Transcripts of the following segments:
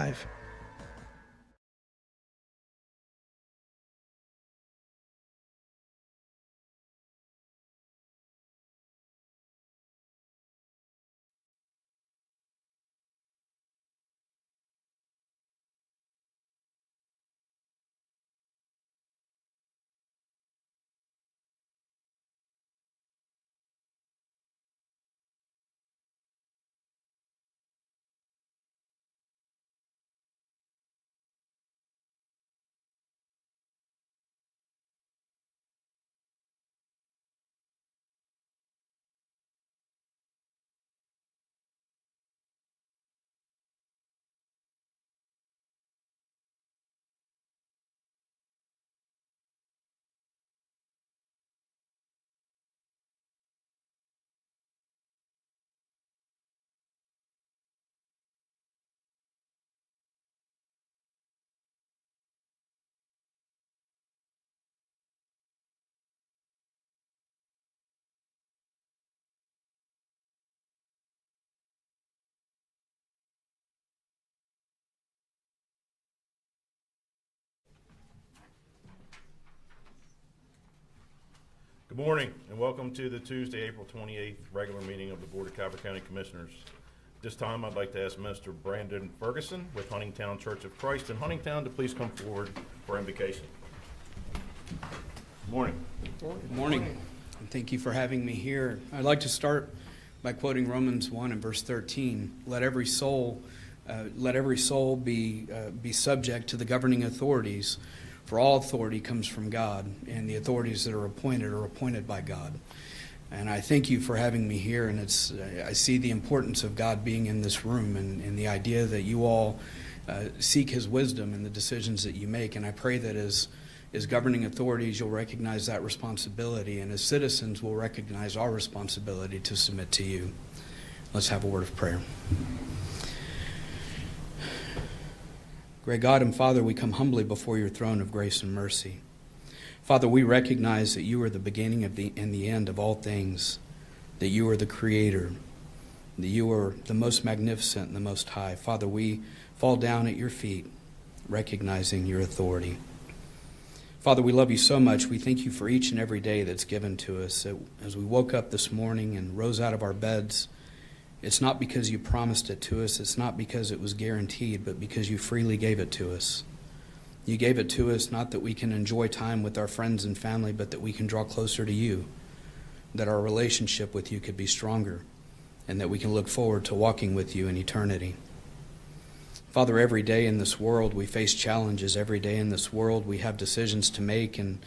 5. Good morning, and welcome to the Tuesday, April 28th regular meeting of the Board of Calvert County Commissioners. This time, I'd like to ask Mr. Brandon Ferguson with Huntingtown Church of Christ in Huntingtown to please come forward for invocation. Good morning. Good morning, and thank you for having me here. I'd like to start by quoting Romans 1 and verse 13. Let every soul be subject to the governing authorities, for all authority comes from God, and the authorities that are appointed by God. And I thank you for having me here, and I see the importance of God being in this room and the idea that you all seek His wisdom in the decisions that you make. And I pray that as governing authorities, you'll recognize that responsibility, and as citizens, we'll recognize our responsibility to submit to you. Let's have a word of prayer. Great God and Father, we come humbly before your throne of grace and mercy. Father, we recognize that you are the beginning and the end of all things, that you are the Creator, that you are the most magnificent and the most high. Father, we fall down at your feet, recognizing your authority. Father, we love you so much. We thank you for each and every day that's given to us. As we woke up this morning and rose out of our beds, it's not because you promised it to us. It's not because it was guaranteed, but because you freely gave it to us. You gave it to us not that we can enjoy time with our friends and family, but that we can draw closer to you, that our relationship with you could be stronger, and that we can look forward to walking with you in eternity. Father, every day in this world we face challenges. Every day in this world we have decisions to make, and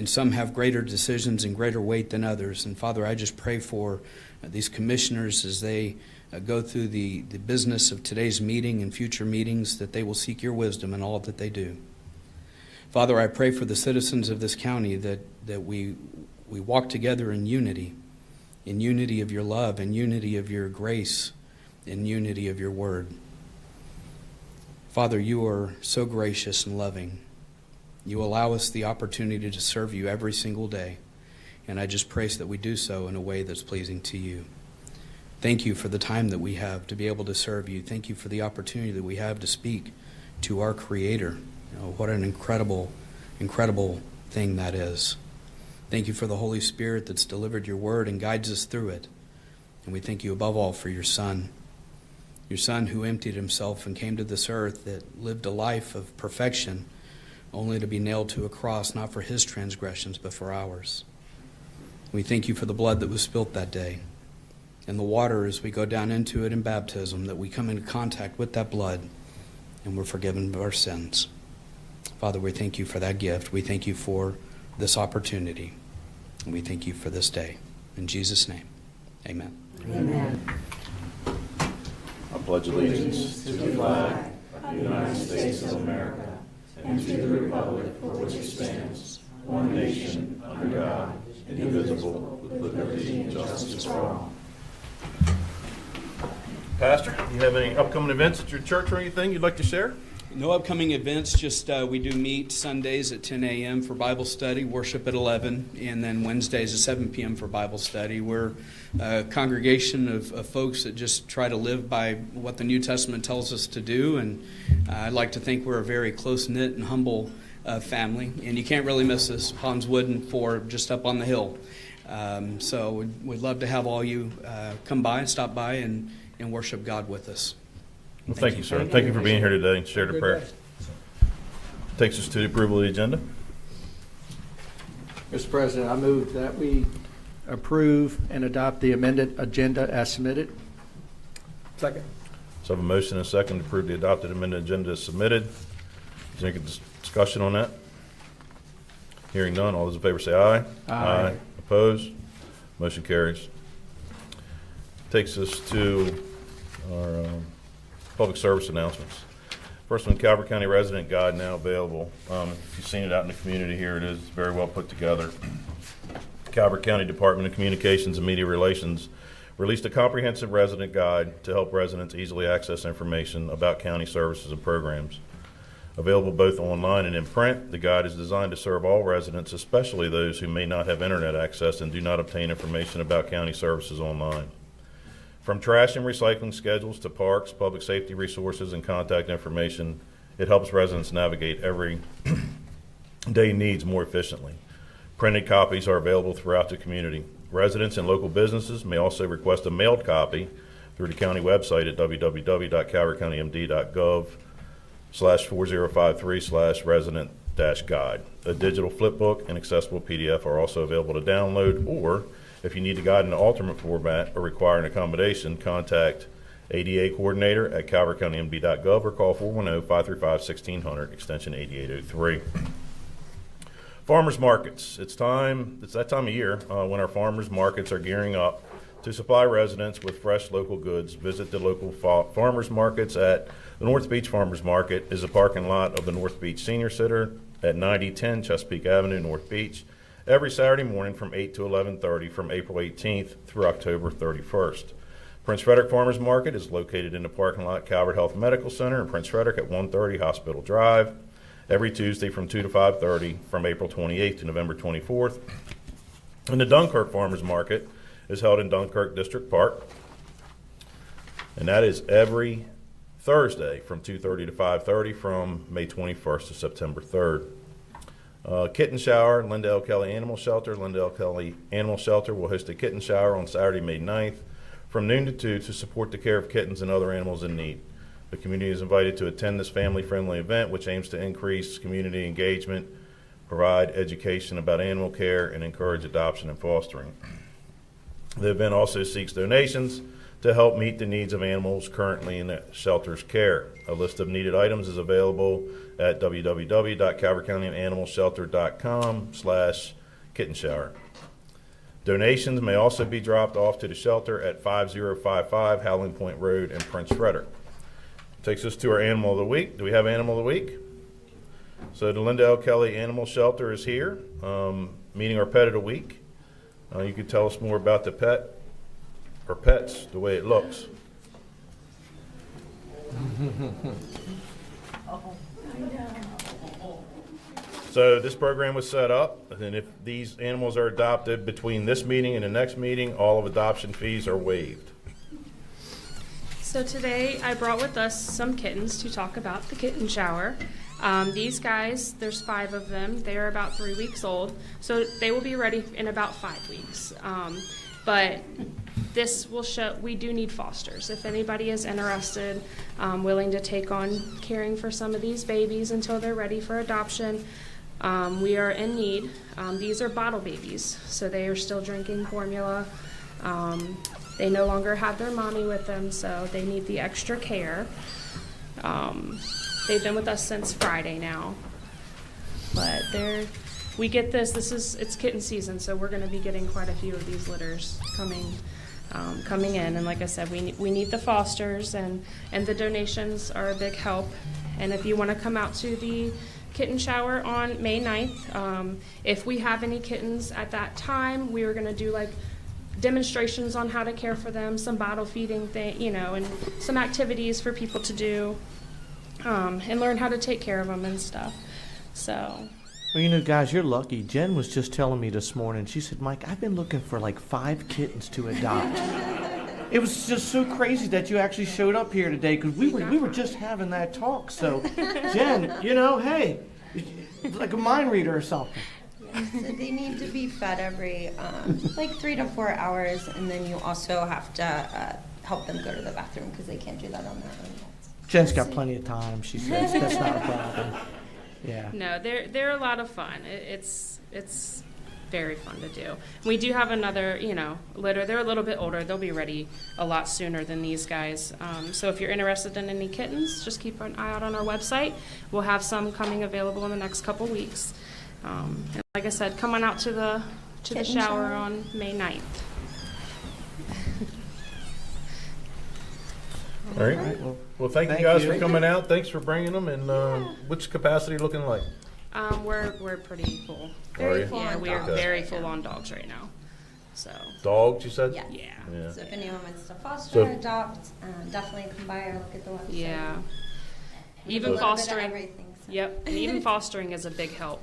some have greater decisions and greater weight than others. And Father, I just pray for these commissioners as they go through the business of today's meeting and future meetings, that they will seek your wisdom in all that they do. Father, I pray for the citizens of this county that we walk together in unity of your love, in unity of your grace, in unity of your word. Father, you are so gracious and loving. You allow us the opportunity to serve you every single day, and I just pray that we do so in a way that's pleasing to you. Thank you for the time that we have to be able to serve you. Thank you for the opportunity that we have to speak to our Creator. What an incredible, incredible thing that is. Thank you for the Holy Spirit that's delivered your word and guides us through it. And we thank you above all for your Son who emptied himself and came to this earth, that lived a life of perfection, only to be nailed to a cross, not for his transgressions, but for ours. We thank you for the blood that was spilt that day, and the water as we go down into it in baptism, that we come into contact with that blood, and we're forgiven of our sins. Father, we thank you for that gift. We thank you for this opportunity, and we thank you for this day. In Jesus' name, amen. Amen. I pledge allegiance to the flag of the United States of America and to the republic for which it stands, one nation, under God, indivisible, with liberty and justice for all. Pastor, do you have any upcoming events at your church or anything you'd like to share? No upcoming events, just we do meet Sundays at 10 a.m. for Bible study, worship at 11, and then Wednesdays at 7 p.m. for Bible study. We're a congregation of folks that just try to live by what the New Testament tells us to do, and I'd like to think we're a very close-knit and humble family, and you can't really miss us. Pond's Wooden for just up on the hill. So we'd love to have all you come by and stop by and worship God with us. Well, thank you, sir. Thank you for being here today and sharing the prayer. Takes us to the approval of the agenda. Mr. President, I move that we approve and adopt the amended agenda as submitted. Second. So I have a motion and a second to approve the adopted amended agenda as submitted. Is there any discussion on that? Hearing none, all those in favor say aye. Aye. Opposed? Motion carries. Takes us to our public service announcements. First one, Calvert County Resident Guide, now available. If you've seen it out in the community, here it is, very well put together. Calvert County Department of Communications and Media Relations released a comprehensive resident guide to help residents easily access information about county services and programs. Available both online and in print, the guide is designed to serve all residents, especially those who may not have internet access and do not obtain information about county services online. From trash and recycling schedules to parks, public safety resources, and contact information, it helps residents navigate every day needs more efficiently. Printed copies are available throughout the community. Residents and local businesses may also request a mailed copy through the county website at www.calvertcountymd.gov/4053/resident-guide. A digital flipbook and accessible PDF are also available to download, or if you need the guide in an alternate format or require an accommodation, contact ADA coordinator at calvertcountymd.gov or call 410-535-1600, extension 8803. Farmers markets. It's that time of year when our farmers markets are gearing up to supply residents with fresh local goods. Visit the local farmers markets at the North Beach Farmers Market is a parking lot of the North Beach Senior Center at 9010 Chesapeake Avenue, North Beach, every Saturday morning from 8 to 11:30 from April 18th through October 31st. Prince Frederick Farmers Market is located in the parking lot Calvert Health Medical Center in Prince Frederick at 130 Hospital Drive, every Tuesday from 2 to 5:30 from April 28th to November 24th. And the Dunkirk Farmers Market is held in Dunkirk District Park, and that is every Thursday from 2:30 to 5:30 from May 21st to September 3rd. Kitten Shower, Linda L. Kelly Animal Shelter. Linda L. Kelly Animal Shelter will host a kitten shower on Saturday, May 9th from noon to 2 to support the care of kittens and other animals in need. The community is invited to attend this family-friendly event, which aims to increase community engagement, provide education about animal care, and encourage adoption and fostering. The event also seeks donations to help meet the needs of animals currently in the shelter's care. A list of needed items is available at www.calvertcountyanimalshelter.com/kitten shower. Donations may also be dropped off to the shelter at 5055 Howling Point Road in Prince Frederick. Takes us to our Animal of the Week. Do we have Animal of the Week? So the Linda L. Kelly Animal Shelter is here, meeting our Pet of the Week. You could tell us more about the pet, or pets, the way it looks. So this program was set up, and if these animals are adopted between this meeting and the next meeting, all of adoption fees are waived. So today I brought with us some kittens to talk about the kitten shower. These guys, there's 5 of them. They are about 3 weeks old, so they will be ready in about 5 weeks. But this will show we do need fosters. If anybody is interested, willing to take on caring for some of these babies until they're ready for adoption, we are in need. These are bottle babies, so they are still drinking formula. They no longer have their mommy with them, so they need the extra care. They've been with us since Friday now, but we get it's kitten season, so we're going to be getting quite a few of these litters coming in. And like I said, we need the fosters, and the donations are a big help. And if you want to come out to the kitten shower on May 9th, if we have any kittens at that time, we are going to do like demonstrations on how to care for them, some bottle feeding and some activities for people to do. and learn how to take care of them and stuff. So, Well, you know, guys, you're lucky. Jen was just telling me this morning. She said, Mike, I've been looking for like 5 kittens to adopt. It was just so crazy that you actually showed up here today because we were just having that talk. So, Jen, you know, hey, it's like a mind reader or something. So they need to be fed every like 3 to 4 hours, and then you also have to help them go to the bathroom because they can't do that on their own. Jen's got plenty of time. She says that's not a problem. Yeah. no, they're a lot of fun. It's very fun to do. We do have another, litter. They're a little bit older. They'll be ready a lot sooner than these guys. So if you're interested in any kittens, just keep an eye out on our website. We'll have some coming available in the next couple weeks. And like I said, come on out to the Kitten shower shower. on May 9th. All right. Well, Well, thank you Thank guys you. for coming out. Thanks for bringing them. And what's capacity looking like? We're pretty full. Are you? Yeah, we are Okay. very full on dogs right now. So, Dogs, you said? Yeah. yeah. Yeah. So if anyone wants to foster, So- adopt, definitely come by or look at the website. Yeah. We Even do a little bit of fostering. everything, so. Yep, and even fostering is a big help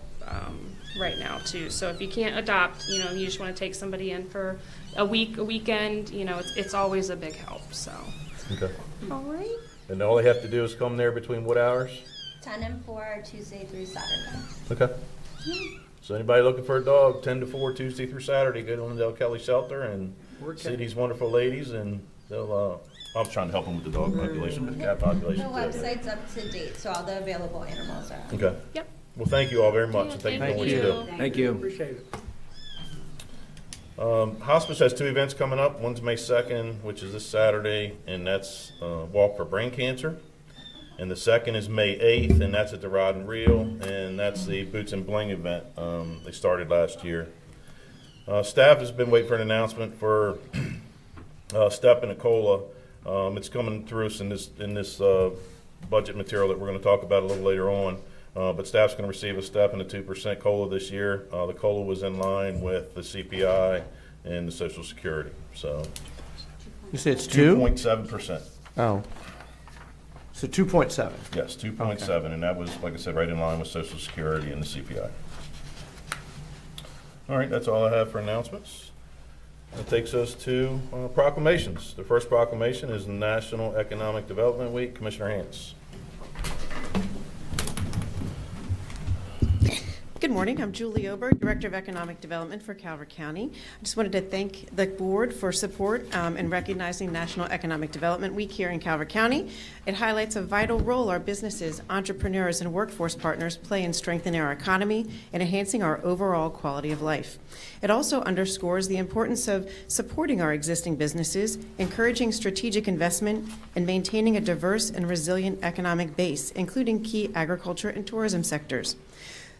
right now too. So if you can't adopt, you just want to take somebody in for a weekend, it's always a big help. So. Okay. All right. And all they have to do is come there between what hours? 10 and 4, Tuesday through Saturday. Okay. So anybody looking for a dog, 10 to 4, Tuesday through Saturday, go to Lindell Kelly Shelter and see these wonderful ladies, and they'll, I was trying to help them with the dog population, but the cat The population too. website's up to date, so all the available animals are. Okay. Yep. Well, thank you all very much, Yeah, and thank you for thank what you you. do. Thank you. Appreciate it. Hospice has 2 events coming up. One's May 2nd, which is this Saturday, and that's Walk for Brain Cancer. And the second is May 8th, and that's at the Rod and Reel, and that's the Boots and Bling event. They started last year. Staff has been waiting for an announcement for Step and a COLA. It's coming through us in this budget material that we're going to talk about a little later on. But staff's going to receive a step and a 2% COLA this year. The COLA was in line with the CPI and the Social Security. So You say it's 2? 2.7%. Oh. So 2.7. Yes, 2.7, and that was, like I said, right in line with Social Security and the CPI. All right, that's all I have for announcements. That takes us to proclamations. The first proclamation is National Economic Development Week. Commissioner Hance. Good morning. I'm Julie Oberg, Director of Economic Development for Calvert County. I just wanted to thank the board for support in recognizing National Economic Development Week here in Calvert County. It highlights a vital role our businesses, entrepreneurs, and workforce partners play in strengthening our economy and enhancing our overall quality of life. It also underscores the importance of supporting our existing businesses, encouraging strategic investment, and maintaining a diverse and resilient economic base, including key agriculture and tourism sectors.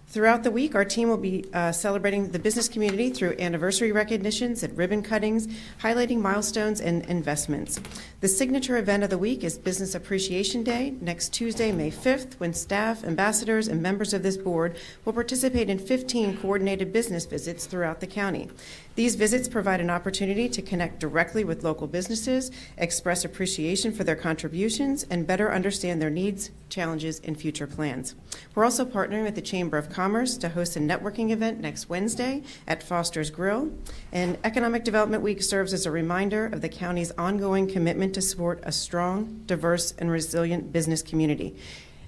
Throughout the week, our team will be celebrating the business community through anniversary recognitions and ribbon cuttings, highlighting milestones and investments. The signature event of the week is Business Appreciation Day, next Tuesday, May 5th, when staff, ambassadors, and members of this board will participate in 15 coordinated business visits throughout the county. These visits provide an opportunity to connect directly with local businesses, express appreciation for their contributions, and better understand their needs, challenges, and future plans. We're also partnering with the Chamber of Commerce to host a networking event next Wednesday at Foster's Grill. And Economic Development Week serves as a reminder of the county's ongoing commitment to support a strong, diverse, and resilient business community.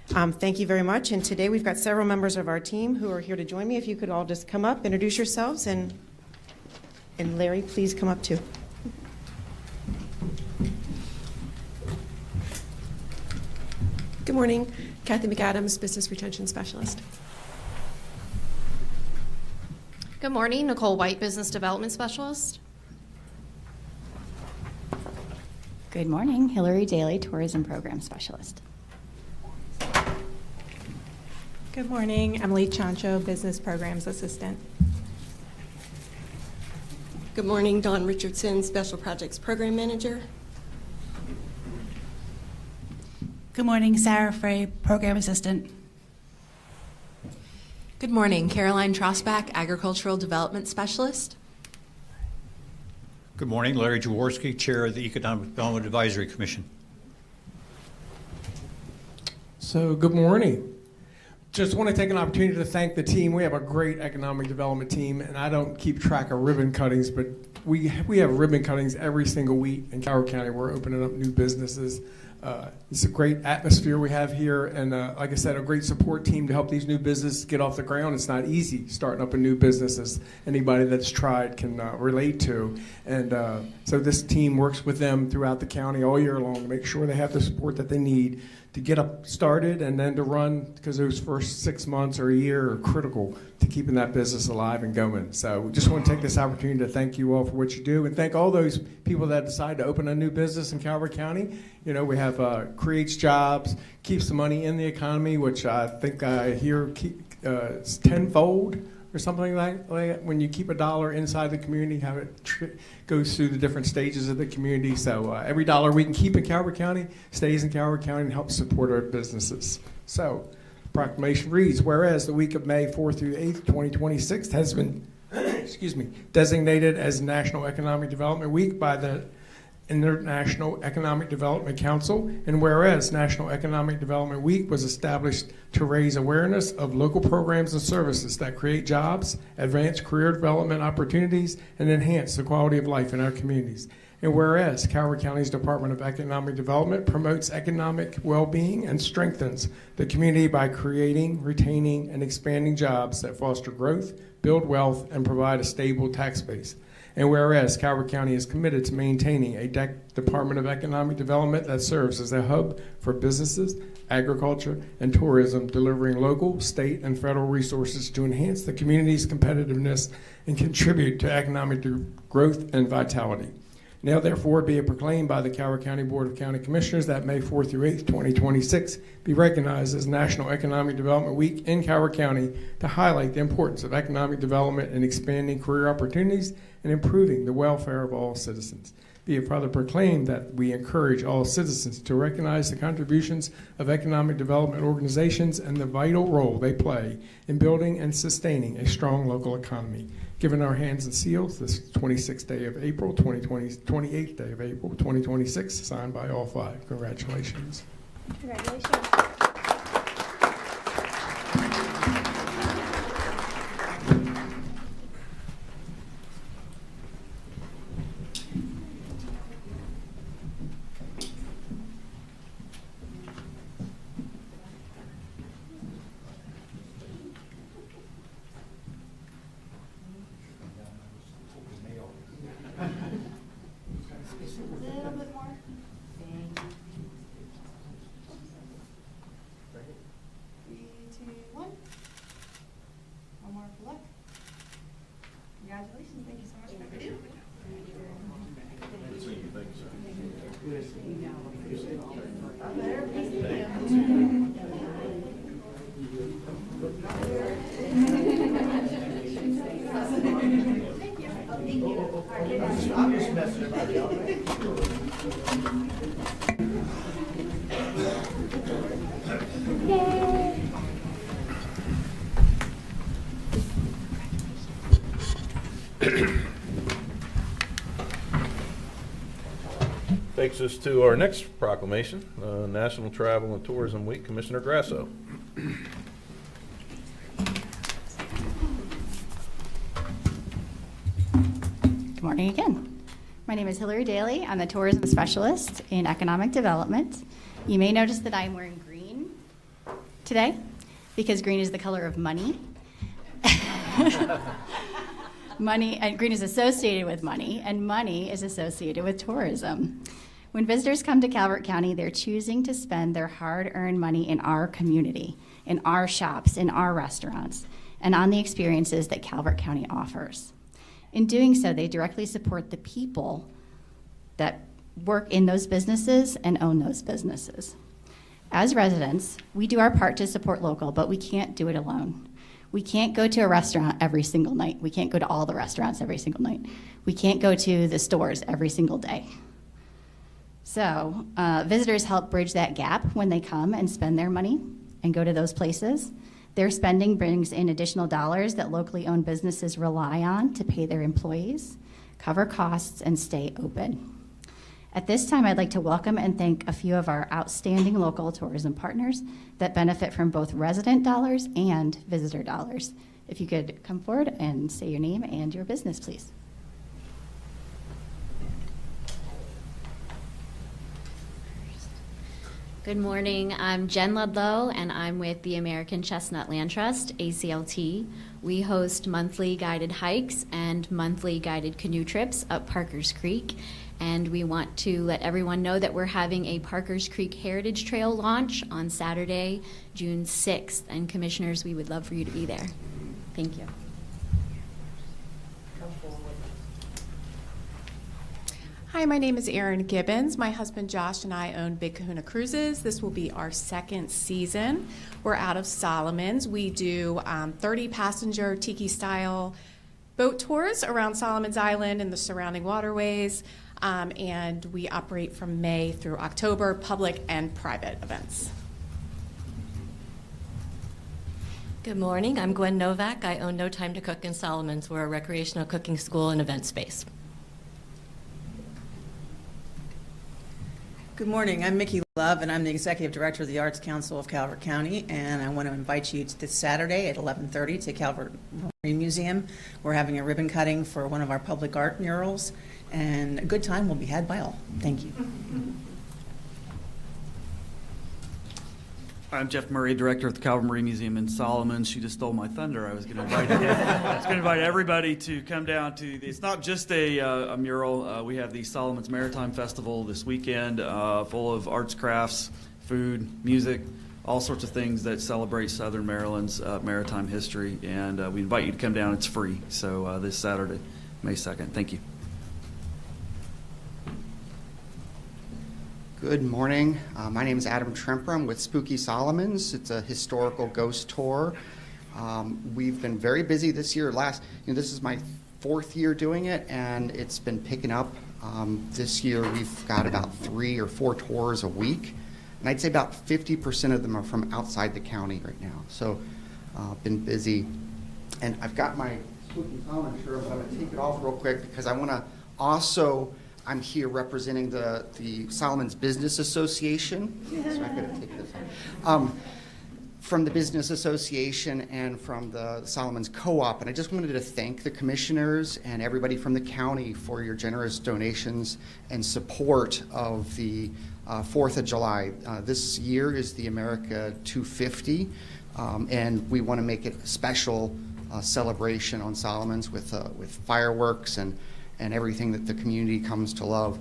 Thank you very much. And today we've got several members of our team who are here to join me. If you could all just come up, introduce yourselves, and Larry, please come up too. Good morning. Kathy McAdams, Business Retention Specialist. Good morning, Nicole White, Business Development Specialist. Good morning, Hillary Daly, Tourism Program Specialist. Good morning. Emily Chancho, Business Programs Assistant. Good morning, Dawn Richardson, Special Projects Program Manager. Good morning, Sarah Frey, Program Assistant. Good morning, Caroline Trosbach, Agricultural Development Specialist. Good morning, Larry Jaworski, Chair of the Economic Development Advisory Commission. So, good morning. Just want to take an opportunity to thank the team. We have a great economic development team, and I don't keep track of ribbon cuttings, but we have ribbon cuttings every single week in Calvert County. We're opening up new businesses. It's a great atmosphere we have here, and like I said, a great support team to help these new businesses get off the ground. It's not easy starting up a new business, as anybody that's tried can relate to. And so this team works with them throughout the county all year long to make sure they have the support that they need to get up started and then to run, because those first 6 months or a year are critical to keeping that business alive and going. So we just want to take this opportunity to thank you all for what you do, and thank all those people that decide to open a new business in Calvert County. You know, we have creates jobs, keeps the money in the economy, which I think I hear it's tenfold or something like that. When you keep $1 inside the community, how it goes through the different stages of the community. So every dollar we can keep in Calvert County stays in Calvert County and helps support our businesses. So proclamation reads, whereas the week of May 4th through 8th, 2026 has been designated as National Economic Development Week by the International Economic Development Council, and whereas National Economic Development Week was established to raise awareness of local programs and services that create jobs, advance career development opportunities, and enhance the quality of life in our communities. And whereas Calvert County's Department of Economic Development promotes economic well-being and strengthens the community by creating, retaining, and expanding jobs that foster growth, build wealth, and provide a stable tax base. And whereas Calvert County is committed to maintaining a Department of Economic Development that serves as a hub for businesses, agriculture, and tourism, delivering local, state, and federal resources to enhance the community's competitiveness and contribute to economic growth and vitality. Now, therefore, be it proclaimed by the Calvert County Board of County Commissioners that May 4th through 8th, 2026 be recognized as National Economic Development Week in Calvert County to highlight the importance of economic development and expanding career opportunities and improving the welfare of all citizens. Be it further proclaimed that we encourage all citizens to recognize the contributions of economic development organizations and the vital role they play in building and sustaining a strong local economy. Given our hands and seals this 26th day of April, 28th day of April, 2026, signed by all five. Congratulations. Congratulations. Congratulations. Thank you so much for everything. I'm just messing about y'all. Takes us to our next proclamation, National Travel and Tourism Week. Commissioner Grasso. Good morning again. My name is Hillary Daly. I'm the tourism specialist in economic development. You may notice that I'm wearing green today because green is the color of money. Money, and green is associated with money, and money is associated with tourism. When visitors come to Calvert County, they're choosing to spend their hard-earned money in our community, in our shops, in our restaurants, and on the experiences that Calvert County offers. In doing so, they directly support the people that work in those businesses and own those businesses. As residents, we do our part to support local, but we can't do it alone. We can't go to a restaurant every single night. We can't go to all the restaurants every single night. We can't go to the stores every single day. So visitors help bridge that gap when they come and spend their money and go to those places. Their spending brings in additional dollars that locally owned businesses rely on to pay their employees, cover costs, and stay open. At this time, I'd like to welcome and thank a few of our outstanding local tourism partners that benefit from both resident dollars and visitor dollars. If you could come forward and say your name and your business, please. Good morning. I'm Jen Ludlow, and I'm with the American Chestnut Land Trust, ACLT. We host monthly guided hikes and monthly guided canoe trips up Parker's Creek. And we want to let everyone know that we're having a Parker's Creek Heritage Trail launch on Saturday, June 6th. And commissioners, we would love for you to be there. Thank you. Hi, my name is Erin Gibbons. My husband Josh and I own Big Kahuna Cruises. This will be our second season. We're out of Solomons. We do 30-passenger tiki-style boat tours around Solomons Island and the surrounding waterways, and we operate from May through October, public and private events. Good morning. I'm Gwen Novak. I own No Time to Cook in Solomons. We're a recreational cooking school and event space. Good morning. I'm Mickey Love, and I'm the Executive Director of the Arts Council of Calvert County, and I want to invite you to this Saturday at 11:30 to Calvert Marine Museum. We're having a ribbon cutting for one of our public art murals, and a good time will be had by all. Thank you. I'm Jeff Murray, director of the Calvert Marine Museum in Solomon. She just stole my thunder. I was going to invite everybody to come down to. It's not just a mural. We have the Solomon's Maritime Festival this weekend, full of arts, crafts, food, music, all sorts of things that celebrate Southern Maryland's maritime history. And we invite you to come down. It's free. So this Saturday, May 2nd. Thank you. Good morning. My name is Adam Tremper. I'm with Spooky Solomons. It's a historical ghost tour. We've been very busy this year. This is my 4th year doing it, and it's been picking up. This year we've got about 3 or 4 tours a week, and I'd say about 50% of them are from outside the county right now. So been busy. And I've got my Spooky Solomon shirt, but I'm going to take it off real quick because I want to also I'm here representing the Solomons Business Association. So I could have taken this off. From the Business Association and from the Solomons Co-op. And I just wanted to thank the commissioners and everybody from the county for your generous donations and support of the 4th of July. This year is the America 250, and we want to make it a special celebration on Solomons with fireworks and everything that the community comes to love.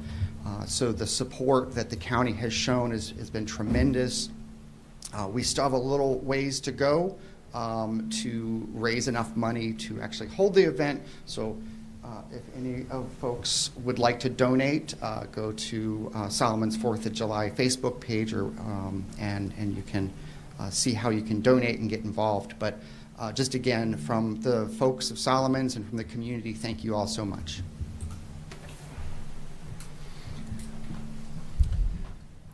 So the support that the county has shown has been tremendous. We still have a little ways to go to raise enough money to actually hold the event. So if any of folks would like to donate, go to Solomon's 4th of July Facebook page, and you can see how you can donate and get involved. But just again, from the folks of Solomon's and from the community, thank you all so much.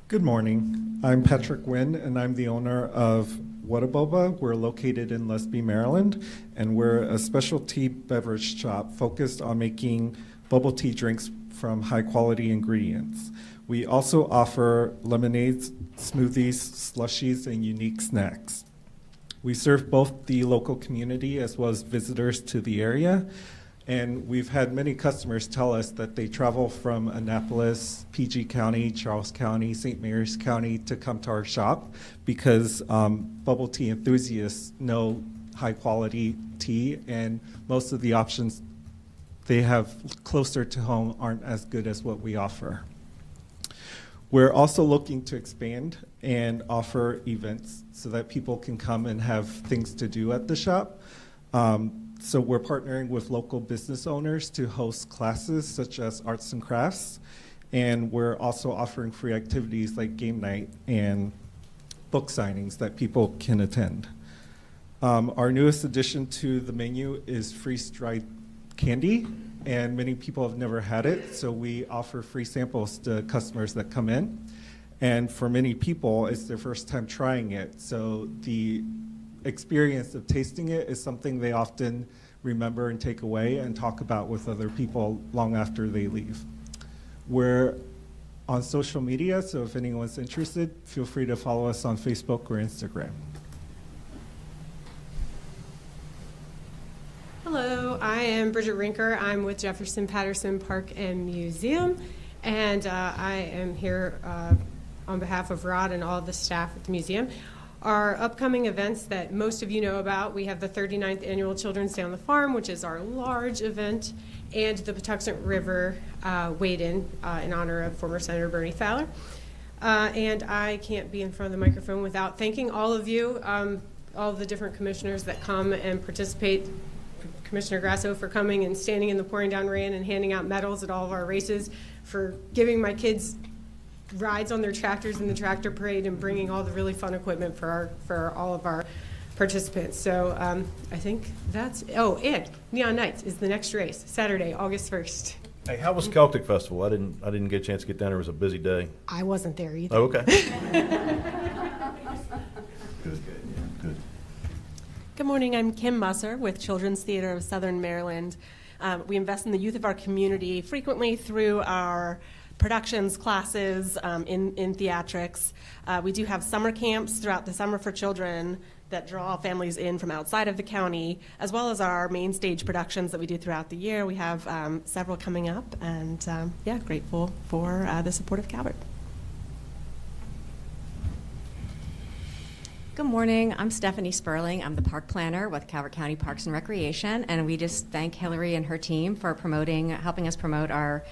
Good morning. I'm Patrick Wynn, and I'm the owner of Whataboba. We're located in Lusby, Maryland, and we're a specialty beverage shop focused on making bubble tea drinks from high-quality ingredients. We also offer lemonades, smoothies, slushies, and unique snacks. We serve both the local community as well as visitors to the area. And we've had many customers tell us that they travel from Annapolis, PG County, Charles County, St. Mary's County to come to our shop because bubble tea enthusiasts know high quality tea, and most of the options they have closer to home aren't as good as what we offer. We're also looking to expand and offer events so that people can come and have things to do at the shop. So we're partnering with local business owners to host classes such as arts and crafts, and we're also offering free activities like game night and book signings that people can attend. Our newest addition to the menu is freeze-dried candy, and many people have never had it, so we offer free samples to customers that come in. And for many people, it's their first time trying it, so the experience of tasting it is something they often remember and take away and talk about with other people long after they leave. We're on social media, so if anyone's interested, feel free to follow us on Facebook or Instagram. Hello, I am Bridget Rinker. I'm with Jefferson Patterson Park and Museum, and I am here on behalf of Rod and all of the staff at the museum. Our upcoming events that most of you know about, we have the 39th Annual Children's Day on the Farm, which is our large event, and the Patuxent River Wade-In in honor of former Senator Bernie Fowler. And I can't be in front of the microphone without thanking all of you, all of the different commissioners that come and participate. Commissioner Grasso for coming and standing in the pouring down rain and handing out medals at all of our races, for giving my kids rides on their tractors in the tractor parade, and bringing all the really fun equipment for all of our participants. So I think that's, and Neon Nights is the next race, Saturday, August 1st. Hey, how was Celtic Festival? I didn't get a chance to get down there. It was a busy day. I wasn't there either. Oh, okay. Good. Good morning, I'm Kim Musser with Children's Theater of Southern Maryland. We invest in the youth of our community frequently through our productions, classes, in theatrics. We do have summer camps throughout the summer for children that draw families in from outside of the county, as well as our main stage productions that we do throughout the year. We have several coming up, and grateful for the support of Calvert. Good morning. I'm Stephanie Sperling. I'm the park planner with Calvert County Parks and Recreation, and we just thank Hillary and her team for helping us promote our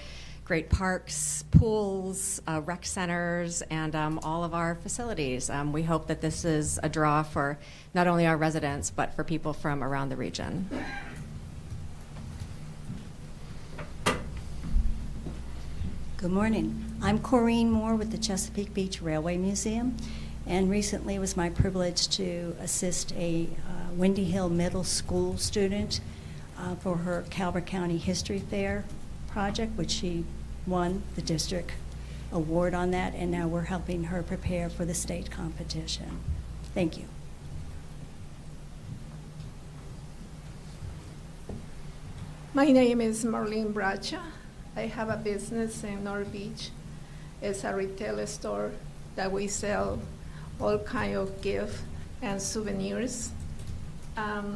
great parks, pools, rec centers, and all of our facilities. We hope that this is a draw for not only our residents, but for people from around the region. Good morning. I'm Corrine Moore with the Chesapeake Beach Railway Museum, and recently it was my privilege to assist a Windy Hill Middle School student for her Calvert County History Fair project, which she won the district award on that, and now we're helping her prepare for the state competition. Thank you. My name is Marlene Bracha. I have a business in North Beach. It's a retail store that we sell all kind of gifts and souvenirs. I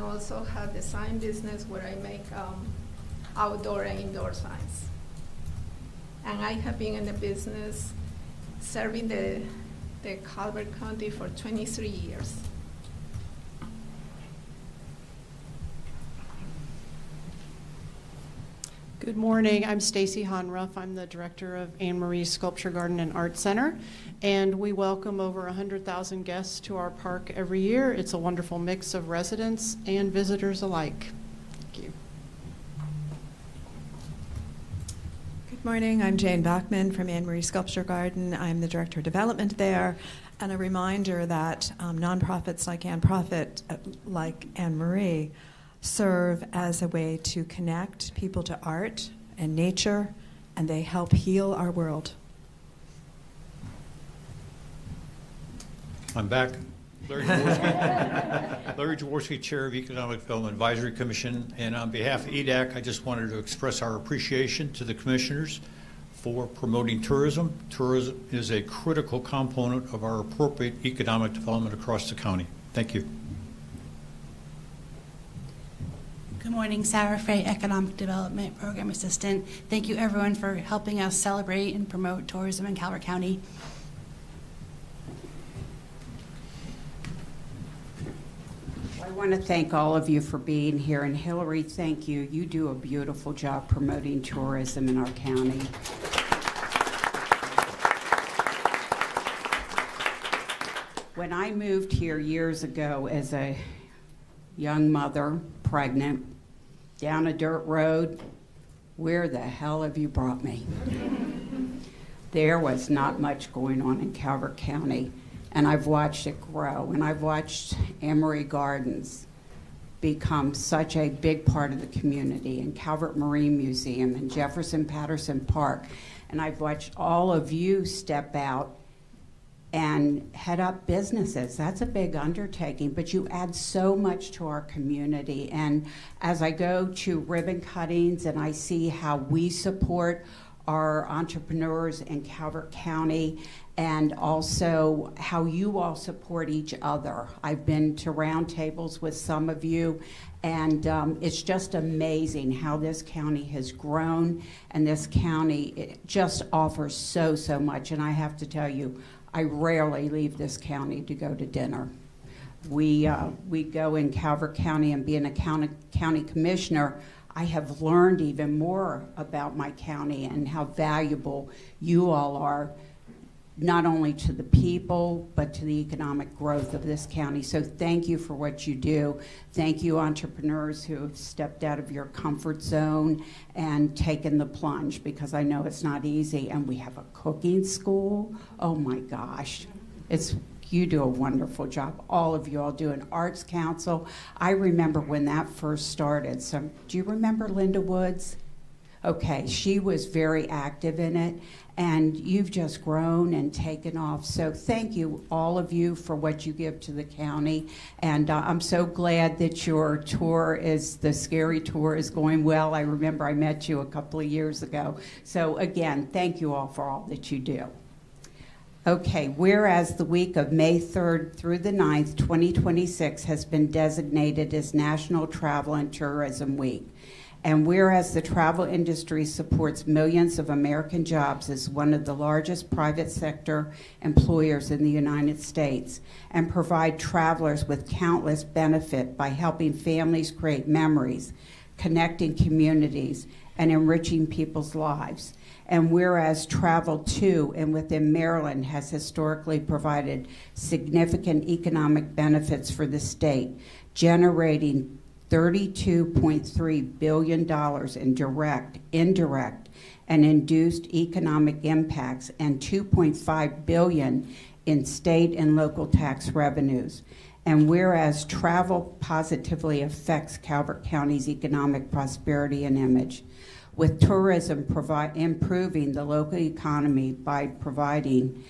also have design business where I make outdoor and indoor signs. And I have been in the business serving the Calvert County for 23 years. Good morning. I'm Stacy Honruff. I'm the director of Anne Marie Sculpture Garden and Art Center, and we welcome over 100,000 guests to our park every year. It's a wonderful mix of residents and visitors alike. Thank you. Good morning. I'm Jane Bachman from Anne Marie Sculpture Garden. I'm the director of development there, and a reminder that nonprofits like Anne Marie serve as a way to connect people to art and nature, and they help heal our world. I'm back. Larry Jaworski, Larry Jaworski, Chair of Economic Development Advisory Commission, and on behalf of EDAC, I just wanted to express our appreciation to the commissioners for promoting tourism. Tourism is a critical component of our appropriate economic development across the county. Thank you. Good morning, Sarah Frey, Economic Development Program Assistant. Thank you everyone for helping us celebrate and promote tourism in Calvert County. I want to thank all of you for being here, and Hillary, thank you. You do a beautiful job promoting tourism in our county. When I moved here years ago as a young mother, pregnant, down a dirt road, where the hell have you brought me? There was not much going on in Calvert County, and I've watched it grow, and I've watched Amory Gardens become such a big part of the community, and Calvert Marine Museum, and Jefferson Patterson Park, and I've watched all of you step out and head up businesses. That's a big undertaking, but you add so much to our community. And as I go to ribbon cuttings and I see how we support our entrepreneurs in Calvert County, and also how you all support each other. I've been to roundtables with some of you, and it's just amazing how this county has grown, and this county it just offers so much. And I have to tell you, I rarely leave this county to go to dinner. We go in Calvert County, and being a county commissioner, I have learned even more about my county and how valuable you all are, not only to the people, but to the economic growth of this county. So thank you for what you do. Thank you, entrepreneurs who have stepped out of your comfort zone and taken the plunge, because I know it's not easy. And we have a cooking school. Oh my gosh. You do a wonderful job. All of you all do an arts council. I remember when that first started. So do you remember Linda Woods? Okay, she was very active in it, and you've just grown and taken off. So thank you, all of you, for what you give to the county. And I'm so glad that your tour the Scary Tour is going well. I remember I met you a couple of years ago. So again, thank you all for all that you do. Okay, whereas the week of May 3rd through the 9th, 2026 has been designated as National Travel and Tourism Week. And whereas the travel industry supports millions of American jobs as one of the largest private sector employers in the United States, and provide travelers with countless benefit by helping families create memories, connecting communities, and enriching people's lives. And whereas travel to and within Maryland has historically provided significant economic benefits for the state, generating $32.3 billion in direct, indirect, and induced economic impacts, and $2.5 billion in state and local tax revenues. And whereas travel positively affects Calvert County's economic prosperity and image, with tourism improving the local economy by providing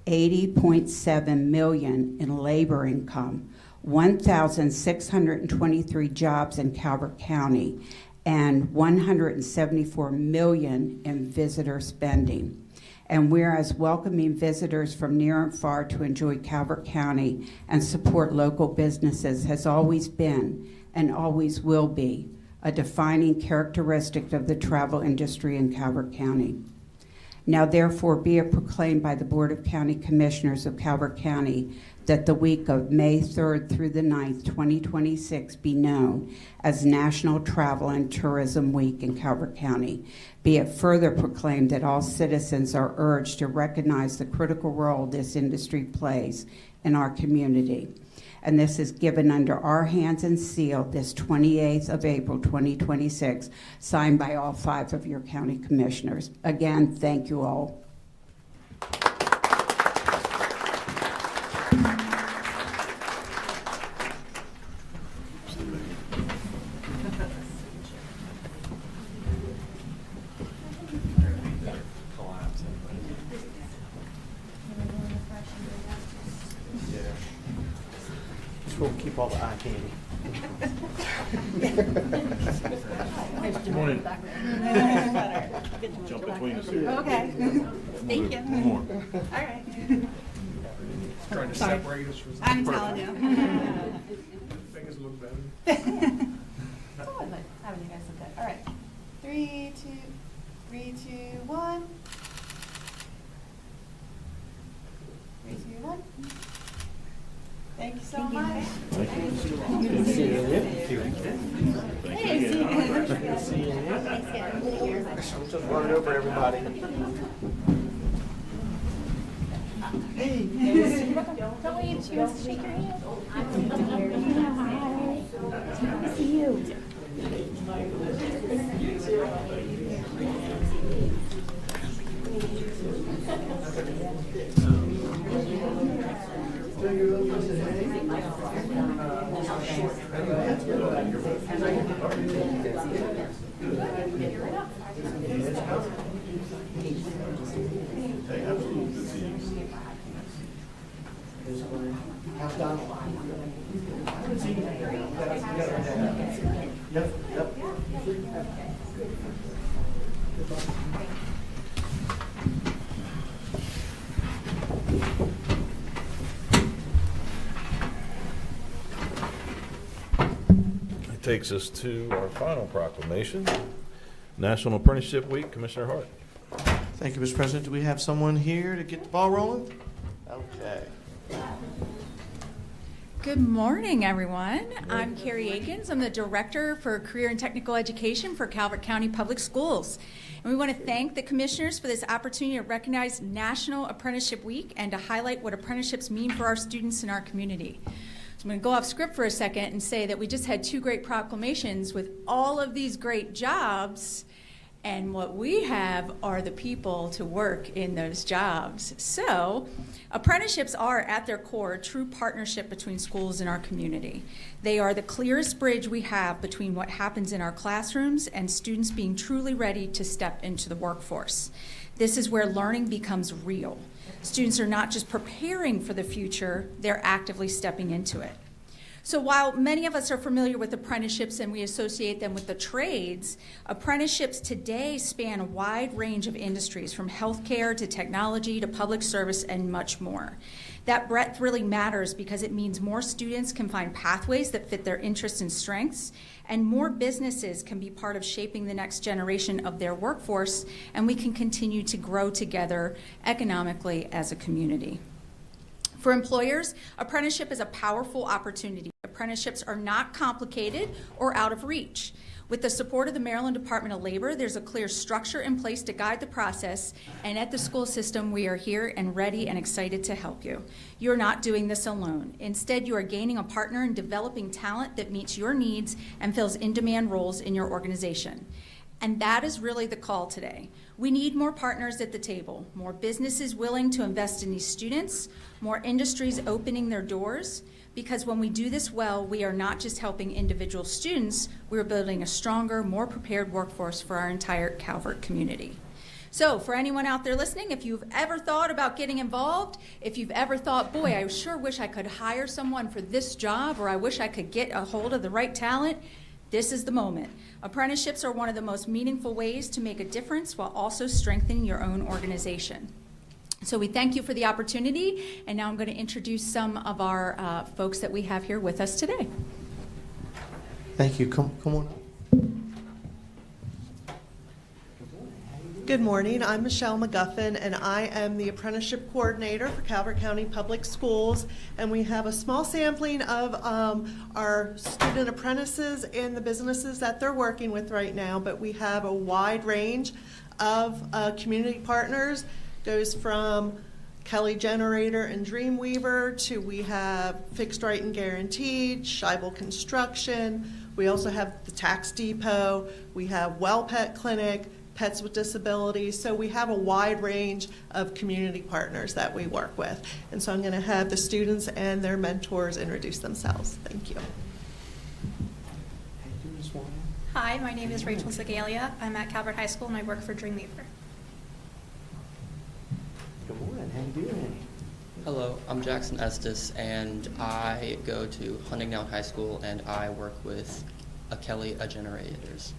$80.7 million in labor income, 1,623 jobs in Calvert County, and $174 million in visitor spending. And whereas welcoming visitors from near and far to enjoy Calvert County and support local businesses has always been and always will be a defining characteristic of the travel industry in Calvert County. Now therefore be it proclaimed by the Board of County Commissioners of Calvert County that the week of May 3rd through the 9th, 2026 be known as National Travel and Tourism Week in Calvert County. Be it further proclaimed that all citizens are urged to recognize the critical role this industry plays in our community. And this is given under our hands and sealed this 28th of April, 2026, signed by all 5 of your county commissioners. Again, thank you all. We'll keep all the eye candy. Good morning. Jump between us. Okay. Thank you. More. All right. Trying to Sorry. separate us from I'm telling you. Things look better. Oh, I like having you guys look good. All right. 3, 2, 1. 3, 2, 1. Thank you so much. Thank you. Good to see you. Hey, see you. Good to see you. I'm just running over everybody. Hey. Don't wait. She wants to shake your hand. Hi. Good to see you. takes us to our final proclamation, National Apprenticeship Week. Commissioner Hart. Thank you, Mr. President. Do we have someone here to get the ball rolling? Okay. Good morning, everyone. I'm Carrie Akins. I'm the Director for Career and Technical Education for Calvert County Public Schools. And we want to thank the commissioners for this opportunity to recognize National Apprenticeship Week and to highlight what apprenticeships mean for our students in our community. So I'm going to go off script for a second and say that we just had 2 great proclamations with all of these great jobs, and what we have are the people to work in those jobs. So apprenticeships are, at their core, a true partnership between schools and our community. They are the clearest bridge we have between what happens in our classrooms and students being truly ready to step into the workforce. This is where learning becomes real. Students are not just preparing for the future, they're actively stepping into it. So while many of us are familiar with apprenticeships and we associate them with the trades, apprenticeships today span a wide range of industries, from healthcare to technology to public service and much more. That breadth really matters because it means more students can find pathways that fit their interests and strengths, and more businesses can be part of shaping the next generation of their workforce, and we can continue to grow together economically as a community. For employers, apprenticeship is a powerful opportunity. Apprenticeships are not complicated or out of reach. With the support of the Maryland Department of Labor, there's a clear structure in place to guide the process, and at the school system, we are here and ready and excited to help you. You're not doing this alone. Instead, you are gaining a partner in developing talent that meets your needs and fills in-demand roles in your organization. And that is really the call today. We need more partners at the table, more businesses willing to invest in these students, more industries opening their doors, because when we do this well, we are not just helping individual students, we're building a stronger, more prepared workforce for our entire Calvert community. So for anyone out there listening, if you've ever thought about getting involved, if you've ever thought, boy, I sure wish I could hire someone for this job, or I wish I could get a hold of the right talent, this is the moment. Apprenticeships are one of the most meaningful ways to make a difference while also strengthening your own organization. So we thank you for the opportunity, and now I'm going to introduce some of our folks that we have here with us today. Thank you. Come on up. Good morning. I'm Michelle McGuffin, and I am the apprenticeship coordinator for Calvert County Public Schools. And we have a small sampling of our student apprentices and the businesses that they're working with right now. But we have a wide range of community partners. Goes from Kelly Generator and Dreamweaver to we have Fixed Right and Guaranteed, Scheibel Construction. We also have the Tax Depot. We have Well Pet Clinic, Pets with Disabilities. So we have a wide range of community partners that we work with. And so I'm going to have the students and their mentors introduce themselves. Thank you. Hi, my name is Rachel Zagalia. I'm at Calvert High School and I work for Dreamweaver. Good morning. How you doing? Hello, I'm Jackson Estes, and I go to Huntingdown High School, and I work with Kelly Generators.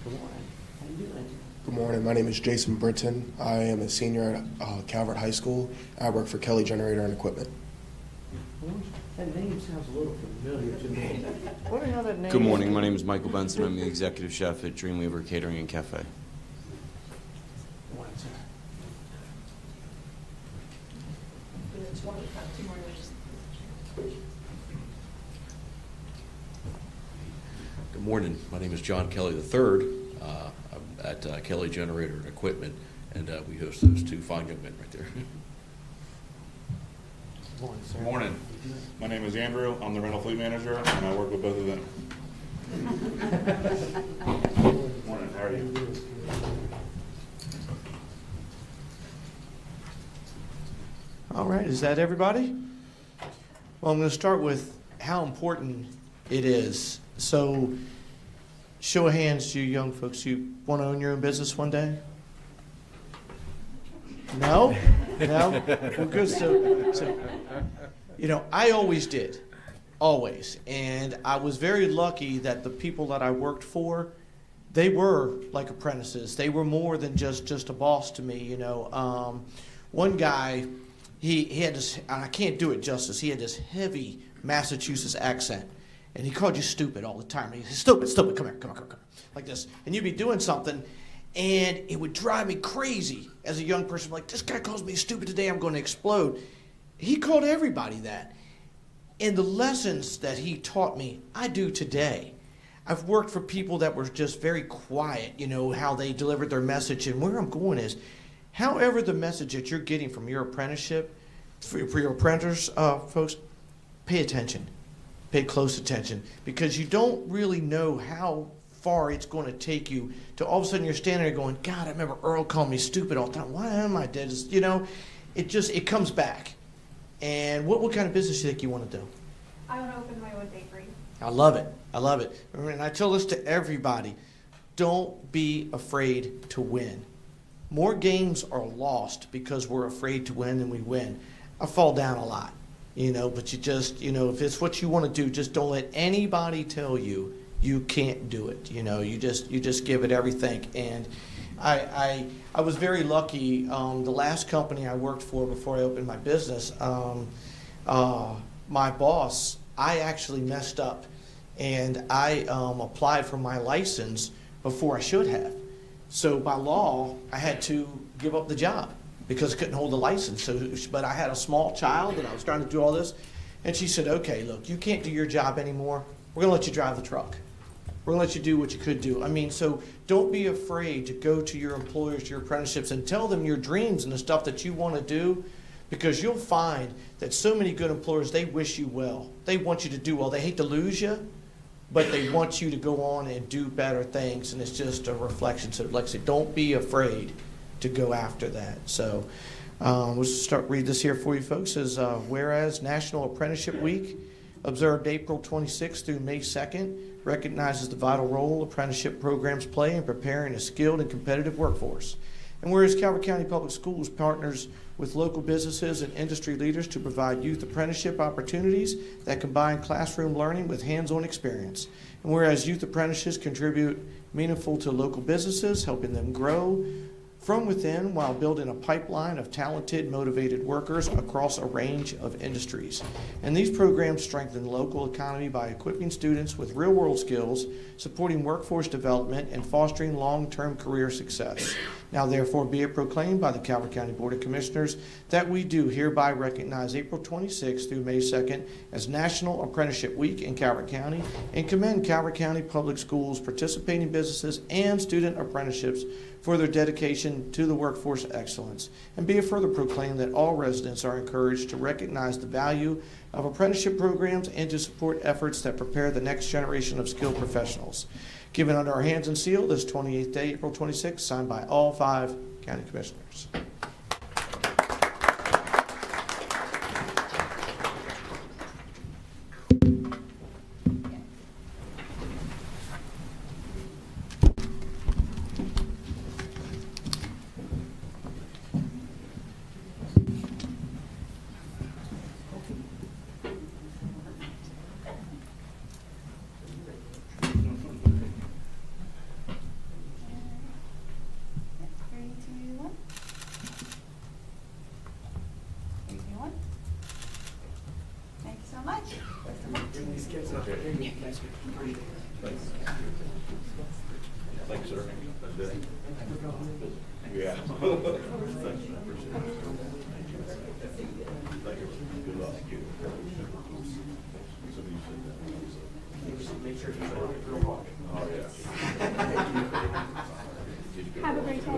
Good morning. How you doing? Good morning. My name is Jason Britton. I am a senior at Calvert High School. I work for Kelly Generator and Equipment. That name sounds a little familiar to me. Wonder how that name. Good morning. My name is Michael Benson. I'm the executive chef at Dreamweaver Catering and Cafe. Good morning. My name is John Kelly III. I'm at Kelly Generator and Equipment, and we host those two fine young men right there. Good morning. My name is Andrew. I'm the rental fleet manager, and I work with both of them. Morning. How are you? All right, is that everybody? Well, I'm going to start with how important it is. So, show of hands, you young folks, you want to own your own business one day? No? No? Well, good. So, you know, I always did. Always. And I was very lucky that the people that I worked for, they were like apprentices. They were more than just a boss to me, you know. One guy, he had this, and I can't do it justice, he had this heavy Massachusetts accent. And he called you stupid all the time. He said, stupid, stupid, come here, come on, come on, come on, like this. And you'd be doing something, and it would drive me crazy as a young person. Like, this guy calls me stupid today, I'm going to explode. He called everybody that. And the lessons that he taught me, I do today. I've worked for people that were just very quiet, you know, how they delivered their message. And where I'm going is, however the message that you're getting from your apprenticeship, for your apprentices, folks, pay attention. Pay close attention, because you don't really know how far it's going to take you to all of a sudden you're standing there going, God, I remember Earl calling me stupid all the time. Why am I dead? You know, it comes back. And what kind of business do you think you want to do? I want to open my own bakery. I love it. I love it. And I tell this to everybody. Don't be afraid to win. More games are lost because we're afraid to win than we win. I fall down a lot. You know, but you just, you know, if it's what you want to do, just don't let anybody tell you you can't do it. You know, you just give it everything. And I was very lucky. The last company I worked for before I opened my business, my boss, I actually messed up, and I applied for my license before I should have. So by law, I had to give up the job, because I couldn't hold the license. But I had a small child, and I was trying to do all this. And she said, okay, look, you can't do your job anymore. We're going to let you drive the truck. We're going to let you do what you could do. I mean, so don't be afraid to go to your employers, to your apprenticeships, and tell them your dreams and the stuff that you want to do, because you'll find that so many good employers, they wish you well. They want you to do well. They hate to lose you, but they want you to go on and do better things, and it's just a reflection. So like I said, don't be afraid to go after that. So we'll read this here for you folks. It says, whereas National Apprenticeship Week, observed April 26th through May 2nd, recognizes the vital role apprenticeship programs play in preparing a skilled and competitive workforce. And whereas Calvert County Public Schools partners with local businesses and industry leaders to provide youth apprenticeship opportunities that combine classroom learning with hands-on experience. And whereas youth apprentices contribute meaningful to local businesses, helping them grow from within while building a pipeline of talented, motivated workers across a range of industries. And these programs strengthen the local economy by equipping students with real-world skills, supporting workforce development, and fostering long-term career success. Now, therefore, be it proclaimed by the Calvert County Board of Commissioners that we do hereby recognize April 26th through May 2nd as National Apprenticeship Week in Calvert County, and commend Calvert County Public Schools, participating businesses, and student apprenticeships for their dedication to the workforce excellence. And be it further proclaimed that all residents are encouraged to recognize the value of apprenticeship programs and to support efforts that prepare the next generation of skilled professionals. Given under our hands and sealed this 28th day, April 26th, signed by all 5 county commissioners. Thanks, sir. Yeah. Thank you. Good luck. Make sure you oh, yeah. Have a great day.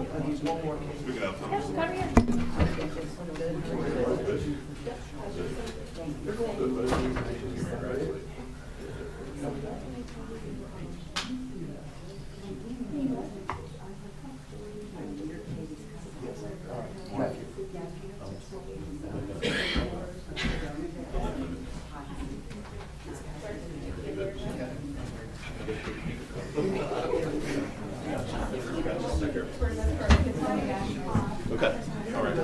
Speaking of, Come here. they're going good, but okay. All right.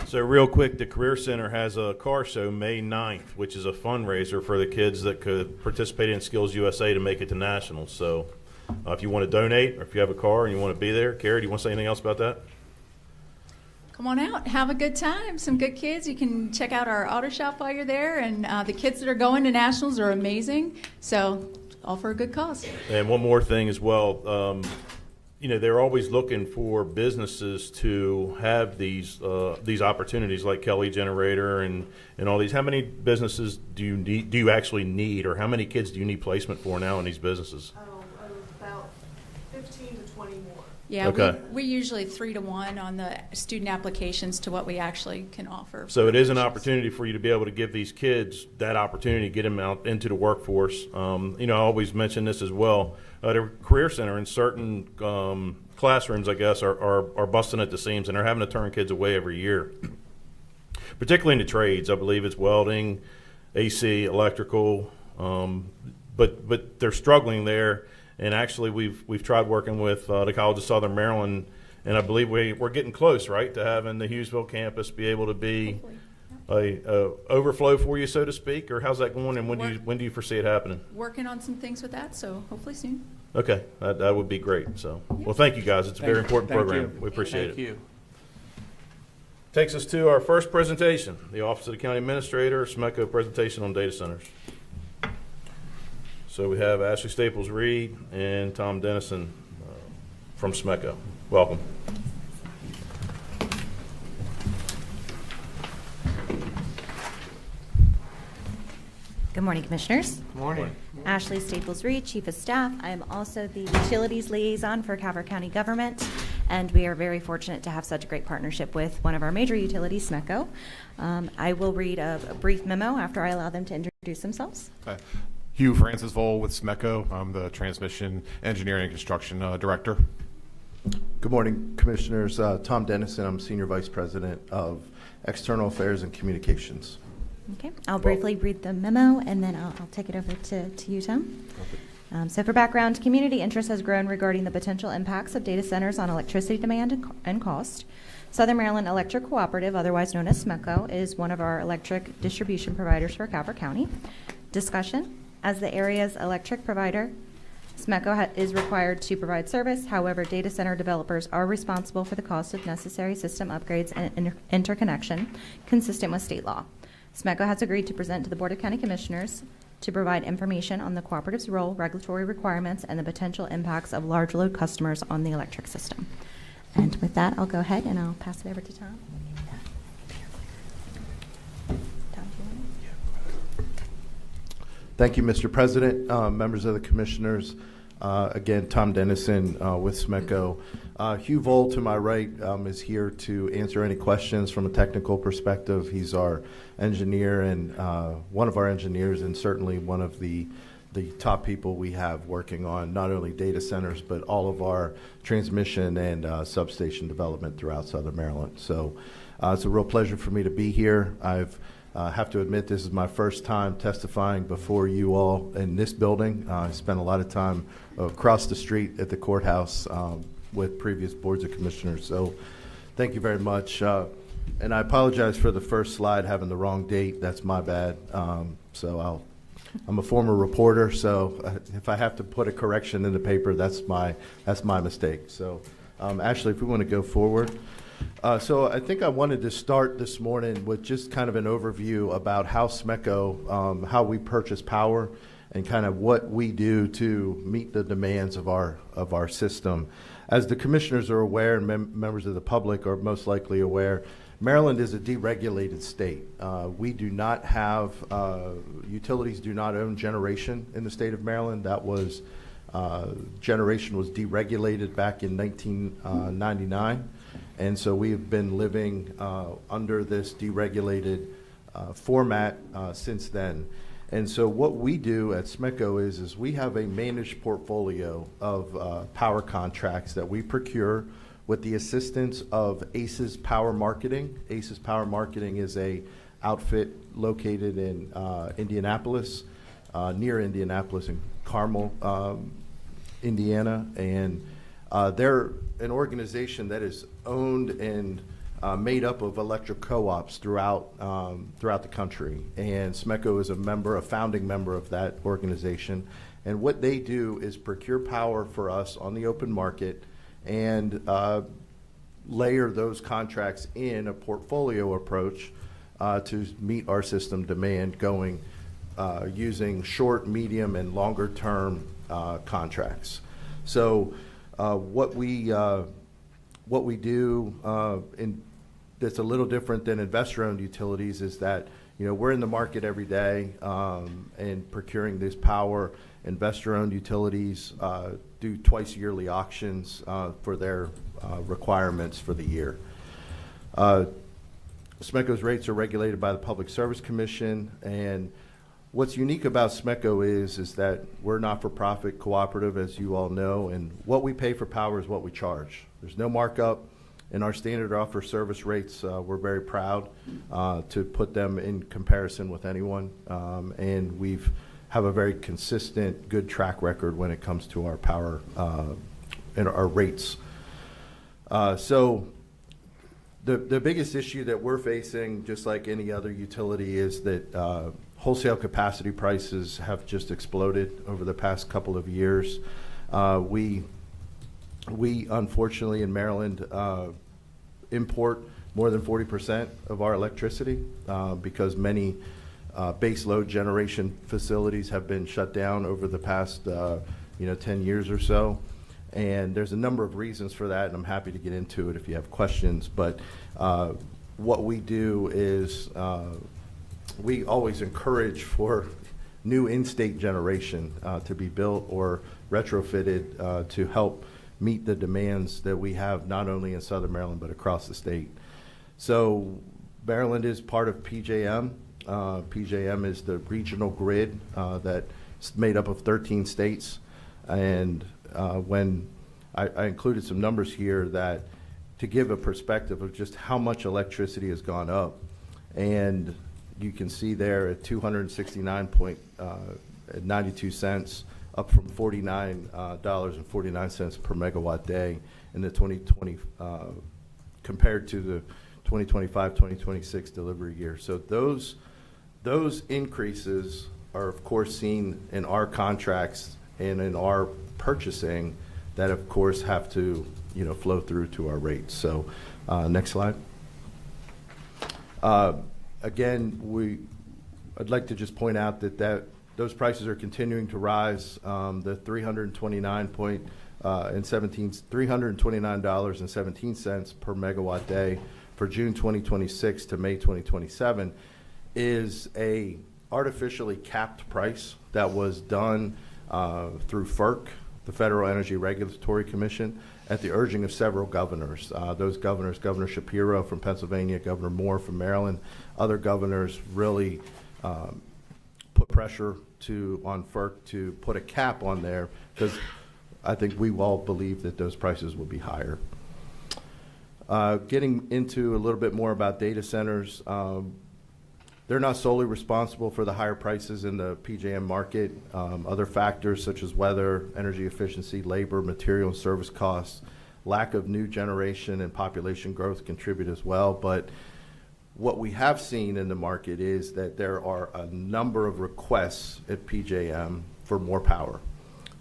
So real quick, the Career Center has a car show May 9th, which is a fundraiser for the kids that could participate in Skills USA to make it to Nationals. So if you want to donate or if you have a car and you want to be there, Carrie, do you want to say anything else about that? come on out, have a good time. Some good kids. You can check out our auto shop while you're there, and the kids that are going to nationals are amazing. So, all for a good cause. And one more thing as well. They're always looking for businesses to have these opportunities like Kelly Generator and all these. How many businesses do you actually need, or how many kids do you need placement for now in these businesses? About 15 to 20 more. Yeah, okay. we usually 3 to 1 on the student applications to what we actually can offer. So it is an opportunity for you to be able to give these kids that opportunity to get them out into the workforce. I always mention this as well. The Career Center in certain classrooms, I guess, are busting at the seams, and they're having to turn kids away every year, particularly in the trades. I believe it's welding, AC, electrical, but they're struggling there. And actually, we've tried working with the College of Southern Maryland, and I believe we're getting close, right, to having the Hughesville campus be able to be a overflow for you, so to speak, or how's that going, and when do you foresee it happening? Working on some things with that, so hopefully soon. Okay, that would be great. So, well, thank you guys. It's a very important program. We appreciate it. Thank you. Takes us to our first presentation, the Office of the County Administrator, SMECO presentation on data centers. So we have Ashley Staples Reed and Tom Dennison from SMECO. Welcome. Good morning, Commissioners. Good morning. Ashley Staples Reed, Chief of Staff. I am also the Utilities Liaison for Calvert County Government, and we are very fortunate to have such a great partnership with one of our major utilities, SMECO. I will read a brief memo after I allow them to introduce themselves. Okay. Hugh Francis Vole with SMECO. I'm the Transmission Engineering and Construction Director. Good morning, Commissioners. Tom Dennison. I'm Senior Vice President of External Affairs and Communications. Okay, I'll briefly read the memo, and then I'll take it over to you, Tom. So for background, community interest has grown regarding the potential impacts of data centers on electricity demand and cost. Southern Maryland Electric Cooperative, otherwise known as SMECO, is one of our electric distribution providers for Calvert County. Discussion: as the area's electric provider, SMECO is required to provide service. However, data center developers are responsible for the cost of necessary system upgrades and interconnection consistent with state law. SMECO has agreed to present to the Board of County Commissioners to provide information on the cooperative's role, regulatory requirements, and the potential impacts of large load customers on the electric system. And with that, I'll go ahead and I'll pass it over to Tom. Thank you, Mr. President, members of the Commissioners. Again, Tom Dennison with SMECO. Hugh Vole, to my right, is here to answer any questions from a technical perspective. He's our engineer and one of our engineers, and certainly one of the top people we have working on not only data centers, but all of our transmission and substation development throughout Southern Maryland. So it's a real pleasure for me to be here. I have to admit, this is my first time testifying before you all in this building. I spent a lot of time across the street at the courthouse with previous boards of commissioners. So thank you very much. And I apologize for the first slide having the wrong date. That's my bad. I'm a former reporter, so if I have to put a correction in the paper, that's my mistake. So Ashley, if we want to go forward. So I think I wanted to start this morning with just kind of an overview about how SMECO, how we purchase power, and kind of what we do to meet the demands of our system. As the commissioners are aware, and members of the public are most likely aware, Maryland is a deregulated state. We do not have, utilities do not own generation in the state of Maryland. That was, generation was deregulated back in 1999. And so we have been living under this deregulated format since then. And so what we do at SMECO is we have a managed portfolio of power contracts that we procure with the assistance of ACES Power Marketing. ACES Power Marketing is a outfit located in Indianapolis, near Indianapolis in Carmel, Indiana. And they're an organization that is owned and made up of electric co-ops throughout the country. And SMECO is a founding member of that organization. And what they do is procure power for us on the open market and layer those contracts in a portfolio approach to meet our system demand going using short, medium, and longer term contracts. So what we do that's a little different than investor-owned utilities is that we're in the market every day and procuring this power. Investor-owned utilities do twice yearly auctions for their requirements for the year. SMECO's rates are regulated by the Public Service Commission, and what's unique about SMECO is that we're not-for-profit cooperative, as you all know, and what we pay for power is what we charge. There's no markup. In our standard offer service rates, we're very proud to put them in comparison with anyone, and we've have a very consistent, good track record when it comes to our power and our rates. So the biggest issue that we're facing, just like any other utility, is that wholesale capacity prices have just exploded over the past couple of years. We unfortunately in Maryland import more than 40% of our electricity because many base load generation facilities have been shut down over the past 10 years or so. And there's a number of reasons for that, and I'm happy to get into it if you have questions. But what we do is we always encourage for new in-state generation to be built or retrofitted to help meet the demands that we have not only in Southern Maryland but across the state. So Maryland is part of PJM. PJM is the regional grid that's made up of 13 states. And when I included some numbers here that to give a perspective of just how much electricity has gone up, and you can see there at $269.92, up from $49.49 per megawatt day in the 2020 compared to the 2025-2026 delivery year. So those increases are of course seen in our contracts and in our purchasing that of course have to flow through to our rates. So next slide. Again, I'd like to just point out that those prices are continuing to rise. The $329.17 per megawatt day for June 2026 to May 2027 is a artificially capped price that was done through FERC, the Federal Energy Regulatory Commission, at the urging of several governors. Those governors, Governor Shapiro from Pennsylvania, Governor Moore from Maryland, other governors really put pressure on FERC to put a cap on there because I think we all believe that those prices will be higher. Getting into a little bit more about data centers, they're not solely responsible for the higher prices in the PJM market. Other factors such as weather, energy efficiency, labor, material and service costs, lack of new generation and population growth contribute as well. But what we have seen in the market is that there are a number of requests at PJM for more power.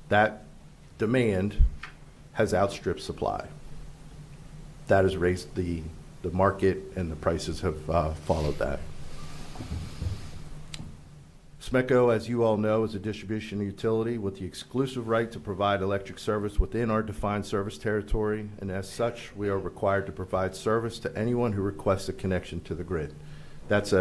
That demand has outstripped supply. That has raised the market, and the prices have followed that. SMECO, as you all know, is a distribution utility with the exclusive right to provide electric service within our defined service territory, and as such, we are required to provide service to anyone who requests a connection to the grid. That's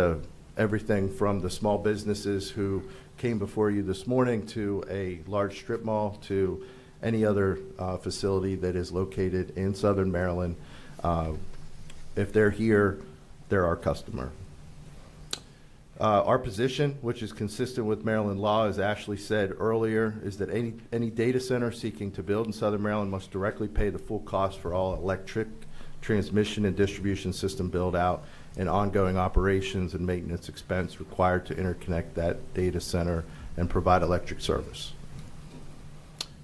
everything from the small businesses who came before you this morning to a large strip mall to any other facility that is located in Southern Maryland. If they're here, they're our customer. Our position, which is consistent with Maryland law, as Ashley said earlier, is that any data center seeking to build in Southern Maryland must directly pay the full cost for all electric transmission and distribution system build out and ongoing operations and maintenance expense required to interconnect that data center and provide electric service.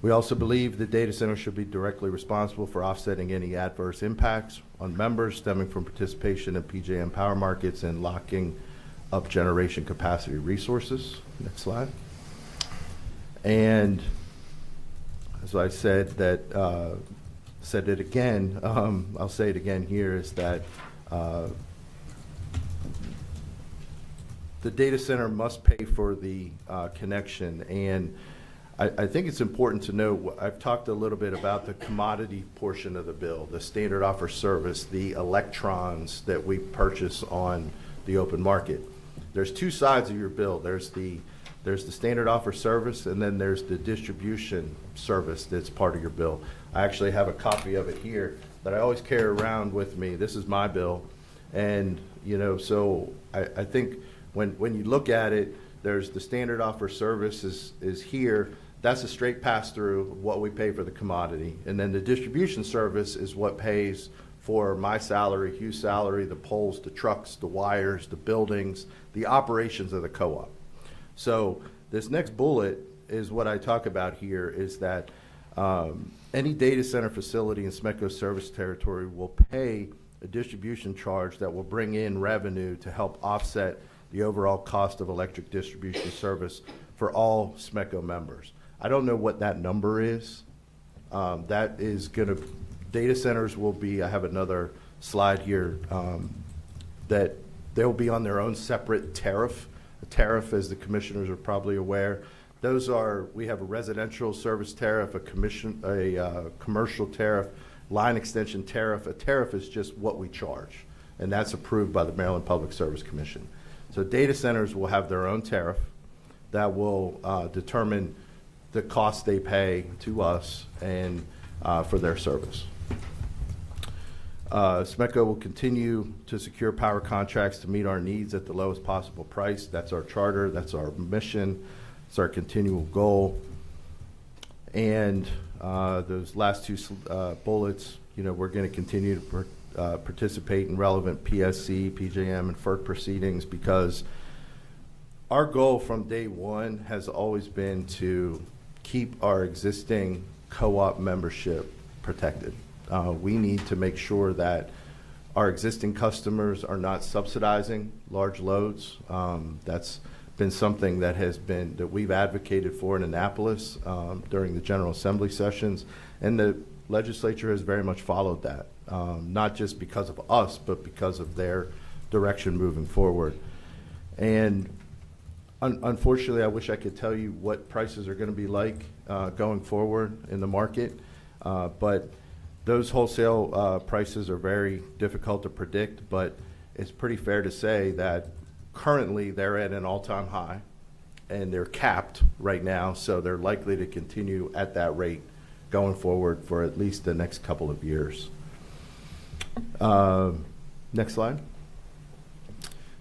We also believe the data center should be directly responsible for offsetting any adverse impacts on members stemming from participation in PJM power markets and locking up generation capacity resources. Next slide. And as I said, that said it again, I'll say it again here, is that the data center must pay for the connection. And I think it's important to know, I've talked a little bit about the commodity portion of the bill, the standard offer service, the electrons that we purchase on the open market. There's two sides of your bill. There's the standard offer service, and then there's the distribution service that's part of your bill. I actually have a copy of it here that I always carry around with me. This is my bill. And, you know, so I think when you look at it, there's the standard offer service is here. That's a straight pass-through of what we pay for the commodity. And then the distribution service is what pays for my salary, Hugh's salary, the poles, the trucks, the wires, the buildings, the operations of the co-op. So this next bullet is what I talk about here, is that any data center facility in SMECO's service territory will pay a distribution charge that will bring in revenue to help offset the overall cost of electric distribution service for all SMECO members. I don't know what that number is. That is going to, data centers will be, I have another slide here, that they'll be on their own separate tariff. A tariff, as the commissioners are probably aware, those are, we have a residential service tariff, a commercial tariff, line extension tariff. A tariff is just what we charge, and that's approved by the Maryland Public Service Commission. So data centers will have their own tariff that will determine the cost they pay to us and for their service. SMECO will continue to secure power contracts to meet our needs at the lowest possible price. That's our charter, that's our mission, it's our continual goal. And those last two bullets, you know, we're going to continue to participate in relevant PSC, PJM, and FERC proceedings, because our goal from day one has always been to keep our existing co-op membership protected. We need to make sure that our existing customers are not subsidizing large loads. That's been something that we've advocated for in Annapolis during the General Assembly sessions, and the legislature has very much followed that, not just because of us, but because of their direction moving forward. And unfortunately, I wish I could tell you what prices are going to be like going forward in the market, but those wholesale prices are very difficult to predict, but it's pretty fair to say that currently they're at an all-time high, and they're capped right now, so they're likely to continue at that rate going forward for at least the next couple of years. Next slide.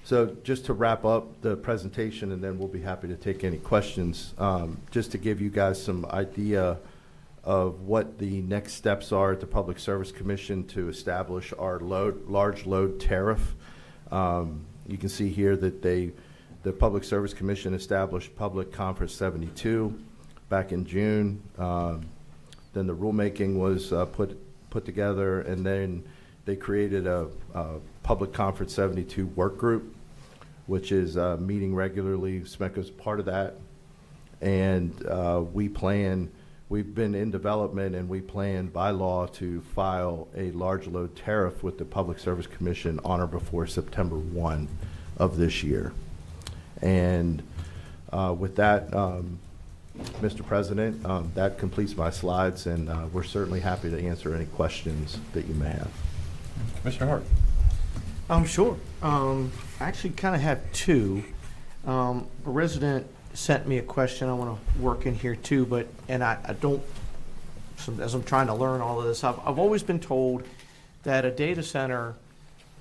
So just to wrap up the presentation, and then we'll be happy to take any questions, just to give you guys some idea of what the next steps are at the Public Service Commission to establish our large load tariff. You can see here that the Public Service Commission established Public Conference 72 back in June. Then the rulemaking was put together, and then they created a Public Conference 72 work group, which is meeting regularly. SMECO's part of that, and we've been in development, and we plan by law to file a large load tariff with the Public Service Commission on or before September 1 of this year. And with that, Mr. President, that completes my slides, and we're certainly happy to answer any questions that you may have. Commissioner Hart. Sure. I actually kind of have two. A resident sent me a question I want to work in here too, but I don't, as I'm trying to learn all of this, I've always been told that a data center,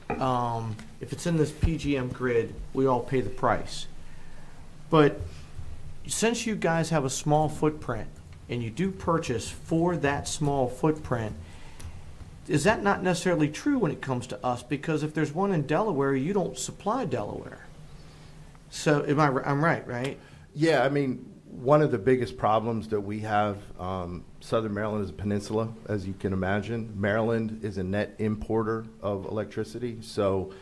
if it's in this PGM grid, we all pay the price. But since you guys have a small footprint and you do purchase for that small footprint, is that not necessarily true when it comes to us? Because if there's one in Delaware, you don't supply Delaware. So I'm right? Yeah, I mean, one of the biggest problems that we have, Southern Maryland is a peninsula, as you can imagine. Maryland is a net importer of electricity, so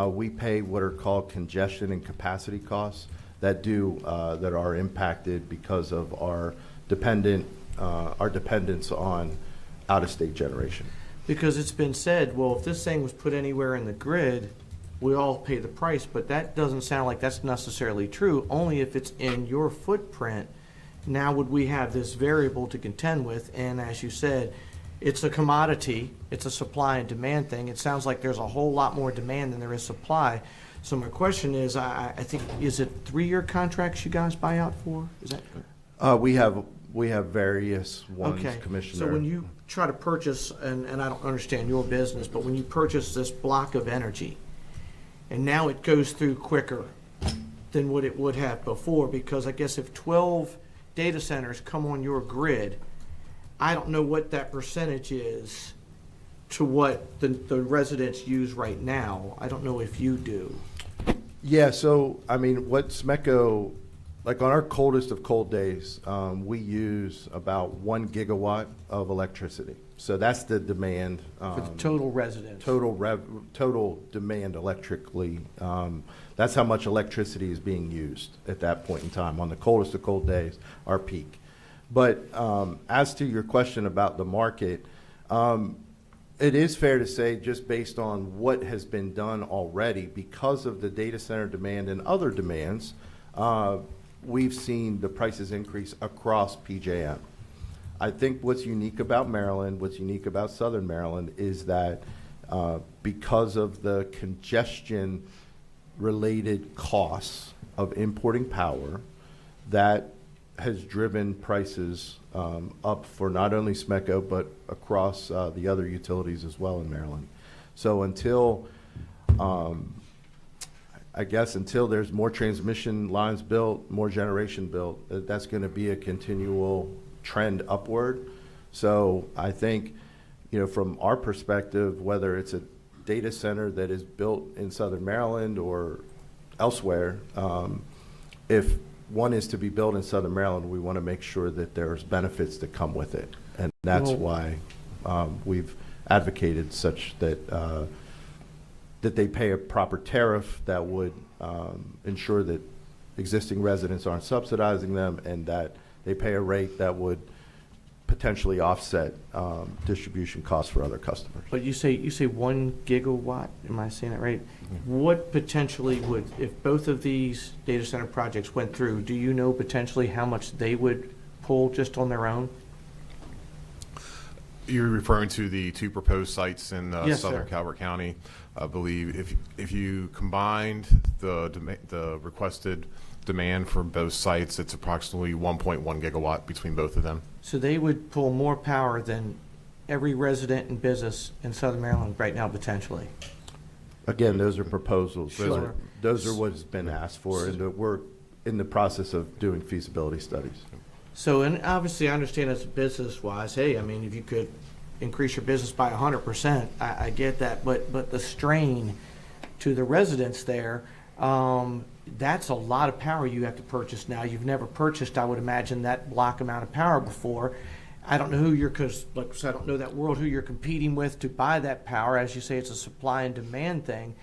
we pay what are called congestion and capacity costs that are impacted because of our dependence on out-of-state generation. Because it's been said, well, if this thing was put anywhere in the grid, we all pay the price, but that doesn't sound like that's necessarily true, only if it's in your footprint. Now would we have this variable to contend with? And as you said, it's a commodity, it's a supply and demand thing. It sounds like there's a whole lot more demand than there is supply. So my question is, I think, is it 3-year contracts you guys buy out for? Is that? We have various ones, Okay. Commissioner. So when you try to purchase, and I don't understand your business, but when you purchase this block of energy, and now it goes through quicker than what it would have before, because I guess if 12 data centers come on your grid, I don't know what that percentage is to what the residents use right now. I don't know if you do. Yeah, so, I mean, what SMECO, like on our coldest of cold days, we use about 1 gigawatt of electricity. So that's the demand. For the total residents. Total demand electrically. That's how much electricity is being used at that point in time, on the coldest of cold days, our peak. But as to your question about the market, it is fair to say, just based on what has been done already, because of the data center demand and other demands, we've seen the prices increase across PJM. I think what's unique about Maryland, what's unique about Southern Maryland, is that because of the congestion-related costs of importing power, that has driven prices up for not only SMECO, but across the other utilities as well in Maryland. So until, I guess, until there's more transmission lines built, more generation built, that's going to be a continual trend upward. So I think, from our perspective, whether it's a data center that is built in Southern Maryland or elsewhere, if one is to be built in Southern Maryland, we want to make sure that there's benefits that come with it. And that's why we've advocated such that that they pay a proper tariff that would ensure that existing residents aren't subsidizing them, and that they pay a rate that would potentially offset distribution costs for other customers. But you say 1 gigawatt, am I saying that right? Mm-hmm. What potentially would, if both of these data center projects went through, do you know potentially how much they would pull just on their own? You're referring to the 2 proposed sites in Yes, southern sir. Calvert County. I believe if you combined the requested demand for both sites, it's approximately 1.1 gigawatt between both of them. So they would pull more power than every resident and business in Southern Maryland right now, potentially. Again, those are proposals. Sure. Those are what has been asked for, and we're in the process of doing feasibility studies. So, and obviously I understand as a business-wise, hey, I mean, if you could increase your business by 100%, I get that, but the strain to the residents there, that's a lot of power you have to purchase now. You've never purchased, I would imagine, that block amount of power before. I don't know who you're, because like I said, I don't know that world, who you're competing with to buy that power. As you say, it's a supply and demand thing.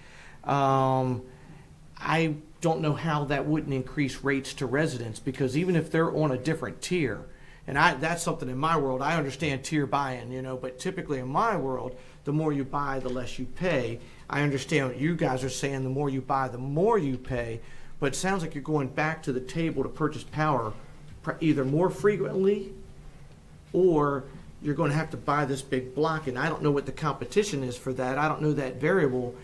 I don't know how that wouldn't increase rates to residents, because even if they're on a different tier, and that's something in my world, I understand tier buy-in, but typically in my world, the more you buy, the less you pay. I understand what you guys are saying, the more you buy, the more you pay, but it sounds like you're going back to the table to purchase power either more frequently, or you're going to have to buy this big block, and I don't know what the competition is for that. I don't know that variable,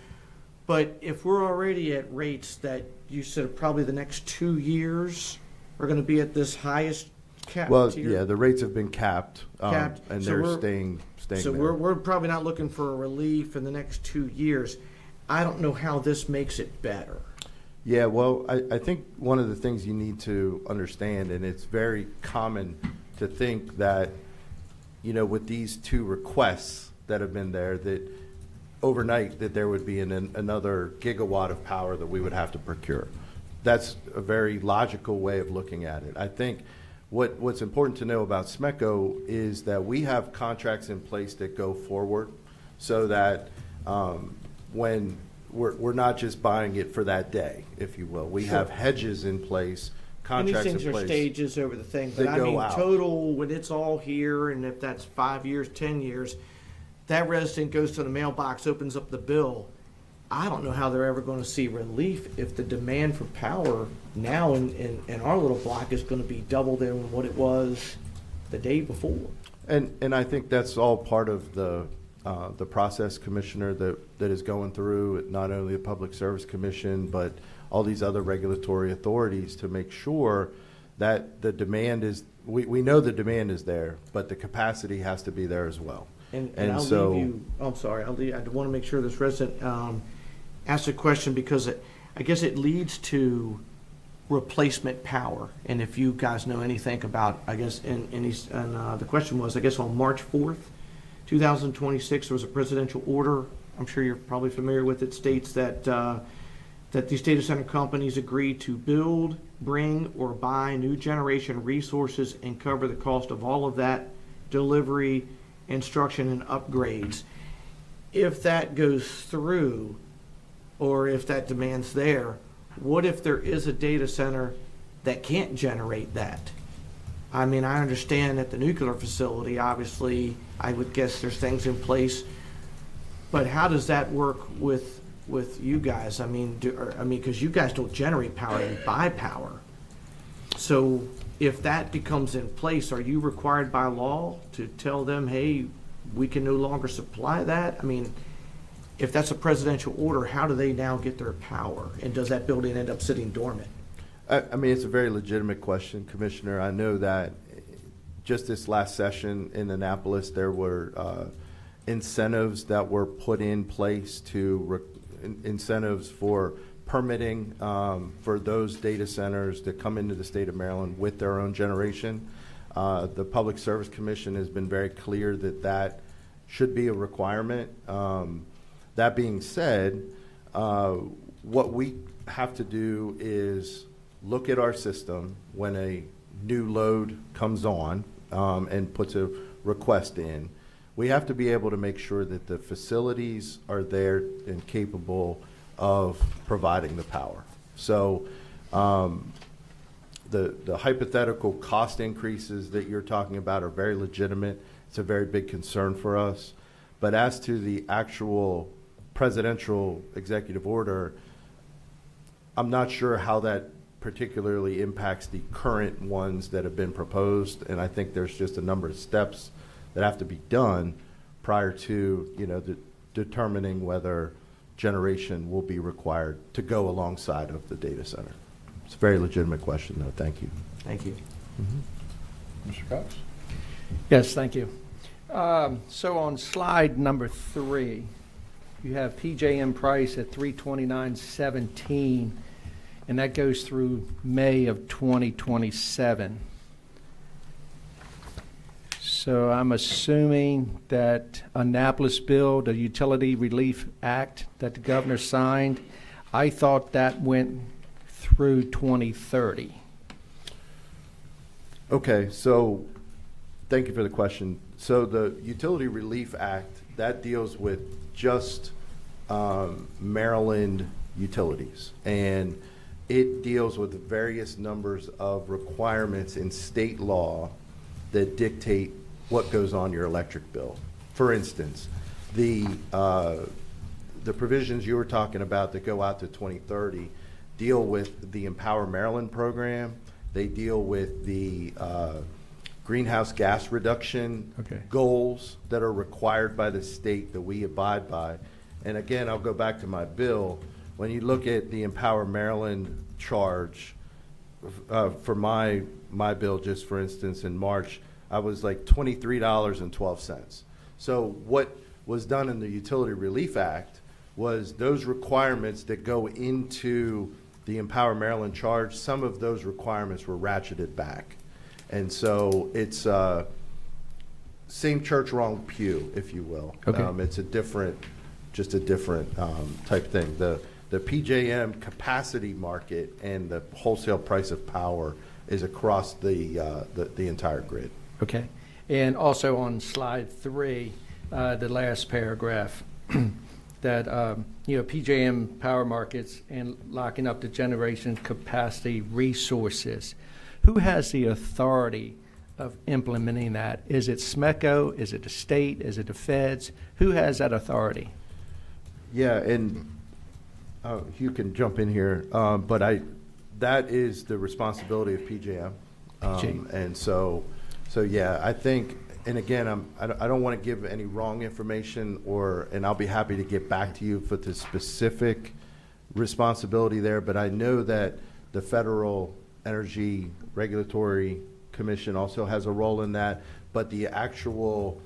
but if we're already at rates that you said probably the next 2 years are going to be at this highest cap Well, tier. yeah, the rates have been capped, and So they're we're- staying So there. we're probably not looking for a relief in the next 2 years. I don't know how this makes it better. Yeah, well, I think one of the things you need to understand, and it's very common to think that, with these 2 requests that have been there, that overnight that there would be another gigawatt of power that we would have to procure. That's a very logical way of looking at it. I think what's important to know about SMECO is that we have contracts in place that go forward, so that when we're not just buying it for that day, if you will. We have hedges in place contracts and these in things are place. stages over the thing, but They I go mean, out. total, when it's all here, and if that's 5 years, 10 years, that resident goes to the mailbox, opens up the bill. I don't know how they're ever going to see relief if the demand for power now in our little block is going to be double than what it was the day before. And I think that's all part of the process, Commissioner, that is going through not only the Public Service Commission, but all these other regulatory authorities to make sure that the demand is, we know the demand is there, but the capacity has to be there as well. And I'll leave you, I'm sorry, I want to make sure this resident asks a question because I guess it leads to replacement power. And if you guys know anything about, I guess, the question was, I guess on March 4th, 2026, there was a presidential order, I'm sure you're probably familiar with it, states that these data center companies agree to build, bring, or buy new generation resources and cover the cost of all of that delivery, instruction, and upgrades. If that goes through, or if that demand's there, what if there is a data center that can't generate that? I mean, I understand at the nuclear facility, obviously, I would guess there's things in place, but how does that work with you guys? I mean, because you guys don't generate power, you buy power. So if that becomes in place, are you required by law to tell them, hey, we can no longer supply that? I mean, if that's a presidential order, how do they now get their power? And does that building end up sitting dormant? I mean, it's a very legitimate question, Commissioner. I know that just this last session in Annapolis, there were incentives that were put in place incentives for permitting for those data centers to come into the state of Maryland with their own generation. The Public Service Commission has been very clear that that should be a requirement. That being said, what we have to do is look at our system when a new load comes on and puts a request in. We have to be able to make sure that the facilities are there and capable of providing the power. So the hypothetical cost increases that you're talking about are very legitimate. It's a very big concern for us. But as to the actual presidential executive order, I'm not sure how that particularly impacts the current ones that have been proposed, and I think there's just a number of steps that have to be done prior to determining whether generation will be required to go alongside of the data center. It's a very legitimate question, though. Thank you. Thank you. Mr. Cox? Yes, thank you. So on slide number 3, you have PJM price at $329.17, and that goes through May of 2027. So I'm assuming that Annapolis bill, the Utility Relief Act that the governor signed, I thought that went through 2030. Okay, so thank you for the question. So the Utility Relief Act, that deals with just Maryland utilities, and it deals with various numbers of requirements in state law that dictate what goes on your electric bill. For instance, the provisions you were talking about that go out to 2030 deal with the Empower Maryland program. They deal with the greenhouse gas reduction goals that are required by the state that we abide by. And again, I'll go back to my bill. When you look at the Empower Maryland charge, for my bill, just for instance, in March, I was like $23.12. So what was done in the Utility Relief Act was those requirements that go into the Empower Maryland charge, some of those requirements were ratcheted back. And so it's same church, wrong pew, if you will. Okay. It's a different type thing. The PJM capacity market and the wholesale price of power is across the entire grid. Okay. And also on slide 3, the last paragraph, that, PJM power markets and locking up the generation capacity resources. Who has the authority of implementing that? Is it SMECO? Is it the state? Is it the feds? Who has that authority? Yeah, and you can jump in here, but that is the responsibility of PJM. And so yeah, I think, and again, I don't want to give any wrong information, and I'll be happy to get back to you for the specific responsibility there, but I know that the Federal Energy Regulatory Commission also has a role in that, but the actual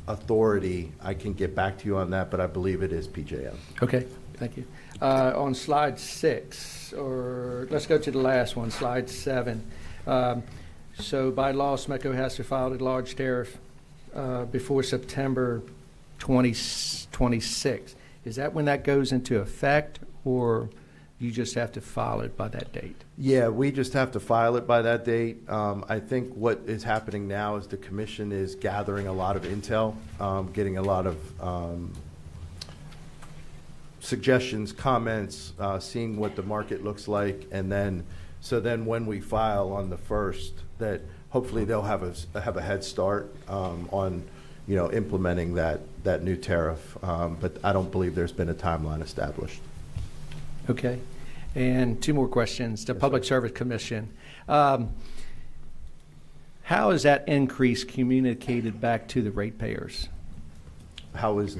authority, I can get back to you on that, but I believe it is PJM. Okay, thank you. On slide 6, or let's go to the last one, slide 7. So by law, SMECO has to file a large tariff before September 2026. Is that when that goes into effect, or you just have to file it by that date? Yeah, we just have to file it by that date. I think what is happening now is the commission is gathering a lot of intel, getting a lot of suggestions, comments, seeing what the market looks like, and then when we file on the 1st, that hopefully they'll have a head start on implementing that new tariff. But I don't believe there's been a timeline established. Okay. And 2 more questions. The Public Service Commission. How is that increase communicated back to the ratepayers? How is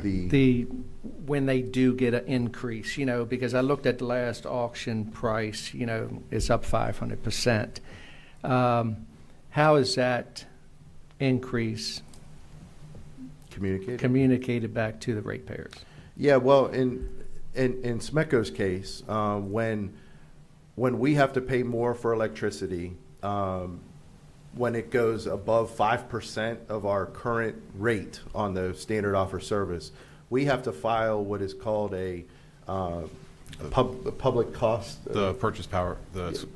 when they do get an increase? Because I looked at the last auction price. It's up 500%. How is that increase communicated back to the ratepayers? Yeah, well, in SMECO's case, when we have to pay more for electricity, when it goes above 5% of our current rate on the standard offer service, we have to file what is called a public cost. The purchase power.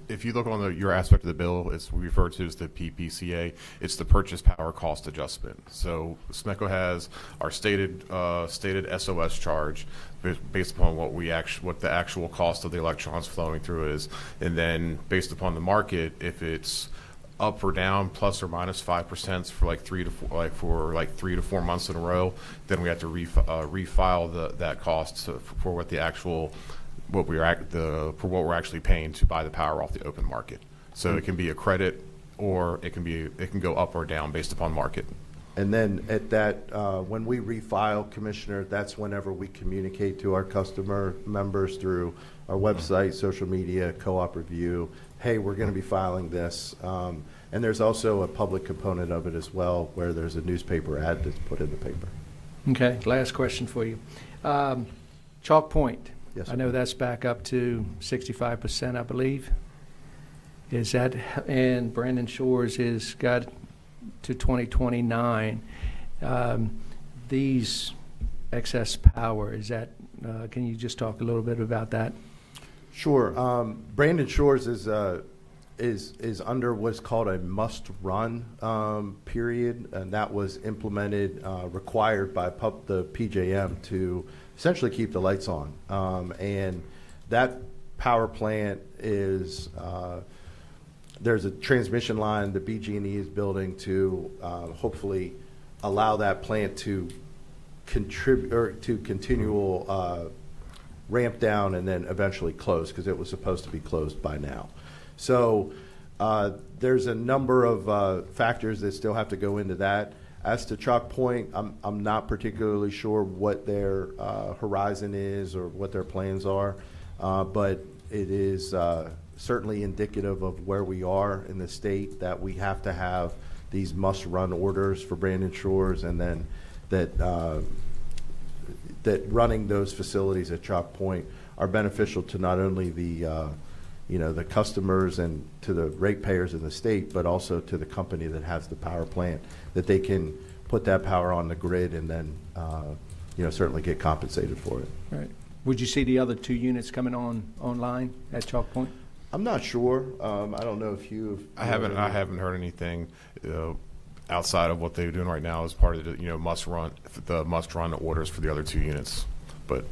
If you look on your aspect of the bill, it's referred to as the PPCA. It's the purchase power cost adjustment. So SMECO has our stated SOS charge based upon what the actual cost of the electrons flowing through is, and then based upon the market, if it's up or down, plus or minus 5% for 3 to 4 months in a row, then we have to refile that cost for what we're actually paying to buy the power off the open market. So it can be a credit, or it can go up or down based upon market. And then at that, when we refile, Commissioner, that's whenever we communicate to our customer members through our website, social media, co-op review, hey, we're going to be filing this. And there's also a public component of it as well, where there's a newspaper ad that's put in the paper. Okay, last question for you. Chalk Point. Yes, I know that's back up to 65%, I believe. Is that, and Brandon Shores has got to 2029. These excess power, is that, can you just talk a little bit about that? Sure. Brandon Shores is under what's called a must-run period, and that was implemented, required by the PJM to essentially keep the lights on. And that power plant is, there's a transmission line the BG&E is building to hopefully allow that plant to contribute, or to continual ramp down and then eventually close, because it was supposed to be closed by now. So there's a number of factors that still have to go into that. As to Chalk Point, I'm not particularly sure what their horizon is or what their plans are, but it is certainly indicative of where we are in the state, that we have to have these must-run orders for Brandon Shores, and then that running those facilities at Chalk Point are beneficial to not only the the customers and to the ratepayers in the state, but also to the company that has the power plant, that they can put that power on the grid and then certainly get compensated for it. Right. Would you see the other 2 units coming online at Chalk Point? I'm not sure. I don't know if you. I haven't heard anything. outside of what they're doing right now as part of the must run orders for the other 2 units. But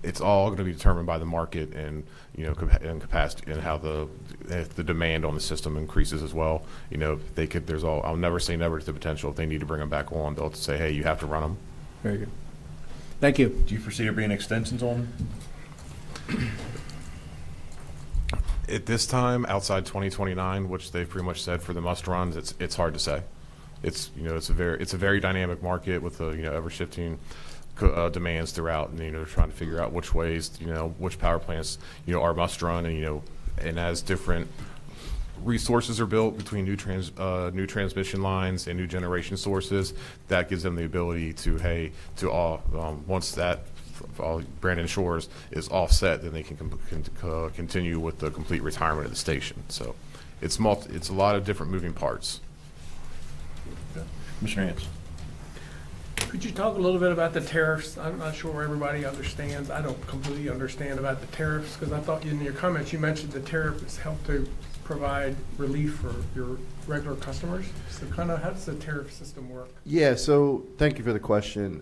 it's all going to be determined by the market and and capacity and how if the demand on the system increases as well. I'll never say never to the potential. If they need to bring them back on, they'll say, hey, you have to run them. Very good. Thank you. Do you foresee there being extensions on? At this time, outside 2029, which they've pretty much said for the must runs, it's hard to say. It's a very dynamic market with ever shifting demands throughout, and they're trying to figure out which ways, which power plants are must run, and as different resources are built between new transmission lines and new generation sources, that gives them the ability to once that Brandon Shores is offset, then they can continue with the complete retirement of the station. So it's a lot of different moving parts. Commissioner Hance. Could you talk a little bit about the tariffs? I'm not sure everybody understands. I don't completely understand about the tariffs, because I thought in your comments you mentioned the tariffs help to provide relief for your regular customers. So kind of how does the tariff system work? Yeah, so thank you for the question.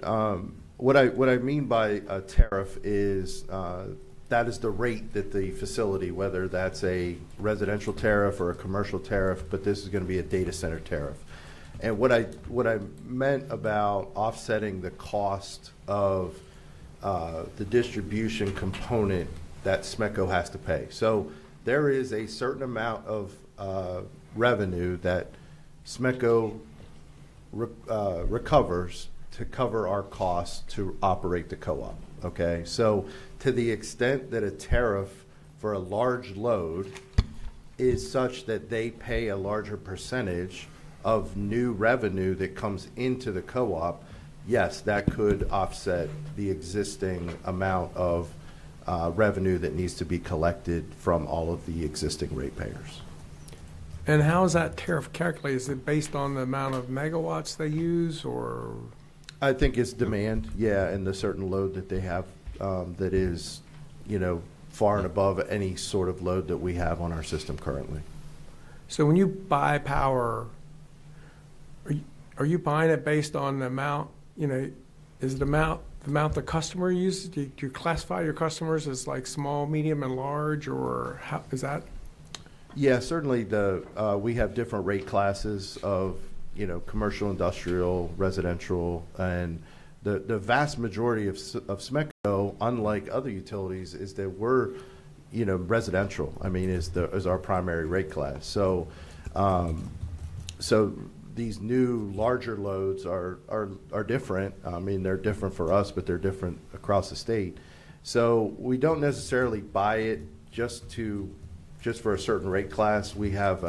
What I mean by a tariff is that is the rate that the facility, whether that's a residential tariff or a commercial tariff, but this is going to be a data center tariff. And what I meant about offsetting the cost of the distribution component that SMECO has to pay. So there is a certain amount of revenue that SMECO recovers to cover our costs to operate the co-op. Okay, so to the extent that a tariff for a large load is such that they pay a larger percentage of new revenue that comes into the co-op, yes, that could offset the existing amount of revenue that needs to be collected from all of the existing ratepayers. And how is that tariff calculated? Is it based on the amount of megawatts they use, or? I think it's demand, yeah, and the certain load that they have that is, far and above any sort of load that we have on our system currently. So when you buy power, are you buying it based on the amount, is it the amount the customer uses? Do you classify your customers as like small, medium, and large, or how is that? Yeah, certainly we have different rate classes of, commercial, industrial, residential, and the vast majority of SMECO, unlike other utilities, is that we're, residential. I mean, is our primary rate class. So, these new larger loads are different. I mean, they're different for us, but they're different across the state. So we don't necessarily buy it just for a certain rate class. We have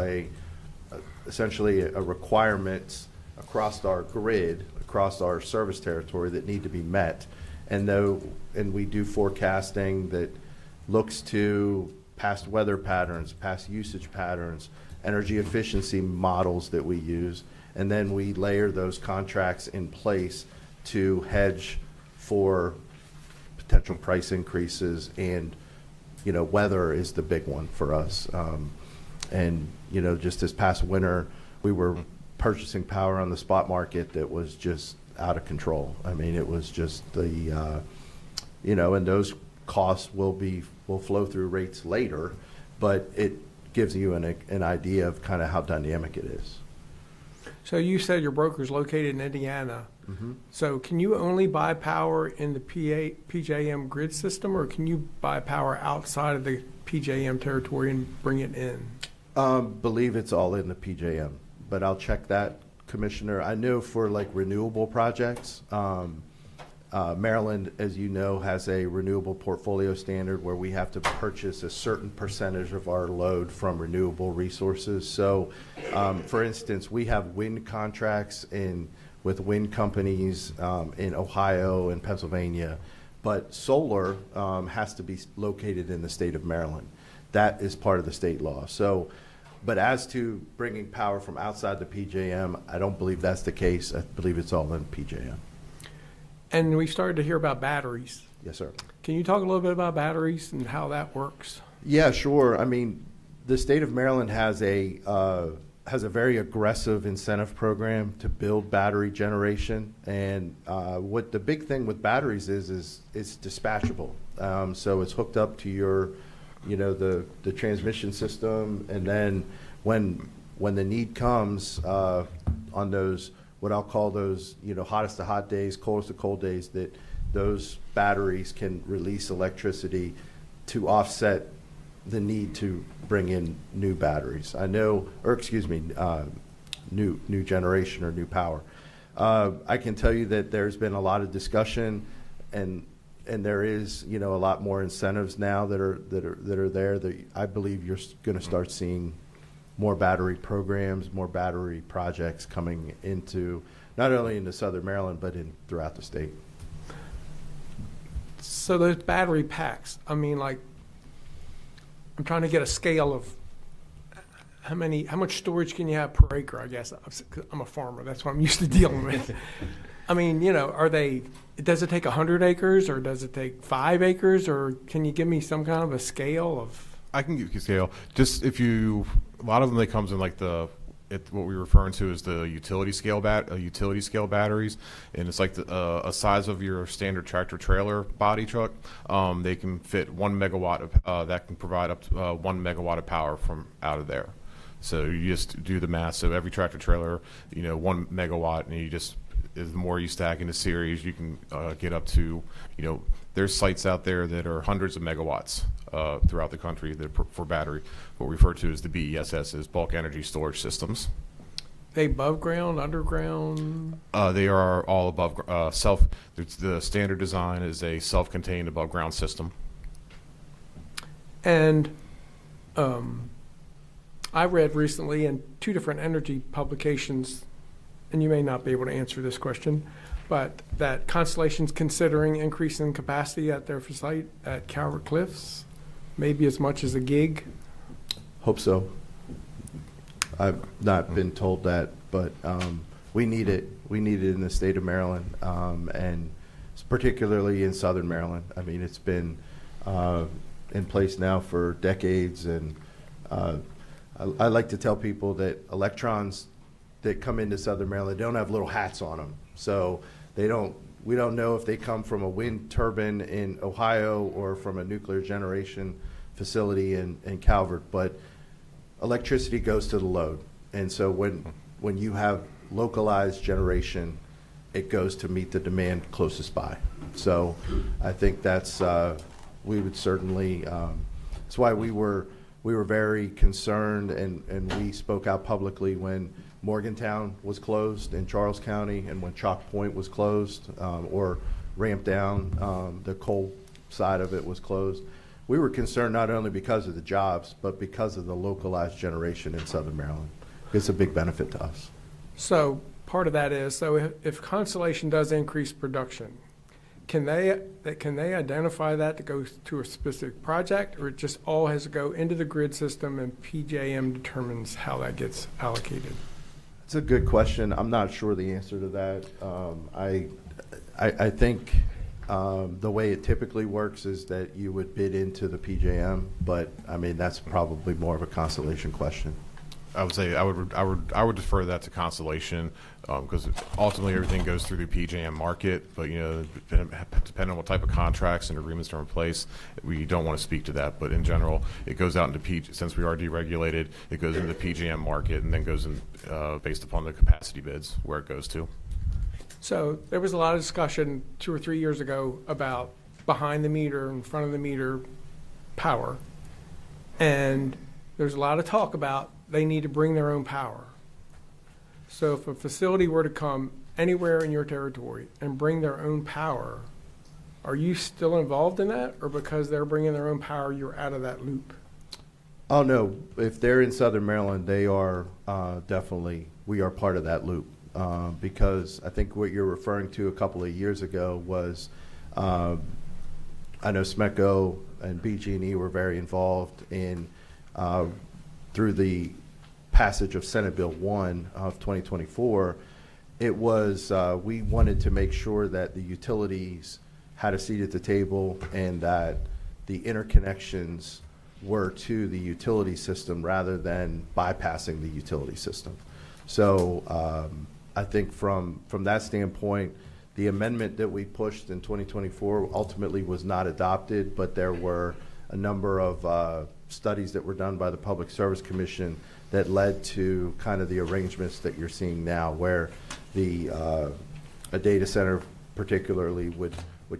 essentially a requirements across our grid, across our service territory that need to be met. And we do forecasting that looks to past weather patterns, past usage patterns, energy efficiency models that we use, and then we layer those contracts in place to hedge for potential price increases, and weather is the big one for us. And just this past winter, we were purchasing power on the spot market that was just out of control. I mean, it was just and those costs will flow through rates later, but it gives you an idea of kind of how dynamic it is. So you said your broker's located in Indiana. Mm-hmm. So can you only buy power in the PJM grid system, or can you buy power outside of the PJM territory and bring it in? Believe it's all in the PJM, but I'll check that, Commissioner. I know for like renewable projects, Maryland, as you know, has a renewable portfolio standard where we have to purchase a certain percentage of our load from renewable resources. So, for instance, we have wind contracts with wind companies in Ohio and Pennsylvania, but solar has to be located in the state of Maryland. That is part of the state law. So, but as to bringing power from outside the PJM, I don't believe that's the case. I believe it's all in PJM. And we started to hear about batteries. Yes, sir. Can you talk a little bit about batteries and how that works? Yeah, sure. I mean, the state of Maryland has has a very aggressive incentive program to build battery generation. And what the big thing with batteries is it's dispatchable. So it's hooked up to your, the transmission system, and then when the need comes on those, what I'll call those, hottest of hot days, coldest of cold days, that those batteries can release electricity to offset the need to bring in new batteries. New generation or new power. I can tell you that there's been a lot of discussion, and there is, a lot more incentives now that are there. That I believe you're going to start seeing more battery programs, more battery projects coming into not only into Southern Maryland but throughout the state. So those battery packs, I'm trying to get a scale of how much storage can you have per acre, I guess. I'm a farmer. That's what I'm used to dealing with. Does it take 100 acres, or does it take 5 acres, or can you give me some kind of a scale of? I can give you a scale. Just a lot of them, they comes in like what we're referring to as the utility scale batteries, and it's like a size of your standard tractor trailer body truck. They can fit 1 megawatt that can provide up to 1 megawatt of power from out of there. So you just do the math. So every tractor trailer, 1 megawatt, and the more you stack into series, you can get up to, there's sites out there that are hundreds of megawatts throughout the country for battery, what we refer to as the BESS, is bulk energy storage systems. They above ground, underground? They are all above the standard design is a self-contained above ground system. And I read recently in 2 different energy publications, and you may not be able to answer this question, but that Constellation's considering increasing capacity at their site at Calvert Cliffs, maybe as much as a gig. Hope so. I've not been told that, but we need it. We need it in the state of Maryland, and particularly in Southern Maryland. It's been in place now for decades, and I like to tell people that electrons that come into Southern Maryland don't have little hats on them. So we don't know if they come from a wind turbine in Ohio or from a nuclear generation facility in Calvert, but electricity goes to the load. And so when you have localized generation, it goes to meet the demand closest by. So I think that's, we would certainly, that's why we were very concerned, and we spoke out publicly when Morgantown was closed in Charles County, and when Chalk Point was closed, or Ramp Down, the coal side of it was closed. We were concerned not only because of the jobs, but because of the localized generation in Southern Maryland. It's a big benefit to us. So part of that is, if Constellation does increase production, can they identify that to go to a specific project, or it just all has to go into the grid system and PJM determines how that gets allocated? It's a good question. I'm not sure the answer to that. I think the way it typically works is that you would bid into the PJM, but that's probably more of a Constellation question. I would say I would defer that to Constellation, because ultimately everything goes through the PJM market. But depending on what type of contracts and agreements are in place, we don't want to speak to that. But in general, it goes out into since we are deregulated, it goes into the PJM market and then goes in based upon the capacity bids where it goes to. So there was a lot of discussion 2 or 3 years ago about behind the meter and front of the meter power, and there's a lot of talk about they need to bring their own power. So if a facility were to come anywhere in your territory and bring their own power, are you still involved in that, or because they're bringing their own power, you're out of that loop? Oh, no. If they're in Southern Maryland, they are definitely, we are part of that loop. Because I think what you're referring to a couple of years ago was, I know SMECO and BG&E were very involved in, through the passage of Senate Bill 1 of 2024, it was, we wanted to make sure that the utilities had a seat at the table and that the interconnections were to the utility system rather than bypassing the utility system. So I think from that standpoint, the amendment that we pushed in 2024 ultimately was not adopted, but there were a number of studies that were done by the Public Service Commission that led to kind of the arrangements that you're seeing now, where a data center particularly would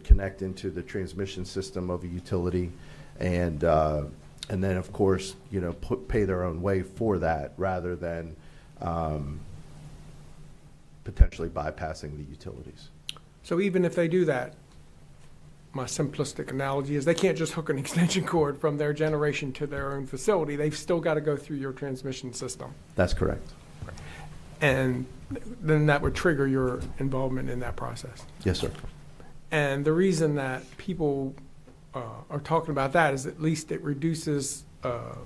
connect into the transmission system of a utility, and then of course, you know, pay their own way for that rather than potentially bypassing the utilities. So even if they do that, my simplistic analogy is they can't just hook an extension cord from their generation to their own facility. They've still got to go through your transmission system. That's correct. And then that would trigger your involvement in that process. Yes, sir. And the reason that people are talking about that is at least it reduces the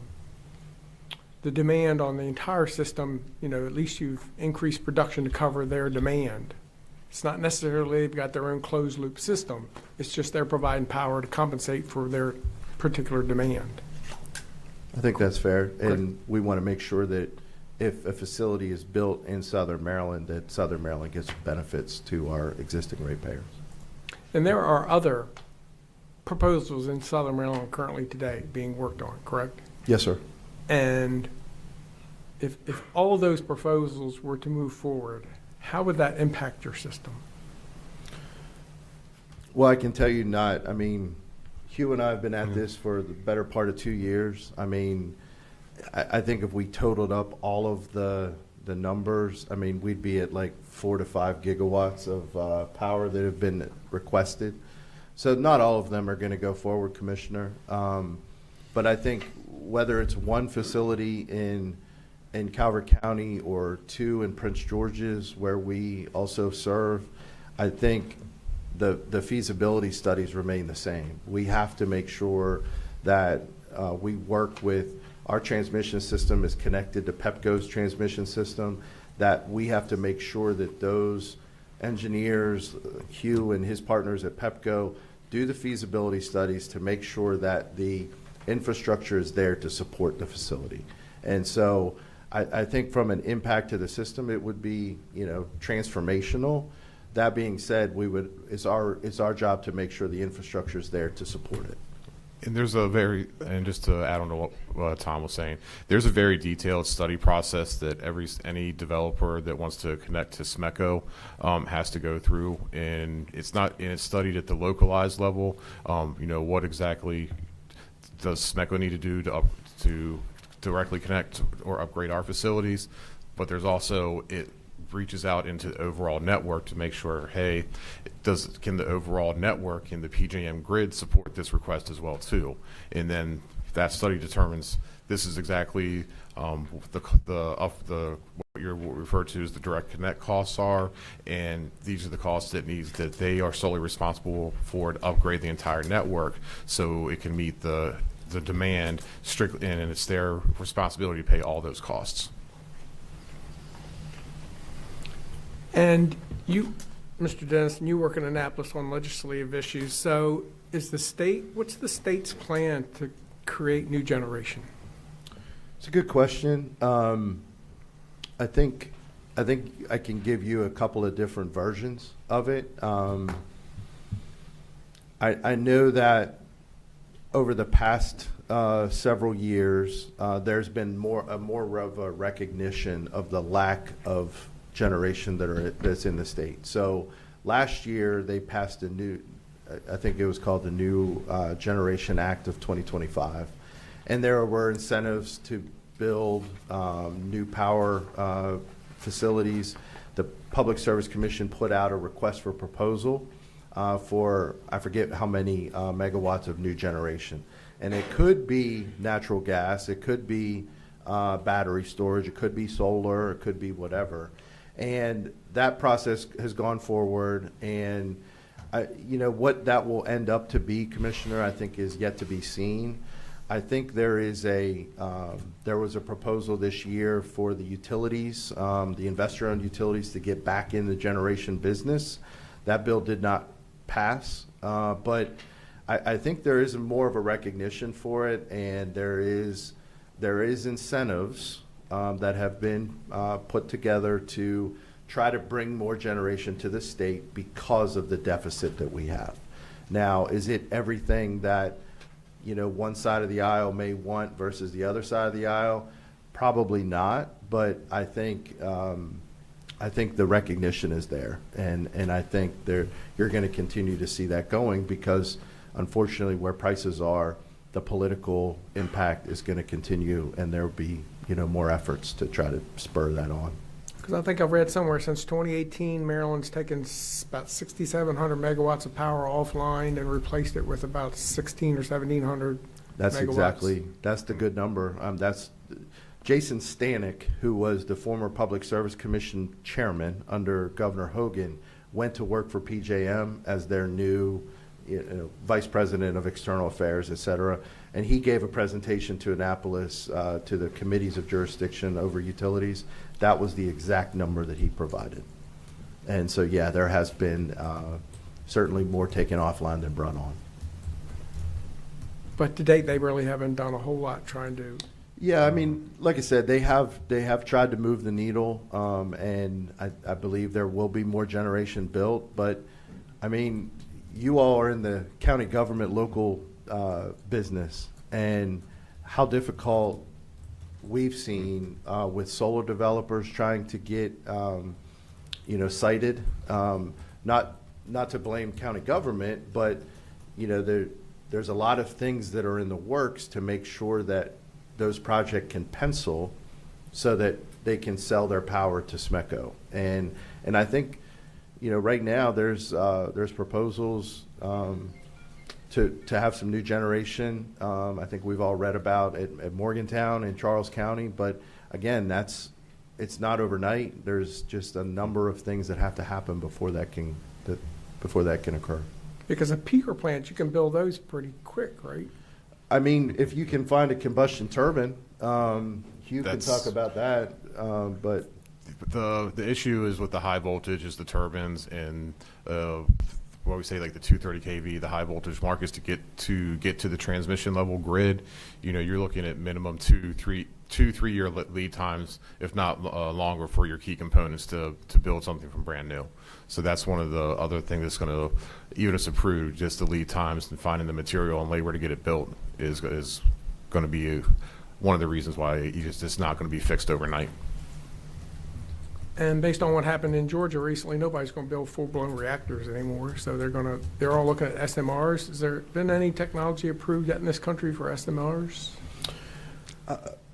demand on the entire system. You know, at least you've increased production to cover their demand. It's not necessarily they've got their own closed loop system. It's just they're providing power to compensate for their particular demand. I think that's fair. And we want to make sure that if a facility is built in Southern Maryland, that Southern Maryland gets benefits to our existing ratepayers. And there are other proposals in Southern Maryland currently today being worked on, correct? Yes, sir. And if all those proposals were to move forward, how would that impact your system? Well, I can tell you not. I mean, Hugh and I have been at this for the better part of 2 years. I mean, I think if we totaled up all of the numbers, I mean, we'd be at like 4 to 5 gigawatts of power that have been requested. So not all of them are going to go forward, Commissioner. But I think whether it's one facility in Calvert County or 2 in Prince George's where we also serve, I think the feasibility studies remain the same. We have to make sure that we work with our transmission system is connected to PEPCO's transmission system, that we have to make sure that those engineers, Hugh and his partners at PEPCO, do the feasibility studies to make sure that the infrastructure is there to support the facility. And so I think from an impact to the system, it would be, you know, transformational. That being said, it's our job to make sure the infrastructure is there to support it. And and just to add on to what Tom was saying, there's a very detailed study process that any developer that wants to connect to SMECO has to go through, and it's studied at the localized level. You know, what exactly does SMECO need to do to directly connect or upgrade our facilities? But there's also, it reaches out into the overall network to make sure, hey, can the overall network in the PJM grid support this request as well too? And then that study determines this is exactly what you're referred to as the direct connect costs are, and these are the costs that they are solely responsible for to upgrade the entire network so it can meet the demand strictly, and it's their responsibility to pay all those costs. And you, Mr. Dennison, you work in Annapolis on legislative issues. So what's the state's plan to create new generation? It's a good question. I think I can give you a couple of different versions of it. I know that over the past several years, there's been more of a recognition of the lack of generation that's in the state. So last year they passed a new, I think it was called the New Generation Act of 2025, and there were incentives to build new power facilities. The Public Service Commission put out a request for proposal for, I forget how many megawatts of new generation. And it could be natural gas, it could be battery storage, it could be solar, it could be whatever. And that process has gone forward, and what that will end up to be, Commissioner, I think is yet to be seen. I think there was a proposal this year for the utilities, the investor-owned utilities, to get back in the generation business. That bill did not pass, but I think there is more of a recognition for it, and there is incentives that have been put together to try to bring more generation to the state because of the deficit that we have. Now, is it everything that one side of the aisle may want versus the other side of the aisle? Probably not, but I think the recognition is there, and I think you're going to continue to see that going because, unfortunately, where prices are, the political impact is going to continue, and there will be more efforts to try to spur that on. Because I think I've read somewhere since 2018, Maryland's taken about 6,700 megawatts of power offline and replaced it with about 1,600 or 1,700 megawatts. That's the good number. That's Jason Stanek, who was the former Public Service Commission chairman under Governor Hogan, went to work for PJM as their new vice president of external affairs, et cetera. And he gave a presentation to Annapolis, to the committees of jurisdiction over utilities. That was the exact number that he provided. And so, yeah, there has been certainly more taken offline than brought on. But to date, they really haven't done a whole lot trying to. Yeah, I mean, like I said, they have tried to move the needle, and I believe there will be more generation built. But, I mean, you all are in the county government local business, and how difficult we've seen with solar developers trying to get sited. Not to blame county government, but there's a lot of things that are in the works to make sure that those projects can pencil so that they can sell their power to SMECO. And I think right now there's proposals to have some new generation. I think we've all read about at Morgantown and Charles County, but again, it's not overnight. There's just a number of things that have to happen before that can occur. Because a peaker plant, you can build those pretty quick, right? I mean, if you can find a combustion turbine, you can talk about that, but the issue is with the high voltage is the turbines and what we say like the 230 kV, the high voltage markets to get to the transmission level grid. You're looking at minimum 2-3 year lead times, if not longer, for your key components to build something from brand new. So that's one of the other things that's going to, even if it's approved, just the lead times and finding the material and labor to get it built is going to be one of the reasons why it's not going to be fixed overnight. And based on what happened in Georgia recently, nobody's going to build full-blown reactors anymore. So they're all looking at SMRs. Has there been any technology approved yet in this country for SMRs?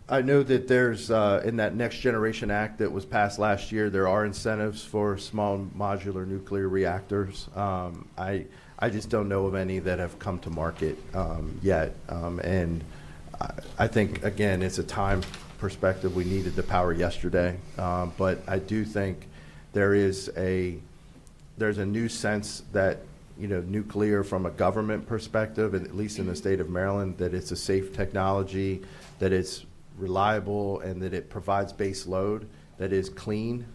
I know that there's in that Next Generation Act that was passed last year, there are incentives for small modular nuclear reactors. I just don't know of any that have come to market yet. And I think, again, it's a time perspective. We needed the power yesterday, but I do think there's a new sense that nuclear from a government perspective, at least in the state of Maryland, that it's a safe technology, that it's reliable, and that it provides base load that is clean.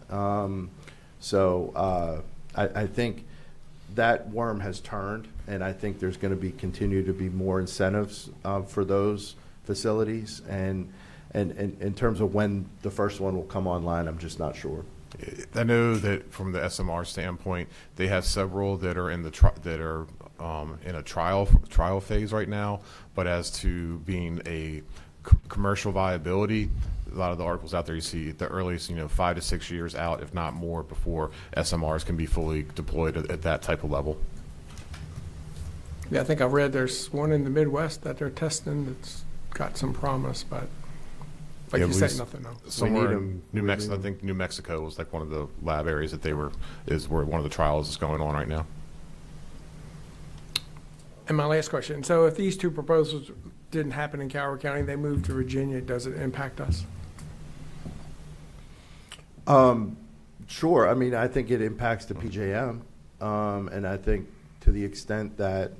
So I think that worm has turned, and I think there's going to continue to be more incentives for those facilities. And in terms of when the first one will come online, I'm just not sure. I know that from the SMR standpoint, they have several that are in in a trial phase right now. But as to being a commercial viability, a lot of the articles out there you see the earliest 5 to 6 years out, if not more, before SMRs can be fully deployed at that type of level. Yeah, I think I've read there's one in the Midwest that they're testing that's got some promise, but like you said, nothing else. Somewhere in New Mexico, I think New Mexico was like one of the lab areas that is where one of the trials is going on right now. And my last question, so if these two proposals didn't happen in Calvert County, they moved to Virginia, does it impact us? Sure. I mean, I think it impacts the PJM, and I think to the extent that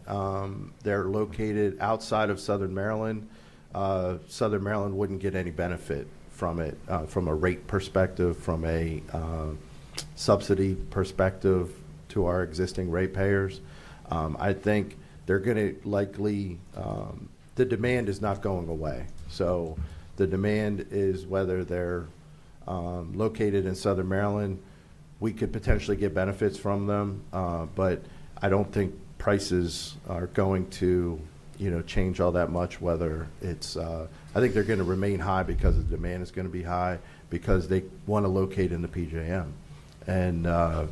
they're located outside of Southern Maryland wouldn't get any benefit from it, from a rate perspective, from a subsidy perspective to our existing ratepayers. I think they're going to likely, the demand is not going away. So the demand is whether they're located in Southern Maryland, we could potentially get benefits from them, but I don't think prices are going to, change all that much. Whether it's, I think they're going to remain high because the demand is going to be high because they want to locate in the PJM, and I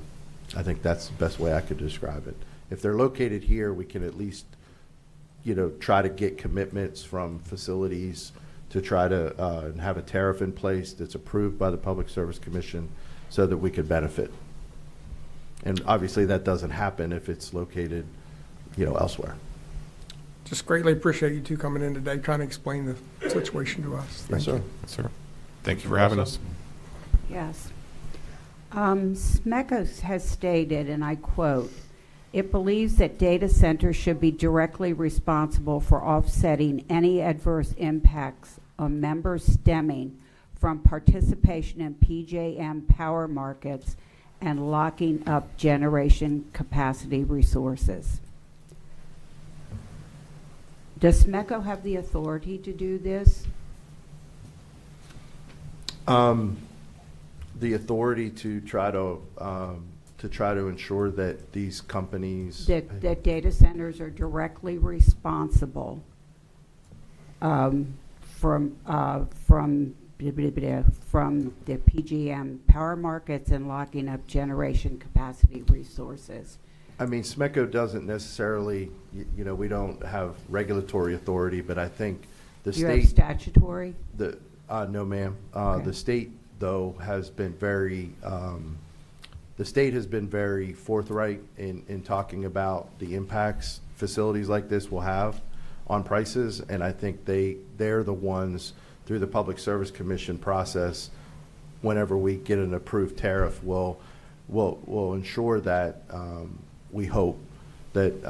think that's the best way I could describe it. If they're located here, we can at least, try to get commitments from facilities to try to have a tariff in place that's approved by the Public Service Commission so that we could benefit. And obviously that doesn't happen if it's located, elsewhere. Just greatly appreciate you two coming in today, trying to explain the situation to us. Yes, sir. Yes, sir. Thank you for having us. Yes. SMECO has stated, and I quote, "It believes that data centers should be directly responsible for offsetting any adverse impacts on members stemming from participation in PJM power markets and locking up generation capacity resources." Does SMECO have the authority to do this? The authority to try to ensure that these companies That data centers are directly responsible from the PJM power markets and locking up generation capacity resources. I mean, SMECO doesn't necessarily, we don't have regulatory authority, but I think the You state. have statutory? No, ma'am. Okay. The state, though, has been very, forthright in talking about the impacts facilities like this will have on prices, and I think they're the ones, through the Public Service Commission process, whenever we get an approved tariff, will ensure that we hope that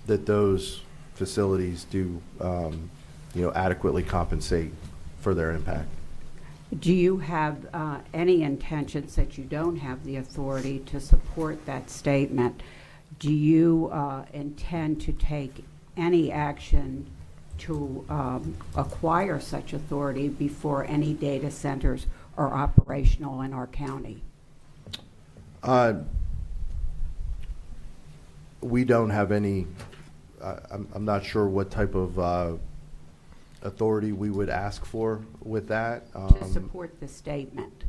that those facilities do adequately compensate for their impact. Do you have any intentions that you don't have the authority to support that statement? Do you intend to take any action to acquire such authority before any data centers are operational in our county? We don't have any, I'm not sure what type of authority we would ask for with that. To support the statement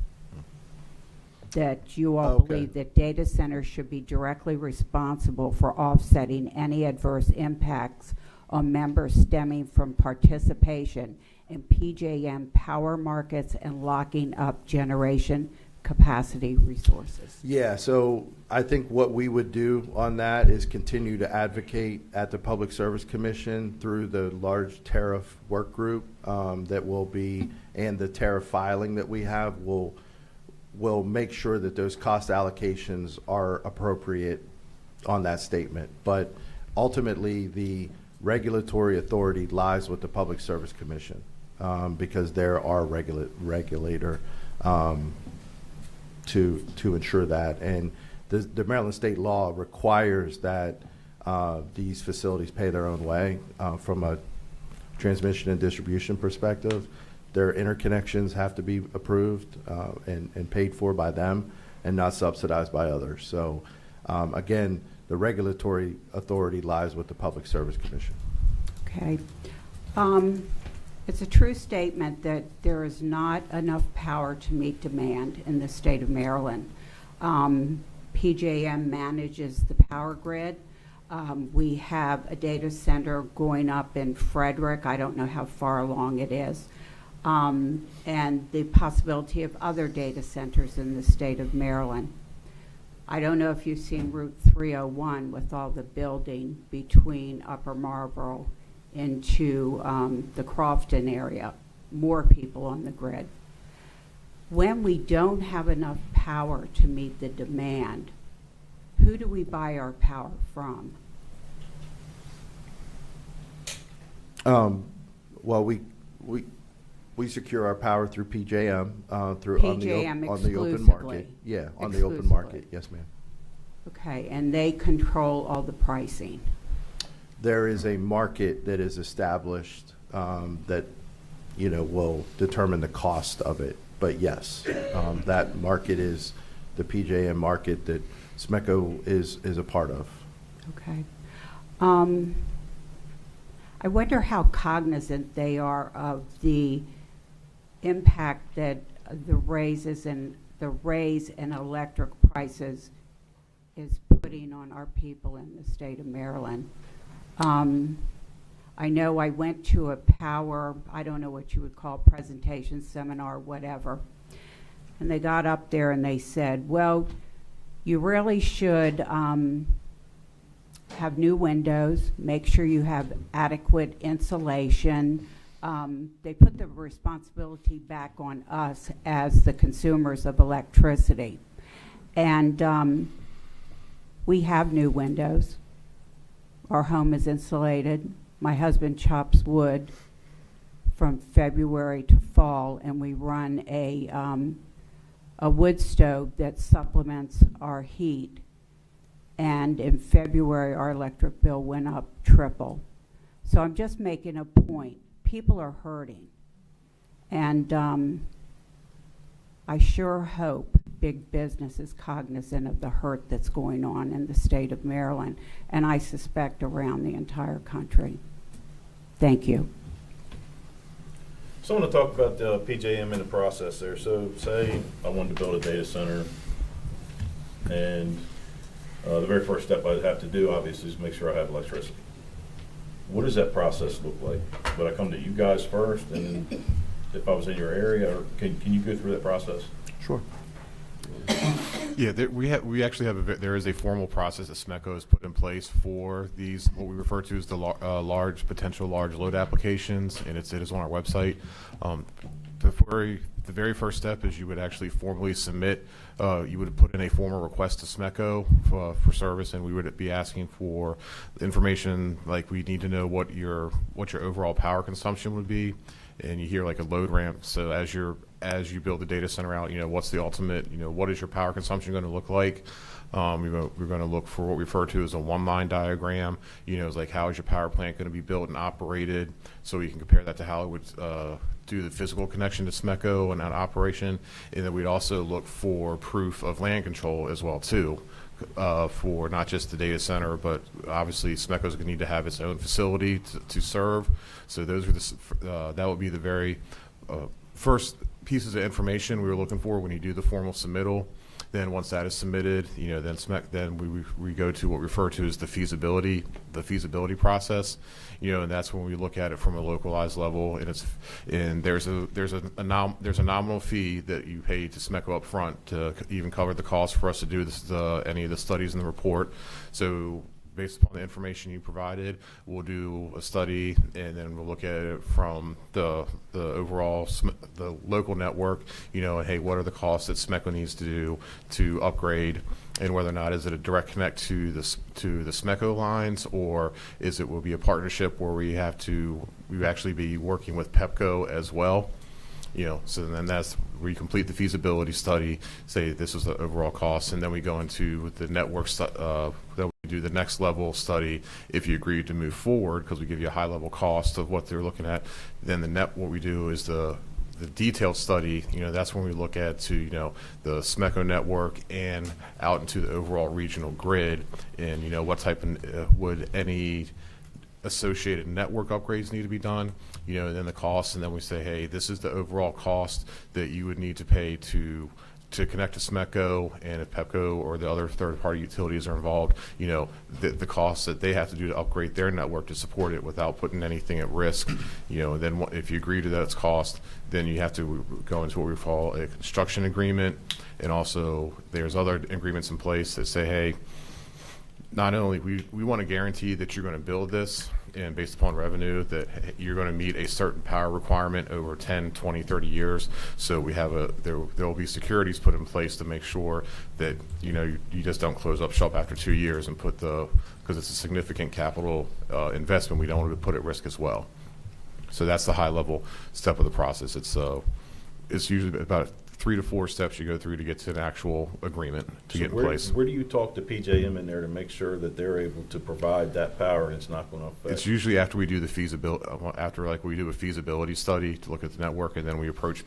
that you all believe that data centers should be directly responsible for offsetting any adverse impacts on members stemming from participation in PJM power markets and locking up generation capacity resources. Yeah, so I think what we would do on that is continue to advocate at the Public Service Commission through the large tariff work group that will be, and the tariff filing that we have will make sure that those cost allocations are appropriate on that statement. But ultimately, the regulatory authority lies with the Public Service Commission because they're our regulator to ensure that. And the Maryland state law requires that these facilities pay their own way from a transmission and distribution perspective. Their interconnections have to be approved and paid for by them and not subsidized by others. So again, the regulatory authority lies with the Public Service Commission. Okay. It's a true statement that there is not enough power to meet demand in the state of Maryland. PJM manages the power grid. We have a data center going up in Frederick. I don't know how far along it is. And the possibility of other data centers in the state of Maryland. I don't know if you've seen Route 301 with all the building between Upper Marlboro into the Crofton area, more people on the grid. When we don't have enough power to meet the demand, who do we buy our power from? Well, we secure our power through PJM, through PJM on the open exclusively. market. Yeah, on the open market. Yes, ma'am. Okay, and they control all the pricing. there is a market that is established that, will determine the cost of it. But yes, that market is the PJM market that SMECO is a part of. Okay. I wonder how cognizant they are of the impact that the raise in electric prices is putting on our people in the state of Maryland. I know I went to a I don't know what you would call presentation, seminar, whatever, and they got up there and they said, well, you really should have new windows, make sure you have adequate insulation. They put the responsibility back on us as the consumers of electricity. And we have new windows. Our home is insulated. My husband chops wood from February to fall, and we run a wood stove that supplements our heat. And in February, our electric bill went up triple. So I'm just making a point. People are hurting. And I sure hope big business is cognizant of the hurt that's going on in the state of Maryland, and I suspect around the entire country. Thank you. So I want to talk about the PJM in the process there. So say I wanted to build a data center, and the very first step I'd have to do, obviously, is make sure I have electricity. What does that process look like? Would I come to you guys first, and then if I was in your area, or can you go through that process? Sure. Yeah, we actually have there is a formal process that SMECO has put in place for these, what we refer to as the potential large load applications, and it is on our website. The very first step is you would actually formally submit, you would put in a formal request to SMECO for service, and we would be asking for information like we need to know what your overall power consumption would be, and you hear like a load ramp. So as you build the data center out, what's the ultimate, what is your power consumption going to look like? We're going to look for what we refer to as a one-line diagram. It's like how is your power plant going to be built and operated, so we can compare that to how it would do the physical connection to SMECO and that operation. And then we'd also look for proof of land control as well too, for not just the data center, but obviously SMECO is going to need to have its own facility to serve. So those are that would be the very first pieces of information we were looking for when you do the formal submittal. Then once that is submitted, then we go to what we refer to as the feasibility process, and that's when we look at it from a localized level, and there's a nominal fee that you pay to SMECO up front to even cover the cost for us to do any of the studies in the report. So based upon the information you provided, we'll do a study, and then we'll look at it from the overall the local network, and hey, what are the costs that SMECO needs to do to upgrade, and whether or not is it a direct connect to the SMECO lines, or will be a partnership where we actually be working with PEPCO as well. So then that's where you complete the feasibility study, say this is the overall cost, and then we go into the network then we do the next level study if you agree to move forward, because we give you a high level cost of what they're looking at. Then what we do is the detailed study, that's when we look at the SMECO network and out into the overall regional grid, and what type of would any associated network upgrades need to be done, and then the cost, and then we say, hey, this is the overall cost that you would need to pay to connect to SMECO, and if PEPCO or the other third-party utilities are involved, the costs that they have to do to upgrade their network to support it without putting anything at risk, and then if you agree to that cost, then you have to go into what we call a construction agreement, and also there's other agreements in place that say, hey, not only we want to guarantee that you're going to build this, and based upon revenue, that you're going to meet a certain power requirement over 10, 20, 30 years. So we have there will be securities put in place to make sure that you just don't close up shop after 2 years and because it's a significant capital investment, we don't want to put at risk as well. So that's the high level step of the process. It's usually about 3 to 4 steps you go through to get to an actual agreement to get in place. Where do you talk to PJM in there to make sure that they're able to provide that power and it's not going to affect? It's usually after we do the feasibility, after like we do a feasibility study to look at the network, and then we approach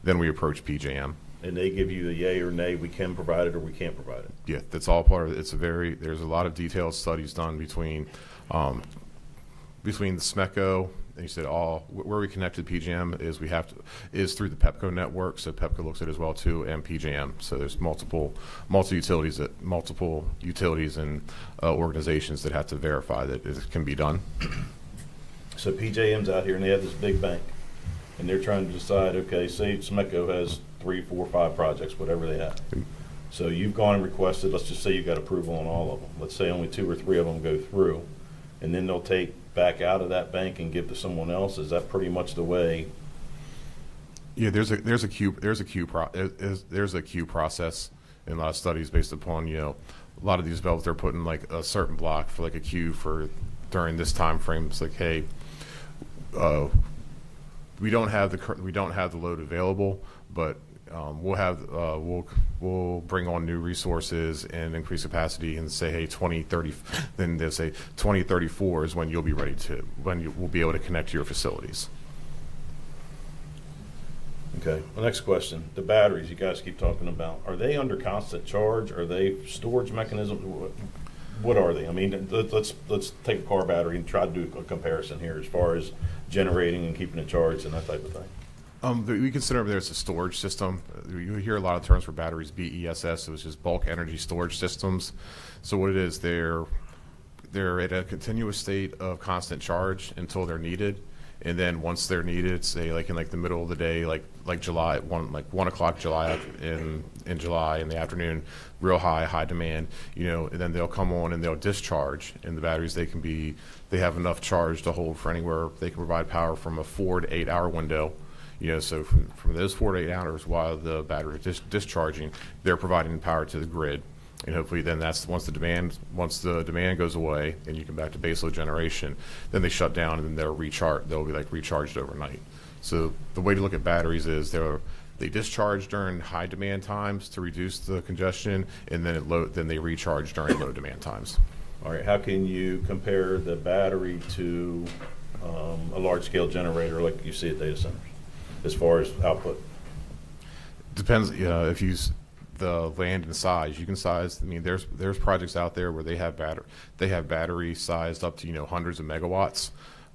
then we approach PJM. And they give you the yay or nay, we can provide it or we can't provide it. Yeah, that's all part of it. There's a lot of detailed studies done between the SMECO, and you said where we connect to PJM is through the PEPCO network, so PEPCO looks at it as well too, and PJM. So there's multiple utilities and organizations that have to verify that it can be done. So PJM's out here and they have this big bank, and they're trying to decide, okay, say SMECO has 3, 4, 5 projects, whatever they have. So you've gone and requested, let's just say you got approval on all of them. Let's say only 2 or 3 of them go through, and then they'll take back out of that bank and give to someone else. Is that pretty much the way? Yeah, there's a queue process in a lot of studies based upon, a lot of these developers, they're putting like a certain block for like a queue for during this time frame. It's like, hey, we don't have the load available, but we'll bring on new resources and increase capacity and say, hey, 2030, then they'll say 2034 is when you'll be ready when you will be able to connect to your facilities. Okay, the next question, the batteries you guys keep talking about, are they under constant charge? Are they storage mechanisms? What are they? I mean, let's take a car battery and try to do a comparison here as far as generating and keeping it charged and that type of thing. We consider there's a storage system. You hear a lot of terms for batteries, BESS, which is bulk energy storage systems. So what it is, they're at a continuous state of constant charge until they're needed, and then once they're needed, say like in like the middle of the day, like July at 1 o'clock July in July in the afternoon, real high demand, and then they'll come on and they'll discharge. And the batteries, they have enough charge to hold for anywhere. They can provide power from a 4 to 8 hour window. So from those 4 to 8 hours while the battery is discharging, they're providing power to the grid, and hopefully then that's once the demand goes away and you come back to baseload generation, then they shut down and then they'll be like recharged overnight. So the way to look at batteries is they discharge during high demand times to reduce the congestion, and then they recharge during low demand times. All right, how can you compare the battery to a large scale generator like you see at data centers? As far as output, depends. If you use the land and size, you can size. I mean, there's projects out there where they have battery sized up to hundreds of megawatts,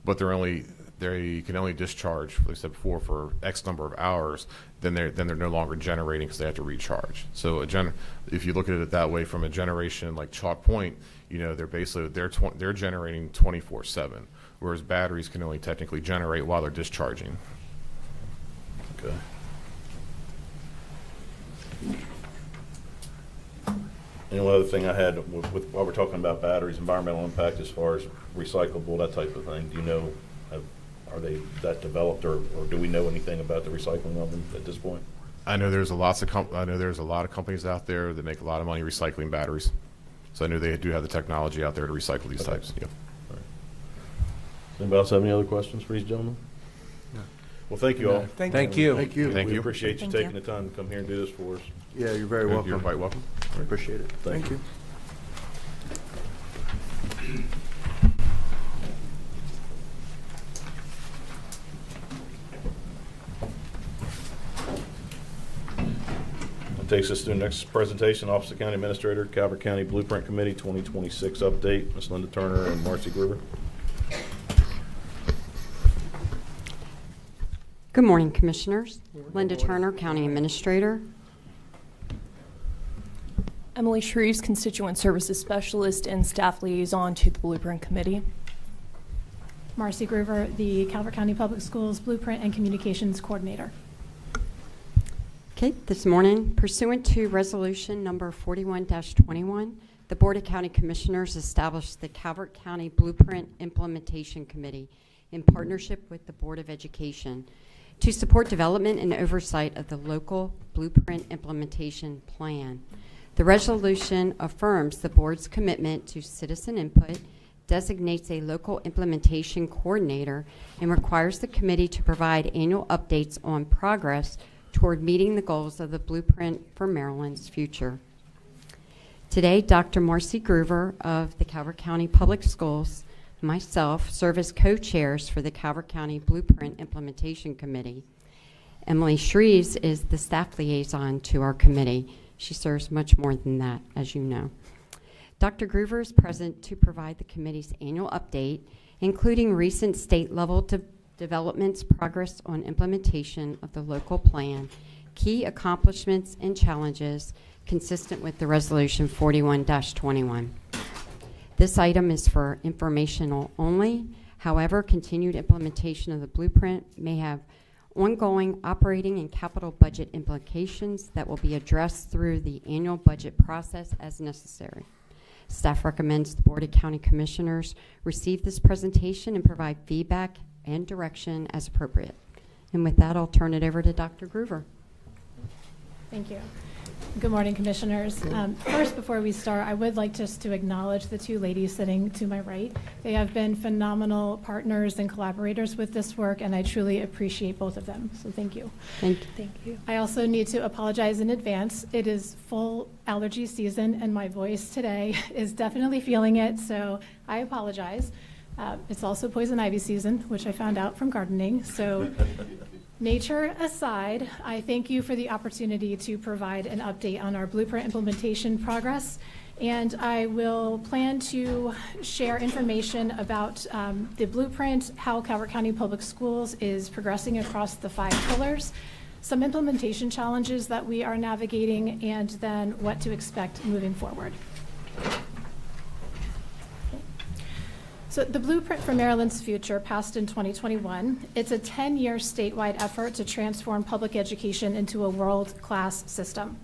but they can only discharge, like I said before, for X number of hours. Then they're no longer generating because they have to recharge. So if you look at it that way, from a generation like Chalk Point, they're generating 24/7, whereas batteries can only technically generate while they're discharging. Okay. And one other thing I had with while we're talking about batteries, environmental impact as far as recyclable, that type of thing. Do you know, are they that developed, or do we know anything about the recycling of them at this point? I know there's a lot of companies out there that make a lot of money recycling batteries. So I know they do have the technology out there to recycle these types. Yeah. All right. Does anybody else have any other questions for these gentlemen? Well, thank you all. Thank you. We appreciate you taking the time to come here and do this for us. Yeah, you're very welcome. You're quite welcome. I appreciate it. Thank you. That takes us to the next presentation, Office of County Administrator, Calvert County Blueprint Committee 2026 update. Ms. Linda Turner and Marcy Gruber. Good morning, Commissioners. Linda Turner, County Administrator. Emily Shreves, Constituent Services Specialist and Staff Liaison to the Blueprint Committee. Marcy Gruber, the Calvert County Public Schools Blueprint and Communications Coordinator. Okay, this morning, pursuant to Resolution Number 41-21, the Board of County Commissioners established the Calvert County Blueprint Implementation Committee in partnership with the Board of Education to support development and oversight of the local blueprint implementation plan. The resolution affirms the board's commitment to citizen input, designates a local implementation coordinator, and requires the committee to provide annual updates on progress toward meeting the goals of the Blueprint for Maryland's Future. Today, Dr. Marcy Groover of the Calvert County Public Schools, myself, serve as co-chairs for the Calvert County Blueprint Implementation Committee. Emily Shreves is the staff liaison to our committee. She serves much more than that, as you know. Dr. Groover is present to provide the committee's annual update, including recent state-level developments, progress on implementation of the local plan, key accomplishments and challenges consistent with the Resolution 41-21. This item is for informational only. However, continued implementation of the blueprint may have ongoing operating and capital budget implications that will be addressed through the annual budget process as necessary. Staff recommends the Board of County Commissioners receive this presentation and provide feedback and direction as appropriate. And with that, I'll turn it over to Dr. Groover. Thank you. Good morning, Commissioners. First, before we start, I would like just to acknowledge the two ladies sitting to my right. They have been phenomenal partners and collaborators with this work, and I truly appreciate both of them. So thank you. Thank you. Thank you. I also need to apologize in advance. It is full allergy season, and my voice today is definitely feeling it, so I apologize. It's also poison ivy season, which I found out from gardening. So nature aside, I thank you for the opportunity to provide an update on our blueprint implementation progress. And I will plan to share information about the blueprint, how Calvert County Public Schools is progressing across the 5 pillars, some implementation challenges that we are navigating, and then what to expect moving forward. So the Blueprint for Maryland's Future passed in 2021. It's a 10-year statewide effort to transform public education into a world-class system.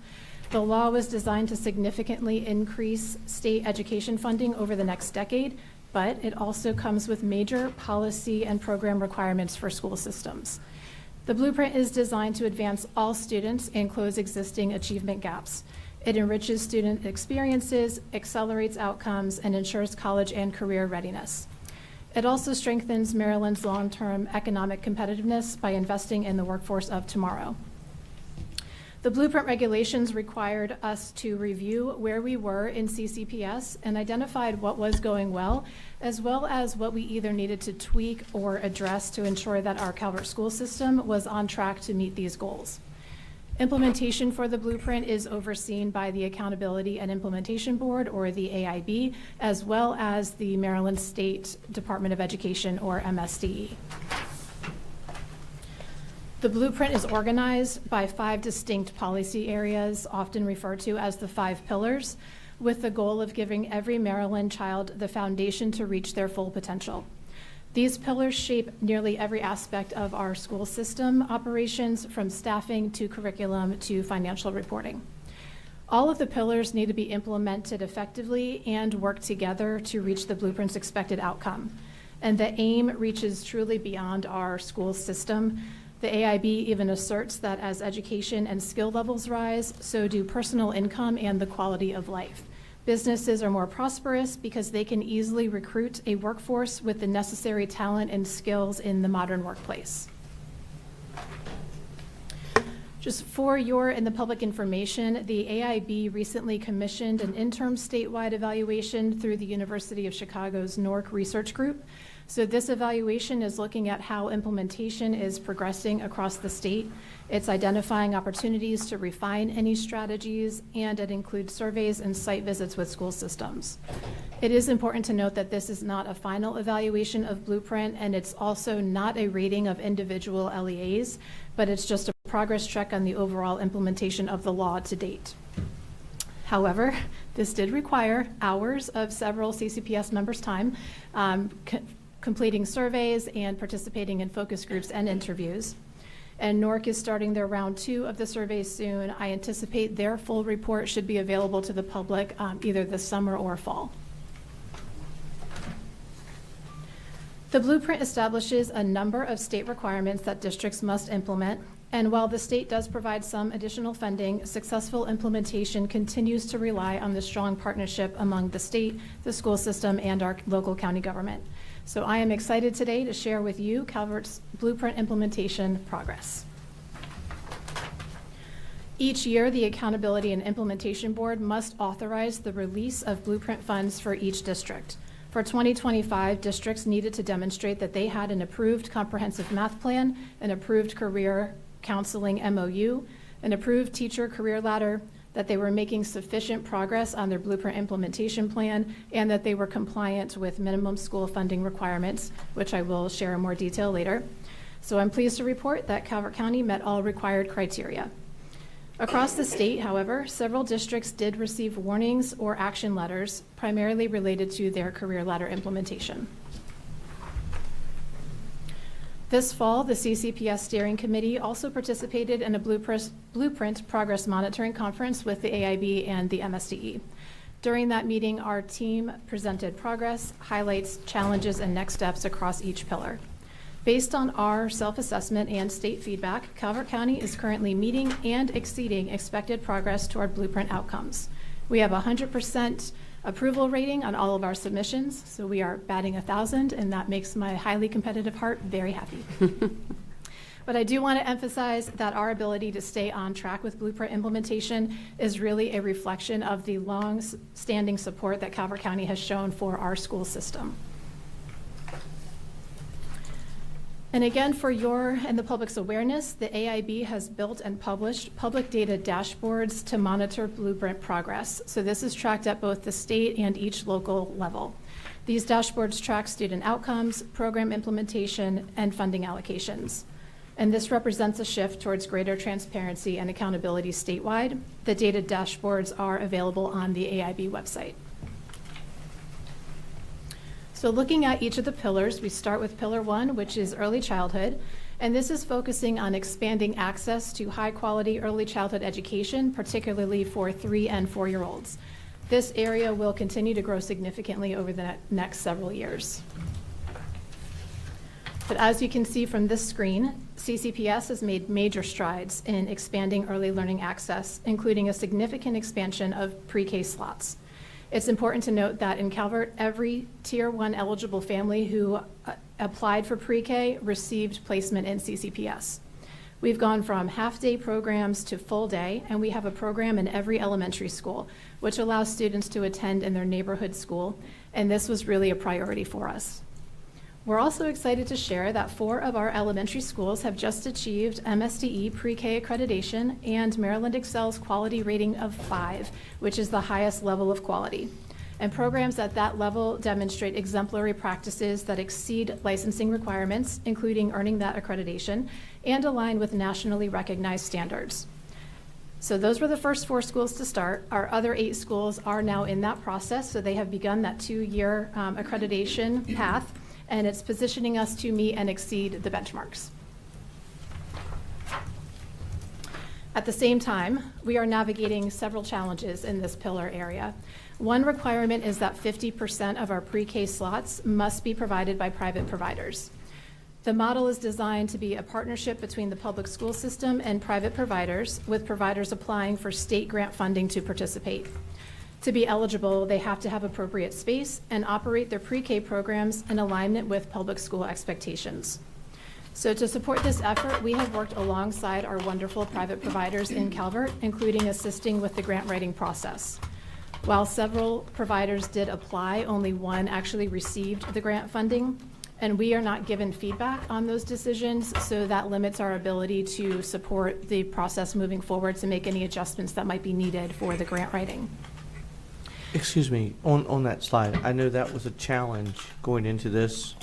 The law was designed to significantly increase state education funding over the next decade, but it also comes with major policy and program requirements for school systems. The Blueprint is designed to advance all students and close existing achievement gaps. It enriches student experiences, accelerates outcomes, and ensures college and career readiness. It also strengthens Maryland's long-term economic competitiveness by investing in the workforce of tomorrow. The Blueprint regulations required us to review where we were in CCPS and identified what was going well as what we either needed to tweak or address to ensure that our Calvert school system was on track to meet these goals. Implementation for the Blueprint is overseen by the Accountability and Implementation Board, or the AIB, as well as the Maryland State Department of Education, or MSDE. The Blueprint is organized by 5 distinct policy areas, often referred to as the 5 pillars, with the goal of giving every Maryland child the foundation to reach their full potential. These pillars shape nearly every aspect of our school system operations, from staffing to curriculum to financial reporting. All of the pillars need to be implemented effectively and work together to reach the Blueprint's expected outcome. And the aim reaches truly beyond our school system. The AIB even asserts that as education and skill levels rise, so do personal income and the quality of life. Businesses are more prosperous because they can easily recruit a workforce with the necessary talent and skills in the modern workplace. Just for your and the public information, the AIB recently commissioned an interim statewide evaluation through the University of Chicago's NORC Research Group. So this evaluation is looking at how implementation is progressing across the state. It's identifying opportunities to refine any strategies, and it includes surveys and site visits with school systems. It is important to note that this is not a final evaluation of Blueprint, and it's also not a rating of individual LEAs, but it's just a progress check on the overall implementation of the law to date. However, this did require hours of several CCPS members' time, completing surveys and participating in focus groups and interviews. And NORC is starting their round 2 of the survey soon. I anticipate their full report should be available to the public either this summer or fall. The Blueprint establishes a number of state requirements that districts must implement. And while the state does provide some additional funding, successful implementation continues to rely on the strong partnership among the state, the school system, and our local county government. So I am excited today to share with you Calvert's Blueprint implementation progress. Each year, the Accountability and Implementation Board must authorize the release of Blueprint funds for each district. For 2025, districts needed to demonstrate that they had an approved comprehensive math plan, an approved career counseling MOU, an approved teacher career ladder, that they were making sufficient progress on their Blueprint implementation plan, and that they were compliant with minimum school funding requirements, which I will share in more detail later. So I'm pleased to report that Calvert County met all required criteria. Across the state, however, several districts did receive warnings or action letters, primarily related to their career ladder implementation. This fall, the CCPS Steering Committee also participated in a Blueprint Progress Monitoring Conference with the AIB and the MSDE. During that meeting, our team presented progress, highlights, challenges, and next steps across each pillar. Based on our self-assessment and state feedback, Calvert County is currently meeting and exceeding expected progress toward Blueprint outcomes. We have a 100% approval rating on all of our submissions, so we are batting 1,000, and that makes my highly competitive heart very happy. But I do want to emphasize that our ability to stay on track with Blueprint implementation is really a reflection of the long-standing support that Calvert County has shown for our school system. And again, for your and the public's awareness, the AIB has built and published public data dashboards to monitor Blueprint progress. So this is tracked at both the state and each local level. These dashboards track student outcomes, program implementation, and funding allocations. And this represents a shift towards greater transparency and accountability statewide. The data dashboards are available on the AIB website. So looking at each of the pillars, we start with Pillar 1, which is early childhood, and this is focusing on expanding access to high-quality early childhood education, particularly for 3- and 4-year-olds. This area will continue to grow significantly over the next several years. But as you can see from this screen, CCPS has made major strides in expanding early learning access, including a significant expansion of pre-K slots. It's important to note that in Calvert, every Tier 1 eligible family who applied for pre-K received placement in CCPS. We've gone from half-day programs to full day, and we have a program in every elementary school, which allows students to attend in their neighborhood school, and this was really a priority for us. We're also excited to share that 4 of our elementary schools have just achieved MSDE pre-K accreditation and Maryland Excel's quality rating of 5, which is the highest level of quality. And programs at that level demonstrate exemplary practices that exceed licensing requirements, including earning that accreditation, and align with nationally recognized standards. So those were the first 4 schools to start. Our other 8 schools are now in that process, so they have begun that 2-year accreditation path, and it's positioning us to meet and exceed the benchmarks. At the same time, we are navigating several challenges in this pillar area. One requirement is that 50% of our pre-K slots must be provided by private providers. The model is designed to be a partnership between the public school system and private providers, with providers applying for state grant funding to participate. To be eligible, they have to have appropriate space and operate their pre-K programs in alignment with public school expectations. So to support this effort, we have worked alongside our wonderful private providers in Calvert, including assisting with the grant writing process. While several providers did apply, only one actually received the grant funding, and we are not given feedback on those decisions, so that limits our ability to support the process moving forward to make any adjustments that might be needed for the grant writing. Excuse me, on that slide, I know that was a challenge going into this.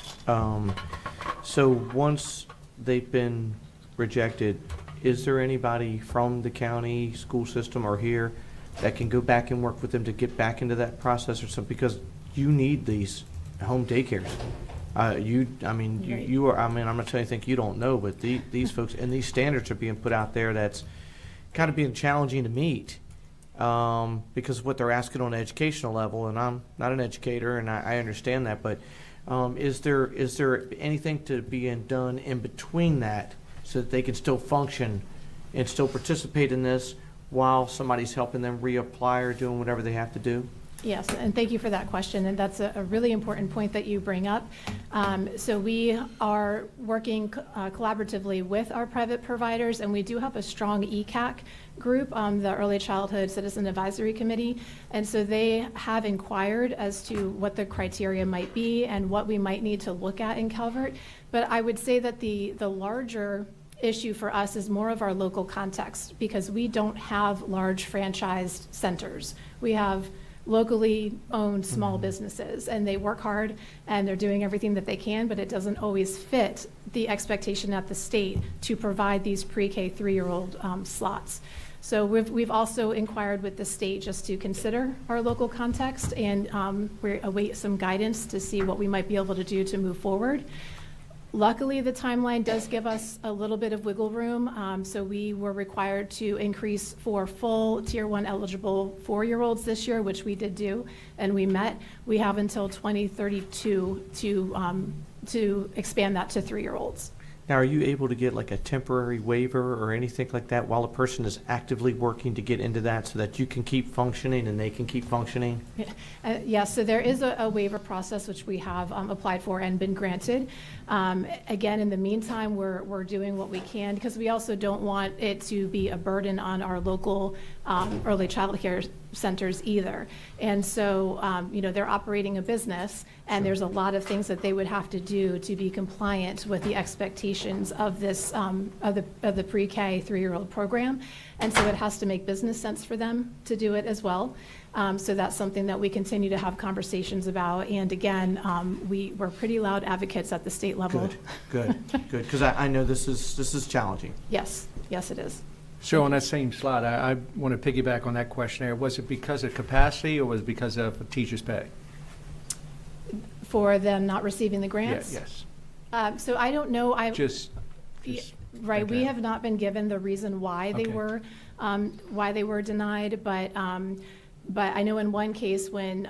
So once they've been rejected, is there anybody from the county school system or here that can go back and work with them to get back into that process or something? Because you need these home daycares. You are, I'm not telling you anything you don't know, but these folks, and these standards are being put out there that's kind of being challenging to meet. Because of what they're asking on an educational level, and I'm not an educator, and I understand that, but is there anything to be done in between that so that they can still function and still participate in this while somebody's helping them reapply or doing whatever they have to do? Yes, and thank you for that question, and that's a really important point that you bring up. So we are working collaboratively with our private providers, and we do have a strong ECAC group, the Early Childhood Citizen Advisory Committee, and so they have inquired as to what the criteria might be and what we might need to look at in Calvert. But I would say that the larger issue for us is more of our local context, because we don't have large franchised centers. We have locally owned small businesses, and they work hard and they're doing everything that they can, but it doesn't always fit the expectation at the state to provide these pre-K 3-year-old slots. So we've also inquired with the state just to consider our local context, and we await some guidance to see what we might be able to do to move forward. Luckily, the timeline does give us a little bit of wiggle room. So we were required to increase for full Tier 1 eligible 4-year-olds this year, which we did do, and we met. We have until 2032 to expand that to 3-year-olds. Now, are you able to get like a temporary waiver or anything like that while a person is actively working to get into that so that you can keep functioning and they can keep functioning? Yes, so there is a waiver process which we have applied for and been granted. Again, in the meantime, we're doing what we can, because we also don't want it to be a burden on our local early child care centers either. And so, they're operating a business, and there's a lot of things that they would have to do to be compliant with the expectations of this, of the pre-K 3-year-old program. And so it has to make business sense for them to do it as well. So that's something that we continue to have conversations about. And again, we're pretty loud advocates at the state level. Good, because I know this is challenging. Yes, it is. So on that same slide, I want to piggyback on that questionnaire. Was it because of capacity, or was it because of teachers' pay? For them not receiving the grants? Yes. So I don't know. Right, okay. we have not been given the reason why they were denied, but I know in one case when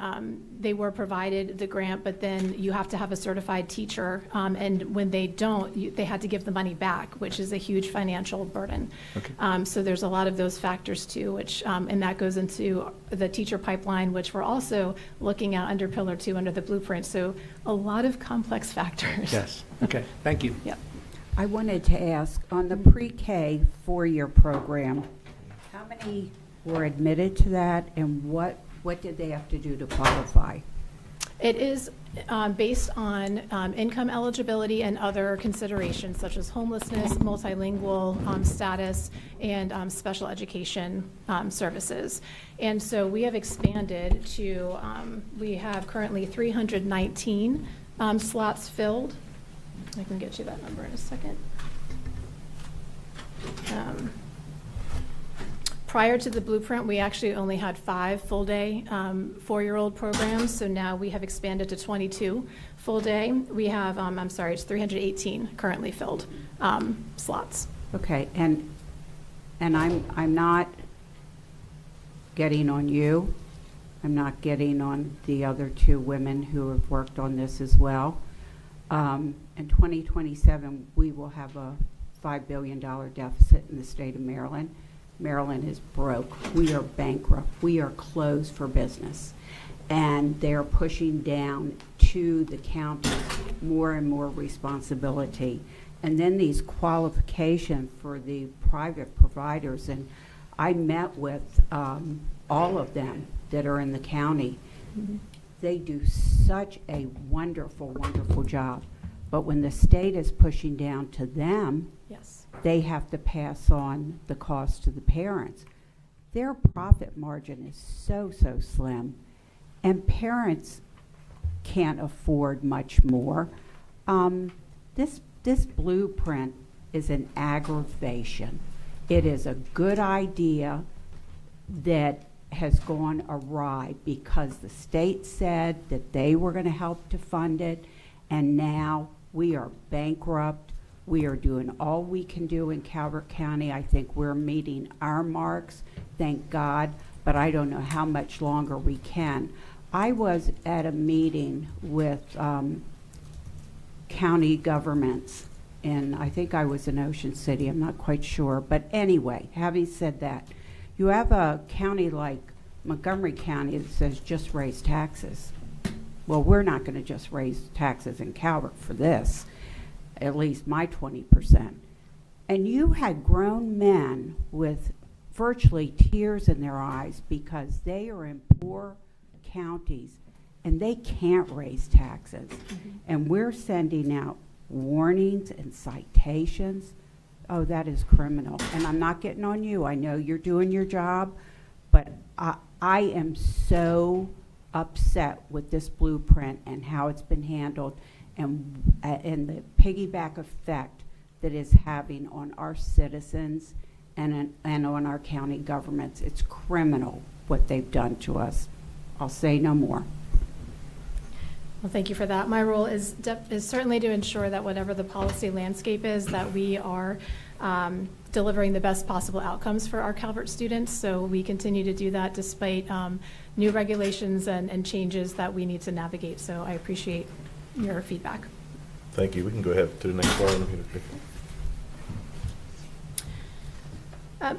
they were provided the grant, but then you have to have a certified teacher, and when they don't, they had to give the money back, which is a huge financial burden. Okay. So there's a lot of those factors too, which and that goes into the teacher pipeline, which we're also looking at under Pillar 2 under the blueprint. So a lot of complex factors. Yes. Okay. Thank you. Yep. I wanted to ask, on the pre-K 4-year program, how many were admitted to that, and what did they have to do to qualify? It is based on income eligibility and other considerations such as homelessness, multilingual status, and special education services. And so we have expanded to, we have currently 319 slots filled. I can get you that number in a second. Prior to the blueprint, we actually only had 5 full-day 4-year-old programs, so now we have expanded to 22 full-day. We have, it's 318 currently filled slots. Okay, and I'm not getting on you. I'm not getting on the other 2 women who have worked on this as well. In 2027, we will have a $5 billion deficit in the state of Maryland. Maryland is broke. We are bankrupt. We are closed for business. And they're pushing down to the counties more and more responsibility. And then these qualifications for the private providers. And I met with all of them that are in the county. Mm-hmm. They do such a wonderful, wonderful job. But when the state is pushing down to them, yes, they have to pass on the cost to the parents. Their profit margin is so slim, and parents can't afford much more. This blueprint is an aggravation. It is a good idea that has gone awry because the state said that they were going to help to fund it, and now we are bankrupt. We are doing all we can do in Calvert County. I think we're meeting our marks, thank God, but I don't know how much longer we can. I was at a meeting with county governments, and I think I was in Ocean City, I'm not quite sure. But anyway, having said that, you have a county like Montgomery County that says just raise taxes. well, we're not going to just raise taxes in Calvert for this, at least my 20%. And you had grown men with virtually tears in their eyes because they are in poor counties and they can't raise taxes. And we're sending out warnings and citations. Oh, that is criminal. And I'm not getting on you. I know you're doing your job, but I am so upset with this blueprint and how it's been handled and the piggyback effect that is having on our citizens and on our county governments. It's criminal what they've done to us. I'll say no more. Well, thank you for that. My role is certainly to ensure that whatever the policy landscape is, that we are delivering the best possible outcomes for our Calvert students. So we continue to do that despite new regulations and changes that we need to navigate. So I appreciate your feedback. Thank you. We can go ahead to the next one.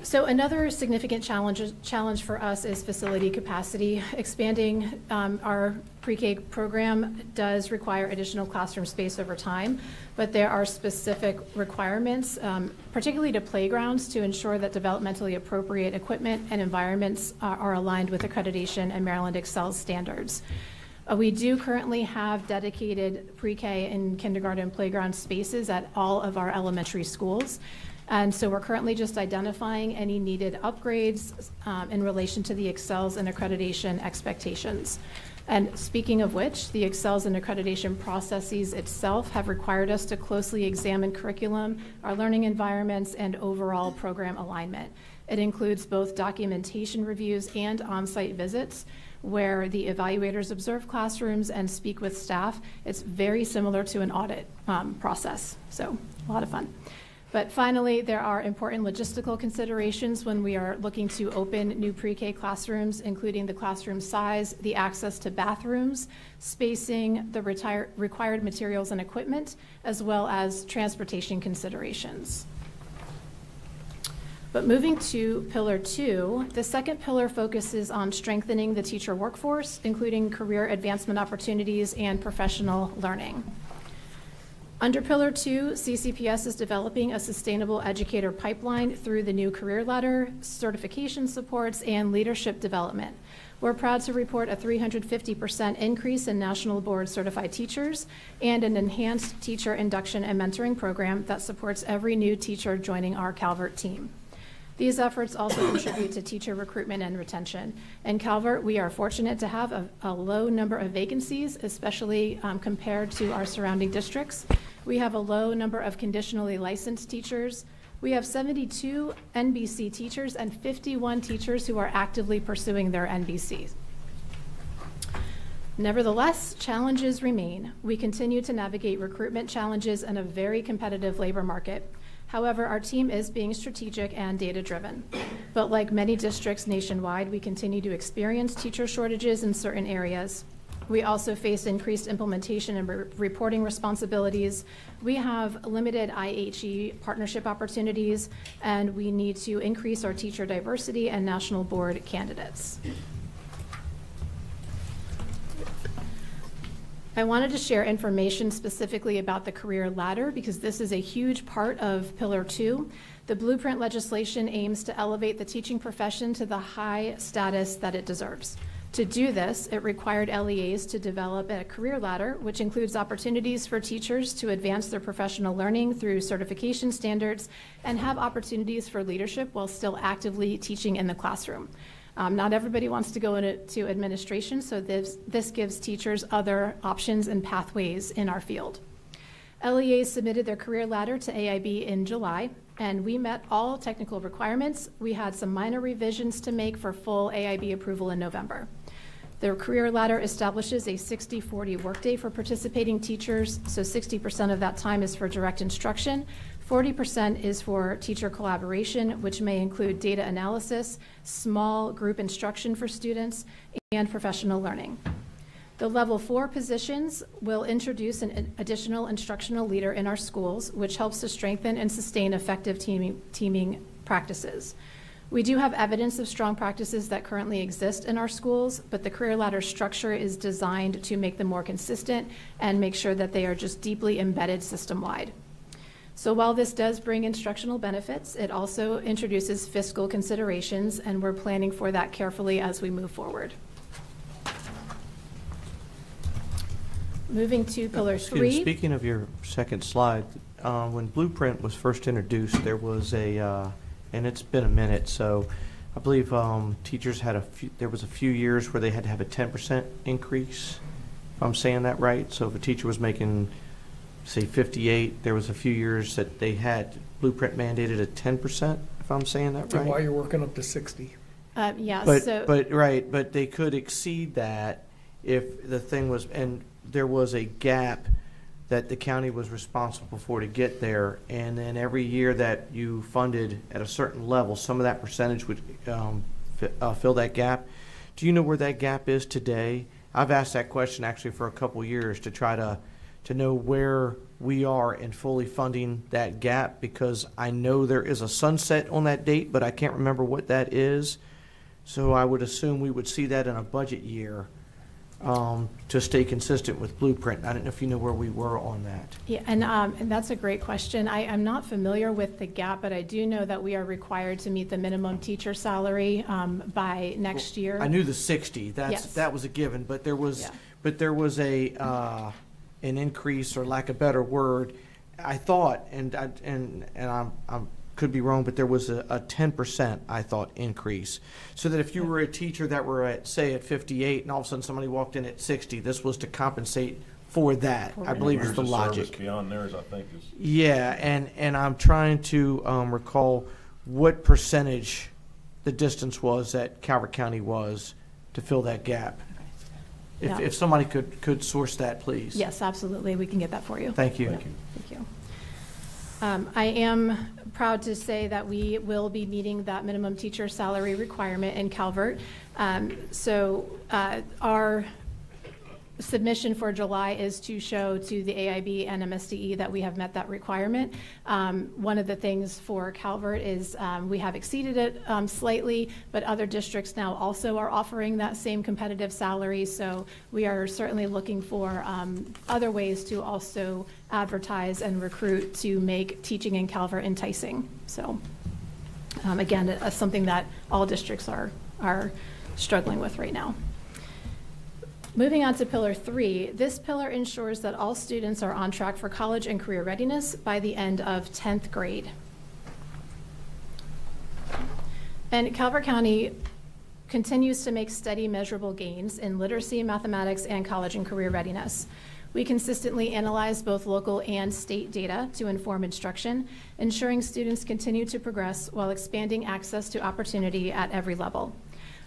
So another significant challenge for us is facility capacity. Expanding our pre-K program does require additional classroom space over time, but there are specific requirements, particularly to playgrounds, to ensure that developmentally appropriate equipment and environments are aligned with accreditation and Maryland Excels standards. We do currently have dedicated pre-K and kindergarten playground spaces at all of our elementary schools. And so we're currently just identifying any needed upgrades in relation to the Excels and accreditation expectations. And speaking of which, the Excels and accreditation processes itself have required us to closely examine curriculum, our learning environments, and overall program alignment. It includes both documentation reviews and on-site visits where the evaluators observe classrooms and speak with staff. It's very similar to an audit process, so a lot of fun. But finally, there are important logistical considerations when we are looking to open new pre-K classrooms, including the classroom size, the access to bathrooms, spacing, the required materials and equipment, as well as transportation considerations. But moving to Pillar 2, the second pillar focuses on strengthening the teacher workforce, including career advancement opportunities and professional learning. Under Pillar 2, CCPS is developing a sustainable educator pipeline through the new career ladder, certification supports, and leadership development. We're proud to report a 350% increase in National Board certified teachers and an enhanced teacher induction and mentoring program that supports every new teacher joining our Calvert team. These efforts also contribute to teacher recruitment and retention. In Calvert, we are fortunate to have a low number of vacancies, especially compared to our surrounding districts. We have a low number of conditionally licensed teachers. We have 72 NBC teachers and 51 teachers who are actively pursuing their NBCs. Nevertheless, challenges remain. We continue to navigate recruitment challenges in a very competitive labor market. However, our team is being strategic and data-driven. But like many districts nationwide, we continue to experience teacher shortages in certain areas. We also face increased implementation and reporting responsibilities. We have limited IHE partnership opportunities, and we need to increase our teacher diversity and national board candidates. I wanted to share information specifically about the career ladder because this is a huge part of Pillar 2. The blueprint legislation aims to elevate the teaching profession to the high status that it deserves. To do this, it required LEAs to develop a career ladder, which includes opportunities for teachers to advance their professional learning through certification standards and have opportunities for leadership while still actively teaching in the classroom. Not everybody wants to go into administration, so this gives teachers other options and pathways in our field. LEAs submitted their career ladder to AIB in July, and we met all technical requirements. We had some minor revisions to make for full AIB approval in November. The career ladder establishes a 60-40 workday for participating teachers, so 60% of that time is for direct instruction, 40% is for teacher collaboration, which may include data analysis, small group instruction for students, and professional learning. The Level 4 positions will introduce an additional instructional leader in our schools, which helps to strengthen and sustain effective teaming practices. We do have evidence of strong practices that currently exist in our schools, but the career ladder structure is designed to make them more consistent and make sure that they are just deeply embedded system-wide. So while this does bring instructional benefits, it also introduces fiscal considerations, and we're planning for that carefully as we move forward. Moving to pillar Excuse me, 3. speaking of your second slide, when Blueprint was first introduced, there was a, and it's been a minute, so I believe teachers had there was a few years where they had to have a 10% increase, if I'm saying that right. So if a teacher was making, say, 58, there was a few years that they had Blueprint mandated a 10%, if I'm saying that right. And while you're working up to 60. Yeah, But they could exceed that if the thing was, and there was a gap that the county was responsible for to get there, and then every year that you funded at a certain level, some of that percentage would fill that gap. Do you know where that gap is today? I've asked that question actually for a couple years to try to know where we are in fully funding that gap, because I know there is a sunset on that date, but I can't remember what that is. So I would assume we would see that in a budget year to stay consistent with Blueprint. I don't know if you know where we were on that. Yeah, and that's a great question. I'm not familiar with the gap, but I do know that we are required to meet the minimum teacher salary by next year. I knew the 60. Yes. That was a given, but there was a an increase, or lack of a better word. I thought, and I'm could be wrong, but there was a 10%, I thought, increase. So that if you were a teacher that were at, say, at 58, and all of a sudden somebody walked in at 60, this was to compensate for that. I believe is the logic. Beyond theirs, I think is. Yeah, and I'm trying to recall what percentage the distance was that Calvert County was to fill that gap. If somebody could source that, please. Yes, absolutely. We can get that for you. Thank you. Thank you. I am proud to say that we will be meeting that minimum teacher salary requirement in Calvert. Our submission for July is to show to the AIB and MSDE that we have met that requirement. One of the things for Calvert is we have exceeded it slightly, but other districts now also are offering that same competitive salary. So we are certainly looking for other ways to also advertise and recruit to make teaching in Calvert enticing. So again, something that all districts are struggling with right now. Moving on to pillar 3, this pillar ensures that all students are on track for college and career readiness by the end of 10th grade. And Calvert County continues to make steady, measurable gains in literacy, mathematics, and college and career readiness. We consistently analyze both local and state data to inform instruction, ensuring students continue to progress while expanding access to opportunity at every level.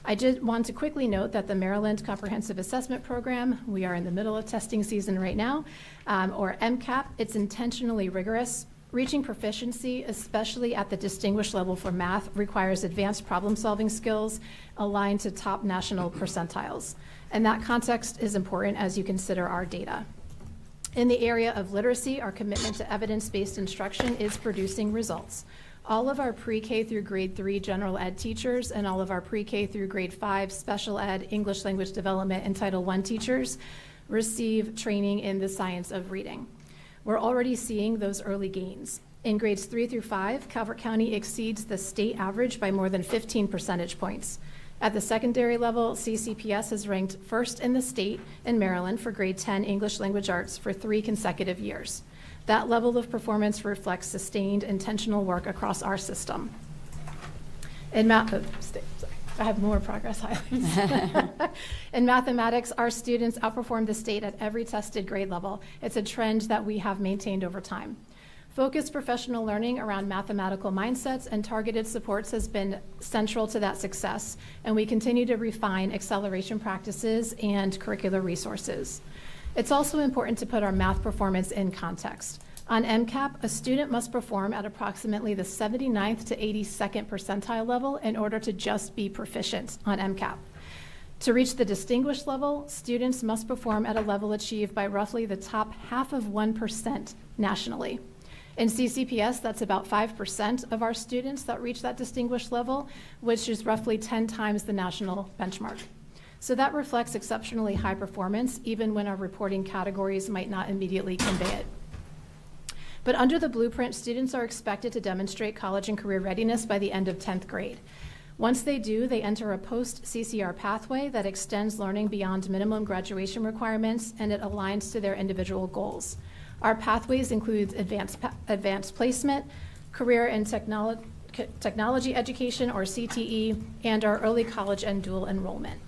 I did want to quickly note that the Maryland Comprehensive Assessment Program, we are in the middle of testing season right now, or MCAP, it's intentionally rigorous. Reaching proficiency, especially at the distinguished level for math, requires advanced problem-solving skills aligned to top national percentiles. And that context is important as you consider our data. In the area of literacy, our commitment to evidence-based instruction is producing results. All of our pre-K through grade 3 general ed teachers and all of our pre-K through grade 5 special ed, English language development, and Title I teachers receive training in the science of reading. We're already seeing those early gains. In grades 3 through 5, Calvert County exceeds the state average by more than 15 percentage points. At the secondary level, CCPS has ranked first in the state in Maryland for grade 10 English language arts for 3 consecutive years. That level of performance reflects sustained, intentional work across our system. In I have more progress highlights. In mathematics, our students outperform the state at every tested grade level. It's a trend that we have maintained over time. Focused professional learning around mathematical mindsets and targeted supports has been central to that success, and we continue to refine acceleration practices and curricular resources. It's also important to put our math performance in context. On MCAP, a student must perform at approximately the 79th to 82nd percentile level in order to just be proficient on MCAP. To reach the distinguished level, students must perform at a level achieved by roughly the top 0.5% nationally. In CCPS, that's about 5% of our students that reach that distinguished level, which is roughly 10 times the national benchmark. So that reflects exceptionally high performance, even when our reporting categories might not immediately convey it. But under the blueprint, students are expected to demonstrate college and career readiness by the end of 10th grade. Once they do, they enter a post-CCR pathway that extends learning beyond minimum graduation requirements, and it aligns to their individual goals. Our pathways include advanced placement, career and technology education, or CTE, and our early college and dual enrollment.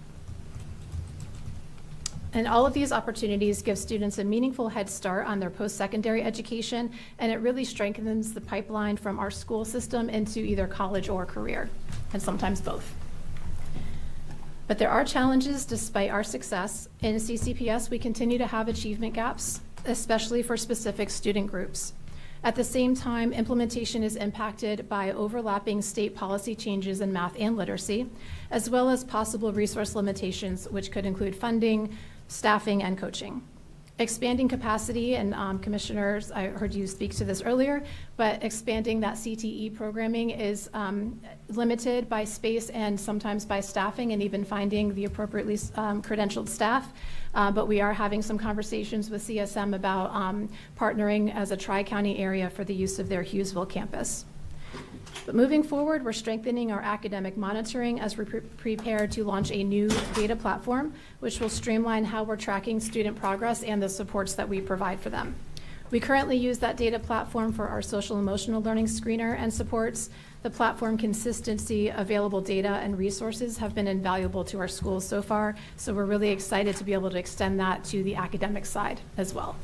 And all of these opportunities give students a meaningful head start on their post-secondary education, and it really strengthens the pipeline from our school system into either college or career, and sometimes both. But there are challenges despite our success. In CCPS, we continue to have achievement gaps, especially for specific student groups. At the same time, implementation is impacted by overlapping state policy changes in math and literacy, as well as possible resource limitations, which could include funding, staffing, and coaching. Expanding capacity, and commissioners, I heard you speak to this earlier, but expanding that CTE programming is limited by space and sometimes by staffing and even finding the appropriately credentialed staff. But we are having some conversations with CSM about partnering as a tri-county area for the use of their Hughesville campus. But moving forward, we're strengthening our academic monitoring as we prepare to launch a new data platform, which will streamline how we're tracking student progress and the supports that we provide for them. We currently use that data platform for our social emotional learning screener and supports. The platform consistency, available data, and resources have been invaluable to our schools so far, so we're really excited to be able to extend that to the academic side as well.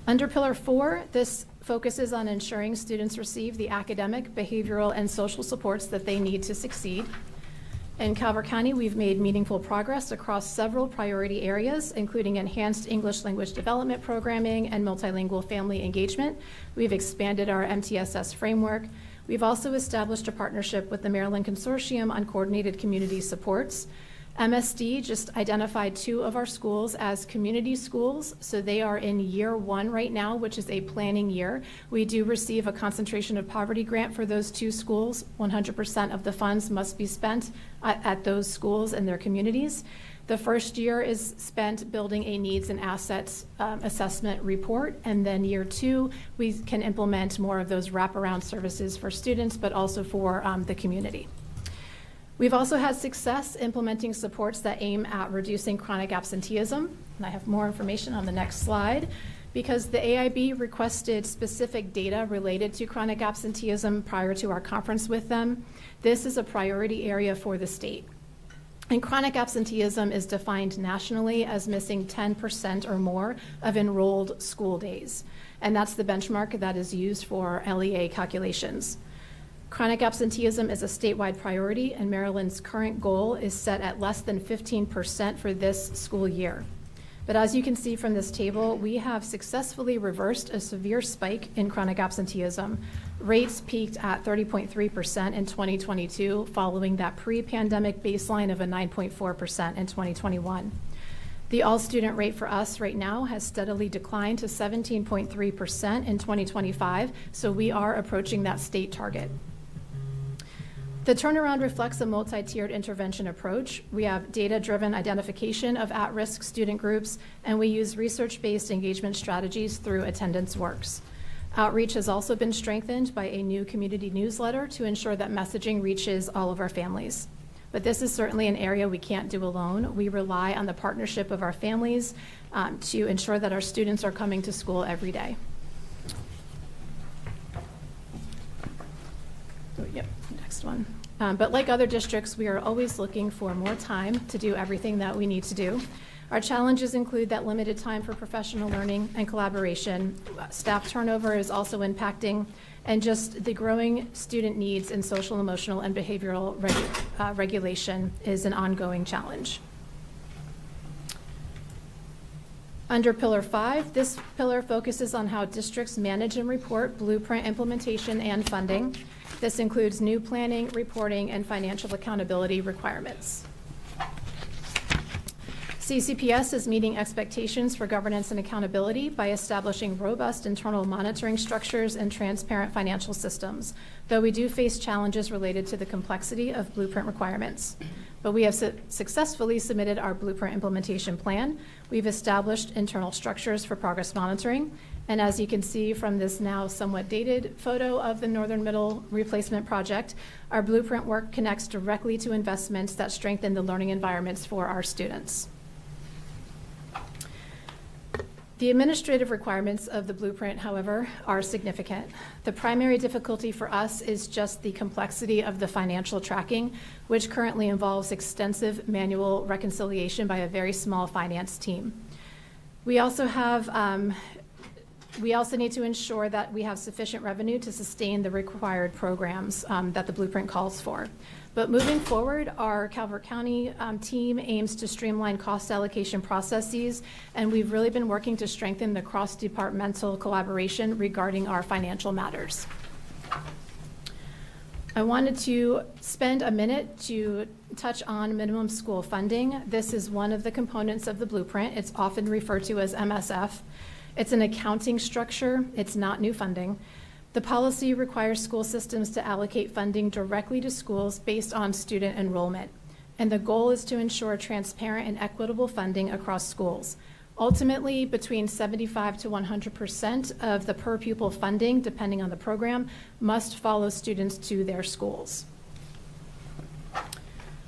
Under Pillar 4, this focuses on ensuring students receive the academic, behavioral, and social supports that they need to succeed. In Calvert County, we've made meaningful progress across several priority areas, including enhanced English language development programming and multilingual family engagement. We've expanded our MTSS framework. We've also established a partnership with the Maryland Consortium on Coordinated Community Supports. MSD just identified 2 of our schools as community schools, so they are in year 1 right now, which is a planning year. We do receive a concentration of poverty grant for those 2 schools. 100% of the funds must be spent at those schools and their communities. The first year is spent building a needs and assets assessment report, and then year 2, we can implement more of those wraparound services for students, but also for the community. We've also had success implementing supports that aim at reducing chronic absenteeism, and I have more information on the next slide. Because the AIB requested specific data related to chronic absenteeism prior to our conference with them, this is a priority area for the state. And chronic absenteeism is defined nationally as missing 10% or more of enrolled school days, and that's the benchmark that is used for LEA calculations. Chronic absenteeism is a statewide priority, and Maryland's current goal is set at less than 15% for this school year. But as you can see from this table, we have successfully reversed a severe spike in chronic absenteeism. Rates peaked at 30.3% in 2022, following that pre-pandemic baseline of a 9.4% in 2021. The all-student rate for us right now has steadily declined to 17.3% in 2025, so we are approaching that state target. The turnaround reflects a multi-tiered intervention approach. We have data-driven identification of at-risk student groups, and we use research-based engagement strategies through Attendance Works. Outreach has also been strengthened by a new community newsletter to ensure that messaging reaches all of our families. But this is certainly an area we can't do alone. We rely on the partnership of our families to ensure that our students are coming to school every day. So, yep, next one. But like other districts, we are always looking for more time to do everything that we need to do. Our challenges include that limited time for professional learning and collaboration. Staff turnover is also impacting, and just the growing student needs in social, emotional, and behavioral regulation is an ongoing challenge. Under Pillar 5, this pillar focuses on how districts manage and report blueprint implementation and funding. This includes new planning, reporting, and financial accountability requirements. CCPS is meeting expectations for governance and accountability by establishing robust internal monitoring structures and transparent financial systems, though we do face challenges related to the complexity of blueprint requirements. But we have successfully submitted our blueprint implementation plan. We've established internal structures for progress monitoring. And as you can see from this now somewhat dated photo of the Northern Middle Replacement Project, our blueprint work connects directly to investments that strengthen the learning environments for our students. The administrative requirements of the blueprint, however, are significant. The primary difficulty for us is just the complexity of the financial tracking, which currently involves extensive manual reconciliation by a very small finance team. We also need to ensure that we have sufficient revenue to sustain the required programs that the blueprint calls for. But moving forward, our Calvert County team aims to streamline cost allocation processes, and we've really been working to strengthen the cross-departmental collaboration regarding our financial matters. I wanted to spend a minute to touch on minimum school funding. This is one of the components of the blueprint. It's often referred to as MSF. It's an accounting structure. It's not new funding. The policy requires school systems to allocate funding directly to schools based on student enrollment. And the goal is to ensure transparent and equitable funding across schools. Ultimately, between 75 to 100% of the per pupil funding, depending on the program, must follow students to their schools.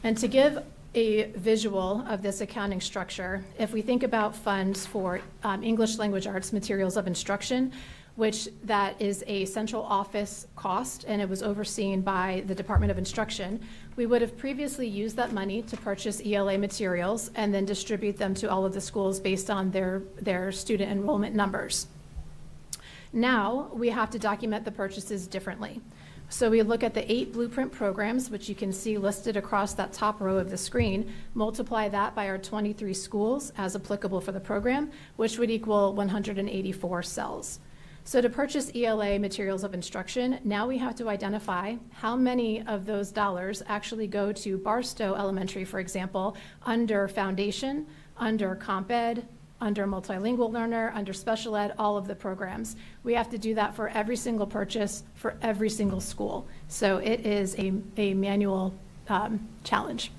And to give a visual of this accounting structure, if we think about funds for English language arts materials of instruction, which that is a central office cost, and it was overseen by the Department of Instruction, we would have previously used that money to purchase ELA materials and then distribute them to all of the schools based on their student enrollment numbers. Now, we have to document the purchases differently. So we look at the 8 blueprint programs, which you can see listed across that top row of the screen, multiply that by our 23 schools as applicable for the program, which would equal 184 cells. So to purchase ELA materials of instruction, now we have to identify how many of those dollars actually go to Barstow Elementary, for example, under foundation, under comp ed, under multilingual learner, under special ed, all of the programs. We have to do that for every single purchase for every single school. So it is a manual challenge.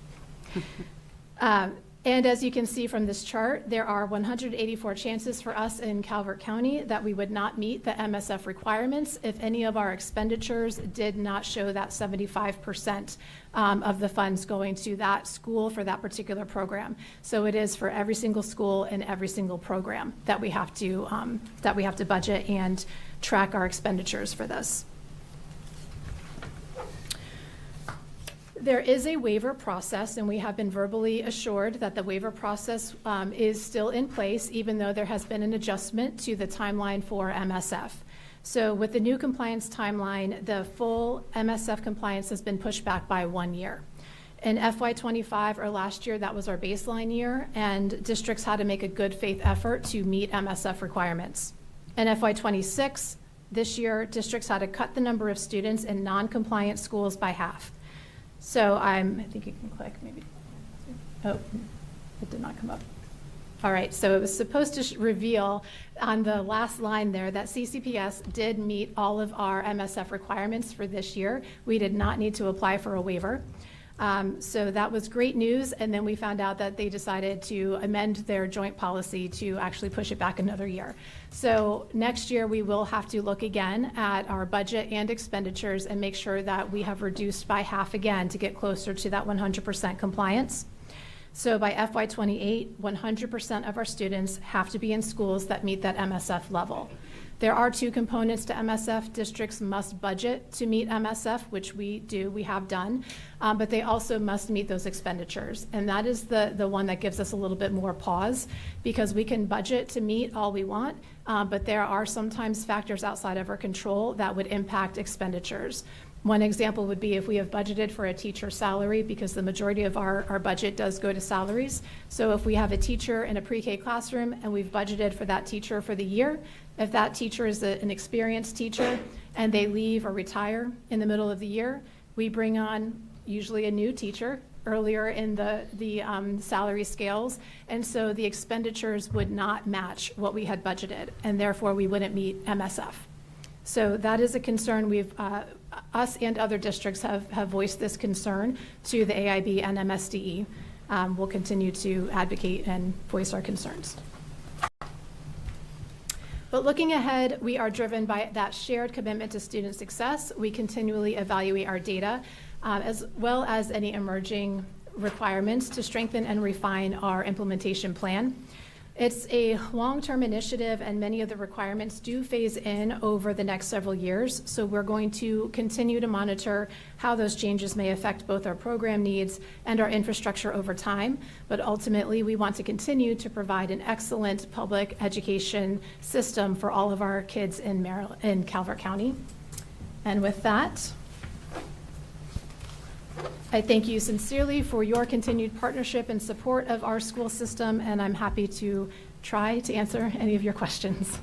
And as you can see from this chart, there are 184 chances for us in Calvert County that we would not meet the MSF requirements if any of our expenditures did not show that 75% of the funds going to that school for that particular program. So it is for every single school and every single program that we have to budget and track our expenditures for this. There is a waiver process, and we have been verbally assured that the waiver process is still in place, even though there has been an adjustment to the timeline for MSF. So with the new compliance timeline, the full MSF compliance has been pushed back by 1 year. In FY25, or last year, that was our baseline year, and districts had to make a good faith effort to meet MSF requirements. In FY26, this year, districts had to cut the number of students in non-compliant schools by half. So I think you can click maybe. Oh, it did not come up. All right, so it was supposed to reveal on the last line there that CCPS did meet all of our MSF requirements for this year. We did not need to apply for a waiver. So that was great news, and then we found out that they decided to amend their joint policy to actually push it back another year. So next year we will have to look again at our budget and expenditures and make sure that we have reduced by half again to get closer to that 100% compliance. So by FY28, 100% of our students have to be in schools that meet that MSF level. There are 2 components to MSF. Districts must budget to meet MSF, which we do, we have done, but they also must meet those expenditures. And that is the one that gives us a little bit more pause, because we can budget to meet all we want, but there are sometimes factors outside of our control that would impact expenditures. One example would be if we have budgeted for a teacher salary, because the majority of our budget does go to salaries. So if we have a teacher in a pre-K classroom and we've budgeted for that teacher for the year, if that teacher is an experienced teacher and they leave or retire in the middle of the year, we bring on usually a new teacher earlier in the salary scales, and so the expenditures would not match what we had budgeted, and therefore we wouldn't meet MSF. So that is a concern. Us and other districts have voiced this concern to the AIB and MSDE. We'll continue to advocate and voice our concerns. But looking ahead, we are driven by that shared commitment to student success. We continually evaluate our data, as well as any emerging requirements to strengthen and refine our implementation plan. It's a long-term initiative, and many of the requirements do phase in over the next several years. So we're going to continue to monitor how those changes may affect both our program needs and our infrastructure over time. But ultimately, we want to continue to provide an excellent public education system for all of our kids in Calvert County. And with that, I thank you sincerely for your continued partnership and support of our school system, and I'm happy to try to answer any of your questions.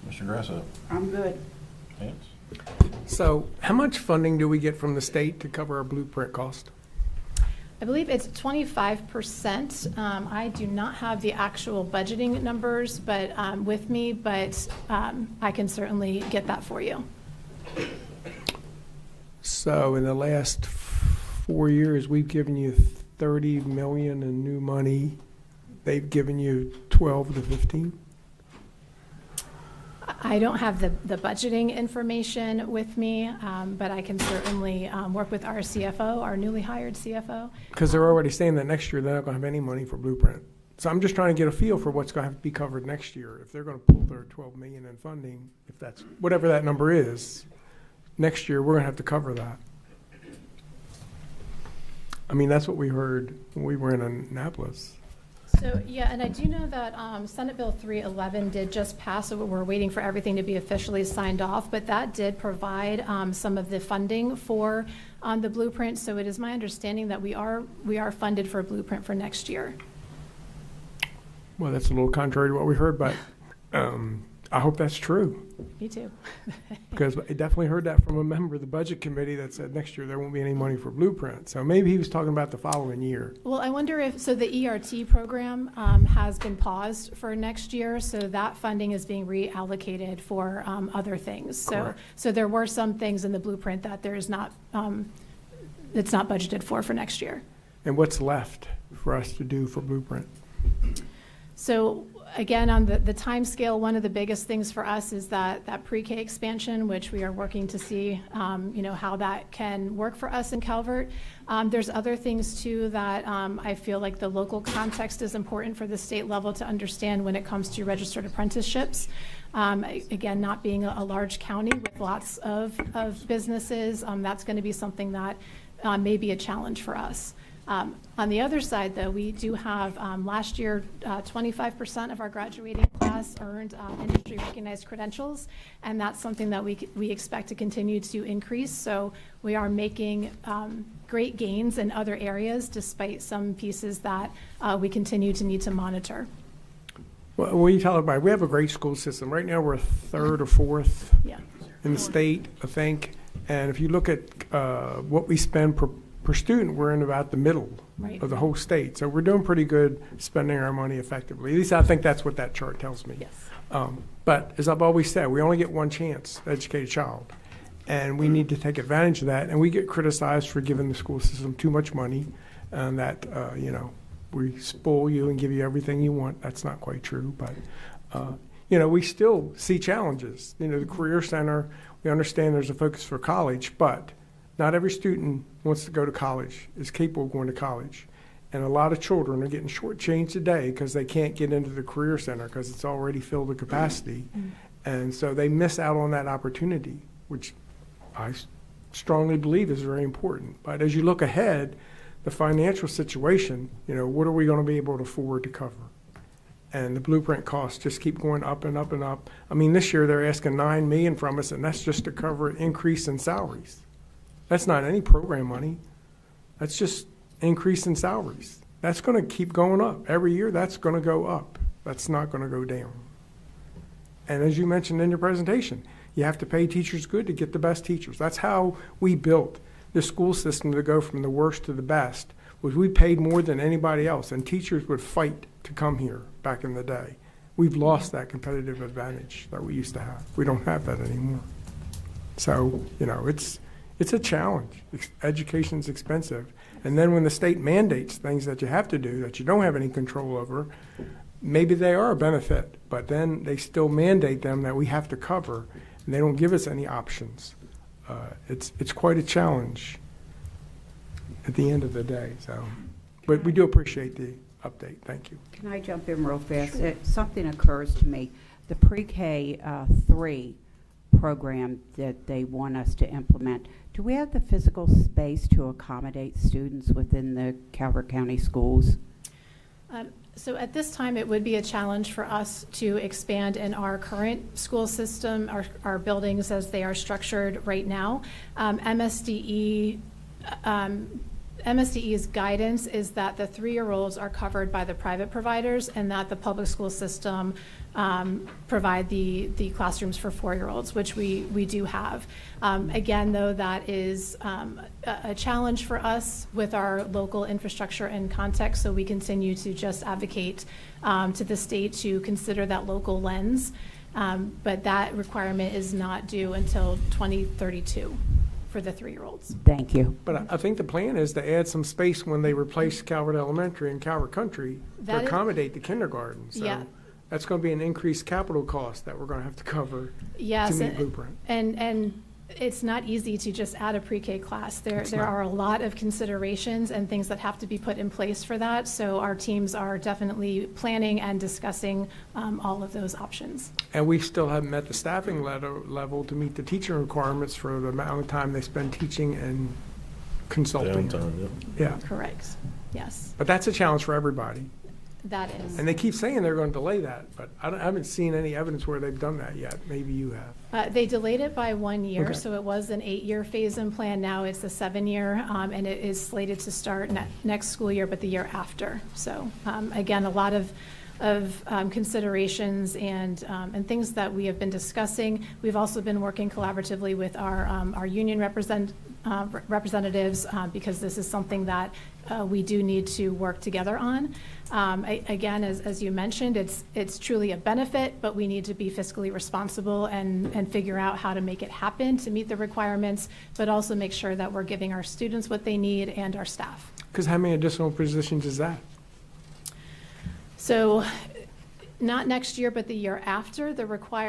Mr. Grasso. I'm good. Vance? So how much funding do we get from the state to cover our blueprint cost? I believe it's 25%. I do not have the actual budgeting numbers with me, but I can certainly get that for you. So in the last 4 years, we've given you $30 million in new money. They've given you 12 to 15. I don't have the budgeting information with me, but I can certainly work with our CFO, our newly hired CFO. Because they're already saying that next year they're not going to have any money for blueprint. So I'm just trying to get a feel for what's going to have to be covered next year. If they're going to pull their 12 million in funding, if that's whatever that number is, next year we're going to have to cover that. I mean, that's what we heard when we were in Annapolis. So, yeah, and I do know that Senate Bill 311 did just pass, so we're waiting for everything to be officially signed off, but that did provide some of the funding for the blueprint, so it is my understanding that we are funded for a blueprint for next year. Well, that's a little contrary to what we heard, but I hope that's true. Me too. Because I definitely heard that from a member of the budget committee that said next year there won't be any money for blueprint. So maybe he was talking about the following year. Well, I wonder if, so the ERT program has been paused for next year, so that funding is being reallocated for other things. So there were some things in the blueprint that there is not, it's not budgeted for next year. And what's left for us to do for blueprint? So again, on the time scale, one of the biggest things for us is that pre-K expansion, which we are working to see, how that can work for us in Calvert. There's other things too that I feel like the local context is important for the state level to understand when it comes to registered apprenticeships. Again, not being a large county with lots of businesses, that's going to be something that may be a challenge for us. On the other side, though, we do have, last year, 25% of our graduating class earned industry-recognized credentials, and that's something that we expect to continue to increase. So we are making great gains in other areas, despite some pieces that we continue to need to monitor. Well, when you tell everybody, we have a great school system. Right now, we're third or fourth in the state, I think. And if you look at what we spend per student, we're in about the middle of the whole state. So we're doing pretty good spending our money effectively. At least I think that's what that chart tells me. Yes. But as I've always said, we only get one chance to educate a child. And we need to take advantage of that. And we get criticized for giving the school system too much money and that, we spoil you and give you everything you want. That's not quite true. But, we still see challenges. The Career Center, we understand there's a focus for college, but not every student wants to go to college, is capable of going to college. And a lot of children are getting shortchanged today because they can't get into the Career Center because it's already filled to capacity. And so they miss out on that opportunity, which I strongly believe is very important. But as you look ahead, the financial situation, what are we going to be able to afford to cover? And the blueprint costs just keep going up and up and up. I mean, this year they're asking $9 million from us, and that's just to cover an increase in salaries. That's not any program money. That's just increase in salaries. That's going to keep going up. Every year that's going to go up. That's not going to go down. And as you mentioned in your presentation, you have to pay teachers good to get the best teachers. That's how we built the school system to go from the worst to the best was we paid more than anybody else, and teachers would fight to come here back in the day. We've lost that competitive advantage that we used to have. We don't have that anymore. So, it's a challenge. Education's expensive. And then when the state mandates things that you have to do that you don't have any control over, maybe they are a benefit, but then they still mandate them that we have to cover, and they don't give us any options. It's quite a challenge at the end of the day. So, but we do appreciate the update. Thank you. Can I jump in real fast? Something occurs to me. The pre-K 3 program that they want us to implement, do we have the physical space to accommodate students within the Calvert County schools? So at this time, it would be a challenge for us to expand in our current school system, our buildings as they are structured right now. MSDE's guidance is that the 3-year-olds are covered by the private providers and that the public school system provide the classrooms for 4-year-olds, which we do have. Again, though, that is a challenge for us with our local infrastructure and context, so we continue to just advocate to the state to consider that local lens, but that requirement is not due until 2032. For the 3-year-olds. Thank you. But I think the plan is to add some space when they replace Calvert Elementary and Calvert Country to accommodate the kindergarten. So that's going to be an increased capital cost that we're going to have to cover to meet Blueprint. And it's not easy to just add a pre-K class. There are a lot of considerations and things that have to be put in place for that. So our teams are definitely planning and discussing all of those options. And we still haven't met the staffing level to meet the teaching requirements for the amount of time they spend teaching and consulting. Downtime, yeah. Correct. Yes. But that's a challenge for everybody. That is. And they keep saying they're going to delay that, but I haven't seen any evidence where they've done that yet. Maybe you have. They delayed it by 1 year, Okay. so it was an 8-year phase-in plan. Now it's a 7-year, and it is slated to start next school year, but the year after. So again, a lot of considerations and things that we have been discussing. We've also been working collaboratively with our union representatives because this is something that we do need to work together on. Again, as you mentioned, it's truly a benefit, but we need to be fiscally responsible and figure out how to make it happen to meet the requirements, but also make sure that we're giving our students what they need and our staff. Because how many additional positions is that? So not next year, but the year after,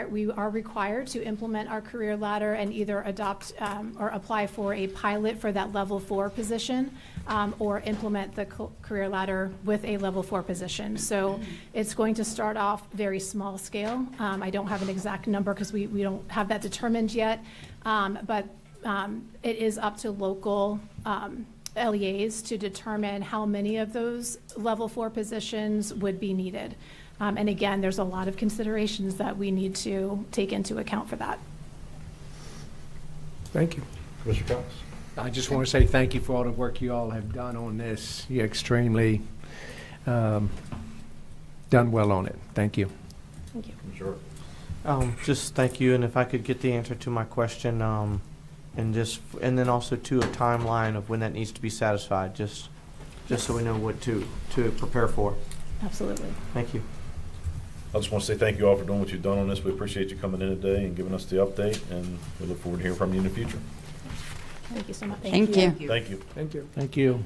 we are required to implement our career ladder and either adopt or apply for a pilot for that level 4 position or implement the career ladder with a level 4 position. So it's going to start off very small scale. I don't have an exact number because we don't have that determined yet, but it is up to local LEAs to determine how many of those level 4 positions would be needed. And again, there's a lot of considerations that we need to take into account for that. Thank you. Mr. Cox? I just want to say thank you for all the work you all have done on this. You're extremely done well on it. Thank you. Thank you. Sure. Just thank you, and if I could get the answer to my question, and then also to a timeline of when that needs to be satisfied, just so we know what to prepare for. Absolutely. Thank you. I just want to say thank you all for doing what you've done on this. We appreciate you coming in today and giving us the update, and we look forward to hearing from you in the future. Thank you so much. Thank you. Thank you. Thank you. Thank you.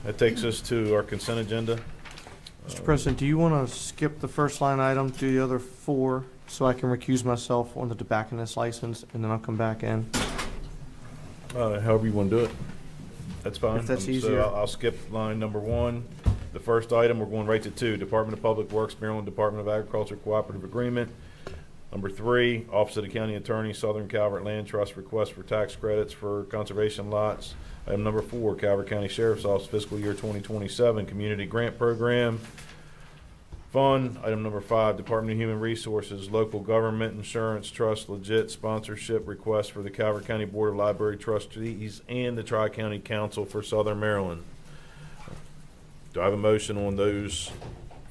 That takes us to our consent agenda. Mr. President, do you want to skip the first line item, do the other 4, so I can recuse myself on the tobacconist license, and then I'll come back in? However you want to do it. That's fine. If that's So easier. I'll skip line number 1. The first item, we're going right to 2, Department of Public Works, Maryland Department of Agriculture Cooperative Agreement. Number 3, Office of the County Attorney, Southern Calvert Land Trust, request for tax credits for conservation lots. Item number 4, Calvert County Sheriff's Office fiscal year 2027 Community Grant Program Fund. Item number 5, Department of Human Resources, Local Government Insurance Trust Legit Sponsorship Request for the Calvert County Board of Library Trustees and the Tri-County Council for Southern Maryland. Do I have a motion on those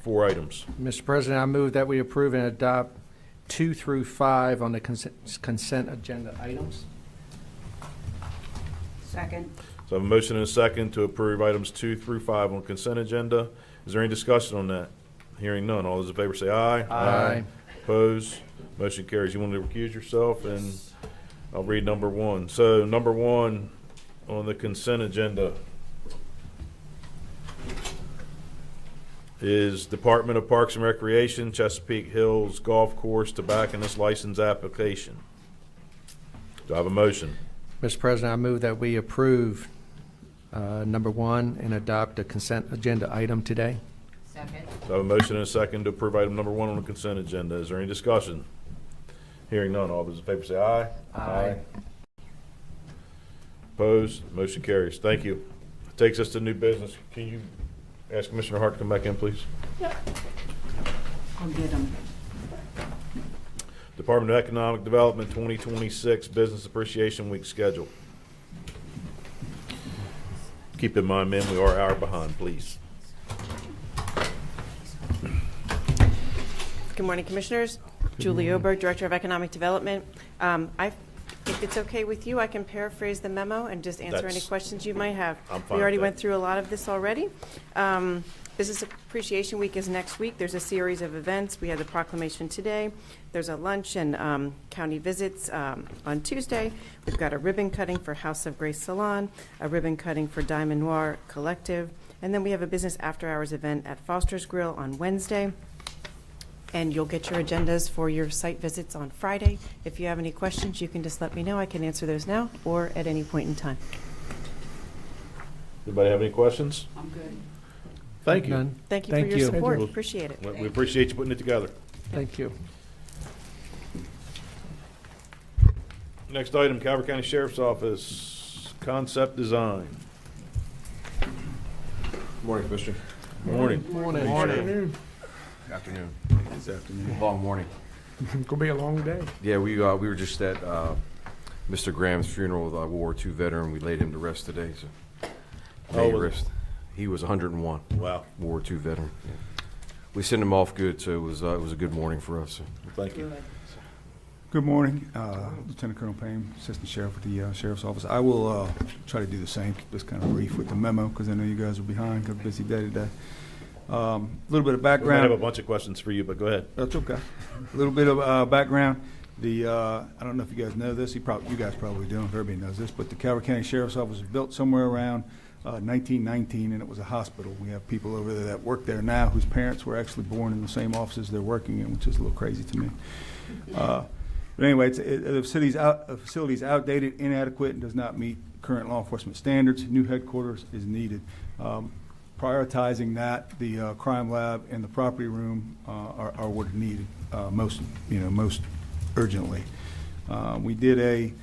4 items? Mr. President, I move that we approve and adopt 2 through 5 on the consent agenda items. Second. So I have a motion and a second to approve items 2 through 5 on consent agenda. Is there any discussion on that? Hearing none. All those in favor say aye. Aye. Opposed? Motion carries. You want to recuse yourself, and I'll read number 1. So number 1 on the consent agenda is Department of Parks and Recreation, Chesapeake Hills Golf Course tobacconist license application. Do I have a motion? Mr. President, I move that we approve number 1 and adopt a consent agenda item today. Second. So I have a motion and a second to approve item number 1 on the consent agenda. Is there any discussion? Hearing none. All those in favor say aye. Aye. Opposed? Motion carries. Thank you. Takes us to new business. Can you ask Commissioner Hart to come back in, please? I'll get them. Department of Economic Development 2026 Business Appreciation Week schedule. Keep in mind, men, we are an hour behind, please. Good morning, Commissioners. Julie Oberg, Director of Economic Development. If it's okay with you, I can paraphrase the memo and just answer any questions you might have. I'm fine We already with went that. through a lot of this already. Business Appreciation Week is next week. There's a series of events. We had the proclamation today. There's a lunch and county visits on Tuesday. We've got a ribbon cutting for House of Grace Salon, a ribbon cutting for Diamond Noir Collective, and then we have a business after-hours event at Foster's Grill on Wednesday. And you'll get your agendas for your site visits on Friday. If you have any questions, you can just let me know. I can answer those now or at any point in time. Anybody have any questions? I'm good. Thank you. None. Thank you for your support. Appreciate it. We appreciate you putting it together. Thank you. Next item, Calvert County Sheriff's Office, concept design. Morning, Commissioner. Morning. Morning. Afternoon. It's afternoon. Long morning. Gonna be a long day. Yeah, we were just at Mr. Graham's funeral with a World War II veteran. We laid him to rest today. So How old was rest. He was 101. Wow. World War II veteran. Yeah. We sent him off good, so it was a good morning for us. Thank you. Good morning, Lieutenant Colonel Payne, Assistant Sheriff with the Sheriff's Office. I will try to do the same, keep this kind of brief with the memo because I know you guys are behind, got a busy day today. A little bit of We background. might have a bunch of questions for you, but go ahead. That's okay. A little bit of background. I don't know if you guys know this. You guys probably don't. Everybody knows this. But the Calvert County Sheriff's Office was built somewhere around 1919, and it was a hospital. We have people over there that work there now whose parents were actually born in the same offices they're working in, which is a little crazy to me. But anyway, the facility's outdated, inadequate, and does not meet current law enforcement standards. New headquarters is needed. Prioritizing that, the crime lab and the property room are what are needed most urgently. We did a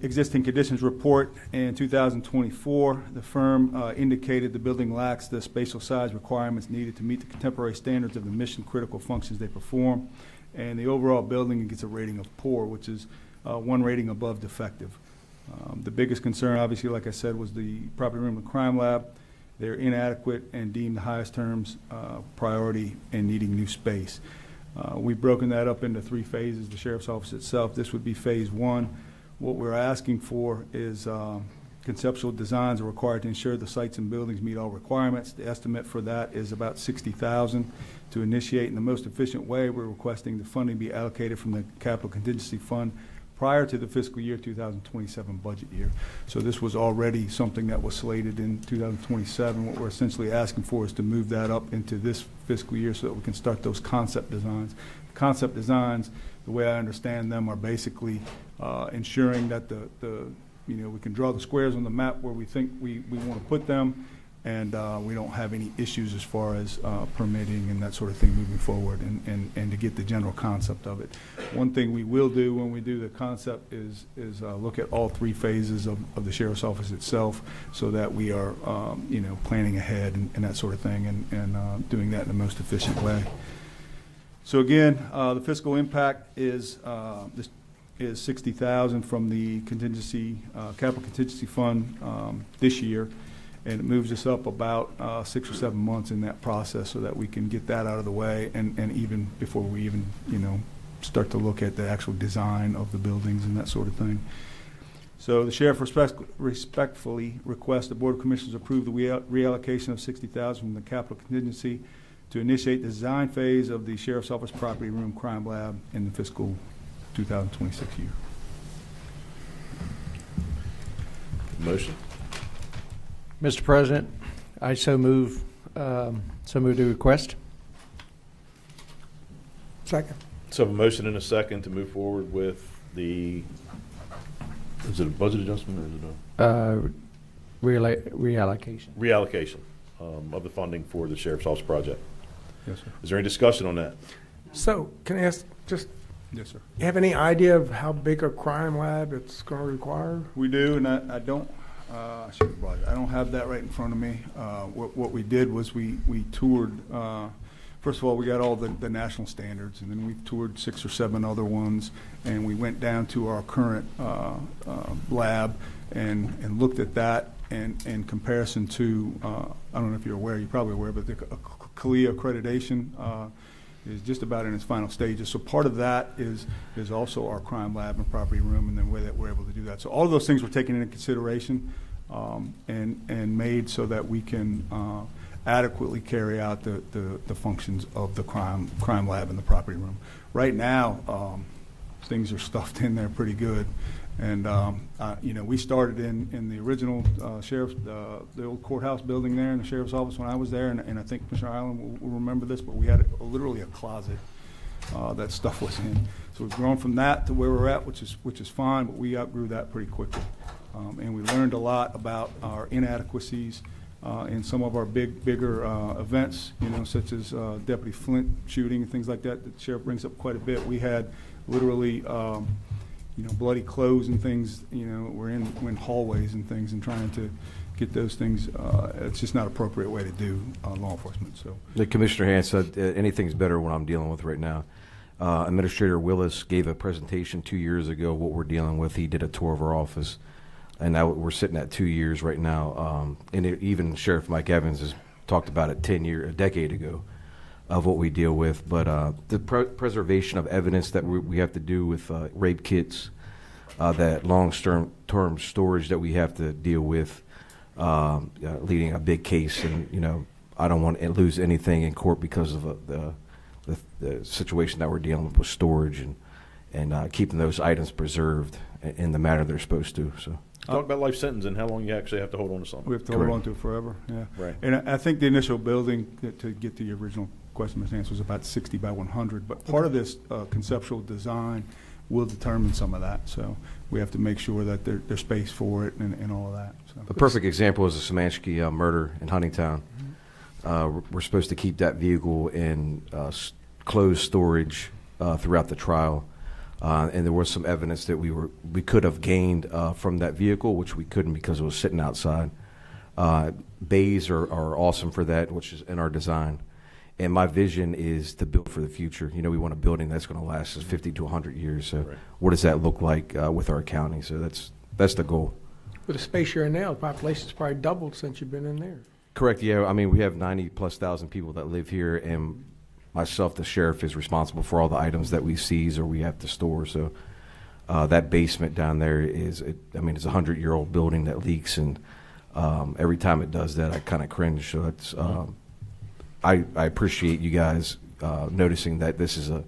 existing conditions report in 2024. The firm indicated the building lacks the spatial size requirements needed to meet the contemporary standards of the mission critical functions they perform. And the overall building gets a rating of poor, which is one rating above defective. The biggest concern, obviously, like I said, was the property room and crime lab. They're inadequate and deemed the highest terms priority and needing new space. We've broken that up into 3 phases. The Sheriff's Office itself, this would be phase 1. What we're asking for is conceptual designs are required to ensure the sites and buildings meet all requirements. The estimate for that is about $60,000. To initiate in the most efficient way, we're requesting the funding be allocated from the Capital Contingency Fund prior to the fiscal year 2027 budget year. So this was already something that was slated in 2027. What we're essentially asking for is to move that up into this fiscal year so that we can start those concept designs. Concept designs, the way I understand them, are basically ensuring that we can draw the squares on the map where we think we want to put them, and we don't have any issues as far as permitting and that sort of thing moving forward, and to get the general concept of it. One thing we will do when we do the concept is look at all 3 phases of the Sheriff's Office itself, so that we are planning ahead and that sort of thing, and doing that in the most efficient way. So again, the fiscal impact is $60,000 from the capital contingency fund this year. And it moves us up about 6 or 7 months in that process so that we can get that out of the way, and even before we even start to look at the actual design of the buildings and that sort of thing. So the sheriff respectfully requests the Board of Commissioners approve the reallocation of $60,000 from the capital contingency to initiate the design phase of the Sheriff's Office Property Room Crime Lab in the fiscal 2026 year. Motion? Mr. President, I so move the request. Second. So a motion and a second to move forward with the, is it a budget adjustment or is it a? Reallocation. Reallocation of the funding for the Sheriff's Office project. Yes, sir. Is there any discussion on that? So, can I ask, just, Yes, sir. you have any idea of how big a crime lab it's going to require? We do, and I don't, I should have brought it. I don't have that right in front of me. What we did was we toured, first of all, we got all the national standards, and then we toured 6 or 7 other ones, and we went down to our current lab and looked at that in comparison to, I don't know if you're aware, you're probably aware, but the CLIA accreditation is just about in its final stages. So part of that is also our crime lab and property room and the way that we're able to do that. So all of those things were taken into consideration and made so that we can adequately carry out the functions of the crime lab and the property room. Right now, things are stuffed in there pretty good. And, we started in the original sheriff's, the old courthouse building there in the sheriff's office when I was there, and I think Commissioner Island will remember this, but we had literally a closet that stuff was in. So we've grown from that to where we're at, which is fine, but we outgrew that pretty quickly. And we learned a lot about our inadequacies in some of our bigger events, such as Deputy Flint shooting and things like that. The sheriff brings up quite a bit. We had literally bloody clothes and things, we're in hallways and things and trying to get those things. It's just not an appropriate way to do law enforcement. So, the Commissioner Hand said anything's better what I'm dealing with right now. Administrator Willis gave a presentation 2 years ago what we're dealing with. He did a tour of our office, and now we're sitting at 2 years right now. Even Sheriff Mike Evans has talked about it a decade ago, of what we deal with. But the preservation of evidence that we have to do with rape kits, that long-term storage that we have to deal with, leading a big case, and I don't want to lose anything in court because of the situation that we're dealing with storage and keeping those items preserved in the manner they're supposed to. So. Talk about life sentence and how long you actually have to hold on to something. We have to hold on to it forever, yeah. Right. And I think the initial building, to get to your original question, Ms. Nance, was about 60 by 100, but part of this conceptual design will determine some of that. So we have to make sure that there's space for it and all of that. So. The perfect example is the Szymanski murder in Huntingtown. We're supposed to keep that vehicle in closed storage throughout the trial. And there was some evidence that we could have gained from that vehicle, which we couldn't because it was sitting outside. Bays are awesome for that, which is in our design. And my vision is to build for the future. We want a building that's going to last us 50 to 100 years. So right. What does that look like with our county? So that's the goal. With the space you're in now, the population's probably doubled since you've been in there. Correct, yeah. I mean, we have 90,000+ people that live here, and myself, the sheriff, is responsible for all the items that we seize or we have to store. So that basement down there it's a 100-year-old building that leaks, and every time it does that, I kind of cringe. So it's I appreciate you guys noticing that this is a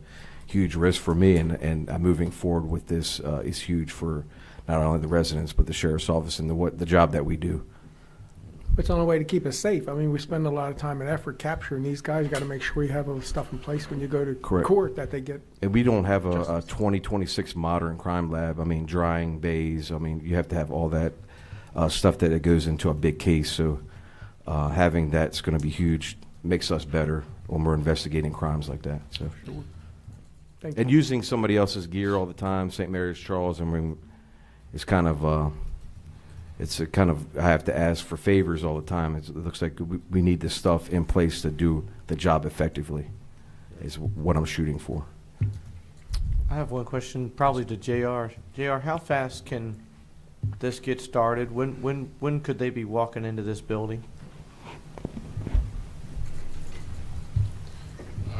huge risk for me, and moving forward with this is huge for not only the residents but the sheriff's office and the job that we do. It's the only way to keep us safe. I mean, we spend a lot of time and effort capturing these guys. You got to make sure you have all the stuff in place when you go to court that they get. And we don't have a 2026 modern crime lab. I mean, drying bays. I mean, you have to have all that stuff that it goes into a big case. So having that's going to be huge. Makes us better when we're investigating crimes like that. So, Thank and you. using somebody else's gear all the time, St. Mary's, Charles. I mean, it's kind of I have to ask for favors all the time. It looks like we need this stuff in place to do the job effectively. Is what I'm shooting for. I have one question, probably to JR. JR, how fast can this get started? When could they be walking into this building?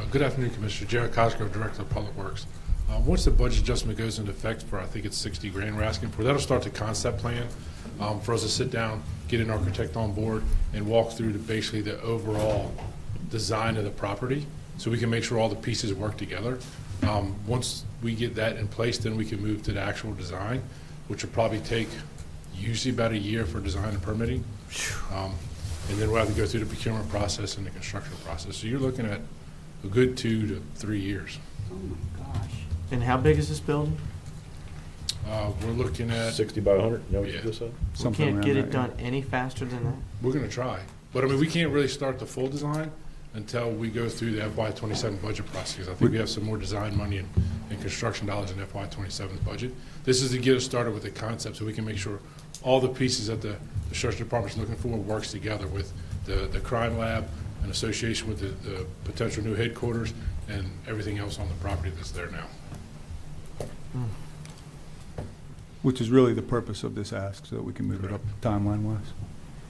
Good afternoon, Commissioner. Jerry Cosgrove, Director of Public Works. Once the budget adjustment goes into effect for, I think it's 60 grand we're asking for, that'll start the concept plan for us to sit down, get an architect on board, and walk through basically the overall design of the property so we can make sure all the pieces work together. Once we get that in place, then we can move to the actual design, which will probably take usually about a year for design and permitting. And then we'll have to go through the procurement process and the construction process. So you're looking at a good 2 to 3 years. Oh my gosh. And how big is this building? We're looking at 60 by 100, you know what you yeah. just said? We can't get it done any faster than that? We're going to try. But I mean, we can't really start the full design until we go through the FY27 budget process. Because I think we have some more design money and construction dollars in FY27's budget. This is to get us started with the concept so we can make sure all the pieces that the sheriff's department is looking for works together with the crime lab, in association with the potential new headquarters, and everything else on the property that's there now. Which is really the purpose of this ask, so that we can move it up timeline-wise.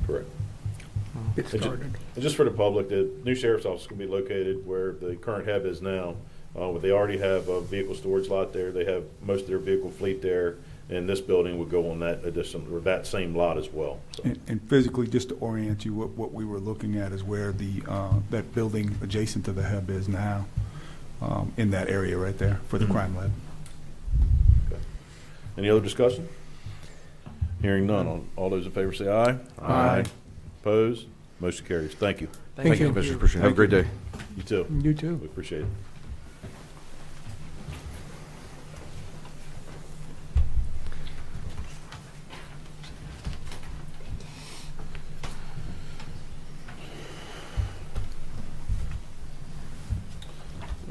Correct. Get And started. and just for the public, the new sheriff's office is going to be located where the current hub is now. They already have a vehicle storage lot there. They have most of their vehicle fleet there, and this building would go on that addition, or that same lot as well. So. And physically, just to orient you, what we were looking at is where the that building adjacent to the hub is now, in that area right there for the crime lab. Okay. Any other discussion? Hearing none. All those in favor say aye. Aye. Opposed? Motion carries. Thank you. Thank you, Commissioner. Appreciate it. Have a great day. You too. You too. We appreciate it.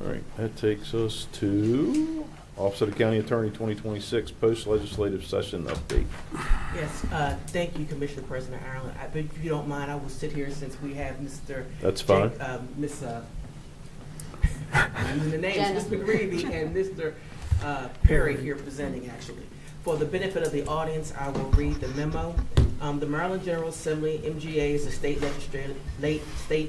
All right, that takes us to Office of the County Attorney 2026 post-legislative session update. Yes, thank you, Commissioner President Ireland. If you don't mind, I will sit here since we have Mr. That's fine. Miss, I'm using the names, Ms. McGreevy and Mr. Perry here presenting, actually. For the benefit of the audience, I will read the memo. The Maryland General Assembly, MGA, is the state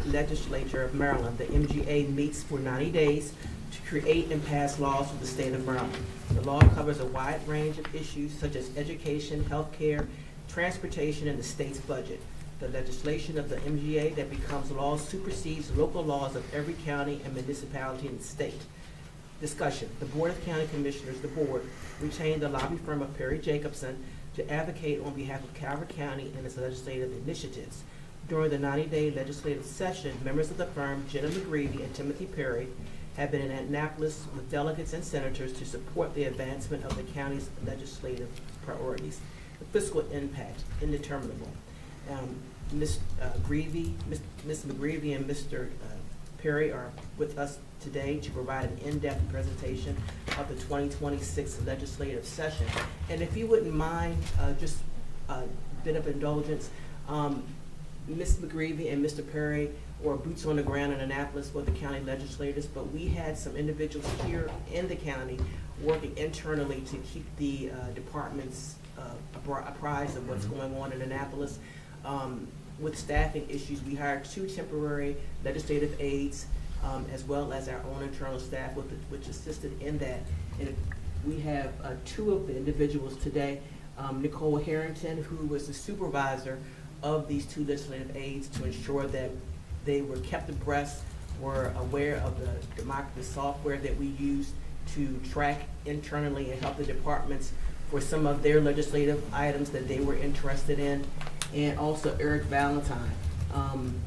legislature of Maryland. The MGA meets for 90 days to create and pass laws for the state of Maryland. The law covers a wide range of issues such as education, healthcare, transportation, and the state's budget. The legislation of the MGA that becomes law supersedes local laws of every county and municipality in the state. Discussion. The Board of County Commissioners, the board, retained the lobby firm of Perry Jacobson to advocate on behalf of Calvert County and its legislative initiatives. During the 90-day legislative session, members of the firm, Jenna McGreevy and Timothy Perry, have been in Annapolis with delegates and senators to support the advancement of the county's legislative priorities. The fiscal impact, indeterminable. Ms. McGreevy and Mr. Perry are with us today to provide an in-depth presentation of the 2026 legislative session. And if you wouldn't mind, just a bit of indulgence, Ms. McGreevy and Mr. Perry were boots on the ground in Annapolis with the county legislators, but we had some individuals here in the county working internally to keep the departments apprised of what's going on in Annapolis. With staffing issues, we hired 2 temporary legislative aides, as well as our own internal staff, which assisted in that. And we have 2 of the individuals today, Nicole Harrington, who was the supervisor of these 2 legislative aides, to ensure that they were kept abreast, were aware of the software that we use to track internally and help the departments for some of their legislative items that they were interested in. And also Eric Valentine,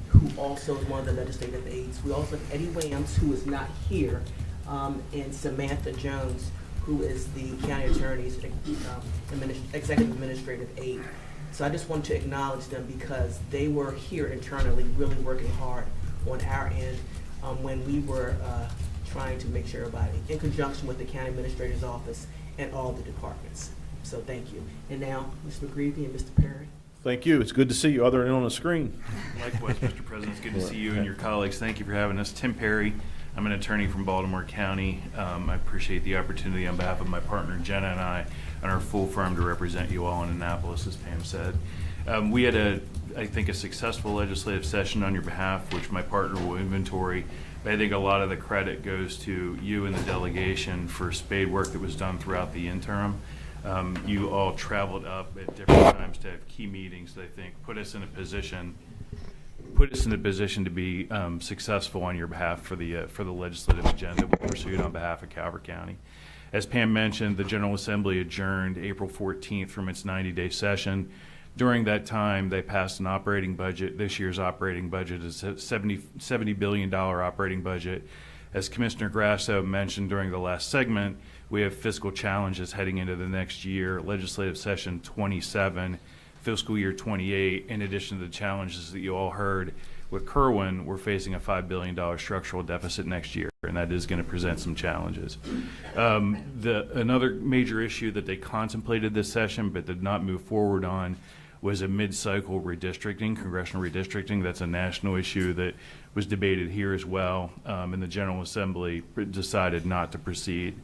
who also is one of the legislative aides. We also have Eddie Williams, who is not here, and Samantha Jones, who is the county attorney's executive administrative aide. So I just want to acknowledge them because they were here internally really working hard on our end when we were trying to make sure everybody, in conjunction with the county administrator's office and all the departments. So thank you. And now, Ms. McGreevy and Mr. Perry. Thank you. It's good to see you other than on the screen. Likewise, Mr. President. It's good to see you and your colleagues. Thank you for having us. Tim Perry. I'm an attorney from Baltimore County. I appreciate the opportunity on behalf of my partner Jenna and I and our full firm to represent you all in Annapolis, as Pam said. We had I think, a successful legislative session on your behalf, which my partner will inventory But I think a lot of the credit goes to you and the delegation for spade work that was done throughout the interim. You all traveled up at different times to have key meetings that I think put us in a position to be successful on your behalf for the legislative agenda we pursued on behalf of Calvert County. As Pam mentioned, the General Assembly adjourned April 14th from its 90-day session. During that time, they passed an operating budget. This year's operating budget is a $70 billion operating budget. As Commissioner Grasso mentioned during the last segment, we have fiscal challenges heading into the next year, legislative session 27, fiscal year 28. In addition to the challenges that you all heard with Kerwin, we're facing a $5 billion structural deficit next year, and that is going to present some challenges. Another major issue that they contemplated this session but did not move forward on was a mid-cycle redistricting, congressional redistricting. That's a national issue that was debated here as well, and the General Assembly decided not to proceed.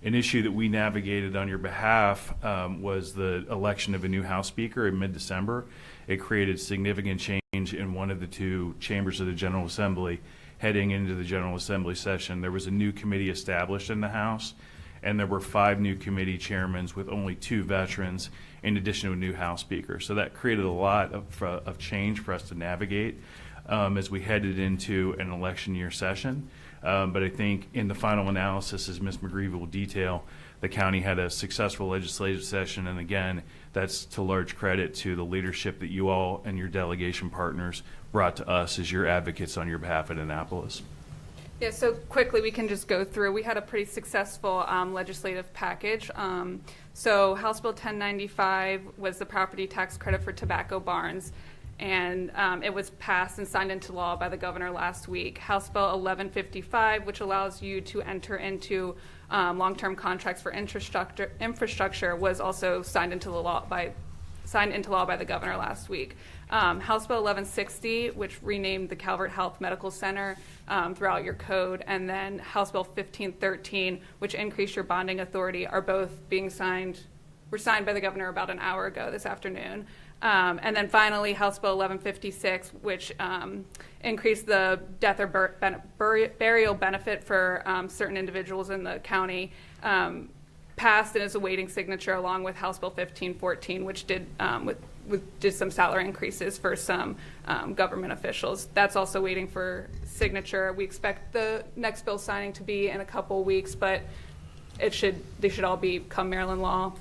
An issue that we navigated on your behalf was the election of a new House Speaker in mid-December. It created significant change in one of the two chambers of the General Assembly heading into the General Assembly session. There was a new committee established in the House, and there were 5 new committee chairmen with only 2 veterans in addition to a new House Speaker. So that created a lot of change for us to navigate as we headed into an election year session. But I think in the final analysis, as Ms. McGreevy will detail, the county had a successful legislative session, and again, that's to large credit to the leadership that you all and your delegation partners brought to us as your advocates on your behalf at Annapolis. Yeah, so quickly we can just go through. We had a pretty successful legislative package. So House Bill 1095 was the property tax credit for tobacco barns, and it was passed and signed into law by the governor last week. House Bill 1155, which allows you to enter into long-term contracts for infrastructure, was also signed into law by the governor last week. House Bill 1160, which renamed the Calvert Health Medical Center throughout your code, and then House Bill 1513, which increased your bonding authority, are both were signed by the governor about an hour ago this afternoon. And then finally, House Bill 1156, which increased the death or burial benefit for certain individuals in the county, passed and is awaiting signature, along with House Bill 1514, which did some salary increases for some government officials. That's also waiting for signature. We expect the next bill signing to be in a couple weeks, but they should all become Maryland law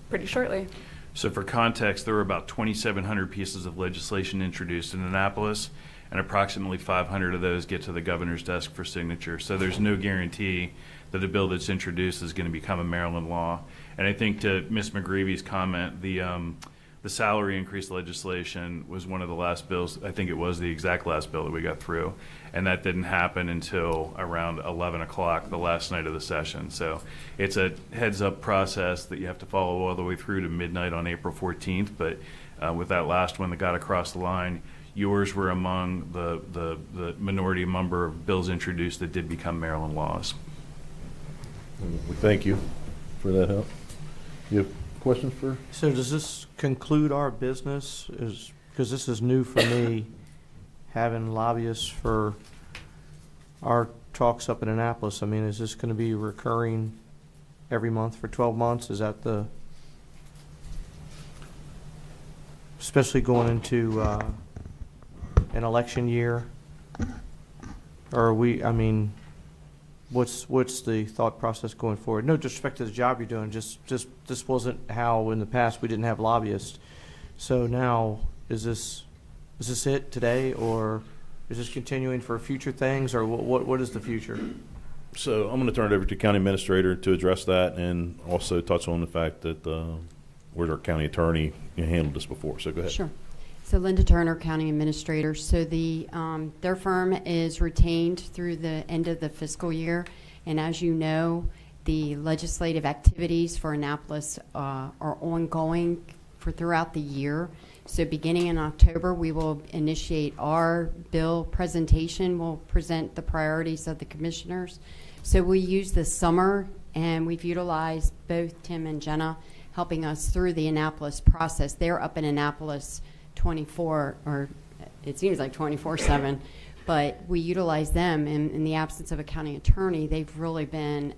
pretty shortly. So for context, there were about 2,700 pieces of legislation introduced in Annapolis, and approximately 500 of those get to the governor's desk for signature. So there's no guarantee that a bill that's introduced is going to become a Maryland law. And I think to Ms. McGreevy's comment, the salary increase legislation was one of the last bills. I think it was the exact last bill that we got through, and that didn't happen until around 11 o'clock the last night of the session. So it's a heads-up process that you have to follow all the way through to midnight on April 14th. But with that last one that got across the line, yours were among the minority number of bills introduced that did become Maryland laws. We thank you for that help. You have questions for? So does this conclude our business? Because this is new for me, having lobbyists for our talks up in Annapolis. I mean, is this going to be recurring every month for 12 months? Is that especially going into an election year? Or what's the thought process going forward? No disrespect to the job you're doing, just this wasn't how in the past we didn't have lobbyists. So now, is this it today, or is this continuing for future things, or what is the future? So I'm going to turn it over to County Administrator to address that, and also touch on the fact that where's our county attorney handled this before. So go ahead. Sure. So Linda Turner, County Administrator. So their firm is retained through the end of the fiscal year, and as you know, the legislative activities for Annapolis are ongoing throughout the year. So beginning in October, we will initiate our bill presentation. We'll present the priorities of the commissioners. So we use the summer, and we've utilized both Tim and Jenna helping us through the Annapolis process. They're up in Annapolis 24, or it seems like 24/7, but we utilize them. In the absence of a county attorney, they've really been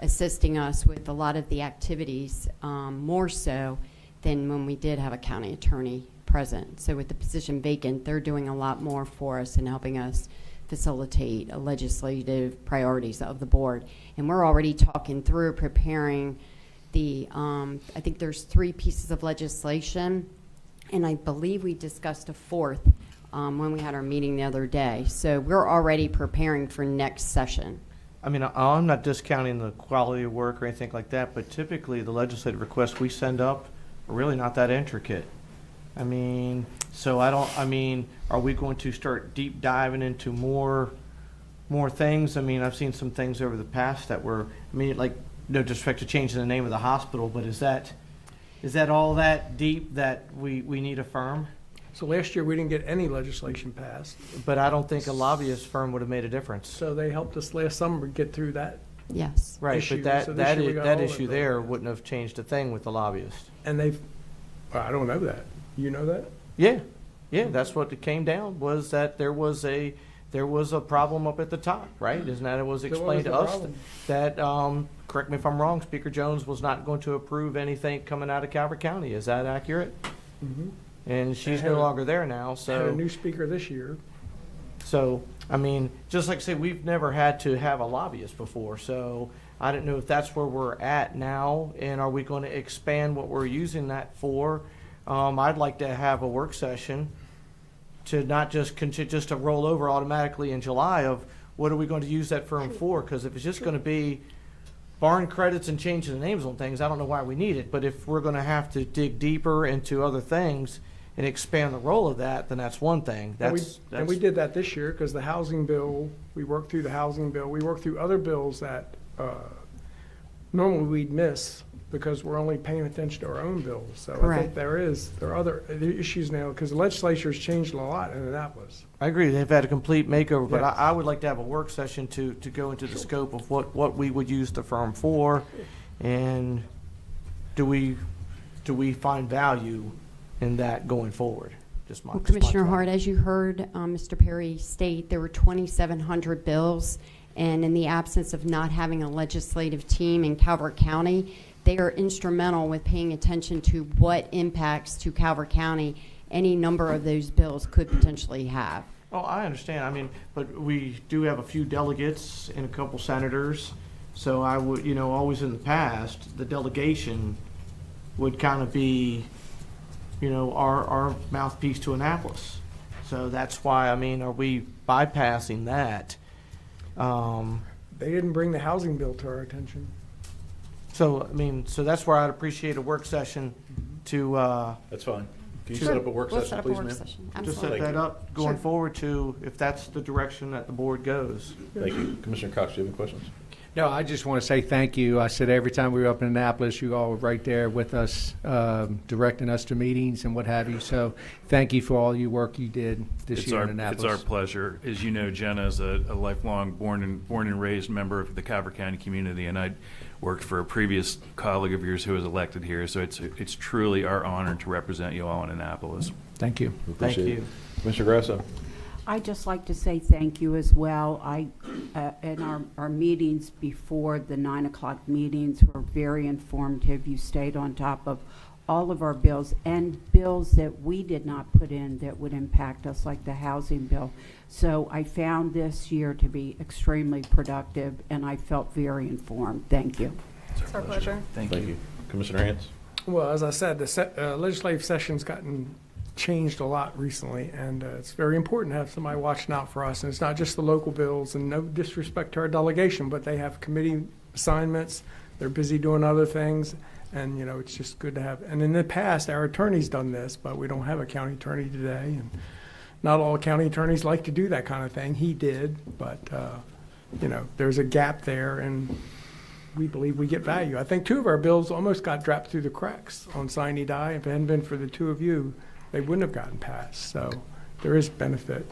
assisting us with a lot of the activities, more so than when we did have a county attorney present. So with the position vacant, they're doing a lot more for us and helping us facilitate legislative priorities of the board. And we're already talking through preparing the, I think there's 3 pieces of legislation, and I believe we discussed a 4th when we had our meeting the other day. So we're already preparing for next session. I mean, I'm not discounting the quality of work or anything like that, but typically the legislative requests we send up are really not that intricate. I mean, so are we going to start deep diving into more things? I mean, I've seen some things over the past that were, I mean, like, no disrespect to changing the name of the hospital, but is that all that deep that we need a firm? So last year, we didn't get any legislation passed. But I don't think a lobbyist firm would have made a difference. So they helped us last summer get through that. Yes. Right, issue. but So this year we got that all of issue it. there wouldn't have changed a thing with the lobbyist. And I don't know that. You know that? Yeah, that's what it came down, was that there was a problem up at the top, right? Isn't that it was explained to us that, correct me if I'm wrong, Speaker Jones was not going to approve anything coming out of Calvert County. Is that accurate? Mm-hmm. And she's no longer there now, so. Had a new speaker this year. So, I mean, just like I say, we've never had to have a lobbyist before, so I don't know if that's where we're at now, and are we going to expand what we're using that for? I'd like to have a work session to not just just to roll over automatically in July of what are we going to use that firm for? Because if it's just going to be barring credits and changing the names on things, I don't know why we need it. But if we're going to have to dig deeper into other things and expand the role of that, then that's one thing. And we did that this year because the housing bill, we worked through the housing bill. We worked through other bills that normally we'd miss because we're only paying attention to our own bills. So Correct. I think there are other issues now because the legislature's changed a lot in Annapolis. I agree. They've had a complete makeover, but Yes. I would like to have a work session to go into the scope of what we would use the firm for, and do we find value in that going forward? Well, Commissioner Hart, as you heard Mr. Perry state, there were 2,700 bills, and in the absence of not having a legislative team in Calvert County, they are instrumental with paying attention to what impacts to Calvert County any number of those bills could potentially have. Oh, I understand. I mean, but we do have a few delegates and a couple senators, so I would, always in the past, the delegation would kind of be, our mouthpiece to Annapolis. So that's why, are we bypassing that? They didn't bring the housing bill to our attention. So that's where I'd appreciate a work session to. That's fine. Can you Sure. set up a work We'll session, set up a please, work ma'am? session. Just Absolutely. set that up going Sure. forward to, if that's the direction that the board goes. Thank you. Commissioner Cox, do you have any questions? No, I just want to say thank you. I said every time we were up in Annapolis, you all were right there with us, directing us to meetings and what have you. So thank you for all your work you did this year in Annapolis. It's our pleasure. As you know, Jenna is a lifelong born and raised member of the Calvert County community, and I worked for a previous colleague of yours who was elected here. So it's truly our honor to represent you all in Annapolis. Thank you. We Thank appreciate you. it. Commissioner Grasso? I'd just like to say thank you as well. In our meetings before the 9 o'clock meetings were very informative. You stayed on top of all of our bills and bills that we did not put in that would impact us, like the housing bill. So I found this year to be extremely productive, and I felt very informed. Thank you. It's our pleasure. Thank you. Commissioner Hance? Well, as I said, the legislative session's gotten changed a lot recently, and it's very important to have somebody watching out for us. And it's not just the local bills, and no disrespect to our delegation, but they have committee assignments. They're busy doing other things, and it's just good to have. And in the past, our attorney's done this, but we don't have a county attorney today, and not all county attorneys like to do that kind of thing. He did, but there's a gap there, and we believe we get value. I think 2 of our bills almost got dropped through the cracks on sine die. If it hadn't been for the 2 of you, they wouldn't have gotten passed. So there is benefit.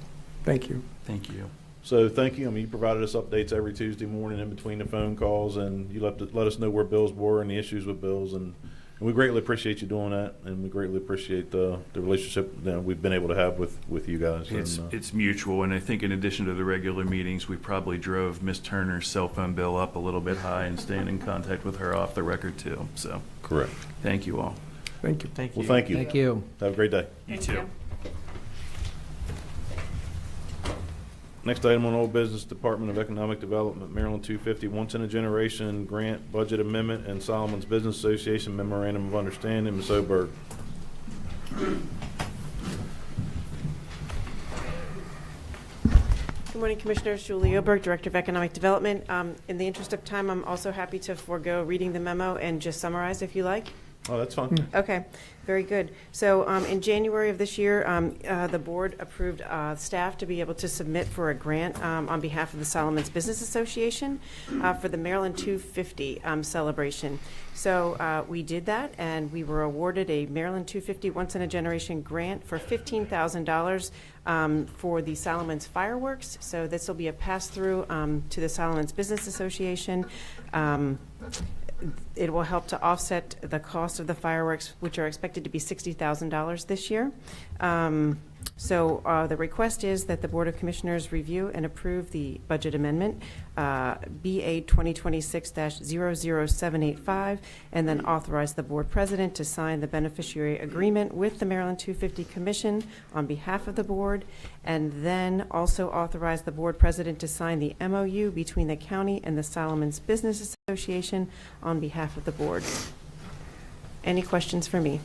Thank you. Thank you. So thank you. You provided us updates every Tuesday morning in between the phone calls, and you let us know where bills were and the issues with bills, and We greatly appreciate you doing that, and we greatly appreciate the relationship that we've been able to have with you guys. It's mutual, and I think in addition to the regular meetings, we probably drove Miss Turner's cell phone bill up a little bit high and staying in contact with her off the record too. So correct. Thank you all. Thank you. Thank you. Well, thank you. Thank you. Have a great day. You too. Next item on old business, Department of Economic Development, Maryland 250, once in a generation grant budget amendment, and Solomon's Business Association memorandum of understanding. Ms. Oberg. Good morning, Commissioners. Julie Oberg, Director of Economic Development. In the interest of time, I'm also happy to forego reading the memo and just summarize if you like. Oh, that's fine. Okay, very good. So in January of this year, the board approved staff to be able to submit for a grant on behalf of the Solomon's Business Association for the Maryland 250 celebration. So we did that, and we were awarded a Maryland 250 once-in-a-generation grant for $15,000 for the Solomon's fireworks. So this will be a pass-through to the Solomon's Business Association. It will help to offset the cost of the fireworks, which are expected to be $60,000 this year. So the request is that the Board of Commissioners review and approve the budget amendment, BA 2026-00785, and then authorize the Board President to sign the beneficiary agreement with the Maryland 250 Commission on behalf of the Board, and then also authorize the Board President to sign the MOU between the county and the Solomon's Business Association on behalf of the Board. Any questions for me?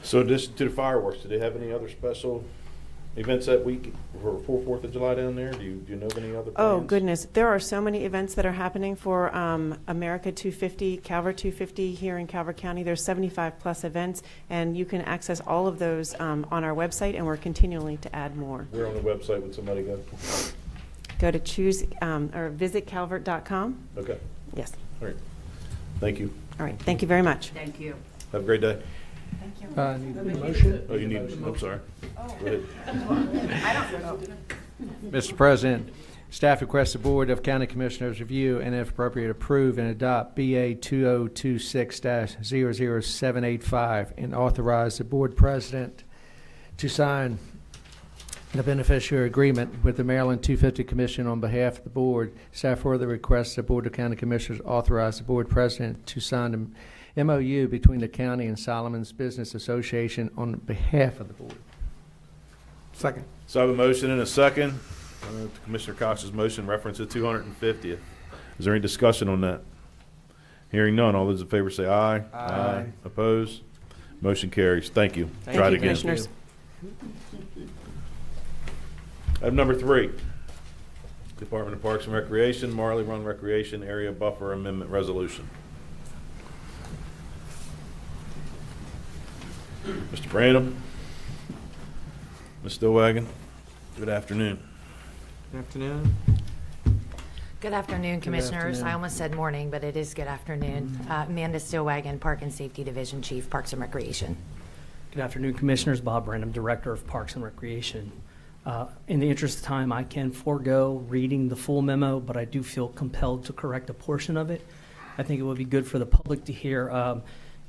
So in addition to the fireworks, do they have any other special events that week for 4th of July down there? Do you know of any other plans? Oh, goodness. There are so many events that are happening for America 250, Calvert 250 here in Calvert County. There's 75-plus events, and you can access all of those on our website, and we're continuing to add more. Where on the website would somebody go? Go to choose or visit calvert.com. Okay. Yes. All right. Thank you. All right. Thank you very much. Thank you. Have a great day. Thank you. Need a motion? Oh, you need, I'm sorry. Go ahead. Mr. President, staff requests the Board of County Commissioners review and if appropriate approve and adopt BA 2026-00785 and authorize the Board President to sign the beneficiary agreement with the Maryland 250 Commission on behalf of the Board. Staff further requests the Board of County Commissioners authorize the Board President to sign the MOU between the county and Solomon's Business Association on behalf of the Board. Second. So I have a motion and a second. Commissioner Cox's motion references 250th. Is there any discussion on that? Hearing none, all those in favor say aye. Aye. Opposed? Motion carries. Thank you. Thank Try it you, again. Commissioners. Item number 3, Department of Parks and Recreation, Marley Run Recreation Area Buffer Amendment Resolution. Mr. Brandon, Ms. Stillwagon, good afternoon. Good afternoon. Good afternoon, Commissioners. afternoon. I almost said morning, but it is good afternoon. Amanda Stillwagon, Park and Safety Division Chief, Parks and Recreation. Good afternoon, Commissioners. Bob Branham, Director of Parks and Recreation. In the interest of time, I can forego reading the full memo, but I do feel compelled to correct a portion of it. I think it would be good for the public to hear.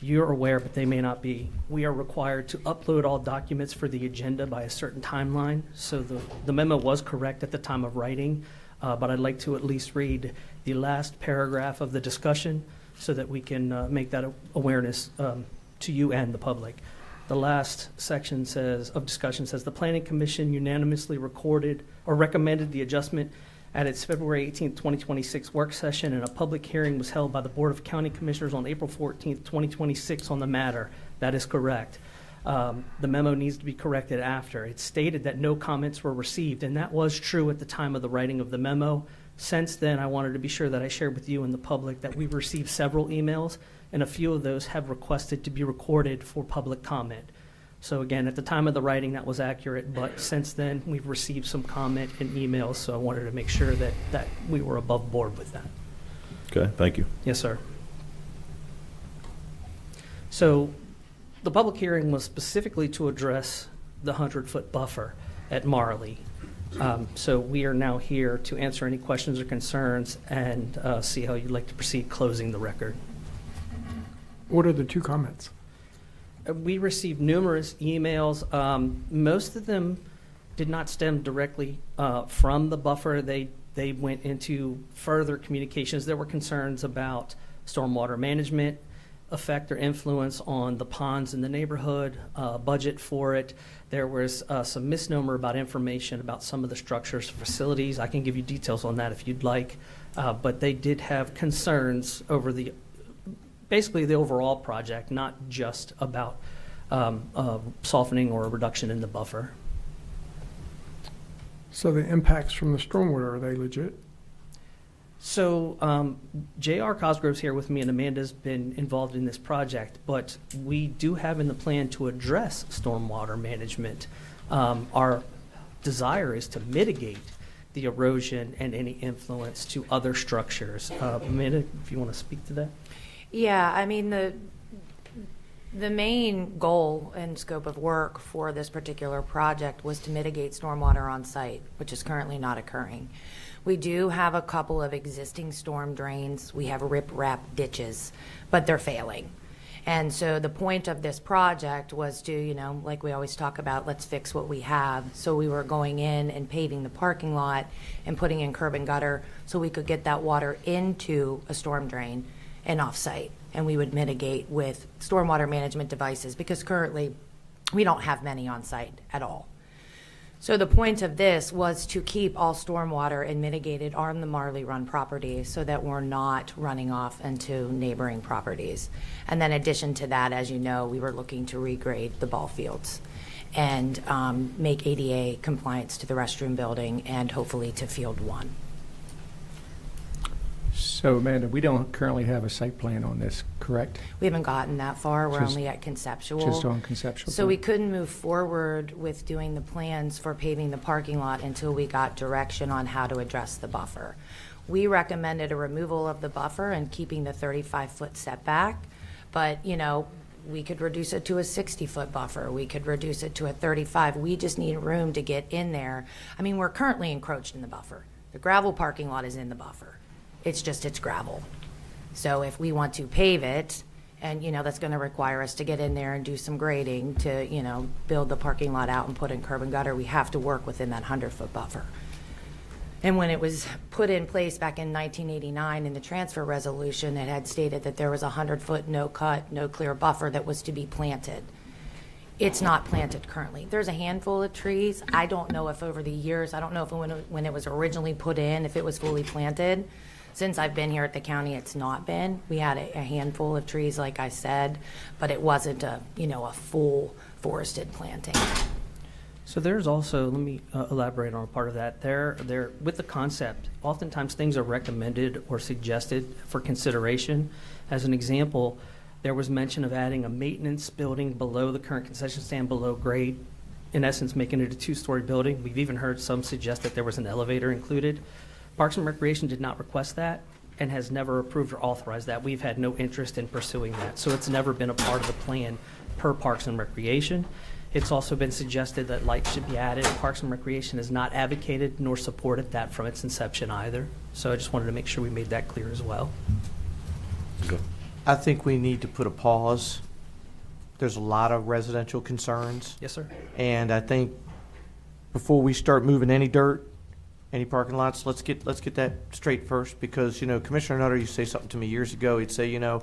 You're aware, but they may not be. We are required to upload all documents for the agenda by a certain timeline. So the memo was correct at the time of writing, but I'd like to at least read the last paragraph of the discussion so that we can make that awareness to you and the public. The last section of discussion says the Planning Commission unanimously recorded or recommended the adjustment at its February 18, 2026 work session, and a public hearing was held by the Board of County Commissioners on April 14, 2026 on the matter. That is correct. The memo needs to be corrected after. It stated that no comments were received, and that was true at the time of the writing of the memo. Since then, I wanted to be sure that I shared with you and the public that we've received several emails, and a few of those have requested to be recorded for public comment. So again, at the time of the writing, that was accurate, but since then, we've received some comment and emails, so I wanted to make sure that we were above board with that. Okay, thank you. Yes, sir. So the public hearing was specifically to address the 100-foot buffer at Marley. So we are now here to answer any questions or concerns and see how you'd like to proceed closing the record. What are the two comments? We received numerous emails. Most of them did not stem directly from the buffer. They went into further communications. There were concerns about stormwater management, effect or influence on the ponds in the neighborhood, budget for it. There was some misnomer about information about some of the structures, facilities. I can give you details on that if you'd like. But they did have concerns over basically the overall project, not just about softening or a reduction in the buffer. So the impacts from the stormwater, are they legit? So J.R. Cosgrove's here with me, and Amanda's been involved in this project, but we do have in the plan to address stormwater management. Our desire is to mitigate the erosion and any influence to other structures. Amanda, if you want to speak to that. Yeah, I mean, the main goal and scope of work for this particular project was to mitigate stormwater on site, which is currently not occurring. We do have a couple of existing storm drains. We have rip-rap ditches, but they're failing. And so the point of this project was to, like we always talk about, let's fix what we have. So we were going in and paving the parking lot and putting in curb and gutter so we could get that water into a storm drain and off-site. And we would mitigate with stormwater management devices because currently we don't have many on site at all. So the point of this was to keep all stormwater and mitigated on the Marley Run property so that we're not running off into neighboring properties. And then in addition to that, as you know, we were looking to regrade the ball fields and make ADA compliance to the restroom building and hopefully to Field 1. So Amanda, we don't currently have a site plan on this, correct? We haven't gotten that far. We're Just- only at conceptual. Just on conceptual. So plan. we couldn't move forward with doing the plans for paving the parking lot until we got direction on how to address the buffer. We recommended a removal of the buffer and keeping the 35-foot setback, but, we could reduce it to a 60-foot buffer. We could reduce it to a 35. We just need room to get in there. I mean, we're currently encroached in the buffer. The gravel parking lot is in the buffer. It's gravel. So if we want to pave it, and, that's going to require us to get in there and do some grading to, build the parking lot out and put in curb and gutter, we have to work within that 100-foot buffer. And when it was put in place back in 1989 in the transfer resolution, it had stated that there was a 100-foot no-cut, no-clear buffer that was to be planted. It's not planted currently. There's a handful of trees. I don't know if over the years, I don't know if when it was originally put in, if it was fully planted. Since I've been here at the county, it's not been. We had a handful of trees, like I said, but it wasn't a full forested planting. So there's also, let me elaborate on a part of that. There, with the concept, oftentimes things are recommended or suggested for consideration. As an example, there was mention of adding a maintenance building below the current concession stand below grade, in essence making it a two-story building. We've even heard some suggest that there was an elevator included. Parks and Recreation did not request that and has never approved or authorized that. We've had no interest in pursuing that. So it's never been a part of the plan per Parks and Recreation. It's also been suggested that lights should be added. Parks and Recreation has not advocated nor supported that from its inception either. So I just wanted to make sure we made that clear as well. I think we need to put a pause. There's a lot of residential concerns. Yes, sir. And I think before we start moving any dirt, any parking lots, let's get that straight first, because, Commissioner Nutter used to say something to me years ago. He'd say, you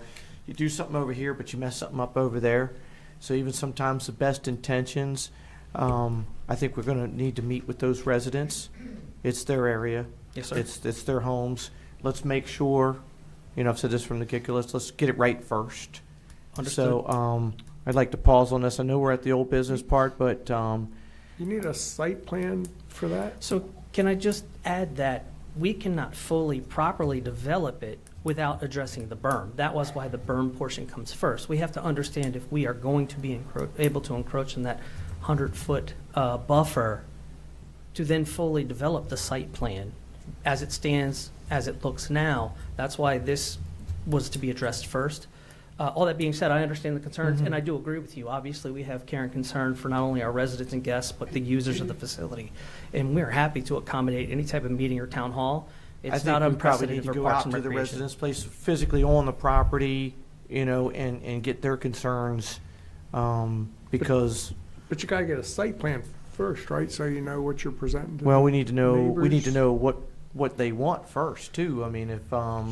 do something over here, but you mess something up over there. So even sometimes the best intentions, I think we're going to need to meet with those residents. It's their area. Yes, sir. It's their homes. Let's make sure, I've said this from the get-go, let's get it right first. Understood. So I'd like to pause on this. I know we're at the old business part, but You need a site plan for that? So can I just add that we cannot fully, properly develop it without addressing the berm. That was why the berm portion comes first. We have to understand if we are going to be able to encroach in that 100-foot buffer to then fully develop the site plan as it stands, as it looks now. That's why this was to be addressed first. All that being said, I understand the concerns, and I do agree with you. Obviously, we have care and concern for not only our residents and guests, but the users of the facility. And we're happy to accommodate any type of meeting or town hall. It's not we probably need unprecedented to for go Parks out and to the Recreation. residents' place, physically on the property, and get their concerns, because, But you gotta get a site plan first, right, so you know what you're presenting to well, the we need to neighbors? know what they want first, too. I mean, if,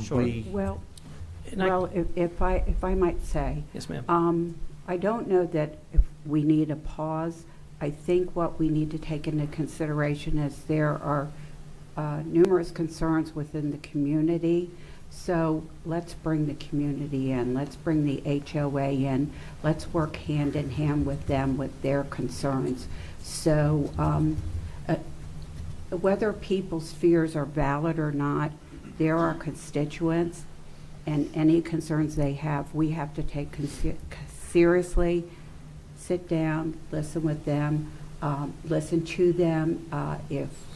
Sure. Well, And I- if I might say. Yes, ma'am. I don't know that if we need a pause. I think what we need to take into consideration is there are numerous concerns within the community. So let's bring the community in. Let's bring the HOA in. Let's work hand in hand with them with their concerns. So whether people's fears are valid or not, they're our constituents, and any concerns they have, we have to take seriously, sit down, listen with them, listen to them.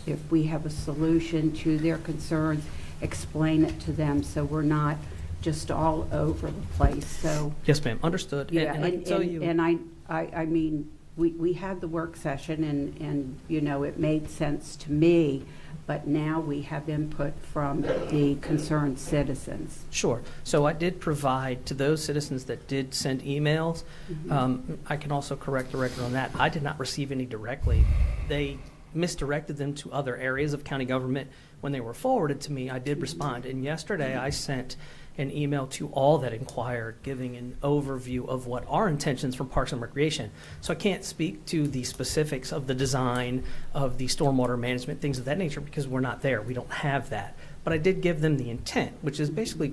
If we have a solution to their concerns, explain it to them so we're not just all over the place. So Yes, ma'am, understood. yeah, And I can tell you. and I mean, we had the work session and it made sense to me, but now we have input from the concerned citizens. Sure. So I did provide to those citizens that did send emails. I can also correct the record on that. I did not receive any directly. They misdirected them to other areas of county government. When they were forwarded to me, I did respond. And yesterday, I sent an email to all that inquired, giving an overview of what our intentions from Parks and Recreation. So I can't speak to the specifics of the design of the stormwater management, things of that nature, because we're not there. We don't have that. But I did give them the intent, which is basically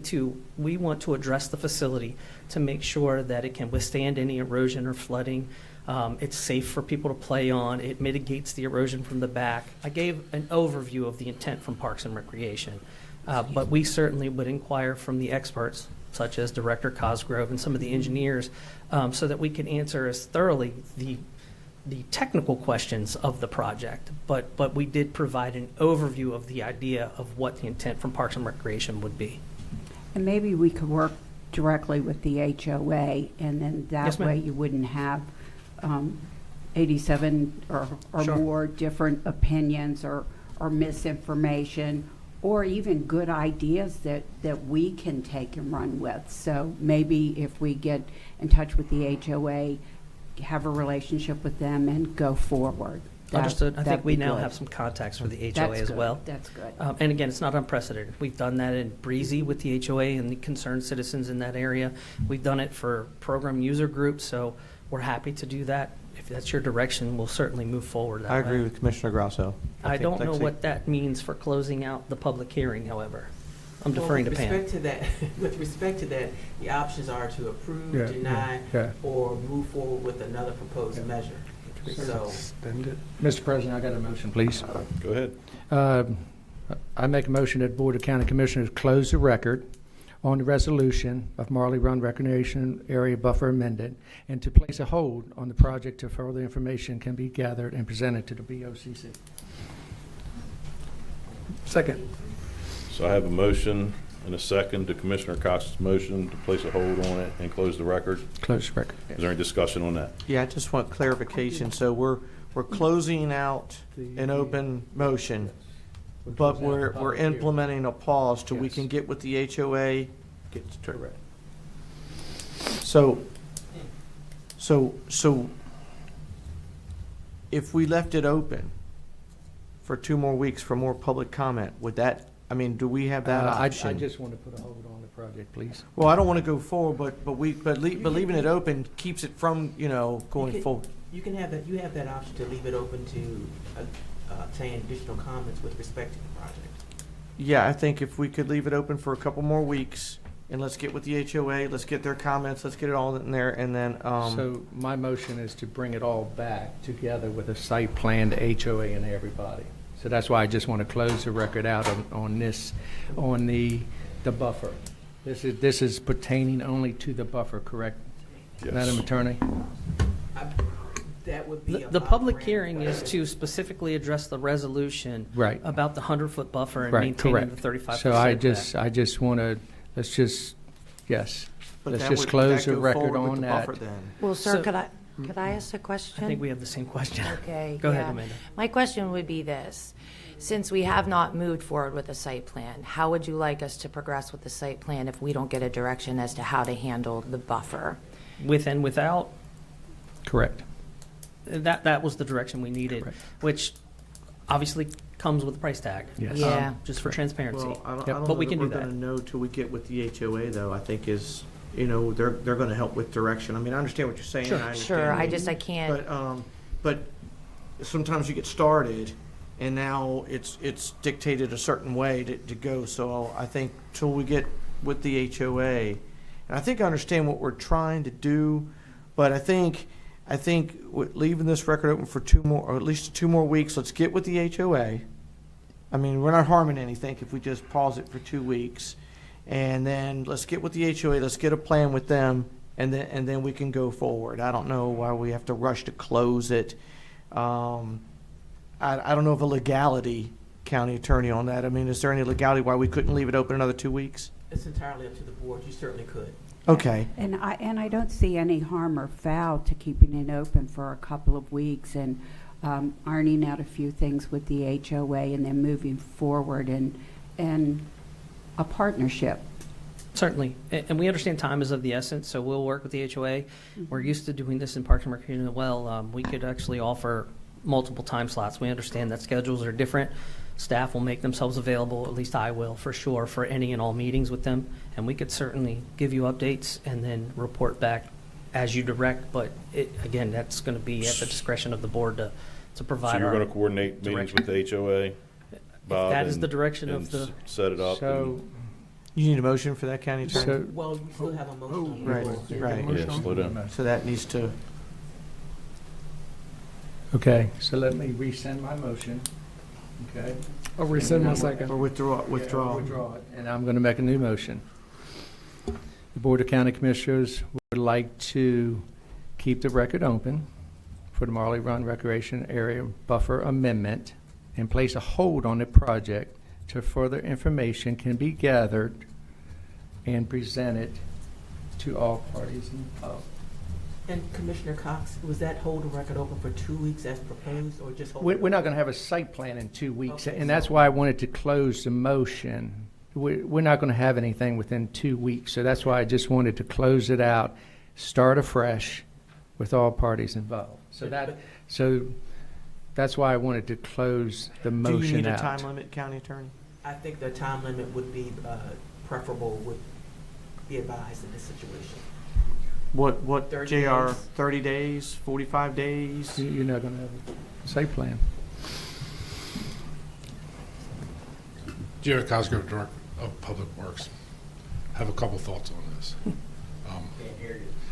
we want to address the facility to make sure that it can withstand any erosion or flooding. It's safe for people to play on. It mitigates the erosion from the back. I gave an overview of the intent from Parks and Recreation. But we certainly would inquire from the experts, such as Director Cosgrove and some of the engineers, so that we can answer as thoroughly the technical questions of the project. But we did provide an overview of the idea of what the intent from Parks and Recreation would be. And maybe we could work directly with the HOA, and then that Yes, ma'am. way you wouldn't have 87 or Sure. more different opinions or misinformation, or even good ideas that we can take and run with. So maybe if we get in touch with the HOA, have a relationship with them and go forward. Understood. I think that'd we be now good. have some contacts for the HOA That's as good. well. That's good. And again, it's not unprecedented. We've done that in Breezy with the HOA and the concerned citizens in that area. We've done it for program user groups, so we're happy to do that. If that's your direction, we'll certainly move forward that I way. agree with Commissioner Grasso. I think don't know that's what that means for closing out the public hearing, however. I'm deferring to Pam. With respect to that, the options are to approve, Yeah, deny, yeah. or move forward with another proposed measure. So, Extend it. Mr. President, I got a motion, please. Go ahead. I make a motion that Board of County Commissioners close the record on the resolution of Marley Run Recreation Area Buffer amended, and to place a hold on the project till further information can be gathered and presented to the BOCC. Second. So I have a motion and a second to Commissioner Cox's motion to place a hold on it and close the record. Close the record. Is there any discussion on that? Yeah, I just want clarification. So we're closing out an open motion, but we're implementing a pause till we Yes. can get with the HOA. Correct. So if we left it open for 2 more weeks for more public comment, would that, I mean, do we have that I option? just want to put a hold on the project, please. Well, I don't want to go forward, but leaving it open keeps it from, going forward. you can have that. You have that option to leave it open to obtain additional comments with respect to the project. Yeah, I think if we could leave it open for a couple more weeks, and let's get with the HOA, let's get their comments, let's get it all in there, and then, So my motion is to bring it all back together with a site plan, the HOA and everybody. So that's why I just want to close the record out on this, on the buffer. This is pertaining only to the buffer, correct? Yes. Madam Attorney? That would be The public hearing is to specifically address the resolution Right. about the 100-foot buffer and Right, maintaining correct. the 35-foot So setback. I just want to, let's just Yes. But Let's that just would- close that the go record forward with on the that. buffer then? Well, sir, So- could I ask a question? I think we have the same question. Okay. Go ahead, yeah. Amanda. My question would be this. Since we have not moved forward with a site plan, how would you like us to progress with the site plan if we don't get a direction as to how to handle the buffer? With and without, Correct. that was the direction we needed, Correct. which obviously comes with a price tag. Yes. Yeah. Just for transparency. Well, I don't But know we that can do we're that. going to know till we get with the HOA, though. I think is, they're going to help with direction. I mean, I understand what you're saying. Sure. I understand. Sure, I can't. But sometimes you get started, and now it's dictated a certain way to go. So I think till we get with the HOA, and I think I understand what we're trying to do, but I think leaving this record open for 2 more, or at least 2 more weeks. Let's get with the HOA. I mean, we're not harming anything if we just pause it for 2 weeks, and then let's get with the HOA. Let's get a plan with them, and then we can go forward. I don't know why we have to rush to close it. I don't know of a legality, County Attorney, on that. I mean, is there any legality why we couldn't leave it open another 2 weeks? It's entirely up to the board. You certainly could. Okay. And I don't see any harm or foul to keeping it open for a couple of weeks and ironing out a few things with the HOA and then moving forward and a partnership. Certainly, and we understand time is of the essence, so we'll work with the HOA. We're used to doing this in Parks and Recreation as well. We could actually offer multiple time slots. We understand that schedules are different. Staff will make themselves available, at least I will, for sure, for any and all meetings with them. And we could certainly give you updates and then report back as you direct. But again, that's going to be at the discretion of the board to provide. So you're our going to coordinate meetings with the HOA, Bob? That is and- the direction and of the. set it up. So, You need a motion for that, County Attorney? so Well, you still have a motion on the Right, floor. right. Yeah, slow down. So that needs to, okay, so let me resend my motion. Okay. I'll rescind my or second. withdraw. Yeah, withdraw it, and I'm going to make a new motion. The Board of County Commissioners would like to keep the record open for the Marley Run Recreation Area Buffer Amendment and place a hold on the project till further information can be gathered and presented to all parties involved. And Commissioner Cox, was that hold the record open for 2 weeks as proposed, or just hold? We're not going to have a site plan in 2 weeks, Okay, and that's so- why I wanted to close the motion. We're not going to have anything within 2 weeks, so that's why I just wanted to close it out, start afresh with all parties involved. So that's why I wanted to close the do motion you need a out. time limit, County Attorney? I think the time limit would be preferable, would be advised in this situation. What, 30 JR, days. 30 days, 45 days? You're not going to have a site plan. Jared Cosgrove, Director of Public Works. I have a couple thoughts on this.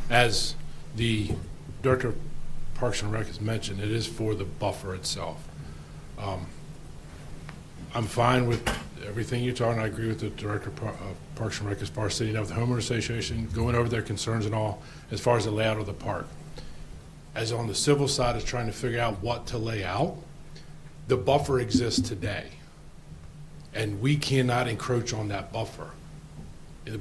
As the Director of Parks and Rec has mentioned, it is for the buffer itself. I'm fine with everything you're talking. I agree with the Director of Parks and Rec as far as sitting down with the homeowner association, going over their concerns and all, as far as the layout of the park. As on the civil side is trying to figure out what to lay out, the buffer exists today. And we cannot encroach on that buffer.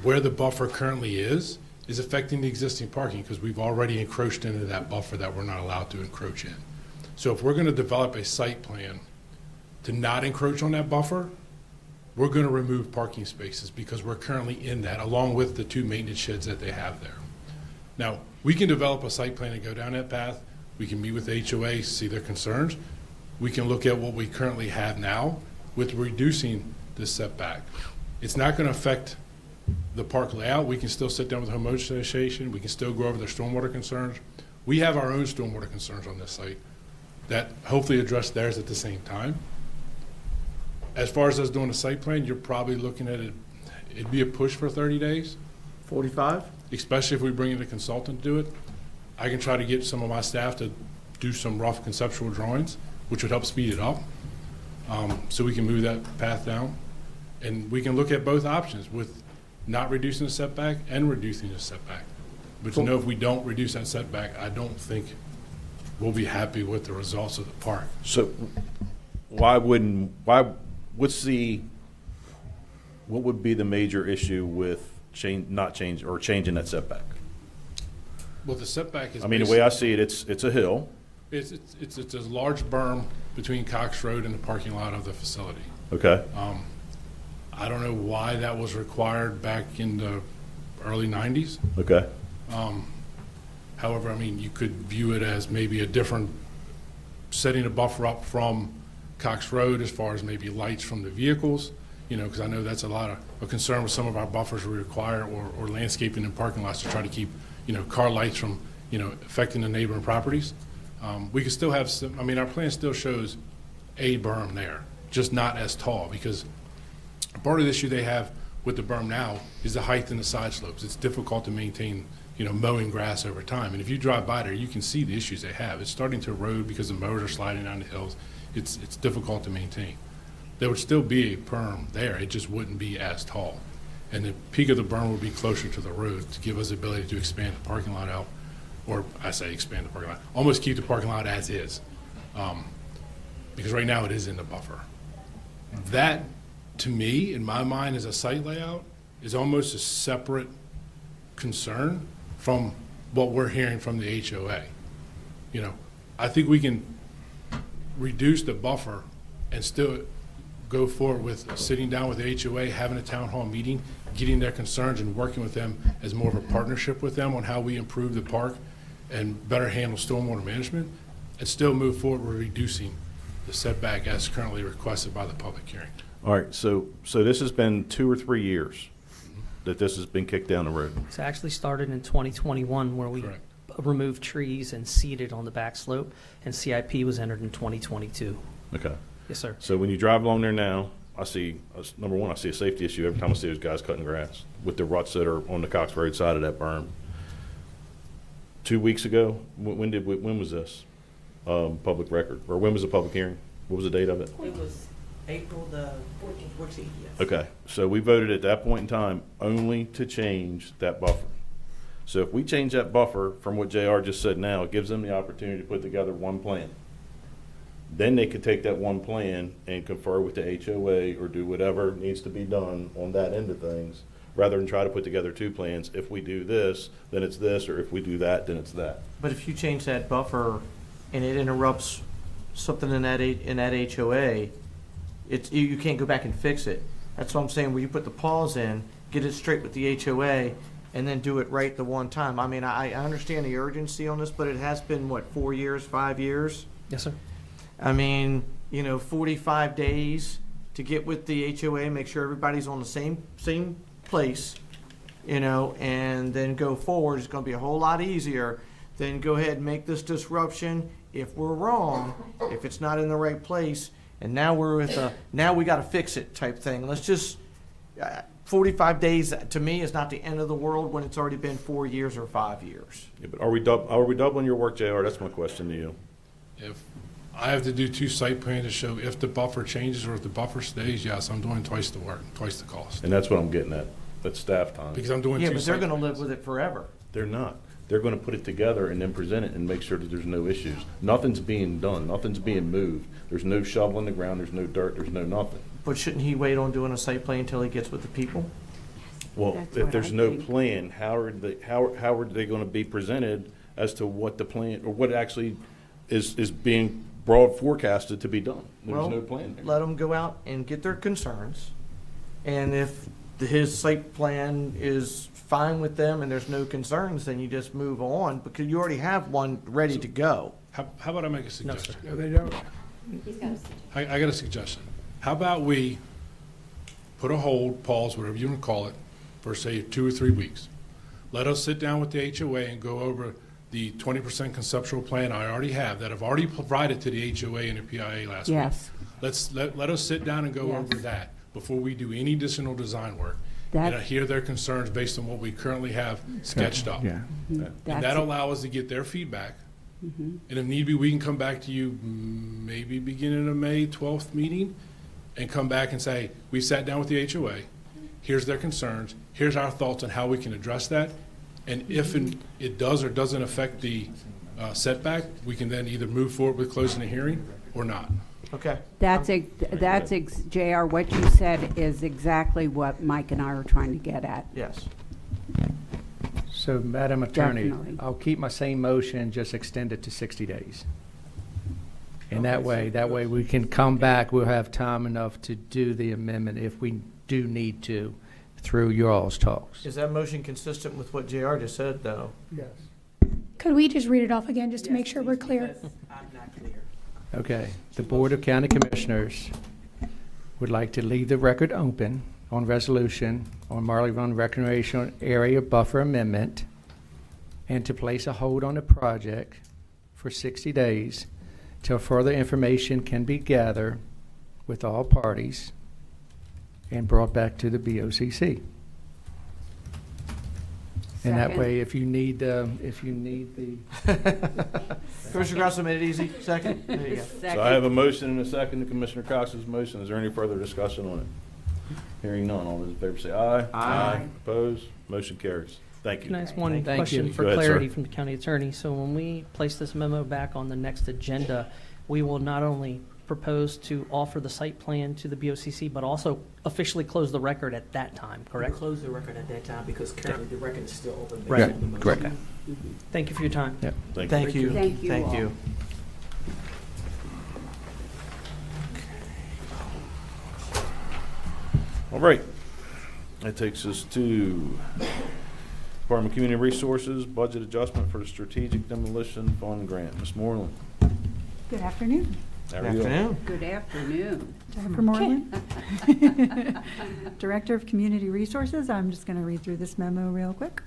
Where the buffer currently is affecting the existing parking because we've already encroached into that buffer that we're not allowed to encroach in. So if we're going to develop a site plan to not encroach on that buffer, we're going to remove parking spaces because we're currently in that, along with the 2 maintenance sheds that they have there. Now, we can develop a site plan and go down that path. We can meet with HOA, see their concerns. We can look at what we currently have now with reducing the setback. It's not going to affect the park layout. We can still sit down with the homeowners association. We can still go over their stormwater concerns. We have our own stormwater concerns on this site that hopefully address theirs at the same time. As far as us doing a site plan, you're probably looking at it, it'd be a push for 30 days. 45? Especially if we bring in a consultant to do it. I can try to get some of my staff to do some rough conceptual drawings, which would help speed it up, so we can move that path down. And we can look at both options with not reducing the setback and reducing the setback. But to know if we don't reduce that setback, I don't think we'll be happy with the results of the park. So what would be the major issue with changing that setback? Well, the setback is. I mean, the way I see it, it's a hill. It's a large berm between Cox Road and the parking lot of the facility. Okay. I don't know why that was required back in the early 90s. Okay. However, I mean, you could view it as maybe a different, setting a buffer up from Cox Road as far as maybe lights from the vehicles, because I know that's a lot of a concern with some of our buffers we require, or landscaping in parking lots to try to keep, car lights from, affecting the neighboring properties. We could still have some, I mean, our plan still shows a berm there, just not as tall, because part of the issue they have with the berm now is the height and the side slopes. It's difficult to maintain, mowing grass over time. And if you drive by there, you can see the issues they have. It's starting to erode because the mowers are sliding down the hills. It's difficult to maintain. There would still be a berm there. It just wouldn't be as tall. And the peak of the berm would be closer to the road to give us the ability to expand the parking lot out, or I say expand the parking lot, almost keep the parking lot as is. Because right now it is in the buffer. That, to me, in my mind, as a site layout, is almost a separate concern from what we're hearing from the HOA. I think we can reduce the buffer and still go forward with sitting down with the HOA, having a town hall meeting, getting their concerns and working with them as more of a partnership with them on how we improve the park and better handle stormwater management, and still move forward with reducing the setback as currently requested by the public hearing. All right, so this has been 2 or 3 years that this has been kicked down the road. It's actually started in 2021 where we removed trees and seeded on the back slope, and CIP was entered in 2022. Okay. Yes, sir. So when you drive along there now, I see, number one, I see a safety issue every time I see those guys cutting grass with the ruts that are on the Cox Road side of that berm. 2 weeks ago, when was this public record, or when was the public hearing? What was the date of it? It was April the 14th, yes. Okay, so we voted at that point in time only to change that buffer. So if we change that buffer from what JR just said now, it gives them the opportunity to put together one plan. Then they could take that one plan and confer with the HOA or do whatever needs to be done on that end of things, rather than try to put together 2 plans. If we do this, then it's this, or if we do that, then it's that. But if you change that buffer and it interrupts something in that HOA, you can't go back and fix it. That's what I'm saying, where you put the pause in, get it straight with the HOA, and then do it right the one time. I mean, I understand the urgency on this, but it has been, 4 years, 5 years? Yes, sir. I mean, 45 days to get with the HOA, make sure everybody's on the same place, and then go forward. It's going to be a whole lot easier than go ahead and make this disruption. If we're wrong, if it's not in the right place, and now we're with now we got to fix it type thing. Let's just 45 days to me is not the end of the world when it's already been 4 years or 5 years. Yeah, but are we doubling your work, JR? That's my question to you. If I have to do 2 site plans to show if the buffer changes or if the buffer stays, yes, I'm doing twice the work, twice the cost. And that's what I'm getting at. That's staff time. Because I'm doing 2 Yeah, but they're site going to plans. live with it forever. They're not. They're going to put it together and then present it and make sure that there's no issues. Nothing's being done. Nothing's being moved. There's no shovel in the ground. There's no dirt. There's no nothing. But shouldn't he wait on doing a site plan until he gets with the people? Well, That's if what there's I no think. plan, how are they going to be presented as to what the plan, or what actually is being broad forecasted to be done? There's Well, no plan there. let them go out and get their concerns, and if his site plan is fine with them and there's no concerns, then you just move on, because you already have one ready to go. How about I make a suggestion? No, they don't. I got a suggestion. How about we put a hold, pause, whatever you want to call it, for say 2 or 3 weeks. Let us sit down with the HOA and go over the 20% conceptual plan I already have that I've already provided to the HOA and the PIA last week. Yes. Let us sit down and go Yes. over that before we do any additional design work. That- And I hear their concerns based on what we currently have sketched up. Yeah. And that'll allow us to get their feedback. And if need be, we can come back to you maybe beginning of May 12th meeting and come back and say, we sat down with the HOA, here's their concerns, here's our thoughts on how we can address that. And if it does or doesn't affect the setback, we can then either move forward with closing the hearing or not. Okay. That's JR, what you said is exactly what Mike and I are trying to get at. Yes. So, Madam Attorney, Definitely. I'll keep my same motion, just extend it to 60 days. And that way we can come back, we'll have time enough to do the amendment if we do need to through your all's talks. Is that motion consistent with what JR just said, though? Yes. Could we just read it off again, just to make sure we're clear? Because I'm not clear. Okay. The Board of County Commissioners would like to leave the record open on resolution on Marley Run Recreational Area Buffer Amendment and to place a hold on the project for 60 days till further information can be gathered with all parties and brought back to the BOCC. And that Second. way, if you need the Commissioner Grasso made it easy. Second? There you go. So I have a motion and a second to Commissioner Cox's motion. Is there any further discussion on it? Hearing none. All those in favor say aye. Aye. Opposed? Motion carries. Thank you. Can I ask one Thank question you. for Go ahead, sir. clarity from the county attorney? So when we place this memo back on the next agenda, we will not only propose to offer the site plan to the BOCC, but also officially close the record at that time, We'll correct? close the record at that time because currently the record is still open. based Right. on the motion. Correct. Okay. Thank you for your time. Yep. Thank you. Thank you Thank all. you. All right. That takes us to Department of Community Resources, budget adjustment for the Strategic Demolition Fund grant. Ms. Moreland. Good afternoon. How Good are you? afternoon. Good afternoon. Dr. Moreland. Director of Community Resources. I'm just going to read through this memo real quick.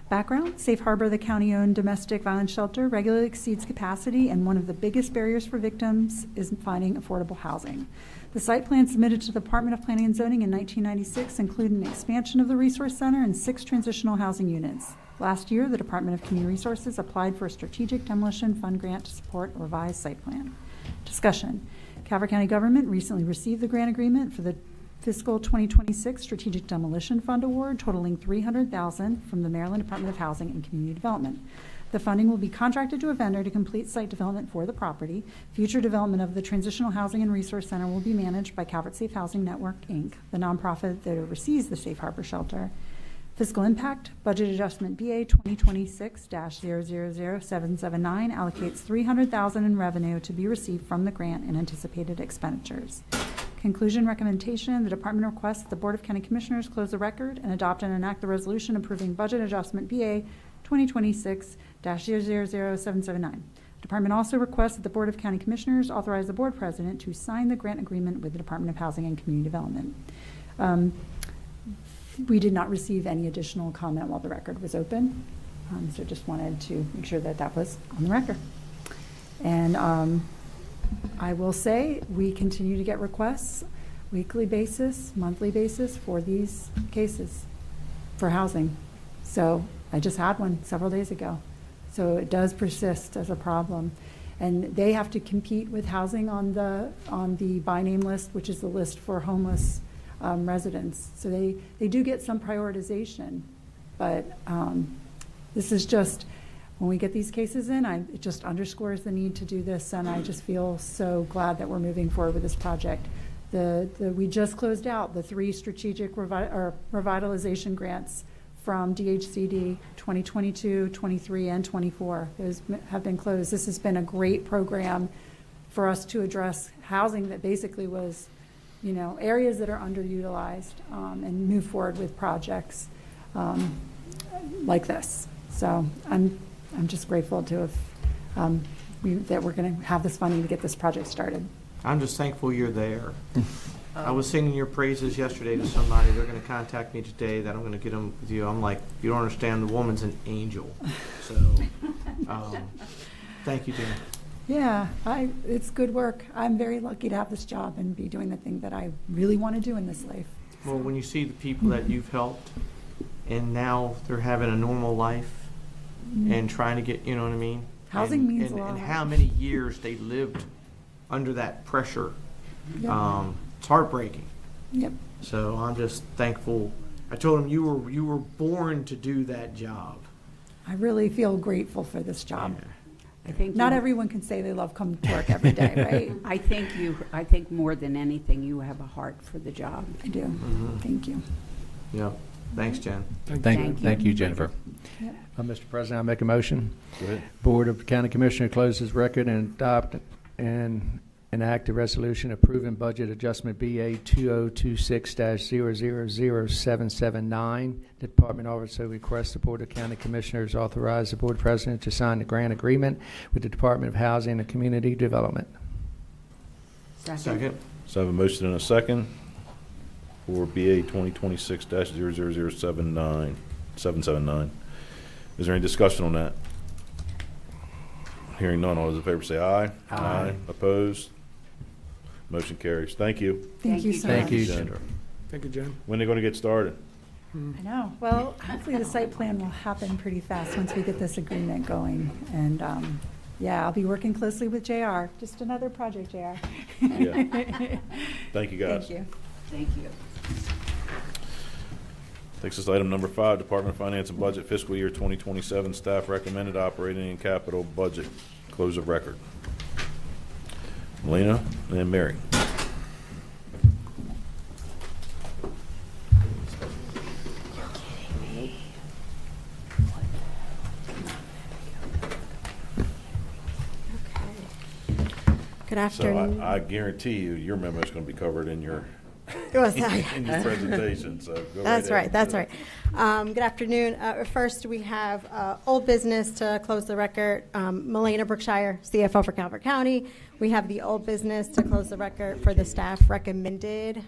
Background: Safe Harbor, the county-owned domestic violence shelter, regularly exceeds capacity, and one of the biggest barriers for victims is finding affordable housing. The site plan submitted to the Department of Planning and Zoning in 1996 included an expansion of the resource center and 6 transitional housing units. Last year, the Department of Community Resources applied for a Strategic Demolition Fund grant to support a revised site plan. Discussion: Calvert County government recently received the grant agreement for the fiscal 2026 Strategic Demolition Fund award totaling $300,000 from the Maryland Department of Housing and Community Development. The funding will be contracted to a vendor to complete site development for the property. Future development of the Transitional Housing and Resource Center will be managed by Calvert Safe Housing Network, Inc., the nonprofit that oversees the Safe Harbor Shelter. Fiscal impact: budget adjustment BA 2026-000779 allocates $300,000 in revenue to be received from the grant and anticipated expenditures. Conclusion recommendation: the department requests that the Board of County Commissioners close the record and adopt and enact the resolution approving budget adjustment BA 2026-000779. The department also requests that the Board of County Commissioners authorize the board president to sign the grant agreement with the Department of Housing and Community Development. We did not receive any additional comment while the record was open, so just wanted to make sure that that was on the record. And I will say, we continue to get requests weekly basis, monthly basis for these cases for housing. So I just had one several days ago. So it does persist as a problem. And they have to compete with housing on the by name list, which is the list for homeless residents. So they do get some prioritization. But this is just, when we get these cases in, it just underscores the need to do this, and I just feel so glad that we're moving forward with this project. We just closed out the 3 strategic revitalization grants from DHCD 2022, 23, and 24. Those have been closed. This has been a great program for us to address housing that basically was, areas that are underutilized, and move forward with projects like this. So I'm just grateful to have that we're going to have this funding to get this project started. I'm just thankful you're there. I was singing your praises yesterday to somebody. They're going to contact me today that I'm going to get them with you. I'm like, you don't understand, the woman's an angel. So, thank you, Jan. Yeah, it's good work. I'm very lucky to have this job and be doing the thing that I really want to do in this life. Well, when you see the people that you've helped and now they're having a normal life and trying to get, you know what I mean? Housing means a lot. And how many years they lived under that pressure. Yep. It's heartbreaking. Yep. So I'm just thankful. I told him you were born to do that job. I really feel grateful for this job. Yeah. I think Not everyone can say they love coming to work every day, right? I think more than anything, you have a heart for the job. I do. Mm-hmm. Thank you. Yeah. Thanks, Jen. Thank you, Jennifer. Yep. Mr. President, I make a motion. Go ahead. Board of County Commissioner closes record and adopt and enact a resolution approving budget adjustment BA 2026-000779. The department also requests the Board of County Commissioners authorize the Board President to sign the grant agreement with the Department of Housing and Community Development. Second. So I have a motion and a second for BA 2026-000779. Is there any discussion on that? Hearing none, all those in favor say aye. Aye. Opposed? Motion carries. Thank you. Thank you so Thank much. you, Jen. Jen. Thank you, Jen. When are they going to get started? I know. Well, hopefully the site plan will happen pretty fast once we get this agreement going. And yeah, I'll be working closely with JR. Just another project, JR. Yeah. Thank you, guys. Thank you. Thank you. Takes us to item number 5, Department of Finance and Budget, fiscal year 2027, staff recommended operating and capital budget. Close of record. Melina and Mary. Good afternoon. So I guarantee you, your memo is going to be covered in your Yes, in your presentation. So go That's right right. ahead. That's right. Good afternoon. First, we have old business to close the record. Melina Brookshire, CFO for Calvert County. We have the old business to close the record for the staff recommended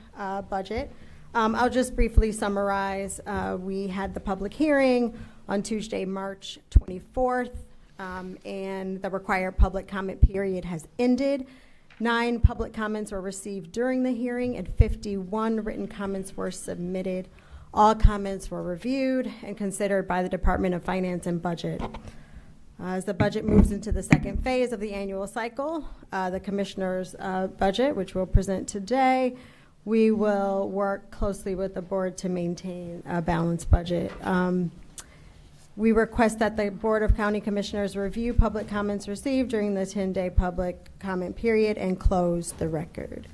budget. I'll just briefly summarize. We had the public hearing on Tuesday, March 24th, and the required public comment period has ended. 9 public comments were received during the hearing and 51 written comments were submitted. All comments were reviewed and considered by the Department of Finance and Budget. As the budget moves into the second phase of the annual cycle, the Commissioner's budget, which we'll present today, we will work closely with the board to maintain a balanced budget. We request that the Board of County Commissioners review public comments received during the 10-day public comment period and close the record.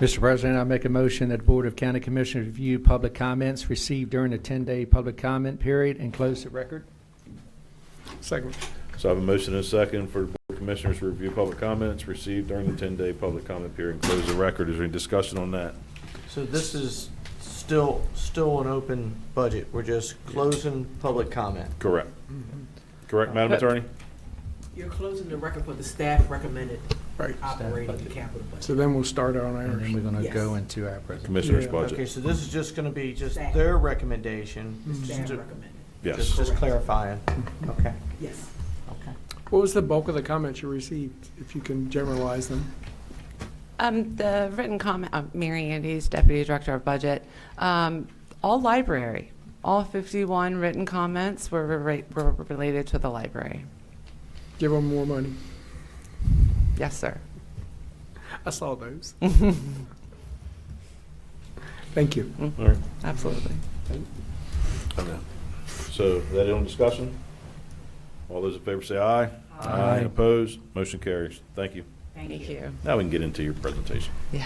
Mr. President, I make a motion that the Board of County Commissioners review public comments received during the 10-day public comment period and close the record. Second. So I have a motion and a second for the Board of Commissioners to review public comments received during the 10-day public comment period and close the record. Is there any discussion on that? So this is still an open budget. We're just closing public comment. Correct. Correct, Madam Attorney? You're closing the record for the staff recommended Right. operating and capital budget. So then we'll start on And then ours. we're going to Yes. go into our presentation. Commissioner's Yeah. budget. Okay, so this is just going to be just Staff. their recommendation. Staff Just- recommended. Yes. Just clarifying. Okay. Yes. Okay. What was the bulk of the comments you received, if you can generalize them? The written comment, Mary Andes, Deputy Director of Budget, all library. All 51 written comments were related to the library. Give them more money. Yes, sir. I saw those. Thank you. All right. Absolutely. Okay. So is that it on discussion? All those in favor say aye. Aye. Opposed? Motion carries. Thank you. Thank you. Now we can get into your presentation. Yeah.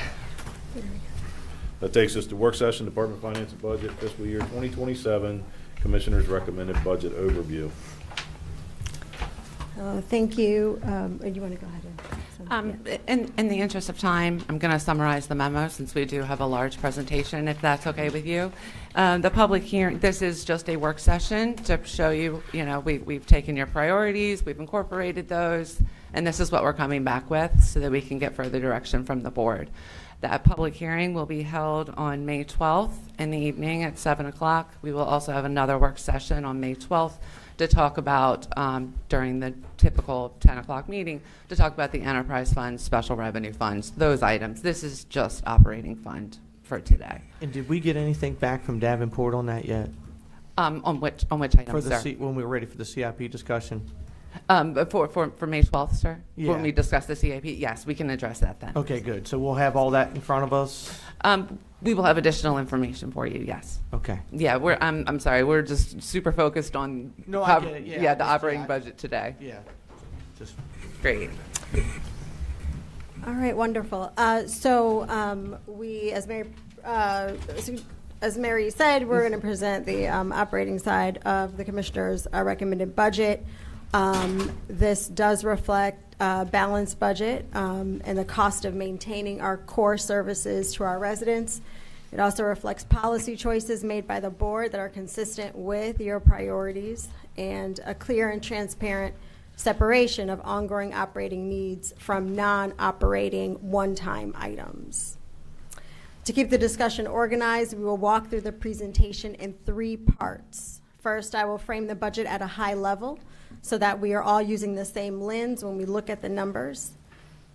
That takes us to work session, Department of Finance and Budget, fiscal year 2027, Commissioner's recommended budget overview. Thank you. You want to go ahead and? In the interest of time, I'm going to summarize the memo since we do have a large presentation, if that's okay with you. The public hearing, this is just a work session to show you, we've taken your priorities, we've incorporated those, and this is what we're coming back with so that we can get further direction from the board. That public hearing will be held on May 12th in the evening at 7 o'clock. We will also have another work session on May 12th to talk about, during the typical 10 o'clock meeting, to talk about the enterprise funds, special revenue funds, those items. This is just operating fund for today. And did we get anything back from Davenport on that yet? On which item, For the sir? when we were ready for the CIP discussion? For May 12th, sir? Yeah. When we discuss the CIP? Yes, we can address that then. Okay, good. So we'll have all that in front of us? We will have additional information for you, yes. Okay. Yeah, I'm sorry, we're just super focused on No, I get it, yeah. the operating budget today. Yeah. Just Great. All right, wonderful. So we, as Mary as Mary said, we're going to present the operating side of the Commissioner's recommended budget. This does reflect a balanced budget and the cost of maintaining our core services to our residents. It also reflects policy choices made by the board that are consistent with your priorities and a clear and transparent separation of ongoing operating needs from non-operating one-time items. To keep the discussion organized, we will walk through the presentation in 3 parts. First, I will frame the budget at a high level so that we are all using the same lens when we look at the numbers.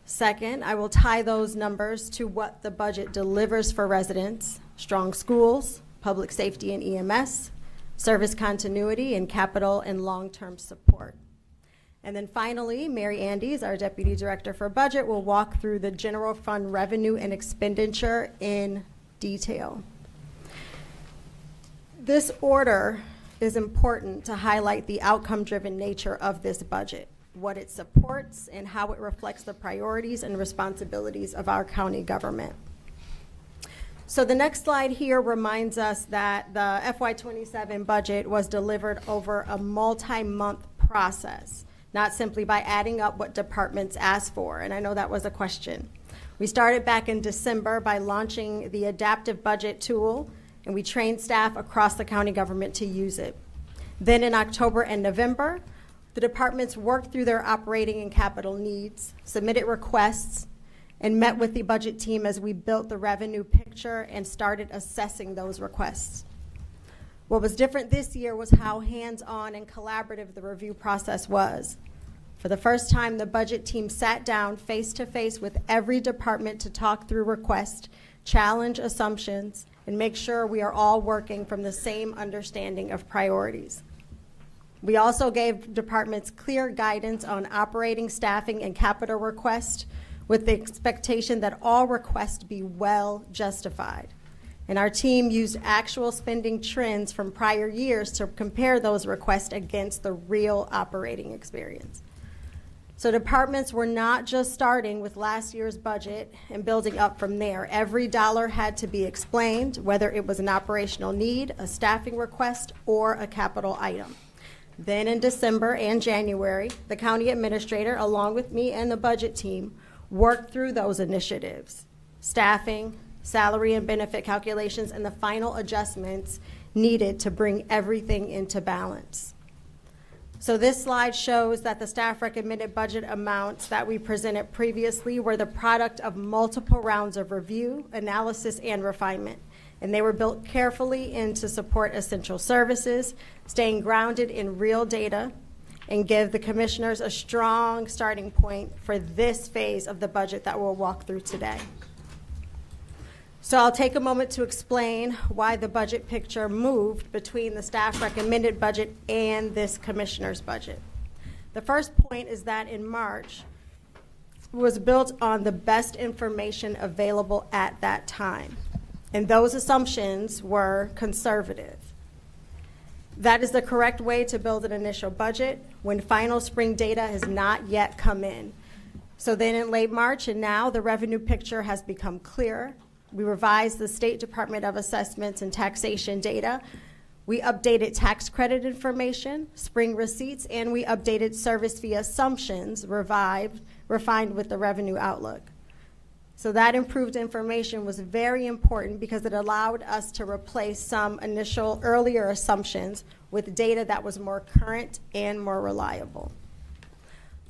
Second, I will tie those numbers to what the budget delivers for residents: strong schools, public safety and EMS, service continuity, and capital and long-term support. And then finally, Mary Andes, our Deputy Director for Budget, will walk through the general fund revenue and expenditure in detail. This order is important to highlight the outcome-driven nature of this budget, what it supports, and how it reflects the priorities and responsibilities of our county government. So the next slide here reminds us that the FY27 budget was delivered over a multi-month process, not simply by adding up what departments asked for, and I know that was a question. We started back in December by launching the adaptive budget tool, and we trained staff across the county government to use it. Then in October and November, the departments worked through their operating and capital needs, submitted requests, and met with the budget team as we built the revenue picture and started assessing those requests. What was different this year was how hands-on and collaborative the review process was. For the first time, the budget team sat down face-to-face with every department to talk through requests, challenge assumptions, and make sure we are all working from the same understanding of priorities. We also gave departments clear guidance on operating, staffing, and capital requests with the expectation that all requests be well justified. And our team used actual spending trends from prior years to compare those requests against the real operating experience. So departments were not just starting with last year's budget and building up from there. Every dollar had to be explained, whether it was an operational need, a staffing request, or a capital item. Then in December and January, the county administrator, along with me and the budget team, worked through those initiatives: staffing, salary and benefit calculations, and the final adjustments needed to bring everything into balance. So this slide shows that the staff recommended budget amounts that we presented previously were the product of multiple rounds of review, analysis, and refinement. And they were built carefully in to support essential services, staying grounded in real data, and give the commissioners a strong starting point for this phase of the budget that we'll walk through today. So I'll take a moment to explain why the budget picture moved between the staff recommended budget and this commissioner's budget. The first point is that in March was built on the best information available at that time, and those assumptions were conservative. That is the correct way to build an initial budget when final spring data has not yet come in. So then in late March and now the revenue picture has become clearer. We revised the State Department of Assessments and Taxation data. We updated tax credit information, spring receipts, and we updated service fee assumptions, refined with the revenue outlook. So that improved information was very important because it allowed us to replace some initial earlier assumptions with data that was more current and more reliable.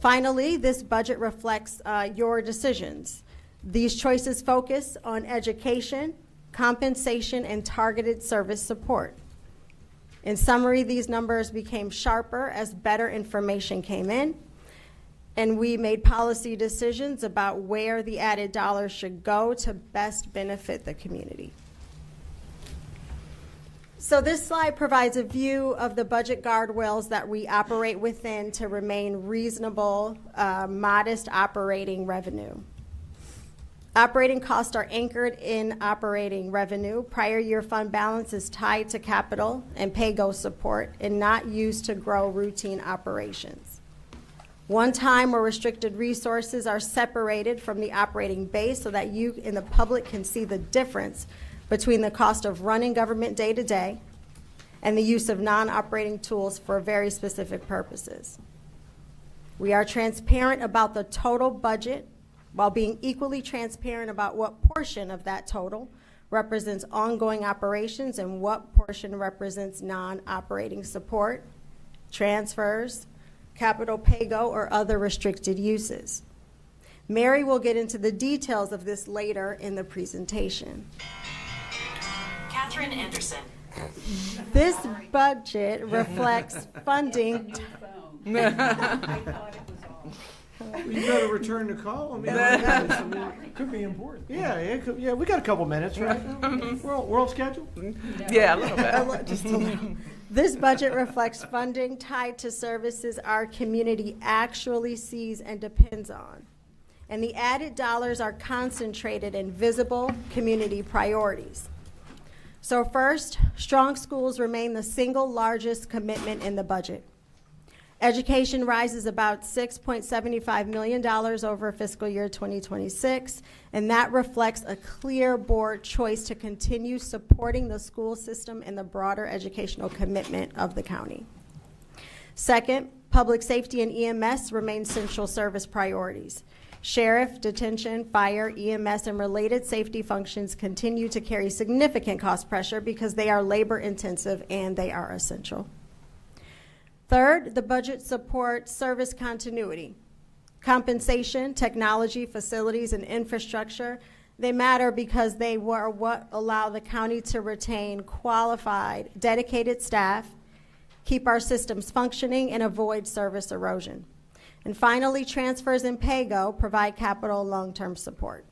Finally, this budget reflects your decisions. These choices focus on education, compensation, and targeted service support. In summary, these numbers became sharper as better information came in, and we made policy decisions about where the added dollars should go to best benefit the community. So this slide provides a view of the budget guardrails that we operate within to remain reasonable, modest operating revenue. Operating costs are anchored in operating revenue. Prior year fund balance is tied to capital and pay-go support and not used to grow routine operations. One-time or restricted resources are separated from the operating base so that you in the public can see the difference between the cost of running government day to day and the use of non-operating tools for very specific purposes. We are transparent about the total budget while being equally transparent about what portion of that total represents ongoing operations and what portion represents non-operating support, transfers, capital pay-go, or other restricted uses. Mary will get into the details of this later in the presentation. Catherine Anderson. This budget reflects funding. You better return the call. I mean, Could be important. yeah, we got a couple minutes, right? We're on schedule. Yeah, a little bit. Just a little. This budget reflects funding tied to services our community actually sees and depends on. And the added dollars are concentrated in visible community priorities. So first, strong schools remain the single largest commitment in the budget. Education rises about $6.75 million over fiscal year 2026, and that reflects a clear board choice to continue supporting the school system and the broader educational commitment of the county. Second, public safety and EMS remain central service priorities. Sheriff, detention, fire, EMS, and related safety functions continue to carry significant cost pressure because they are labor intensive and they are essential. Third, the budget supports service continuity. Compensation, technology, facilities, and infrastructure, they matter because they were what allow the county to retain qualified, dedicated staff, keep our systems functioning, and avoid service erosion. And finally, transfers and pay-go provide capital long-term support.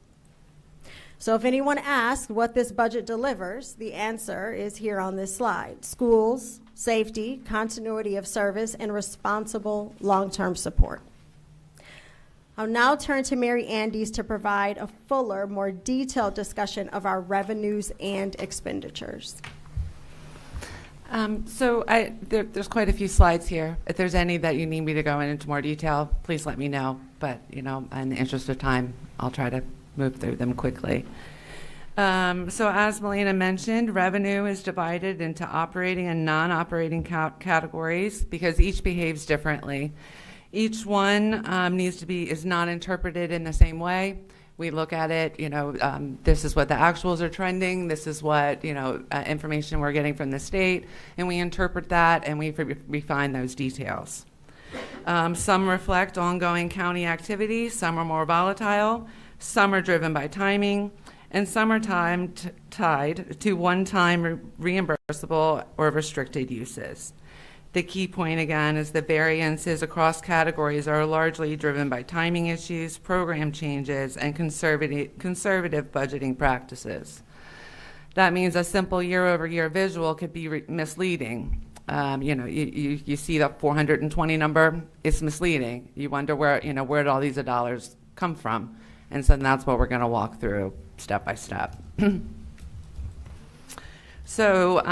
So if anyone asks what this budget delivers, the answer is here on this slide. Schools, safety, continuity of service, and responsible long-term support. I'll now turn to Mary Andes to provide a fuller, more detailed discussion of our revenues and expenditures. There's quite a few slides here. If there's any that you need me to go into more detail, please let me know. But, in the interest of time, I'll try to move through them quickly. So as Melina mentioned, revenue is divided into operating and non-operating categories because each behaves differently. Each one is not interpreted in the same way. We look at it, this is what the actuals are trending, this is what, information we're getting from the state, and we interpret that and we refine those details. Some reflect ongoing county activity, some are more volatile, some are driven by timing, and some are tied to one-time reimbursable or restricted uses. The key point, again, is the variances across categories are largely driven by timing issues, program changes, and conservative budgeting practices. That means a simple year-over-year visual could be misleading. You see the 420 number, it's misleading. You wonder where did all these dollars come from? And so that's what we're going to walk through step by step. So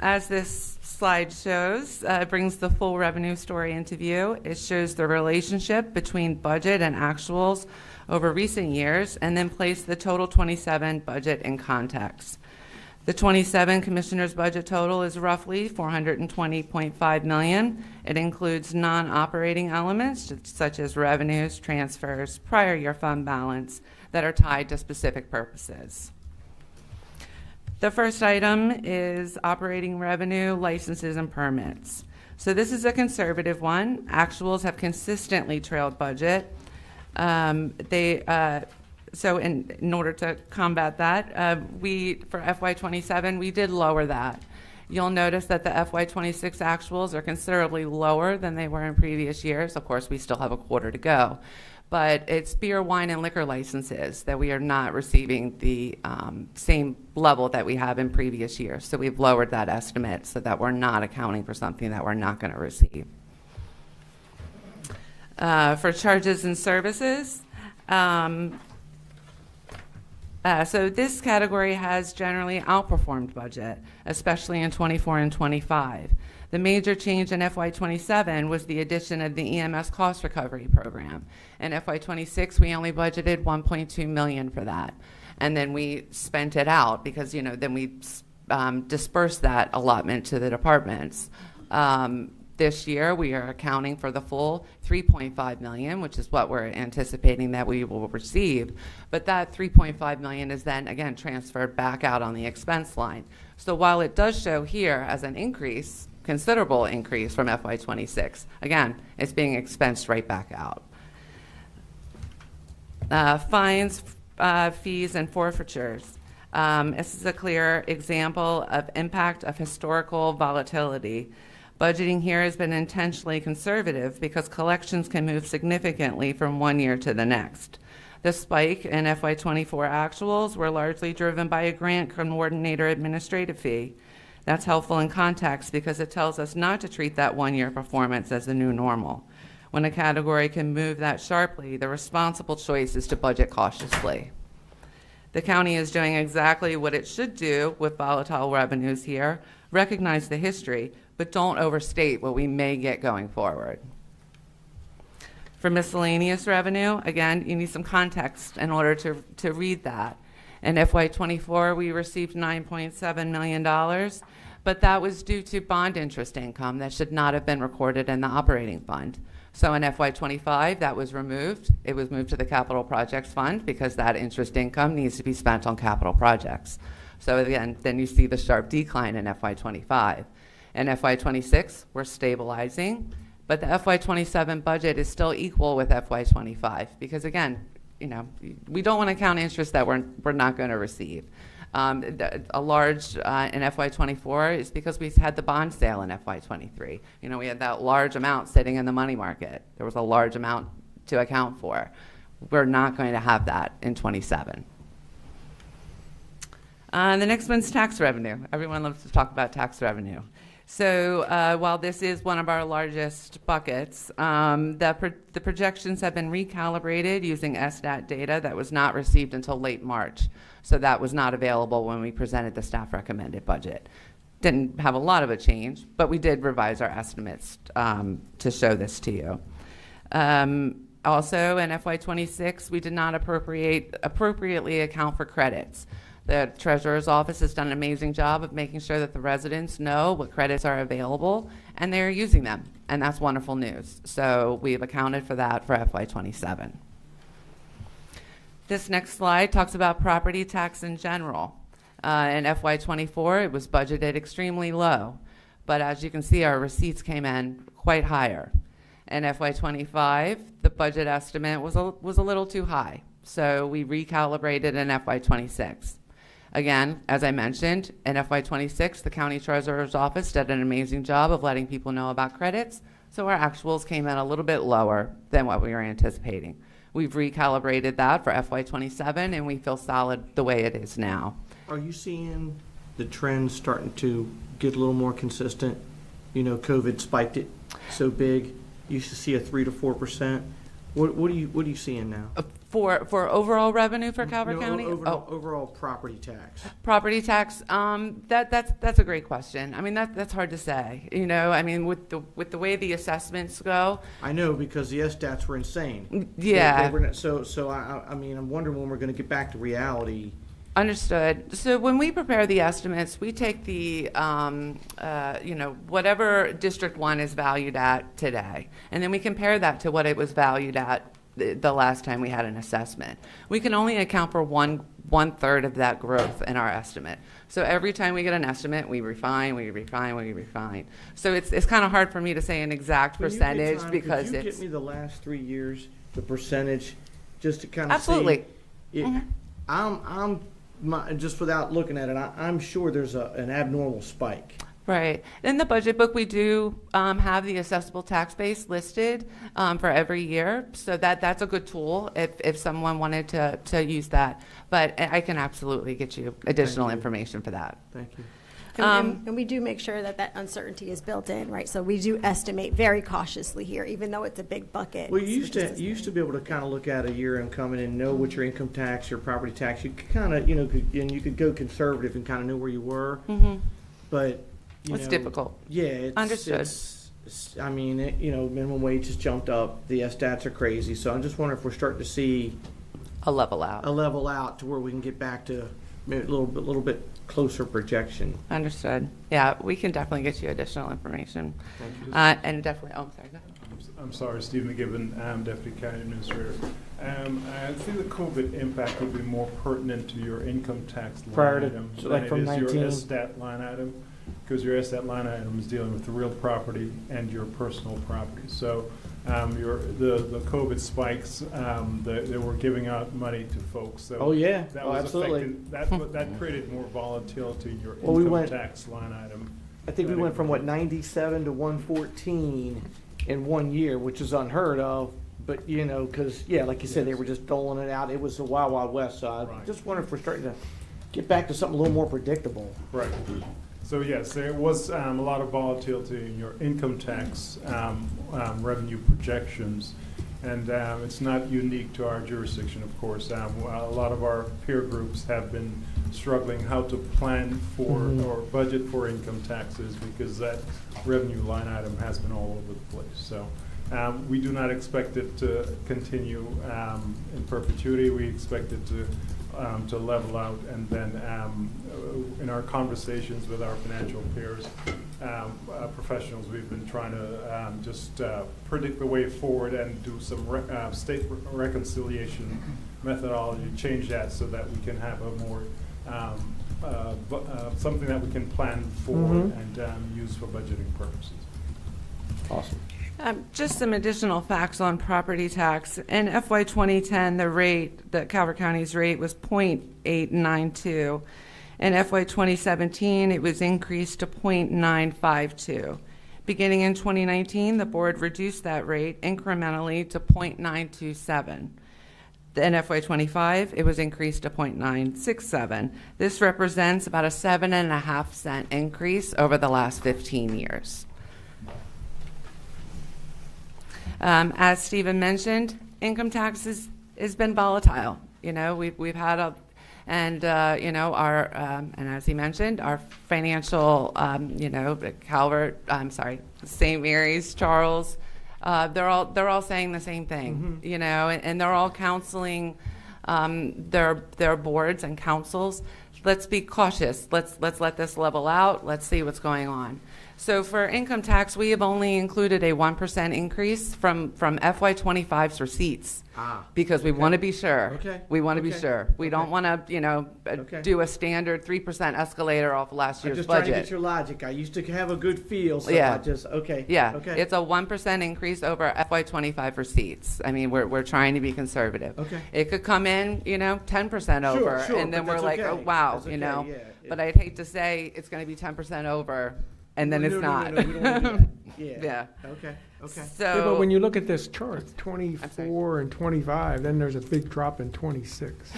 as this slide shows, it brings the full revenue story into view. It shows the relationship between budget and actuals over recent years, and then place the total 27 budget in context. The 27 commissioner's budget total is roughly $420.5 million. It includes non-operating elements such as revenues, transfers, prior year fund balance that are tied to specific purposes. The first item is operating revenue, licenses, and permits. So this is a conservative one. Actuals have consistently trailed budget. So in order to combat that, for FY27, we did lower that. You'll notice that the FY26 actuals are considerably lower than they were in previous years. Of course, we still have a quarter to go. But it's beer, wine, and liquor licenses that we are not receiving the same level that we have in previous years. So we've lowered that estimate so that we're not accounting for something that we're not going to receive. For charges and services, so this category has generally outperformed budget, especially in 24 and 25. The major change in FY27 was the addition of the EMS cost recovery program. In FY26, we only budgeted $1.2 million for that. And then we spent it out because, then we dispersed that allotment to the departments. This year, we are accounting for the full $3.5 million, which is what we're anticipating that we will receive. But that $3.5 million is then, again, transferred back out on the expense line. So while it does show here as an increase, considerable increase from FY26, again, it's being expensed right back out. Fines, fees, and forfeitures. This is a clear example of impact of historical volatility. Budgeting here has been intentionally conservative because collections can move significantly from one year to the next. The spike in FY24 actuals were largely driven by a grant coordinator administrative fee. That's helpful in context because it tells us not to treat that one-year performance as the new normal. When a category can move that sharply, the responsible choice is to budget cautiously. The county is doing exactly what it should do with volatile revenues here, recognize the history, but don't overstate what we may get going forward. For miscellaneous revenue, again, you need some context in order to read that. In FY24, we received $9.7 million, but that was due to bond interest income that should not have been recorded in the operating fund. So in FY25, that was removed. It was moved to the capital projects fund because that interest income needs to be spent on capital projects. So again, then you see the sharp decline in FY25. In FY26, we're stabilizing, but the FY27 budget is still equal with FY25 because again, we don't want to count interest that we're not going to receive. A large in FY24 is because we had the bond sale in FY23. We had that large amount sitting in the money market. There was a large amount to account for. We're not going to have that in 27. The next one's tax revenue. Everyone loves to talk about tax revenue. So while this is one of our largest buckets, the projections have been recalibrated using SDAT data that was not received until late March. So that was not available when we presented the staff recommended budget. Didn't have a lot of a change, but we did revise our estimates to show this to you. Also, in FY26, we did not appropriately account for credits. The Treasurer's Office has done an amazing job of making sure that the residents know what credits are available and they're using them, and that's wonderful news. So we've accounted for that for FY27. This next slide talks about property tax in general. In FY24, it was budgeted extremely low, but as you can see, our receipts came in quite higher. In FY25, the budget estimate was a little too high, so we recalibrated in FY26. Again, as I mentioned, in FY26, the County Treasurer's Office did an amazing job of letting people know about credits, so our actuals came in a little bit lower than what we were anticipating. We've recalibrated that for FY27, and we feel solid the way it is now. Are you seeing the trends starting to get a little more consistent? COVID spiked it so big. You used to see a 3 to 4%. What are you seeing now? For overall revenue for Calvert County? Overall property tax. Property tax, that's a great question. I mean, that's hard to say. With the way the assessments go. I know because the SDATs were insane. Yeah. I'm wondering when we're going to get back to reality. Understood. So when we prepare the estimates, we take the, whatever District 1 is valued at today, and then we compare that to what it was valued at the last time we had an assessment. We can only account for one third of that growth in our estimate. So every time we get an estimate, we refine. So it's kind of hard for me to say an exact percentage because could you get me the last 3 years, the percentage, just to kind of absolutely. See? I'm just without looking at it, I'm sure there's an abnormal spike. Right. In the budget book, we do have the assessable tax base listed for every year. So that's a good tool if someone wanted to use that. But I can absolutely get you additional information for that. Thank you. And we do make sure that uncertainty is built in, right? So we do estimate very cautiously here, even though it's a big bucket. Well, you used to be able to kind of look at a year income and know what your income tax, your property tax, you could kind of, and you could go conservative and kind of know where you were. Mm-hmm. But, it's difficult. Yeah. Understood. Minimum wage has jumped up. The SDATs are crazy. So I'm just wondering if we're starting to see A level out. a level out to where we can get back to maybe a little bit closer projection. Understood. Yeah, we can definitely get you additional information. Thank you. And definitely, oh, I'm sorry, go ahead. I'm sorry, Steve McGibbon, Deputy County Administrator. I think the COVID impact would be more pertinent to your income tax line Prior to- item so than like from it is 19? your SSTAT line item, because your SSTAT line item is dealing with the real property and your personal property. So the COVID spikes, they were giving out money to folks. So Oh, yeah. that Oh, was absolutely. that created more volatility in your Well, we income went- tax line item. I think we than it went from would- what 97 to 114 in 1 year, which is unheard of. But because like you said, they were just doling it out. It was the wild, wild west. So I Right. just wonder if we're starting to get back to something a little more predictable. Right. So yes, there was a lot of volatility in your income tax revenue projections, and it's not unique to our jurisdiction, of course. A lot of our peer groups have been struggling how to plan for or budget for income taxes because that revenue line item has been all over the place. So we do not expect it to continue in perpetuity. We expect it to level out, and then in our conversations with our financial peers, professionals, we've been trying to just predict the way forward and do some state reconciliation methodology, change that so that we can have a more something that we can plan for and use for budgeting purposes. Awesome. Just some additional facts on property tax. In FY 2010, the Calvert County's rate was 0.892. In FY 2017, it was increased to 0.952. Beginning in 2019, the board reduced that rate incrementally to 0.927. In FY 25, it was increased to 0.967. This represents about a 7.5 cent increase over the last 15 years. As Stephen mentioned, income tax has been volatile. We've had our, and as he mentioned, our financial, Calvert, St. Mary's, Charles, they're all saying the same thing, and they're all counseling their boards and councils. Let's be cautious. Let's let this level out. Let's see what's going on. So for income tax, we have only included a 1% increase from FY 25's receipts because we want to be sure. Okay. We want to be sure. We don't want to, do a standard 3% escalator off last I'm year's just budget. trying to get your logic. I used to have a good feel, so Yeah. I just okay. Yeah, Okay. it's a 1% increase over FY 25 receipts. I mean, we're trying to be conservative. Okay. It could come in, 10% over, Sure, and then but we're that's like, okay. oh wow, That's okay, yeah. But I'd hate to say it's going to be 10% over, and then No, it's no, not. No, we don't want to do that. Yeah. Yeah. Okay. Okay. Yeah, So, but when you look at this chart, 24 and 25, then there's a big drop in 26.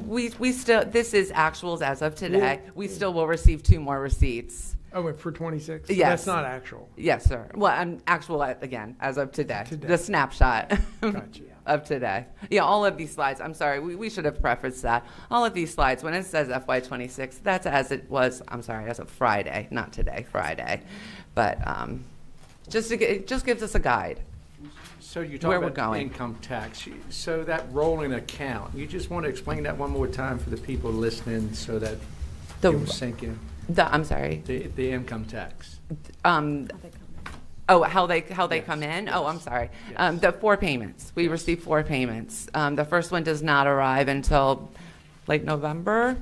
we still, this is actuals as of today. Yeah. We still will receive 2 more receipts. Oh, wait, for 26? Yes. That's not actual. Yes, sir. Well, I'm actual again as of today. Today. The snapshot Gotcha. of today. Yeah, all of these slides. I'm sorry, we should have prefaced that. All of these slides, when it says FY26, that's as it was. I'm sorry, as of Friday, not today, Friday. But it just gives us a guide. So you Where talk we're about going. income tax. So that rolling account, you just want to explain that one more time for the people listening so that it will sink in? I'm sorry. The income tax. How they come in? Oh, I'm sorry. Yes. The 4 payments. We receive 4 payments. The first one does not arrive until late November.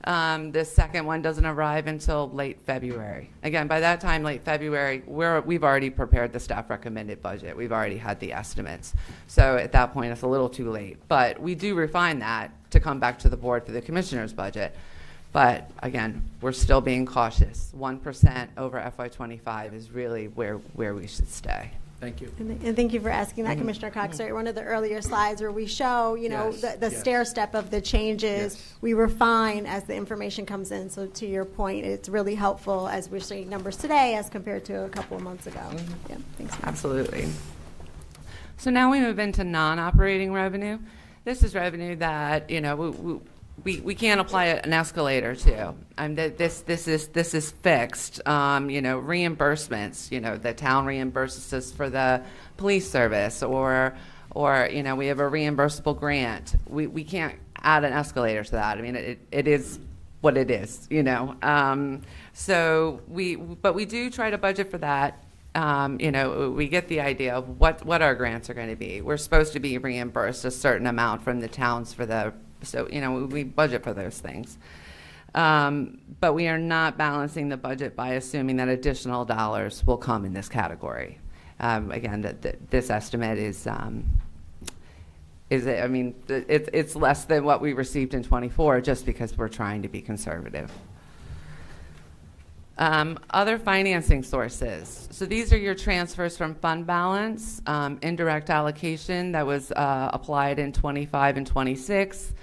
The second one doesn't arrive until late February. Again, by that time, late February, we've already prepared the staff recommended budget. We've already had the estimates. So at that point, it's a little too late. But we do refine that to come back to the board for the commissioner's budget. But again, we're still being cautious. 1% over FY25 is really where we should stay. Thank you. And thank you for asking that, Commissioner Cox. Sorry, one of the earlier slides where we show, Yes, the yes. stair step of the changes, Yes. we refine as the information comes in. So to your point, it's really helpful as we're seeing numbers today as compared to a couple of months ago. Yeah, thanks. Absolutely. So now we move into non-operating revenue. This is revenue that, we can't apply an escalator to. This is fixed. Reimbursements. The town reimburses us for the police service, or or, you know, we have a reimbursable grant. We can't add an escalator to that. I mean, it is what it is, you know. But we do try to budget for that. You know, we get the idea of what our grants are going to be. We're supposed to be reimbursed a certain amount from the towns so, you know, we budget for those things. But we are not balancing the budget by assuming that additional dollars will come in this category. Again, this estimate is I mean, it's less than what we received in '24 just because we're trying to be conservative. Other financing sources. So these are your transfers from fund balance, indirect allocation that was applied in 25 and 26.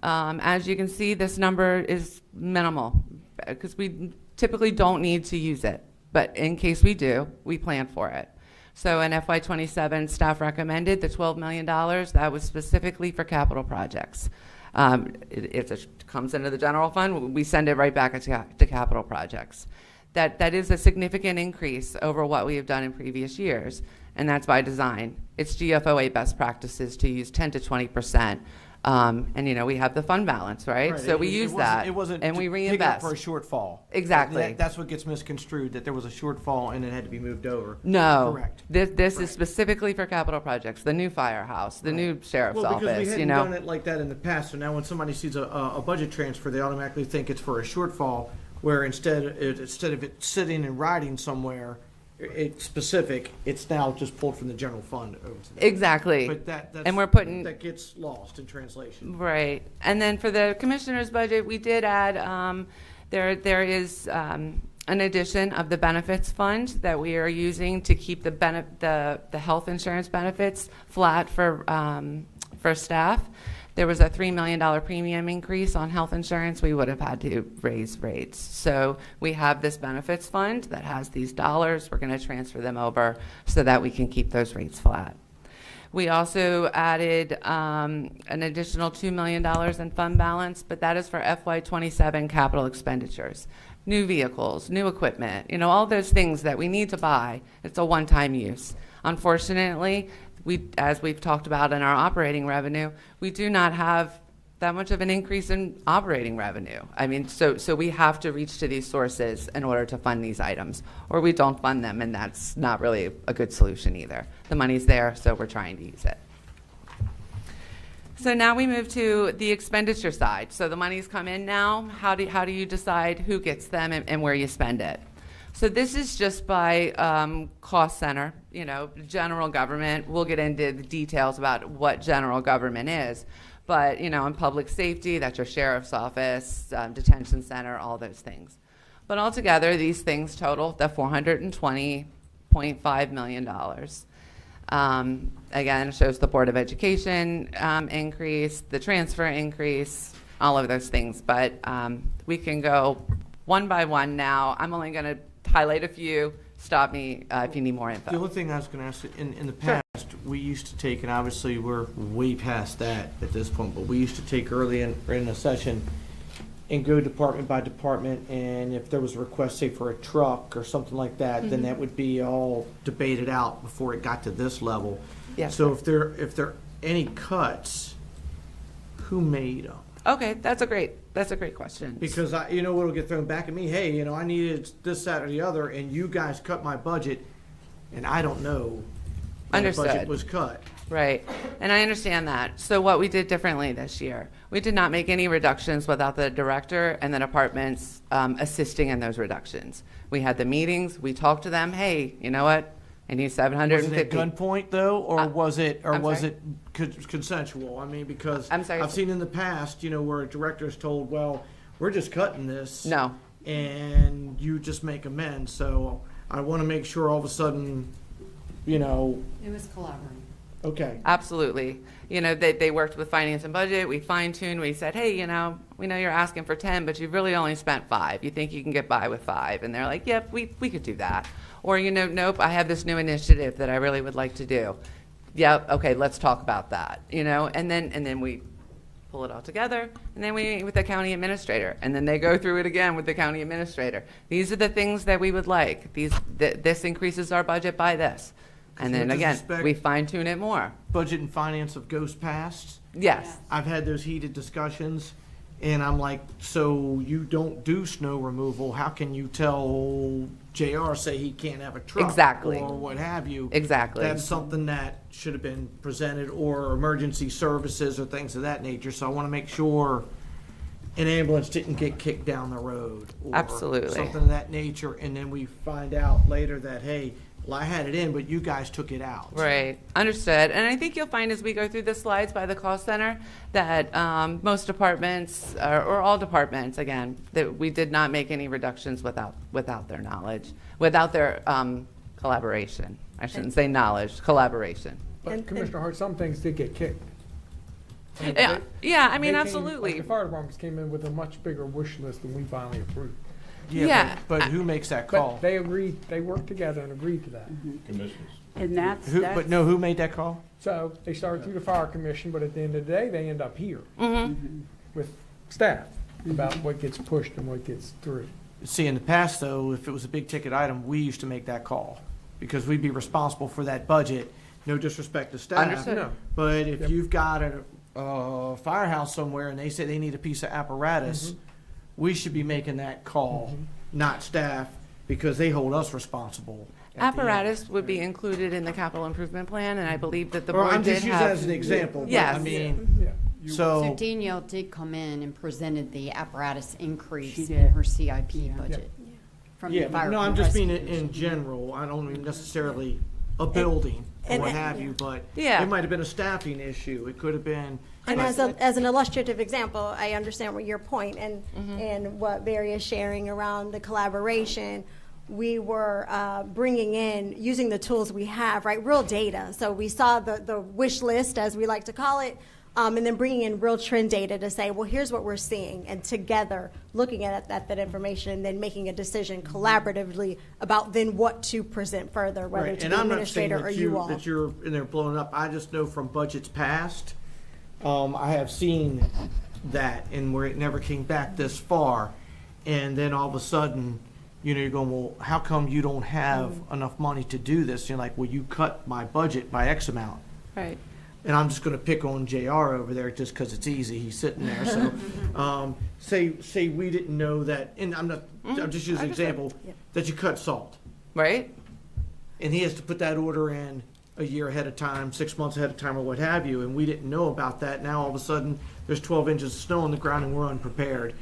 As you can see, this number is minimal because we typically don't need to use it. But in case we do, we plan for it. So in FY27, staff recommended the $12 million. That was specifically for capital projects. If it comes into the general fund, we send it right back to capital projects. That is a significant increase over what we have done in previous years, and that's by design. It's GFOA best practices to use 10 to 20%. And, you know, we have the fund balance, right? So we use that, and we reinvest. For a shortfall. Exactly. That's what gets misconstrued, that there was a shortfall and it had to be moved over. No. Correct. This is specifically for capital projects, the new firehouse, the new sheriff's Well, because we office, hadn't you know. done it like that in the past, so now when somebody sees a budget transfer, they automatically think it's for a shortfall, where instead of it sitting and riding somewhere, it's specific, it's now just pulled from the general fund over to that. Exactly. But that's, and we're putting that gets lost in translation. Right. And then for the commissioner's budget, we did add, there is an addition of the benefits fund that we are using to keep the health insurance benefits flat for staff. There was a $3 million premium increase on health insurance. We would have had to raise rates. So we have this benefits fund that has these dollars. We're going to transfer them over so that we can keep those rates flat. We also added an additional $2 million in fund balance, but that is for FY27 capital expenditures. New vehicles, new equipment, you know, all those things that we need to buy. It's a one-time use. Unfortunately, as we've talked about in our operating revenue, we do not have that much of an increase in operating revenue. I mean, so we have to reach to these sources in order to fund these items, or we don't fund them, and that's not really a good solution either. The money's there, so we're trying to use it. So now we move to the expenditure side. So the money's come in now. How do you decide who gets them and where you spend it? So this is just by cost center, you know, general government. We'll get into the details about what general government is. But, you know, in public safety, that's your sheriff's office, detention center, all those things. But altogether, these things total the $420.5 million. Again, it shows the Board of Education increase, the transfer increase, all of those things. But we can go one by one now. I'm only going to highlight a few. Stop me if you need more info. The only thing I was going to ask, in the past, we used to take, and obviously we're way past that at this point, but we used to take early in a session and go department by department, and if there was a request, say, for a truck or something like that, then that would be all debated out before it got to this level. Yes. So if there are any cuts, who made them? Okay, that's a great question. Because you know what'll get thrown back at me? Hey, you know, I needed this, that, or the other, and you guys cut my budget, and I don't know. Understood. The budget was cut. Right, and I understand that. So what we did differently this year, we did not make any reductions without the director and the departments assisting in those reductions. We had the meetings. We talked to them. Hey, you know what? I need 750. Was it at gunpoint though, or was it consensual? I mean, because I'm sorry. I've seen in the past, you know, where a director is told, "Well, we're just cutting this." No. And you just make amends. So I want to make sure all of a sudden, you know. It was collaborative. Okay. Absolutely. You know, they worked with finance and budget. We fine-tuned. We said, hey, you know, we know you're asking for 10, but you've really only spent 5. You think you can get by with 5? And they're like, yep, we could do that. Or, you know, nope, I have this new initiative that I really would like to do. Yep, okay, let's talk about that. You know, and then we pull it all together, and then we meet with the county administrator, and then they go through it again with the county administrator. These are the things that we would like. This increases our budget by this. And then No again, disrespect. we fine tune it more. Budget and finance of goes past. Yes. I've had those heated discussions, and I'm like, so you don't do snow removal, how can you tell JR say he can't have a truck? Exactly. Or what have you? Exactly. That's something that should have been presented, or emergency services or things of that nature, so I want to make sure an ambulance didn't get kicked down the road. Or Absolutely. something of that nature, and then we find out later that, hey, well, I had it in, but you guys took it out. Right, understood. And I think you'll find as we go through the slides by the cost center that most departments, or all departments, again, that we did not make any reductions without their knowledge, without their collaboration. I shouldn't say knowledge, collaboration. But Commissioner Hart, some things did get kicked. Yeah, I mean, They came- absolutely. like the fire departments came in with a much bigger wish list than we finally approved. Yeah. But who makes that call? But they agreed, they worked together and agreed to that. Commissioners. And that's, But no, who made that call? So they started through the fire commission, but at the end of the day, they end up here Mm-hmm. with staff about what gets pushed and what gets through. See, in the past, though, if it was a big ticket item, we used to make that call, because we'd be responsible for that budget. No disrespect to staff. Understood. No. But if you've got a firehouse somewhere and they say they need a piece of apparatus, we should be making that call, not staff, because they hold us responsible. at the end. Apparatus would be included in the capital improvement plan, and I believe that the Or board I'm did just using have. that as an example, but Yes. I mean, Yeah. so. Danielle did come in and presented the apparatus increase She in did. her CIP budget. From the Yeah, but fire no, I'm and just rescue meaning in division. general. I don't mean necessarily a building or and- what have you, but Yeah. it might have been a staffing issue. It could have been. And but- as an illustrative example, I understand what your point and, Mm-hmm. and what Barry is sharing around the collaboration. We were bringing in, using the tools we have, right, real data. So we saw the wish list, as we like to call it, and then bringing in real trend data to say, well, here's what we're seeing. And together, looking at that information and then making a decision collaboratively about then what to present further, whether Right, to and the I'm not saying administrator or you all. that you're in there blowing up. I just know from budgets past, I have seen that, and where it never came back this far, and then all of a sudden, you know, you're going, well, how come you don't have enough money to do this? You're like, well, you cut my budget by X amount. Right. And I'm just gonna pick on JR over there just because it's easy, he's sitting there, so, say we didn't know that, and I'm just using an example, that you cut salt. Right? And he has to put that order in a year ahead of time, 6 months ahead of time, or what have you, and we didn't know about that. Now, all of a sudden, there's 12 inches of snow on the ground and we're unprepared.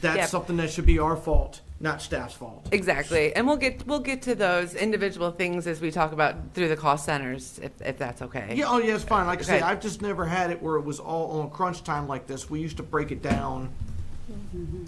That's Yep. something that should be our fault, not staff's fault. Exactly, and we'll get to those individual things as we talk about through the cost centers, if that's okay. Yeah, oh yeah, it's fine. Like I say, Okay. I've just never had it where it was all on crunch time like this. We used to break it down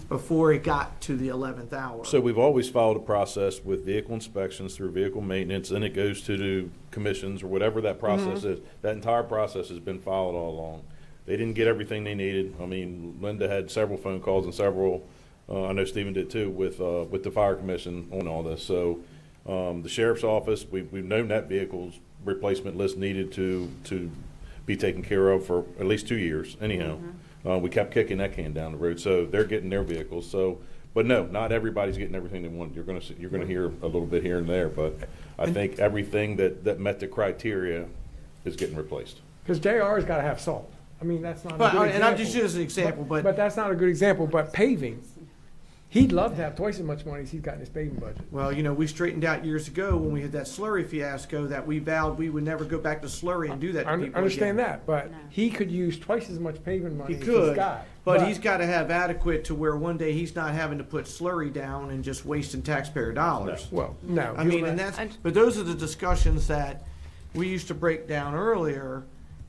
before it got to the 11th hour. So we've always followed a process with vehicle inspections through vehicle maintenance, and it goes to the commissions or whatever that process is. That entire process has been followed all along. They didn't get everything they needed. I mean, Linda had several phone calls and several, I know Stephen did too, with the fire commission on all this. So the sheriff's office, we've known that vehicle's replacement list needed to be taken care of for at least 2 years anyhow. We kept kicking that can down the road, so they're getting their vehicles. So, but no, not everybody's getting everything they want. You're gonna hear a little bit here and there, but I think everything that met the criteria is getting replaced. Because JR's got to have salt. I mean, that's not a But, good example. and I'm just using an example, but that's not a good example, but paving, he'd love to have twice as much money as he's got in his paving budget. well, you know, we straightened out years ago when we had that slurry fiasco that we vowed we would never go back to slurry and do that to I people understand again. that, but he could use twice as much paving money He as could, he's got. but he's got to have adequate to where one day he's not having to put slurry down and just wasting taxpayer dollars. Well, no. I mean, and that's, but those are the discussions that we used to break down earlier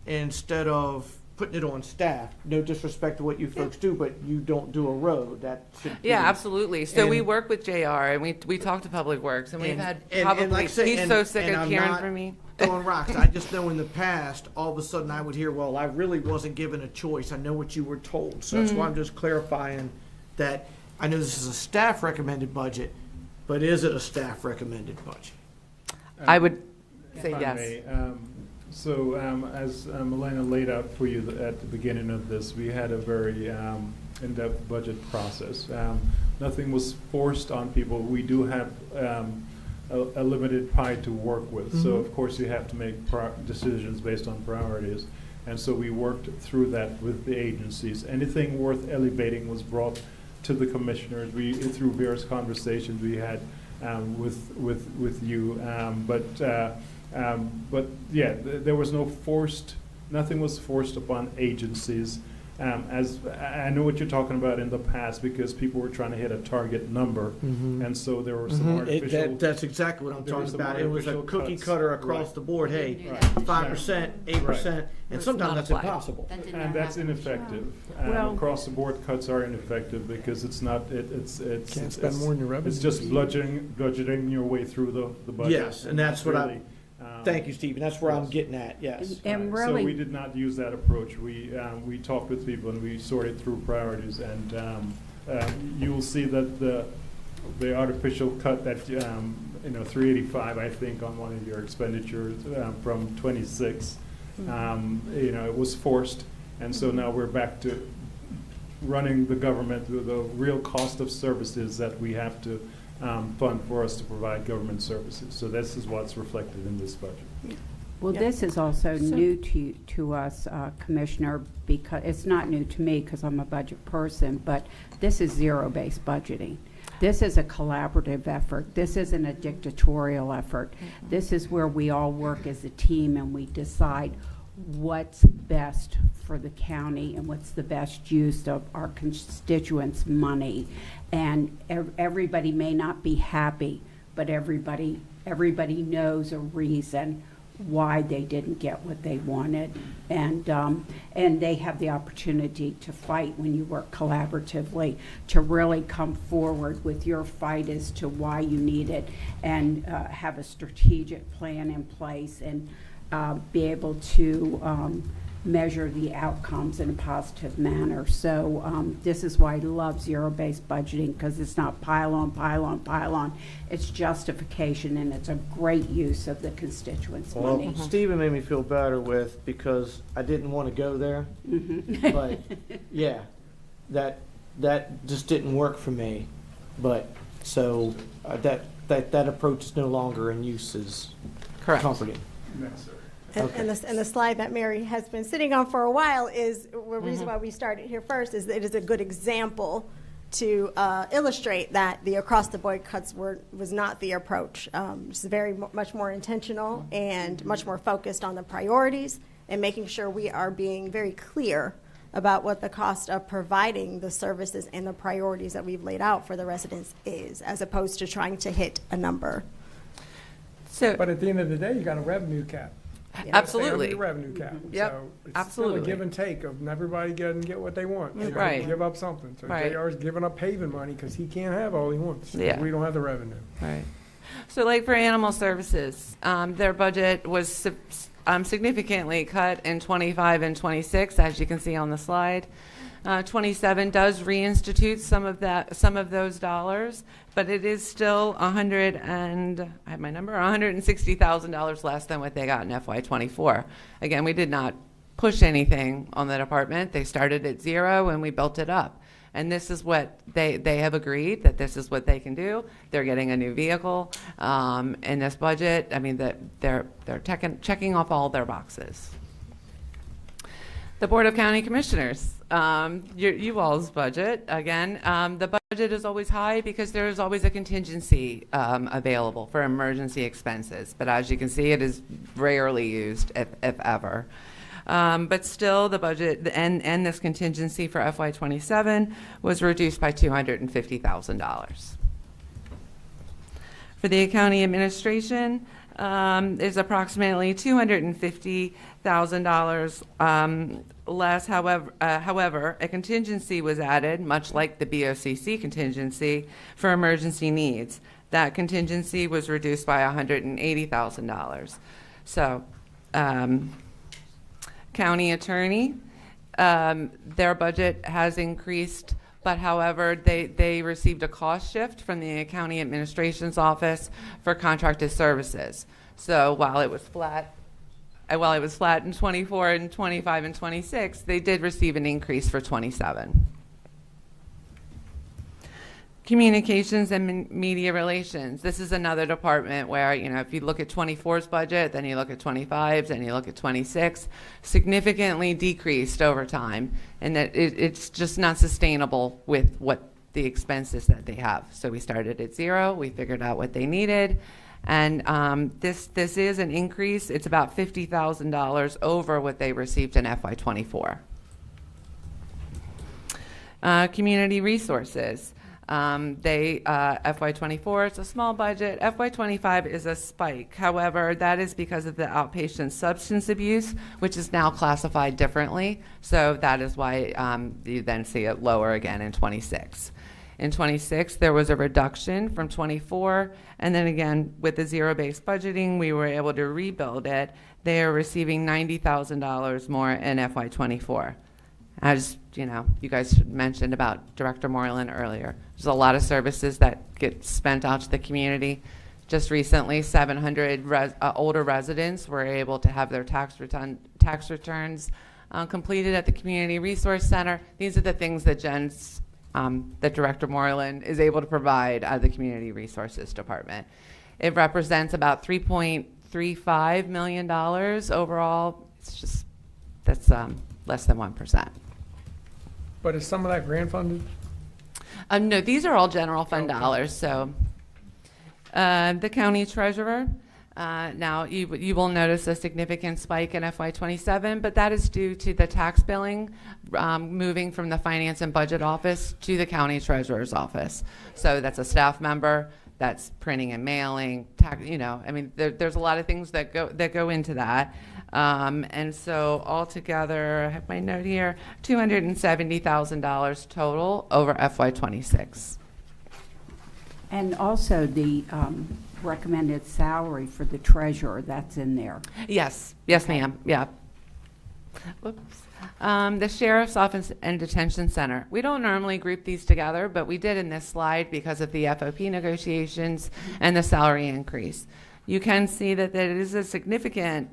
instead of putting it on staff. No disrespect to what you folks do, but you don't do a road. That should be. Yeah, absolutely. So we And- work with JR and we talk to Public Works and we've And- had and probably, like I say, he's and- so sick and of I'm hearing not from me. Throwing rocks. I just know in the past, all of a sudden I would hear, well, I really wasn't given a choice. I know what you were told. So that's why I'm just clarifying that I know this is a staff recommended budget, but is it a staff recommended budget? I would say If I yes. may, So as Elena laid out for you at the beginning of this, we had a very in-depth budget process. Nothing was forced on people. We do have a limited pie to work with. So of course you have to make decisions based on priorities. And so we worked through that with the agencies. Anything worth elevating was brought to the commissioners. Through various conversations we had with you. But yeah, there was nothing was forced upon agencies. As I know what you're talking about in the past, because people were trying to hit a target number, and so there were some artificial. That's exactly what I'm talking about. It was a cookie cuts. cutter across Right. the board. Hey, Right. 5%, 8%, and sometimes that's impossible. And that's ineffective. Well- Across the board cuts are ineffective because it's not. It's Can't spend more than your revenue. It's just budgeting your way through the budget. Yes, and that's what really, Thank you, Stephen. That's where I'm getting at. Yes. And So really, we did not use that approach. We talked with people and we sorted through priorities, and you will see that the artificial cut that 385, I think, on one of your expenditures from 26, it was forced, and so now we're back to running the government with the real cost of services that we have to fund for us to provide government services. So this is what's reflected in this budget. well, this is also new to us, Commissioner, because it's not new to me because I'm a budget person, but this is zero-based budgeting. This is a collaborative effort. This isn't a dictatorial effort. This is where we all work as a team and we decide what's best for the county and what's the best use of our constituents' money. And everybody may not be happy, but everybody knows a reason why they didn't get what they wanted, and they have the opportunity to fight when you work collaboratively, to really come forward with your fight as to why you need it, and have a strategic plan in place, and be able to measure the outcomes in a positive manner. So this is why I love zero-based budgeting, because it's not pile on, pile on, pile on. It's justification, and it's a great use of the constituents' money. Well, Stephen made me feel better because I didn't want to go there, but yeah, that just didn't work for me. But so that approach is no longer in use is comforting. And the slide that Mary has been sitting on for a while is the reason why we started here first, is that it is a good example to illustrate that the across-the-board cuts was not the approach. It's very much more intentional and much more focused on the priorities and making sure we are being very clear about what the cost of providing the services and the priorities that we've laid out for the residents is, as opposed to trying to hit a number. But at the end of the day, you got a revenue cap. You gotta stay under your revenue cap. Yep, So it's absolutely. still a give and take of everybody get what they want. You gotta Right. give up something. So Right. JR's giving up paving money because he can't have all he wants. 'Cause Yeah. we don't have the revenue. Right. So like for animal services, their budget was significantly cut in 25 and 26, as you can see on the slide. 27 does reinstitute some of those dollars, but it is still $160,000 less than what they got in FY24. Again, we did not push anything on the department. They started at zero and we built it up. And this is what they have agreed that this is what they can do. They're getting a new vehicle in this budget. I mean, they're checking off all their boxes. The Board of County Commissioners, you all's budget, again, the budget is always high because there is always a contingency available for emergency expenses. But as you can see, it is rarely used, if ever. But still, the budget and this contingency for FY27 was reduced by $250,000. For the county administration, is approximately $250,000 less. However, a contingency was added, much like the BOCC contingency, for emergency needs. That contingency was reduced by $180,000. So, county attorney, their budget has increased, but however, they received a cost shift from the county administration's office for contracted services. So while it was flat in 24 and 25 and 26, they did receive an increase for 27. Communications and media relations. This is another department where, if you look at 24's budget, then you look at 25's, and you look at 26, significantly decreased over time, and that it's just not sustainable with what the expenses that they have. So we started at 0. We figured out what they needed, and this is an increase. It's about $50,000 over what they received in FY24. Community resources. FY24 is a small budget. FY25 is a spike. However, that is because of the outpatient substance abuse, which is now classified differently. So that is why you then see it lower again in 26. In 26, there was a reduction from 24, and then again, with the zero-based budgeting, we were able to rebuild it. They are receiving $90,000 more in FY24. As you guys mentioned about Director Moreland earlier, there's a lot of services that get spent out to the community. Just recently, 700 older residents were able to have their tax returns completed at the Community Resource Center. These are the things that that Director Moreland is able to provide at the Community Resources Department. It represents about $3.35 million overall. That's less than 1%. But is some of that grant funded? No, these are all general fund dollars. So the county treasurer, now you will notice a significant spike in FY27, but that is due to the tax billing moving from the finance and budget office to the county treasurer's office. So that's a staff member, that's printing and mailing, there's a lot of things that go into that. And so altogether, I have my note here, $270,000 total over FY26. And also the recommended salary for the treasurer, that's in there. Yes, ma'am, yeah. Whoops. The Sheriff's Office and Detention Center. We don't normally group these together, but we did in this slide because of the FOP negotiations and the salary increase. You can see that it is a significant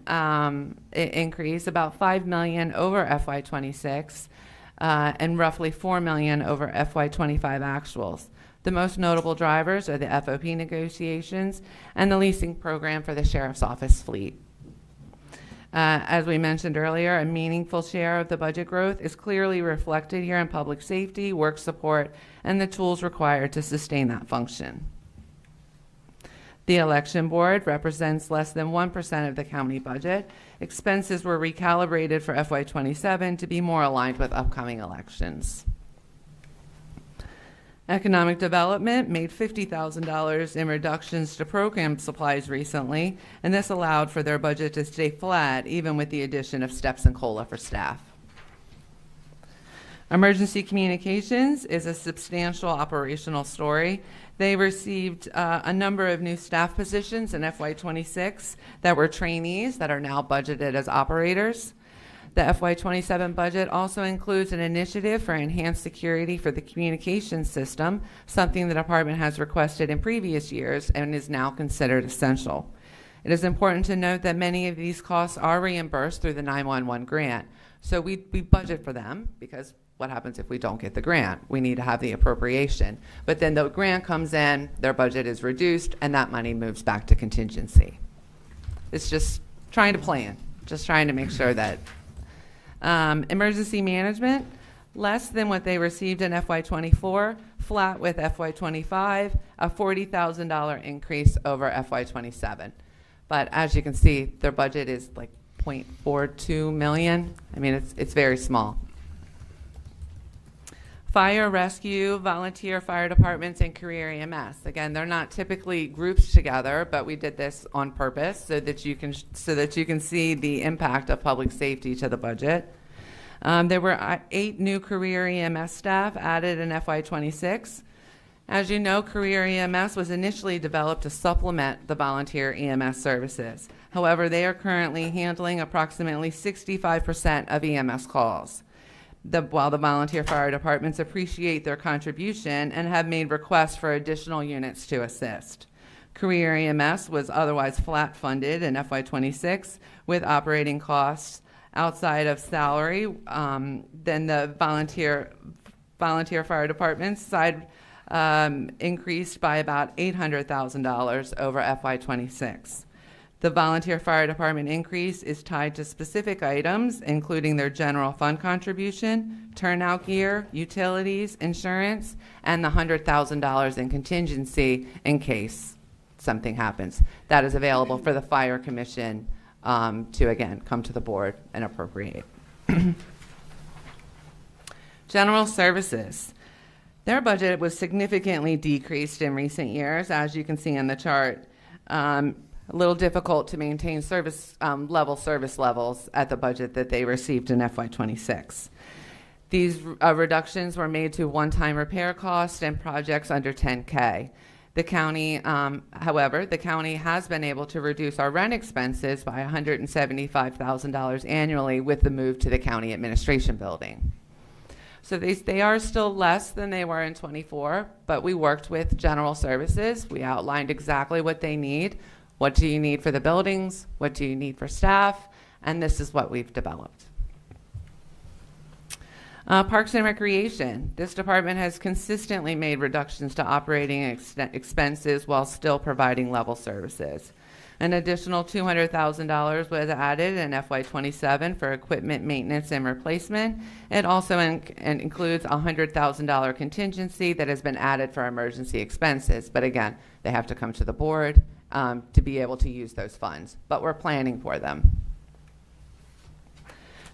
increase, about $5 million over FY26, and roughly $4 million over FY25 actuals. The most notable drivers are the FOP negotiations and the leasing program for the Sheriff's Office fleet. As we mentioned earlier, a meaningful share of the budget growth is clearly reflected here in public safety, work support, and the tools required to sustain that function. The election board represents less than 1% of the county budget. Expenses were recalibrated for FY27 to be more aligned with upcoming elections. Economic Development made $50,000 in reductions to program supplies recently, and this allowed for their budget to stay flat even with the addition of steps and COLA for staff. Emergency Communications is a substantial operational story. They received a number of new staff positions in FY26 that were trainees that are now budgeted as operators. The FY27 budget also includes an initiative for enhanced security for the communications system, something the department has requested in previous years and is now considered essential. It is important to note that many of these costs are reimbursed through the 911 grant. So we budget for them because what happens if we don't get the grant? We need to have the appropriation. But then the grant comes in, their budget is reduced, and that money moves back to contingency. It's just trying to plan, just trying to make sure that emergency management, less than what they received in FY24, flat with FY25, a $40,000 increase over FY27. But as you can see, their budget is like $0.42 million. I mean, it's very small. Fire, rescue, volunteer fire departments, and career EMS. Again, they're not typically grouped together, but we did this on purpose so that you can see the impact of public safety to the budget. There were 8 new career EMS staff added in FY26. As you know, career EMS was initially developed to supplement the volunteer EMS services. However, they are currently handling approximately 65% of EMS calls. While the volunteer fire departments appreciate their contribution and have made requests for additional units to assist. Career EMS was otherwise flat funded in FY26 with operating costs outside of salary. Then the volunteer fire departments side increased by about $800,000 over FY26. The volunteer fire department increase is tied to specific items, including their general fund contribution, turnout gear, utilities, insurance, and the $100,000 in contingency in case something happens. That is available for the fire commission to, again, come to the board and appropriate. General services. Their budget was significantly decreased in recent years, as you can see in the chart. A little difficult to maintain service levels at the budget that they received in FY26. These reductions were made to one-time repair costs and projects under $10K. The county, however, the county has been able to reduce our rent expenses by $175,000 annually with the move to the county administration building. So they are still less than they were in 24, but we worked with general services. We outlined exactly what they need. What do you need for the buildings? What do you need for staff? And this is what we've developed. Parks and Recreation. This department has consistently made reductions to operating expenses while still providing level services. An additional $200,000 was added in FY27 for equipment maintenance and replacement. It also includes a $100,000 contingency that has been added for emergency expenses. But again, they have to come to the board to be able to use those funds. But we're planning for them.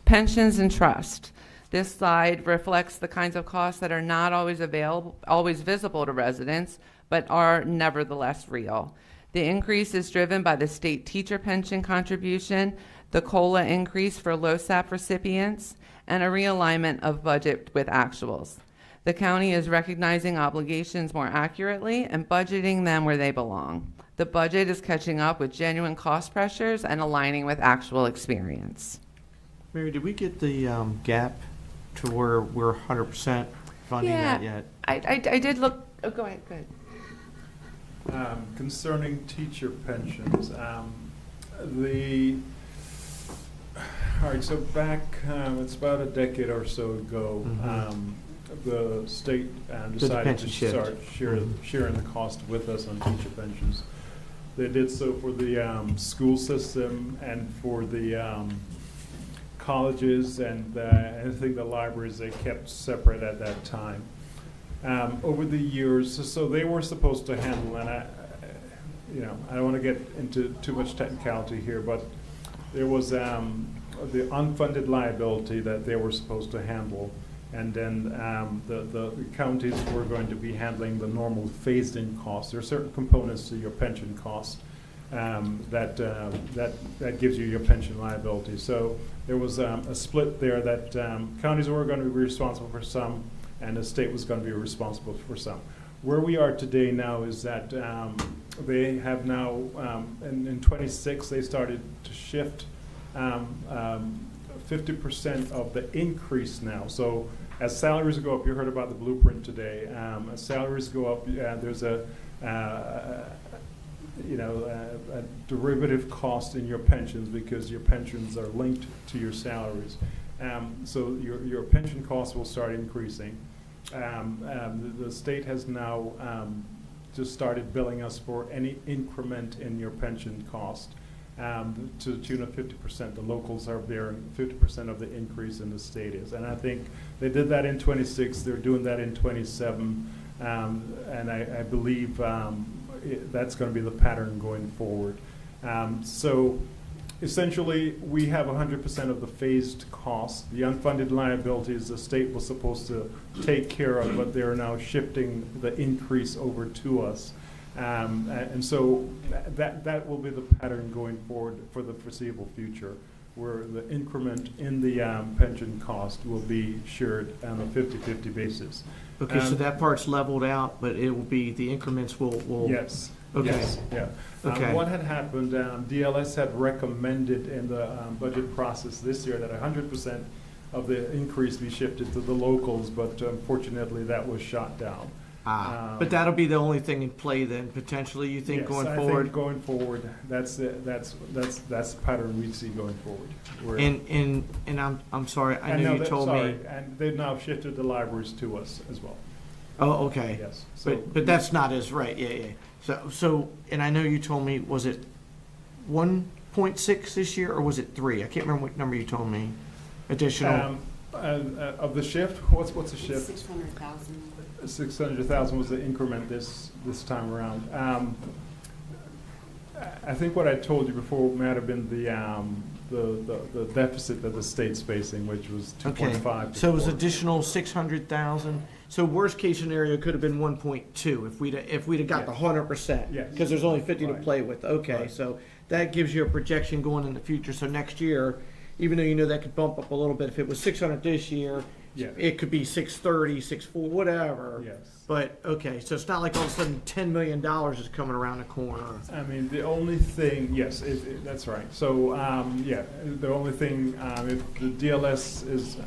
Pensions and trust. This slide reflects the kinds of costs that are not always visible to residents, but are nevertheless real. The increase is driven by the state teacher pension contribution, the COLA increase for LoSAP recipients, and a realignment of budget with actuals. The county is recognizing obligations more accurately and budgeting them where they belong. The budget is catching up with genuine cost pressures and aligning with actual experience. Mary, did we get the gap to where we're 100% funding that yet? I did look. Oh, go ahead. Concerning teacher pensions, all right, so back, it's about a decade or so ago, the state decided to start sharing the cost with us on teacher pensions. They did so for the school system and for the colleges and I think the libraries they kept separate at that time. Over the years, so they were supposed to handle, and I don't want to get into too much technicality here, but there was the unfunded liability that they were supposed to handle, and then the counties were going to be handling the normal phased-in costs. There are certain components to your pension cost that gives you your pension liability. So there was a split there that counties were going to be responsible for some, and the state was going to be responsible for some. Where we are today now is that they have now, in 26, they started to shift 50% of the increase now. So as salaries go up, you heard about the blueprint today. As salaries go up, there's a derivative cost in your pensions because your pensions are linked to your salaries. So your pension costs will start increasing. The state has now just started billing us for any increment in your pension cost to the tune of 50%. The locals are bearing 50% of the increase in the state is. And I think they did that in 26. They're doing that in 27. And I believe that's going to be the pattern going forward. So essentially, we have 100% of the phased costs. The unfunded liabilities the state was supposed to take care of, but they're now shifting the increase over to us. And so that will be the pattern going forward for the foreseeable future, where the increment in the pension cost will be shared on a 50-50 basis. Okay, so that part's leveled out, but it will be, the increments will... Yes. Okay. Yes, yeah. Okay. What had happened, DLS had recommended in the budget process this year that 100% of the increase be shifted to the locals, but unfortunately that was shot down. But that'll be the only thing in play then, potentially, you think, yes, going I forward? think going forward, that's the pattern we see going forward. And I'm sorry, I know you told me. And they've now shifted the libraries to us as well. Oh, okay. Yes. So- But that's not as, right, yeah. So, and I know you told me, was it 1.6 this year, or was it 3? I can't remember what number you told me. Additional. Of the shift, what's the shift? 600,000. 600,000 was the increment this time around. I think what I told you before might have been the deficit that the state's facing, which was 2.5. So it was additional 600,000. So worst case scenario could have been 1.2 if we'd have got the 100%. Yes. Because there's only 50 to Right. play with. Okay, Right. so that gives you a projection going in the future. So next year, even though you know that could bump up a little bit, if it was 600 this year, Yeah. it could be 630, 640, whatever. Yes. But okay, so it's not like all of a sudden $10 million is coming around the corner. I mean, the only thing, yes, that's right. So, the only thing, if the DLS is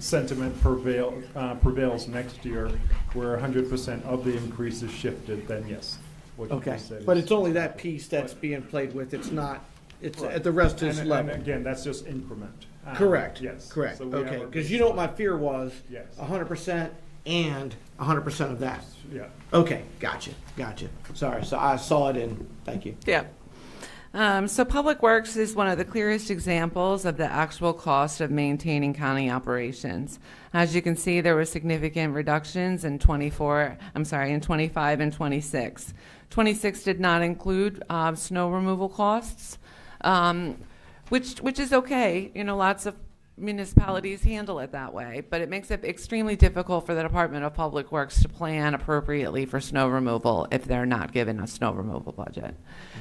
sentiment prevails next year, where 100% of the increase is shifted, then yes. What you Okay, just said but is- it's only that piece that's being played with. It's not. It's Right. the rest is And level. again, that's just increment. Correct. Yes. Correct. So we have Okay. our Because you know what my fear was? Yes. 100% and 100% of that. Yeah. Okay. Gotcha. Sorry. So I saw it in. Thank you. Yeah. So Public Works is one of the clearest examples of the actual cost of maintaining county operations. As you can see, there were significant reductions in 25 and 26. 26 did not include snow removal costs, which is okay. You know, lots of municipalities handle it that way, but it makes it extremely difficult for the Department of Public Works to plan appropriately for snow removal if they're not given a snow removal budget.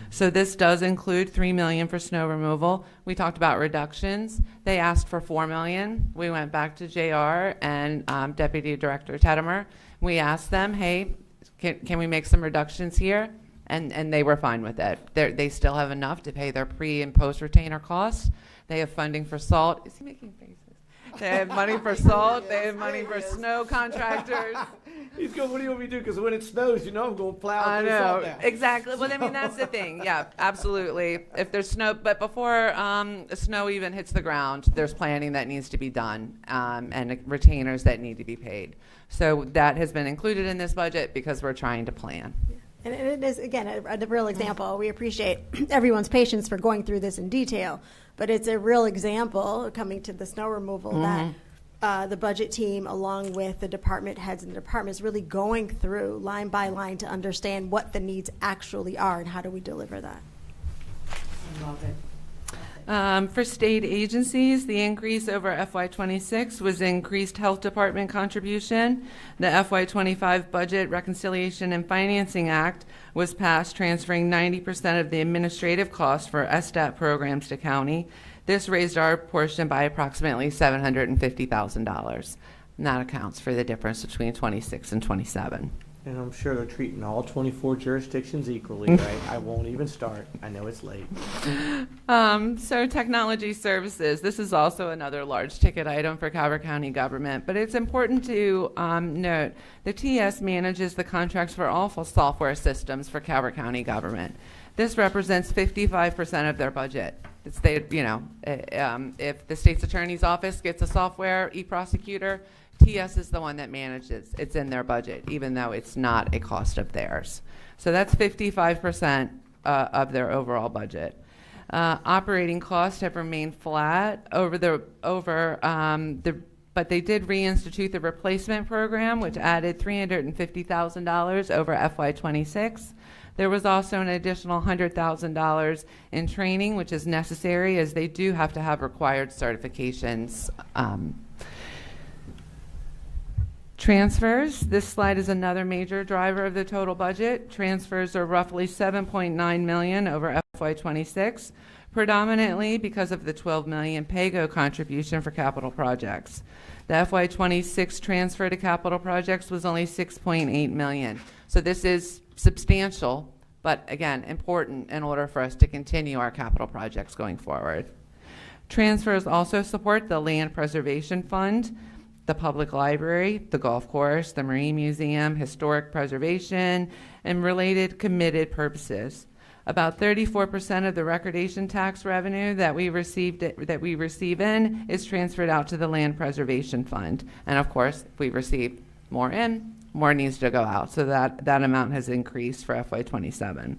So this does include $3 million for snow removal. We talked about reductions. They asked for $4 million. We went back to JR and Deputy Director Tedimer. We asked them, hey, can we make some reductions here? And they were fine with it. They still have enough to pay their pre and post retainer costs. They have funding for salt. Is he making faces? They have money for salt. They have money for snow contractors. He's going, what do you want me to do? Because when it snows, you know I'm going to plow I and put salt know, down. exactly. Well, I mean, that's the thing. Yeah, absolutely. If there's snow, but before snow even hits the ground, there's planning that needs to be done and retainers that need to be paid. So that has been included in this budget because we're trying to plan. And it is, again, a real example. We appreciate everyone's patience for going through this in detail, but it's a real example, coming to the snow removal, that the budget team, along with the department heads and the departments, really going through line by line to understand what the needs actually are and how do we deliver that. I love it. For state agencies, the increase over FY26 was increased health department contribution. The FY25 Budget Reconciliation and Financing Act was passed, transferring 90% of the administrative costs for SDAT programs to county. This raised our portion by approximately $750,000. And that accounts for the difference between 26 and 27. And I'm sure they're treating all 24 jurisdictions equally, right? I won't even start. I know it's late. So technology services, this is also another large ticket item for Calvert County government, but it's important to note the TS manages the contracts for all software systems for Calvert County government. This represents 55% of their budget. It's if the state's attorney's office gets a software e-prosecutor, TS is the one that manages. It's in their budget, even though it's not a cost of theirs. So that's 55% of their overall budget. Operating costs have remained flat but they did reinstitute the replacement program, which added $350,000 over FY26. There was also an additional $100,000 in training, which is necessary as they do have to have required certifications. Transfers. This slide is another major driver of the total budget. Transfers are roughly $7.9 million over FY26, predominantly because of the $12 million PAYGO contribution for capital projects. The FY26 transfer to capital projects was only $6.8 million. So this is substantial, but again, important in order for us to continue our capital projects going forward. Transfers also support the Land Preservation Fund, the public library, the golf course, the Marine Museum, historic preservation, and related committed purposes. About 34% of the recordation tax revenue that we receive in is transferred out to the Land Preservation Fund. And of course, if we receive more in, more needs to go out. So that amount has increased for FY27.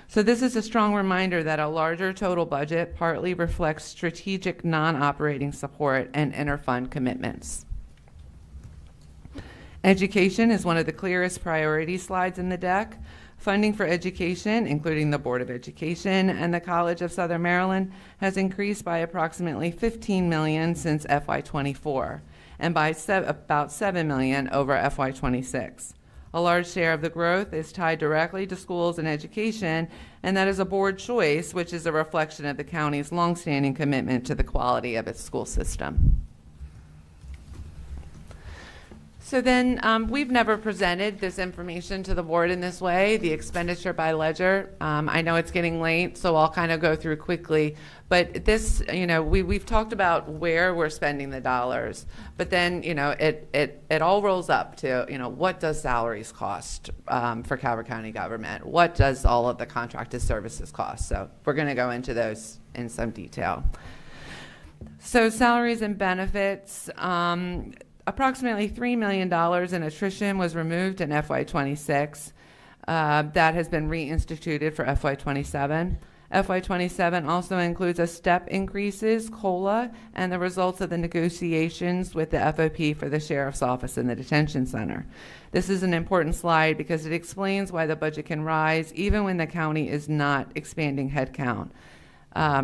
So this is a strong reminder that a larger total budget partly reflects strategic non-operating support and interfund commitments. Education is one of the clearest priority slides in the deck. Funding for education, including the Board of Education and the College of Southern Maryland, has increased by approximately $15 million since FY24 and by about $7 million over FY26. A large share of the growth is tied directly to schools and education, and that is a board choice, which is a reflection of the county's longstanding commitment to the quality of its school system. So then, we've never presented this information to the board in this way, the expenditure by ledger. I know it's getting late, so I'll kind of go through quickly. But this, we've talked about where we're spending the dollars, but then, it all rolls up to, what does salaries cost for Calvert County government? What does all of the contracted services cost? So we're going to go into those in some detail. So salaries and benefits, approximately $3 million in attrition was removed in FY26. That has been reinstituted for FY27. FY27 also includes a step increases, COLA, and the results of the negotiations with the FOP for the Sheriff's Office and the Detention Center. This is an important slide because it explains why the budget can rise even when the county is not expanding headcount.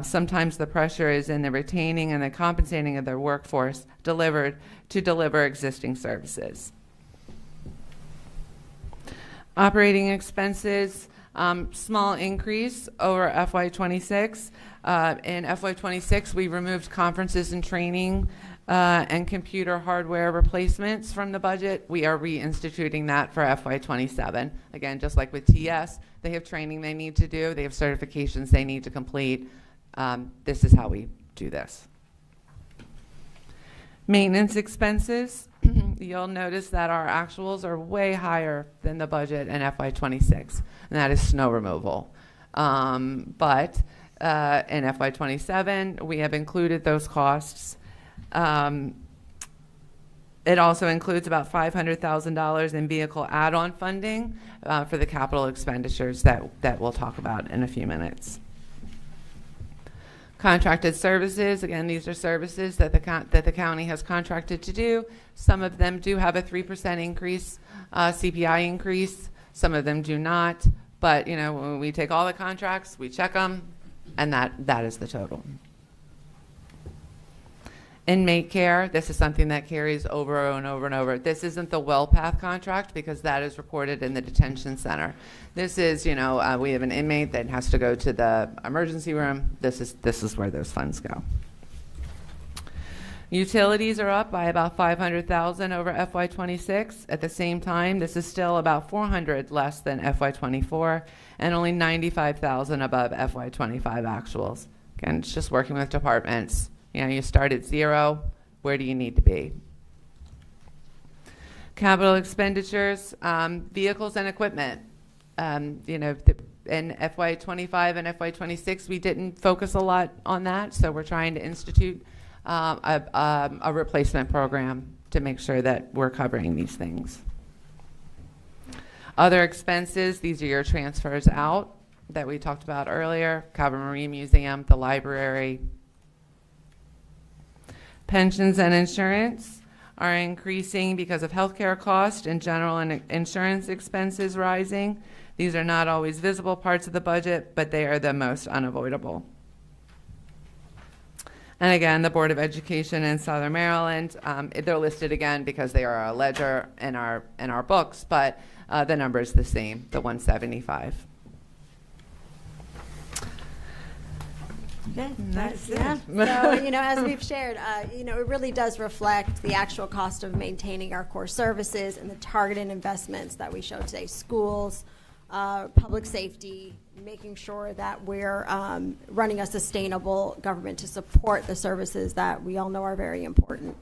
Sometimes the pressure is in the retaining and the compensating of their workforce to deliver existing services. Operating expenses, small increase over FY26. In FY26, we removed conferences and training and computer hardware replacements from the budget. We are reinstituting that for FY27. Again, just like with TS, they have training they need to do. They have certifications they need to complete. This is how we do this. Maintenance expenses. You'll notice that our actuals are way higher than the budget in FY26, and that is snow removal. But in FY27, we have included those costs. It also includes about $500,000 in vehicle add-on funding for the capital expenditures that we'll talk about in a few minutes. Contracted services, again, these are services that the county has contracted to do. Some of them do have a 3% increase, CPI increase. Some of them do not. But, when we take all the contracts, we check them, and that is the total. Inmate care, this is something that carries over and over and over. This isn't the WellPath contract because that is recorded in the detention center. This is, we have an inmate that has to go to the emergency room. This is where those funds go. Utilities are up by about $500,000 over FY26. At the same time, this is still about $400 less than FY24 and only $95,000 above FY25 actuals. Again, it's just working with departments. You start at zero. Where do you need to be? Capital expenditures, vehicles and equipment. In FY25 and FY26, we didn't focus a lot on that, so we're trying to institute a replacement program to make sure that we're covering these things. Other expenses, these are your transfers out that we talked about earlier, Calvert Marine Museum, the library. Pensions and insurance are increasing because of healthcare costs and general and insurance expenses rising. These are not always visible parts of the budget, but they are the most unavoidable. And again, the Board of Education in Southern Maryland, they're listed again because they are a ledger in our books, but the number is the same, the 175. Okay. That's it. Yeah. So, as we've shared, it really does reflect the actual cost of maintaining our core services and the targeted investments that we show today. Schools, public safety, making sure that we're running a sustainable government to support the services that we all know are very important.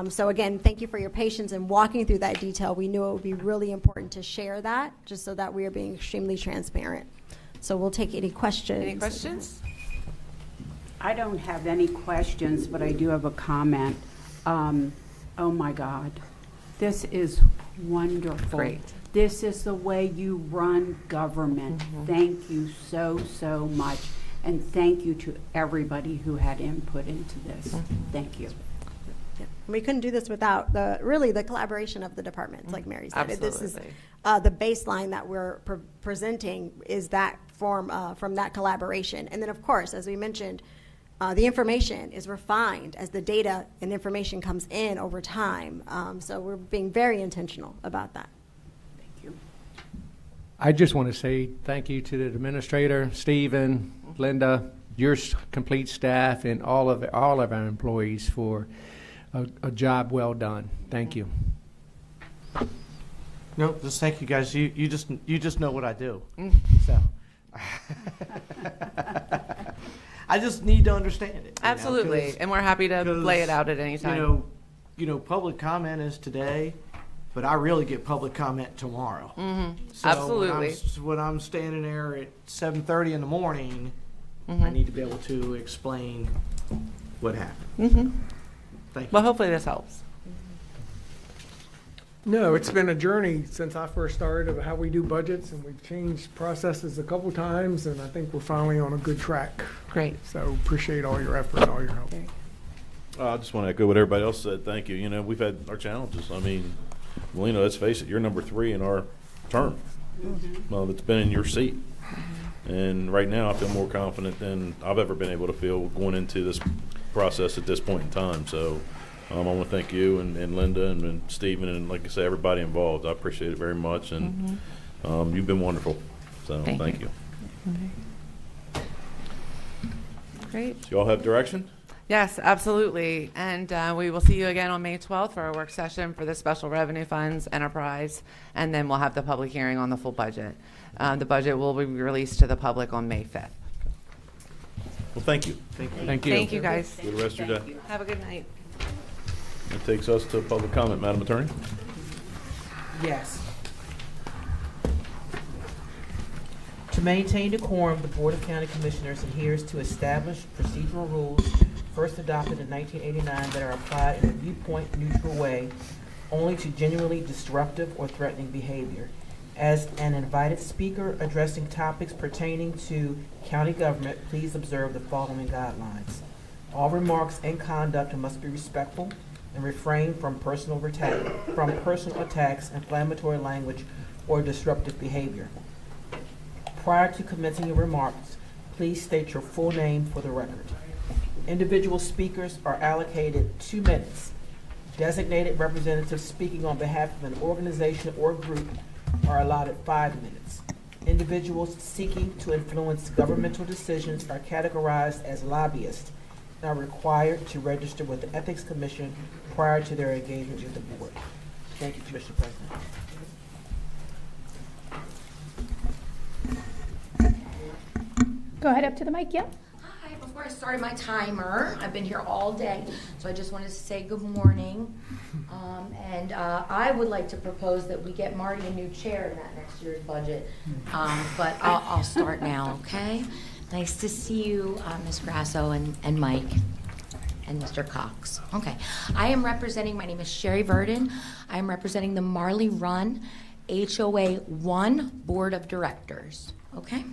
So again, thank you for your patience in walking through that detail. We knew it would be really important to share that just so that we are being extremely transparent. So we'll take any questions. Any questions? I don't have any questions, but I do have a comment. Oh my God. This is wonderful. Great. This is the way you run government. Thank you so, so much. And thank you to everybody who had input into this. Thank you. We couldn't do this without the collaboration of the departments, like Mary said. This is Absolutely. the baseline that we're presenting is that from that collaboration. And then, of course, as we mentioned, the information is refined as the data and information comes in over time. So we're being very intentional about that. Thank you. I just want to say thank you to the administrator, Stephen, Linda, your complete staff, and all of our employees for a job well done. Thank you. No, just thank you guys. You just know what I do. So I just need to understand it. Absolutely, and we're happy to lay it out at any time. You know, public comment is today, but I really get public comment tomorrow. So Absolutely. When I'm standing there at 7:30 in the morning, I need to be able to explain what happened. Thank you. Well, hopefully this helps. No, it's been a journey since I first started of how we do budgets, and we've changed processes a couple times, and I think we're finally on a good track. Great. So appreciate all your effort and all your help. I just want to echo what everybody else said. Thank you. You know, we've had our challenges. I mean, Melina, let's face it, you're number 3 in our term. That's been in your seat. And right now I feel more confident than I've ever been able to feel going into this process at this point in time. So I want to thank you and Linda and Stephen and, like I say, everybody involved. I appreciate it very much. And you've been wonderful. So thank you. Great. Do you all have direction? Yes, absolutely. And we will see you again on May 12th for a work session for the Special Revenue Funds Enterprise, and then we'll have the public hearing on the full budget. The budget will be released to the public on May 5th. Well, thank you. Thank you. Thank you. Thank you, guys. Good rest of your day. Have a good night. That takes us to public comment, Madam Attorney. Yes. To maintain decorum, the Board of County Commissioners adheres to established procedural rules first adopted in 1989 that are applied in a viewpoint-neutral way only to genuinely disruptive or threatening behavior. As an invited speaker addressing topics pertaining to county government, please observe the following guidelines. All remarks and conduct must be respectful and refrain from personal attacks, inflammatory language, or disruptive behavior. Prior to commencing your remarks, please state your full name for the record. Individual speakers are allocated 2 minutes. Designated representatives speaking on behalf of an organization or group are allotted 5 minutes. Individuals seeking to influence governmental decisions are categorized as lobbyists and are required to register with the Ethics Commission prior to their engagement with the board. Thank you, Commissioner President. Go ahead up to the mic, yep. Hi, before I started my timer, I've been here all day, so I just wanted to say good morning. And I would like to propose that we get Marty a new chair in that next year's budget. But I'll start now, okay? Nice to see you, Ms. Grasso and Mike and Mr. Cox. Okay, my name is Sherry Verdon. I am representing the Marley Run HOA 1 Board of Directors, okay?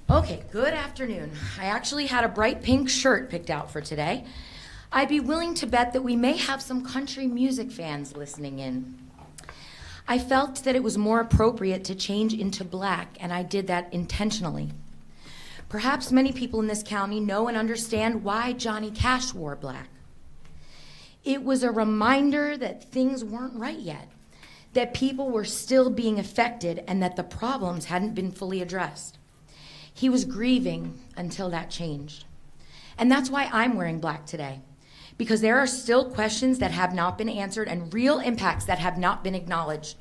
Okay, good afternoon. I actually had a bright pink shirt picked out for today. I'd be willing to bet that we may have some country music fans listening in. I felt that it was more appropriate to change into black, and I did that intentionally. Perhaps many people in this county know and understand why Johnny Cash wore black. It was a reminder that things weren't right yet, that people were still being affected, and that the problems hadn't been fully addressed. He was grieving until that changed. And that's why I'm wearing black today, because there are still questions that have not been answered and real impacts that have not been acknowledged.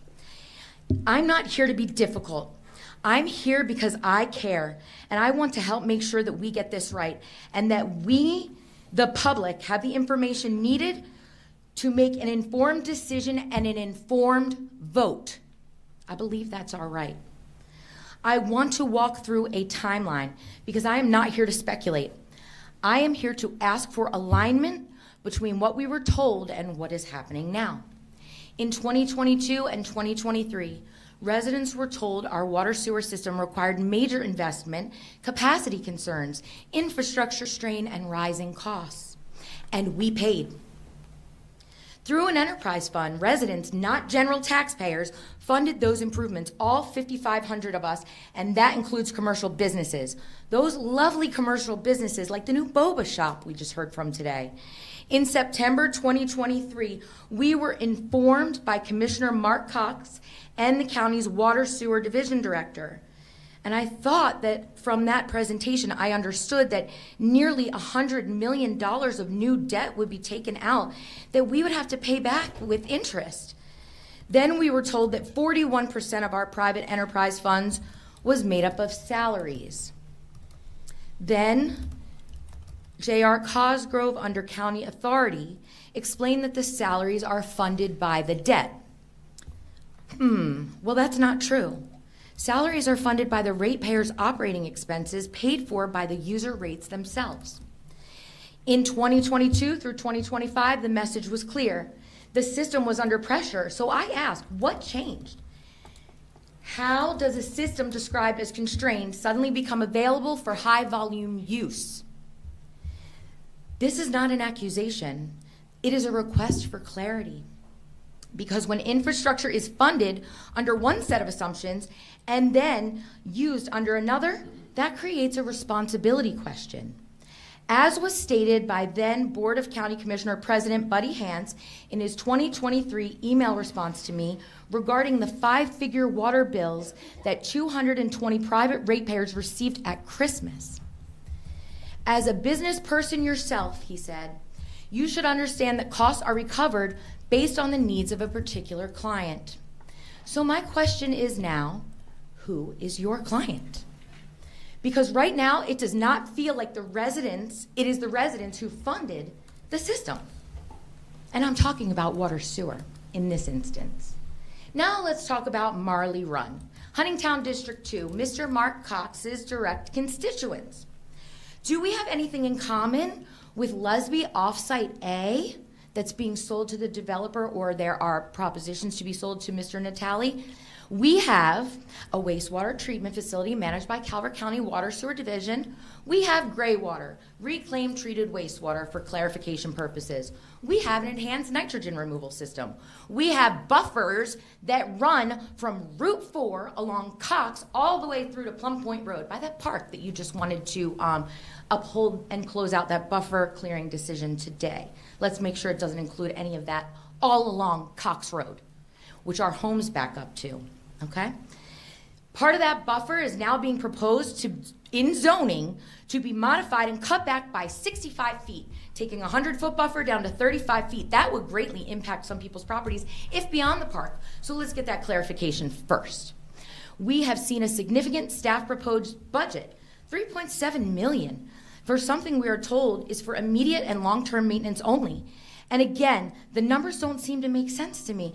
I'm not here to be difficult. I'm here because I care, and I want to help make sure that we get this right, and that we, the public, have the information needed to make an informed decision and an informed vote. I believe that's our right. I want to walk through a timeline because I am not here to speculate. I am here to ask for alignment between what we were told and what is happening now. In 2022 and 2023, residents were told our water sewer system required major investment, capacity concerns, infrastructure strain, and rising costs. And we paid. Through an enterprise fund, residents, not general taxpayers, funded those improvements, all 5,500 of us, and that includes commercial businesses. Those lovely commercial businesses like the new boba shop we just heard from today. In September 2023, we were informed by Commissioner Mark Cox and the county's Water Sewer Division Director. And I thought that from that presentation, I understood that nearly $100 million of new debt would be taken out that we would have to pay back with interest. Then we were told that 41% of our private enterprise funds was made up of salaries. Then J.R. Cosgrove, under county authority, explained that the salaries are funded by the debt. Well, that's not true. Salaries are funded by the ratepayers' operating expenses paid for by the user rates themselves. In 2022 through 2025, the message was clear. The system was under pressure, so I asked, what changed? How does a system described as constrained suddenly become available for high volume use? This is not an accusation. It is a request for clarity. Because when infrastructure is funded under one set of assumptions and then used under another, that creates a responsibility question. As was stated by then Board of County Commissioner President Buddy Hance in his 2023 email response to me regarding the 5-figure water bills that 220 private ratepayers received at Christmas. As a business person yourself, he said, you should understand that costs are recovered based on the needs of a particular client. So my question is now, who is your client? Because right now, it does not feel like the residents, it is the residents who funded the system. And I'm talking about water sewer in this instance. Now let's talk about Marley Run, Huntingtown District 2, Mr. Mark Cox's direct constituents. Do we have anything in common with Lusby Offsite A that's being sold to the developer, or there are propositions to be sold to Mr. Natale? We have a wastewater treatment facility managed by Calvert County Water Sewer Division. We have gray water, reclaimed treated wastewater for clarification purposes. We have an enhanced nitrogen removal system. We have buffers that run from Route 4 along Cox all the way through to Plum Point Road by that park that you just wanted to uphold and close out that buffer clearing decision today. Let's make sure it doesn't include any of that all along Cox Road, which our homes back up to, okay? Part of that buffer is now being proposed in zoning to be modified and cut back by 65 feet, taking a 100-foot buffer down to 35 feet. That would greatly impact some people's properties if beyond the park. So let's get that clarification first. We have seen a significant staff proposed budget, $3.7 million, for something we are told is for immediate and long-term maintenance only. And again, the numbers don't seem to make sense to me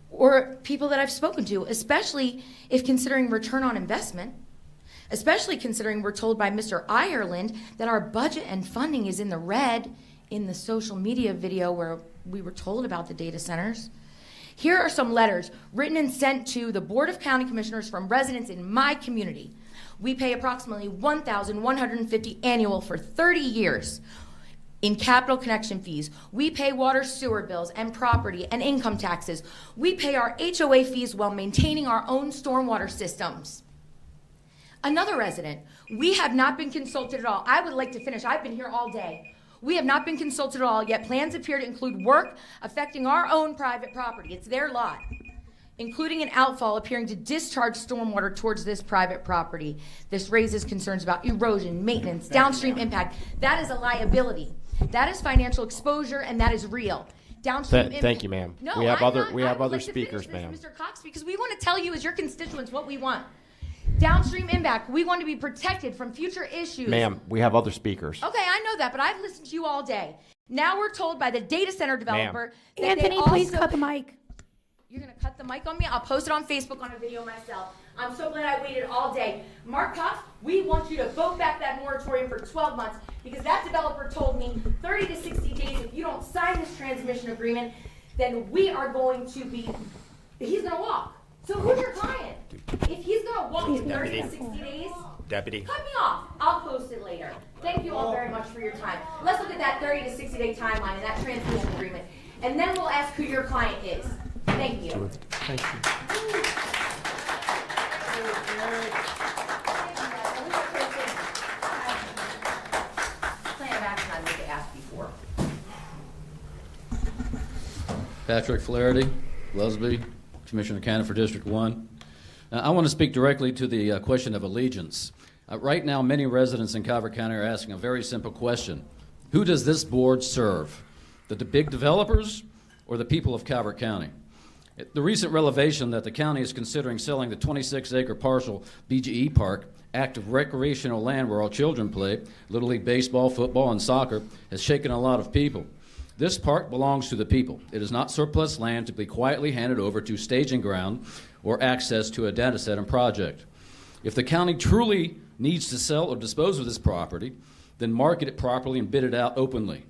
or people that I've spoken to, especially if considering return on investment, especially considering we're told by Mr. Ireland that our budget and funding is in the red in the social media video where we were told about the data centers. Here are some letters written and sent to the Board of County Commissioners from residents in my community. We pay approximately $1,150 annual for 30 years in capital connection fees. We pay water sewer bills and property and income taxes. We pay our HOA fees while maintaining our own stormwater systems. Another resident, we have not been consulted at all. I would like to finish. I've been here all day. We have not been consulted at all, yet plans appear to include work affecting our own private property. It's their lot, including an outfall appearing to discharge stormwater towards this private property. This raises concerns about erosion, maintenance, downstream impact. That is a liability. That is financial exposure, and that is real. Downstream impact. Thank you, ma'am. No, we have I'm other not, we have I would other like to speakers, finish ma'am. this, Mr. Cox, because we want to tell you as your constituents what we want. Downstream impact. We want to be protected from future issues. Ma'am, we have other speakers. Okay, I know that, but I've listened to you all day. Now we're told by the data center developer that Anthony, they please also cut the mic. You're going to cut the mic on me? I'll post it on Facebook on a video myself. I'm so glad I waited all day. Mark Cox, we want you to vote back that moratorium for 12 months because that developer told me 30 to 60 days if you don't sign this transmission agreement, then we are going to be, he's gonna walk. So who's your client? If he's gonna walk in 30 to 60 days, Deputy. cut me off. I'll post it later. Thank you all very much for your time. Let's look at that 30 to 60 day timeline and that transmission agreement. And then we'll ask who your client is. Thank you. Thank you. Plan of action I need to ask before. Patrick Flaherty, Lesby, Commissioner Cannon for District 1. I want to speak directly to the question of allegiance. Right now, many residents in Calvert County are asking a very simple question. Who does this board serve? The big developers or the people of Calvert County? The recent revelation that the county is considering selling the 26-acre parcel BGE Park, active recreational land where all children play, Little League baseball, football, and soccer, has shaken a lot of people. This park belongs to the people. It is not surplus land to be quietly handed over to staging ground or access to a data center project. If the county truly needs to sell or dispose of this property, then market it properly and bid it out openly.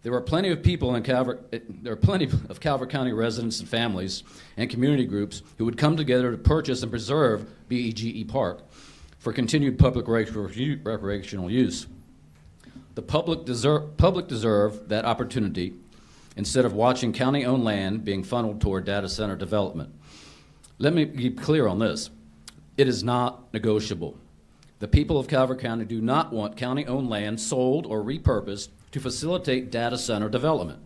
There are plenty of people in Calvert County residents and families and community groups who would come together to purchase and preserve BGE Park for continued public recreational use. The public deserve that opportunity instead of watching county-owned land being funneled toward data center development. Let me be clear on this. It is not negotiable. The people of Calvert County do not want county-owned land sold or repurposed to facilitate data center development.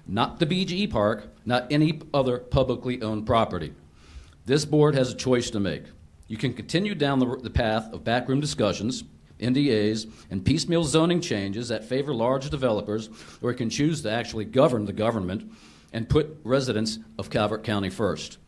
Not the BGE Park, not any other publicly owned property. This board has a choice to make. You can continue down the path of backroom discussions, NDAs, and piecemeal zoning changes that favor large developers, or you can choose to actually govern the government and put residents of Calvert County first.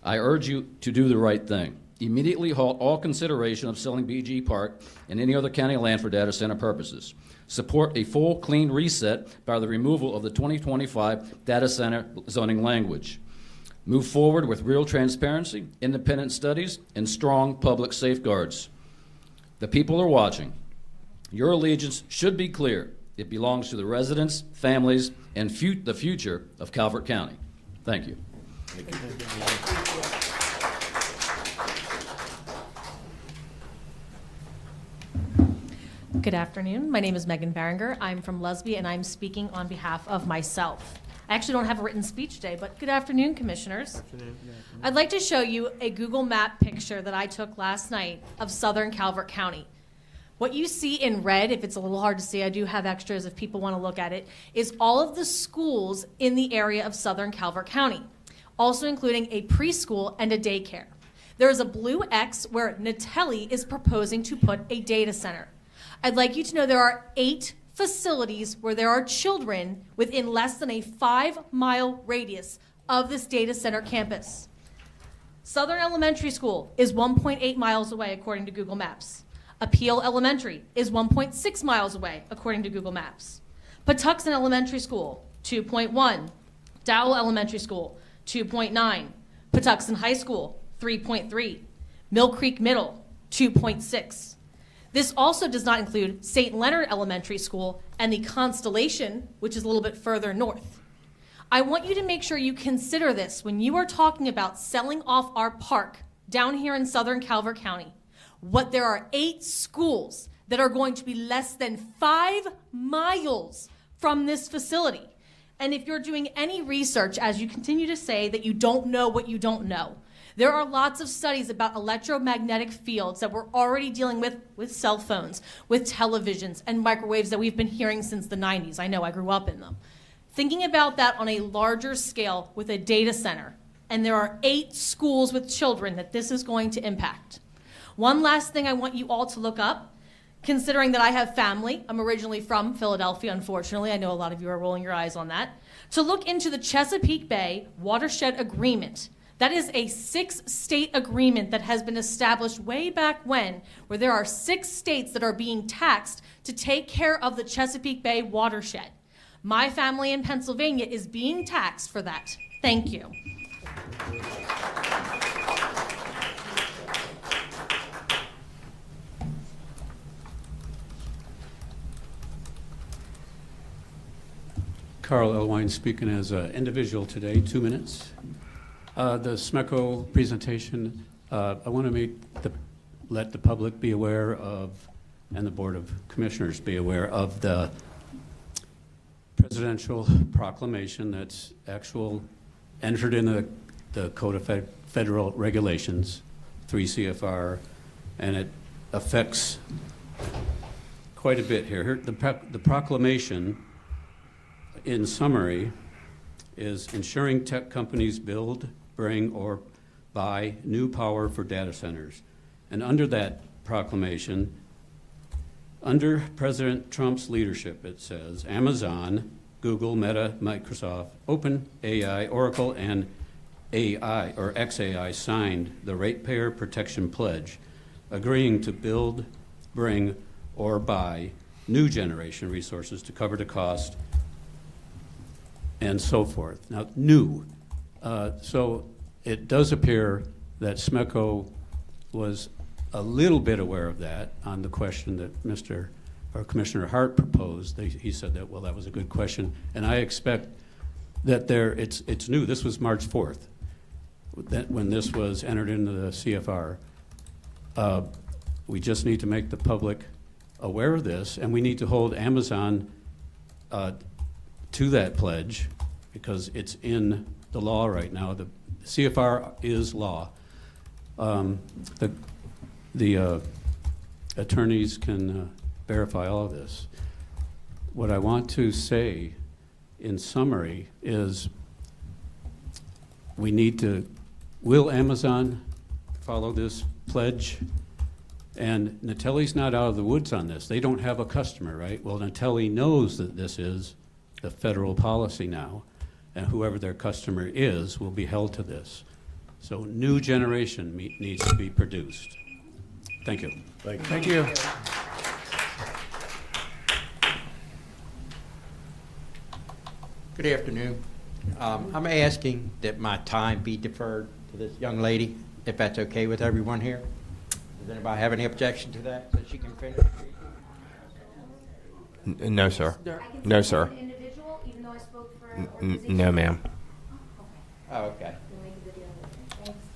I urge you to do the right thing. Immediately halt all consideration of selling BGE Park and any other county land for data center purposes. Support a full, clean reset by the removal of the 2025 data center zoning language. Move forward with real transparency, independent studies, and strong public safeguards. The people are watching. Your allegiance should be clear. It belongs to the residents, families, and the future of Calvert County. Thank you. Thank you. Good afternoon. My name is Megan Berenger. I'm from Lesby, and I'm speaking on behalf of myself. I actually don't have a written speech today, but good afternoon, commissioners. I'd like to show you a Google Map picture that I took last night of southern Calvert County. What you see in red, if it's a little hard to see, I do have extras if people want to look at it, is all of the schools in the area of southern Calvert County, also including a preschool and a daycare. There is a blue X where Natelli is proposing to put a data center. I'd like you to know there are 8 facilities where there are children within less than a 5-mile radius of this data center campus. Southern Elementary School is 1.8 miles away, according to Google Maps. Appeal Elementary is 1.6 miles away, according to Google Maps. Patuxent Elementary School, 2.1. Dowell Elementary School, 2.9. Patuxent High School, 3.3. Mill Creek Middle, 2.6. This also does not include St. Leonard Elementary School and the Constellation, which is a little bit further north. I want you to make sure you consider this when you are talking about selling off our park down here in southern Calvert County. There are 8 schools that are going to be less than 5 miles from this facility. And if you're doing any research, as you continue to say that you don't know what you don't know, there are lots of studies about electromagnetic fields that we're already dealing with cell phones, with televisions, and microwaves that we've been hearing since the 90s. I know, I grew up in them. Thinking about that on a larger scale with a data center, and there are 8 schools with children that this is going to impact. One last thing I want you all to look up, considering that I have family. I'm originally from Philadelphia, unfortunately. I know a lot of you are rolling your eyes on that. To look into the Chesapeake Bay Watershed Agreement. That is a 6-state agreement that has been established way back when, where there are 6 states that are being taxed to take care of the Chesapeake Bay watershed. My family in Pennsylvania is being taxed for that. Thank you. Carl Elwine speaking as an individual today, 2 minutes. The SMECO presentation, I want to let the public be aware of, and the Board of Commissioners be aware of the presidential proclamation that's entered in the Code of Federal Regulations, 3 CFR, and it affects quite a bit here. The proclamation, in summary, is ensuring tech companies build, bring, or buy new power for data centers. And under that proclamation, under President Trump's leadership, it says Amazon, Google, Meta, Microsoft, OpenAI, Oracle, and XAI signed the Ratepayer Protection Pledge, agreeing to build, bring, or buy new generation resources to cover the cost and so forth. Now, new. So it does appear that SMECO was a little bit aware of that on the question that Commissioner Hart proposed. He said that, well, that was a good question. And I expect that it's new. This was March 4th, when this was entered into the CFR. We just need to make the public aware of this, and we need to hold Amazon to that pledge, because it's in the law right now. The CFR is law. The attorneys can verify all of this. What I want to say in summary is will Amazon follow this pledge? And Natelli's not out of the woods on this. They don't have a customer, right? Well, Natelli knows that this is the federal policy now, and whoever their customer is will be held to this. So new generation needs to be produced. Thank you. Thank you. Good afternoon. I'm asking that my time be deferred to this young lady, if that's okay with everyone here. Does anybody have any objection to that, so she can finish? No, sir. No, sir. No, ma'am. Oh, okay.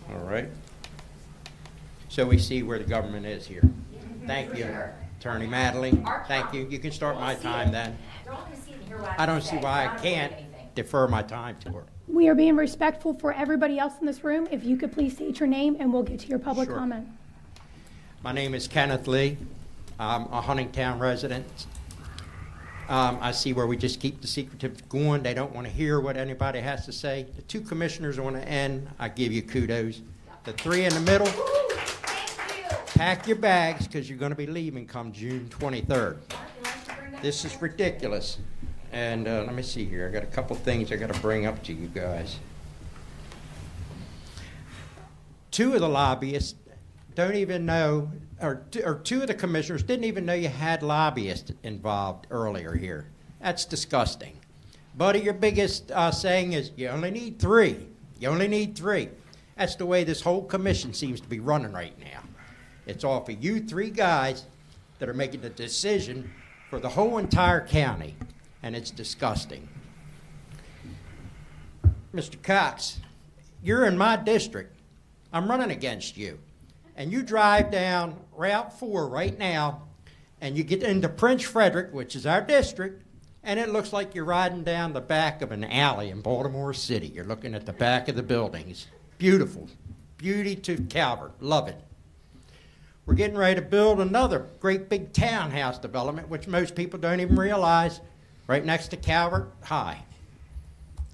All right. So we see where the government is here. Thank you, Attorney Madeline. Thank you. You can start my time then. I don't see why I can't defer my time to her. We are being respectful for everybody else in this room. If you could please state your name, and we'll get to your public Sure. comment. My name is Kenneth Lee. I'm a Huntingtown resident. I see where we just keep the secretive going. They don't want to hear what anybody has to say. The 2 commissioners on the end, I give you kudos. The 3 in the middle, pack your bags, because you're going to be leaving come June 23rd. This is ridiculous. And let me see here. I got a couple things I got to bring up to you guys. 2 of the lobbyists don't even know, or 2 of the commissioners didn't even know you had lobbyists involved earlier here. That's disgusting. Buddy, your biggest saying is you only need 3. You only need 3. That's the way this whole commission seems to be running right now. It's all for you 3 guys that are making the decision for the whole entire county, and it's disgusting. Mr. Cox, you're in my district. I'm running against you. And you drive down Route 4 right now, and you get into Prince Frederick, which is our district, and it looks like you're riding down the back of an alley in Baltimore City. You're looking at the back of the buildings. Beautiful. Beauty to Calvert. Love it. We're getting ready to build another great big townhouse development, which most people don't even realize, right next to Calvert High.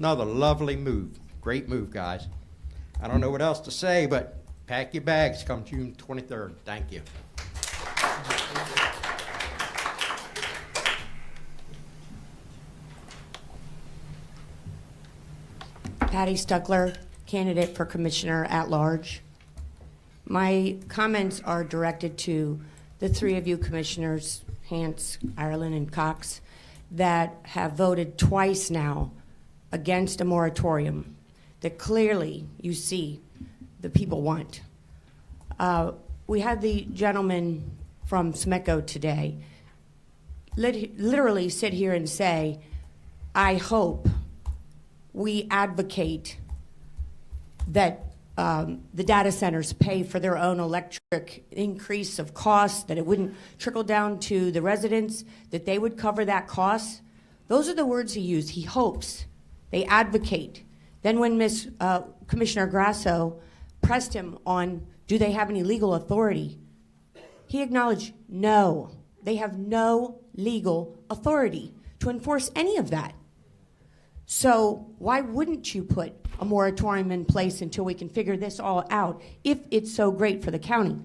Another lovely move. Great move, guys. I don't know what else to say, but pack your bags come June 23rd. Thank you. Patty Stuckler, candidate for Commissioner at Large. My comments are directed to the 3 of you commissioners, Hance, Ireland, and Cox, that have voted twice now against a moratorium that clearly you see the people want. We had the gentleman from SMECO today literally sit here and say, I hope we advocate that the data centers pay for their own electric increase of cost, that it wouldn't trickle down to the residents, that they would cover that cost. Those are the words he used. He hopes. They advocate. Then when Commissioner Grasso pressed him on, do they have any legal authority? He acknowledged, no, they have no legal authority to enforce any of that. So why wouldn't you put a moratorium in place until we can figure this all out if it's so great for the county?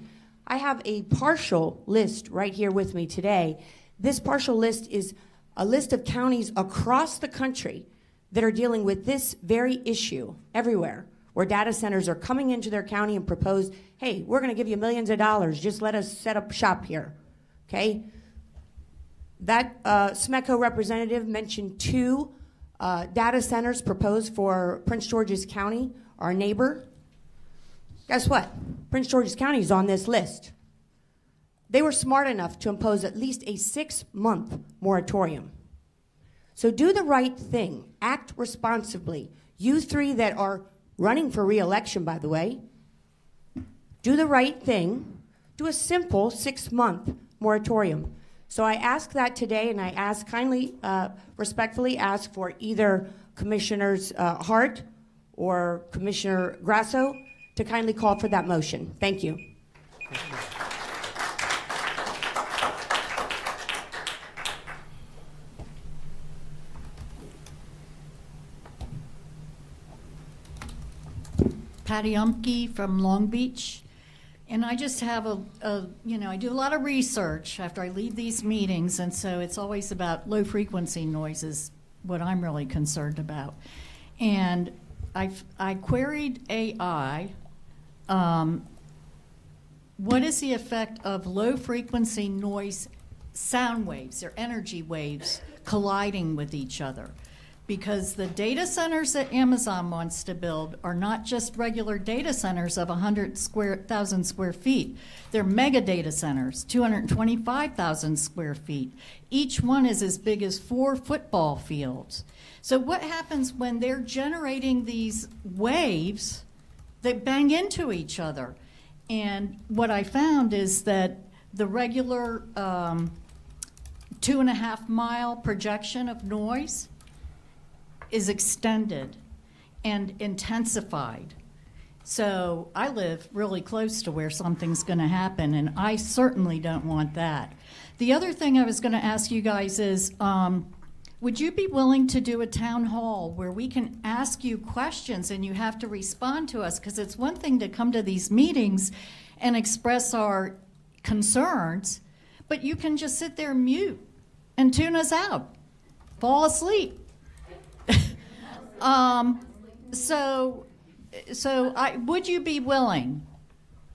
I have a partial list right here with me today. This partial list is a list of counties across the country that are dealing with this very issue everywhere, where data centers are coming into their county and propose, hey, we're going to give you millions of dollars, just let us set up shop here, okay? That SMECO representative mentioned 2 data centers proposed for Prince George's County, our neighbor. Guess what? Prince George's County is on this list. They were smart enough to impose at least a 6-month moratorium. So do the right thing. Act responsibly. You 3 that are running for re-election, by the way, do the right thing. Do a simple 6-month moratorium. So I ask that today, and I ask kindly, respectfully ask for either Commissioners Hart or Commissioner Grasso to kindly call for that motion. Thank you. Patty Umke from Long Beach. And I just have I do a lot of research after I leave these meetings, and so it's always about low frequency noises, what I'm really concerned about. And I queried AI, what is the effect of low frequency noise sound waves or energy waves colliding with each other? Because the data centers that Amazon wants to build are not just regular data centers of 100,000 square feet. They're mega data centers, 225,000 square feet. Each one is as big as 4 football fields. So what happens when they're generating these waves that bang into each other? And what I found is that the regular 2.5 mile projection of noise is extended and intensified. So I live really close to where something's going to happen, and I certainly don't want that. The other thing I was going to ask you guys is, would you be willing to do a town hall where we can ask you questions and you have to respond to us? Because it's one thing to come to these meetings and express our concerns, but you can just sit there mute and tune us out, fall asleep. Would you be willing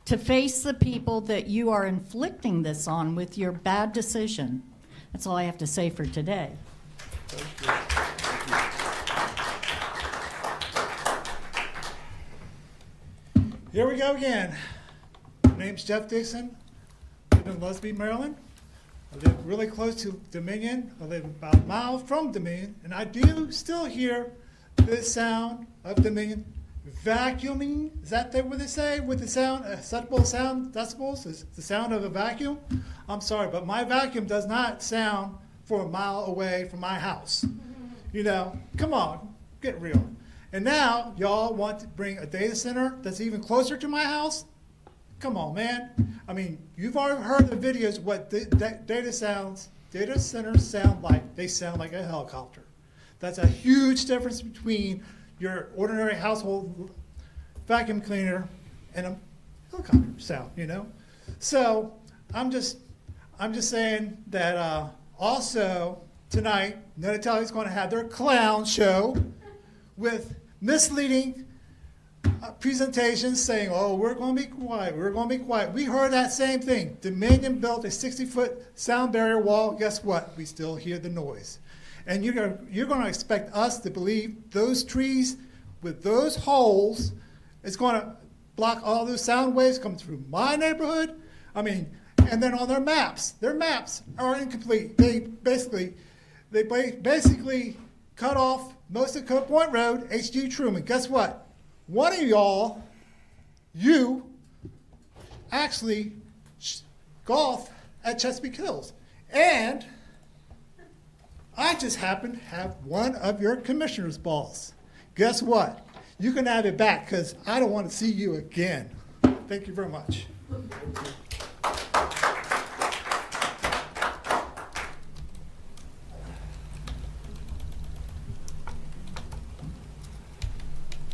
to face the people that you are inflicting this on with your bad decision? That's all I have to say for today. Here we go again. My name's Jeff Dixon. I live in Lusby, Maryland. I live really close to Dominion. I live about a mile from Dominion, and I do still hear the sound of Dominion vacuuming. Is that what they say with the sound, acceptable sound decibels? Is the sound of a vacuum? I'm sorry, but my vacuum does not sound for a mile away from my house. You know, come on, get real. And now y'all want to bring a data center that's even closer to my house? Come on, man. I mean, you've already heard the videos what data centers sound like. They sound like a helicopter. That's a huge difference between your ordinary household vacuum cleaner and a helicopter sound, you know? So I'm just saying that also tonight, Natalia's going to have their clown show with misleading presentations saying, oh, we're going to be quiet, we're going to be quiet. We heard that same thing. Dominion built a 60-foot sound barrier wall. Guess what? We still hear the noise. And you're going to expect us to believe those trees with those holes is going to block all those sound waves coming through my neighborhood? I mean, and then on their maps are incomplete. They basically cut off most of Cook Point Road, H.G. Truman. Guess what? One of y'all, you, actually golf at Chesapeake Hills. And I just happen to have one of your commissioner's balls. Guess what? You can have it back because I don't want to see you again. Thank you very much.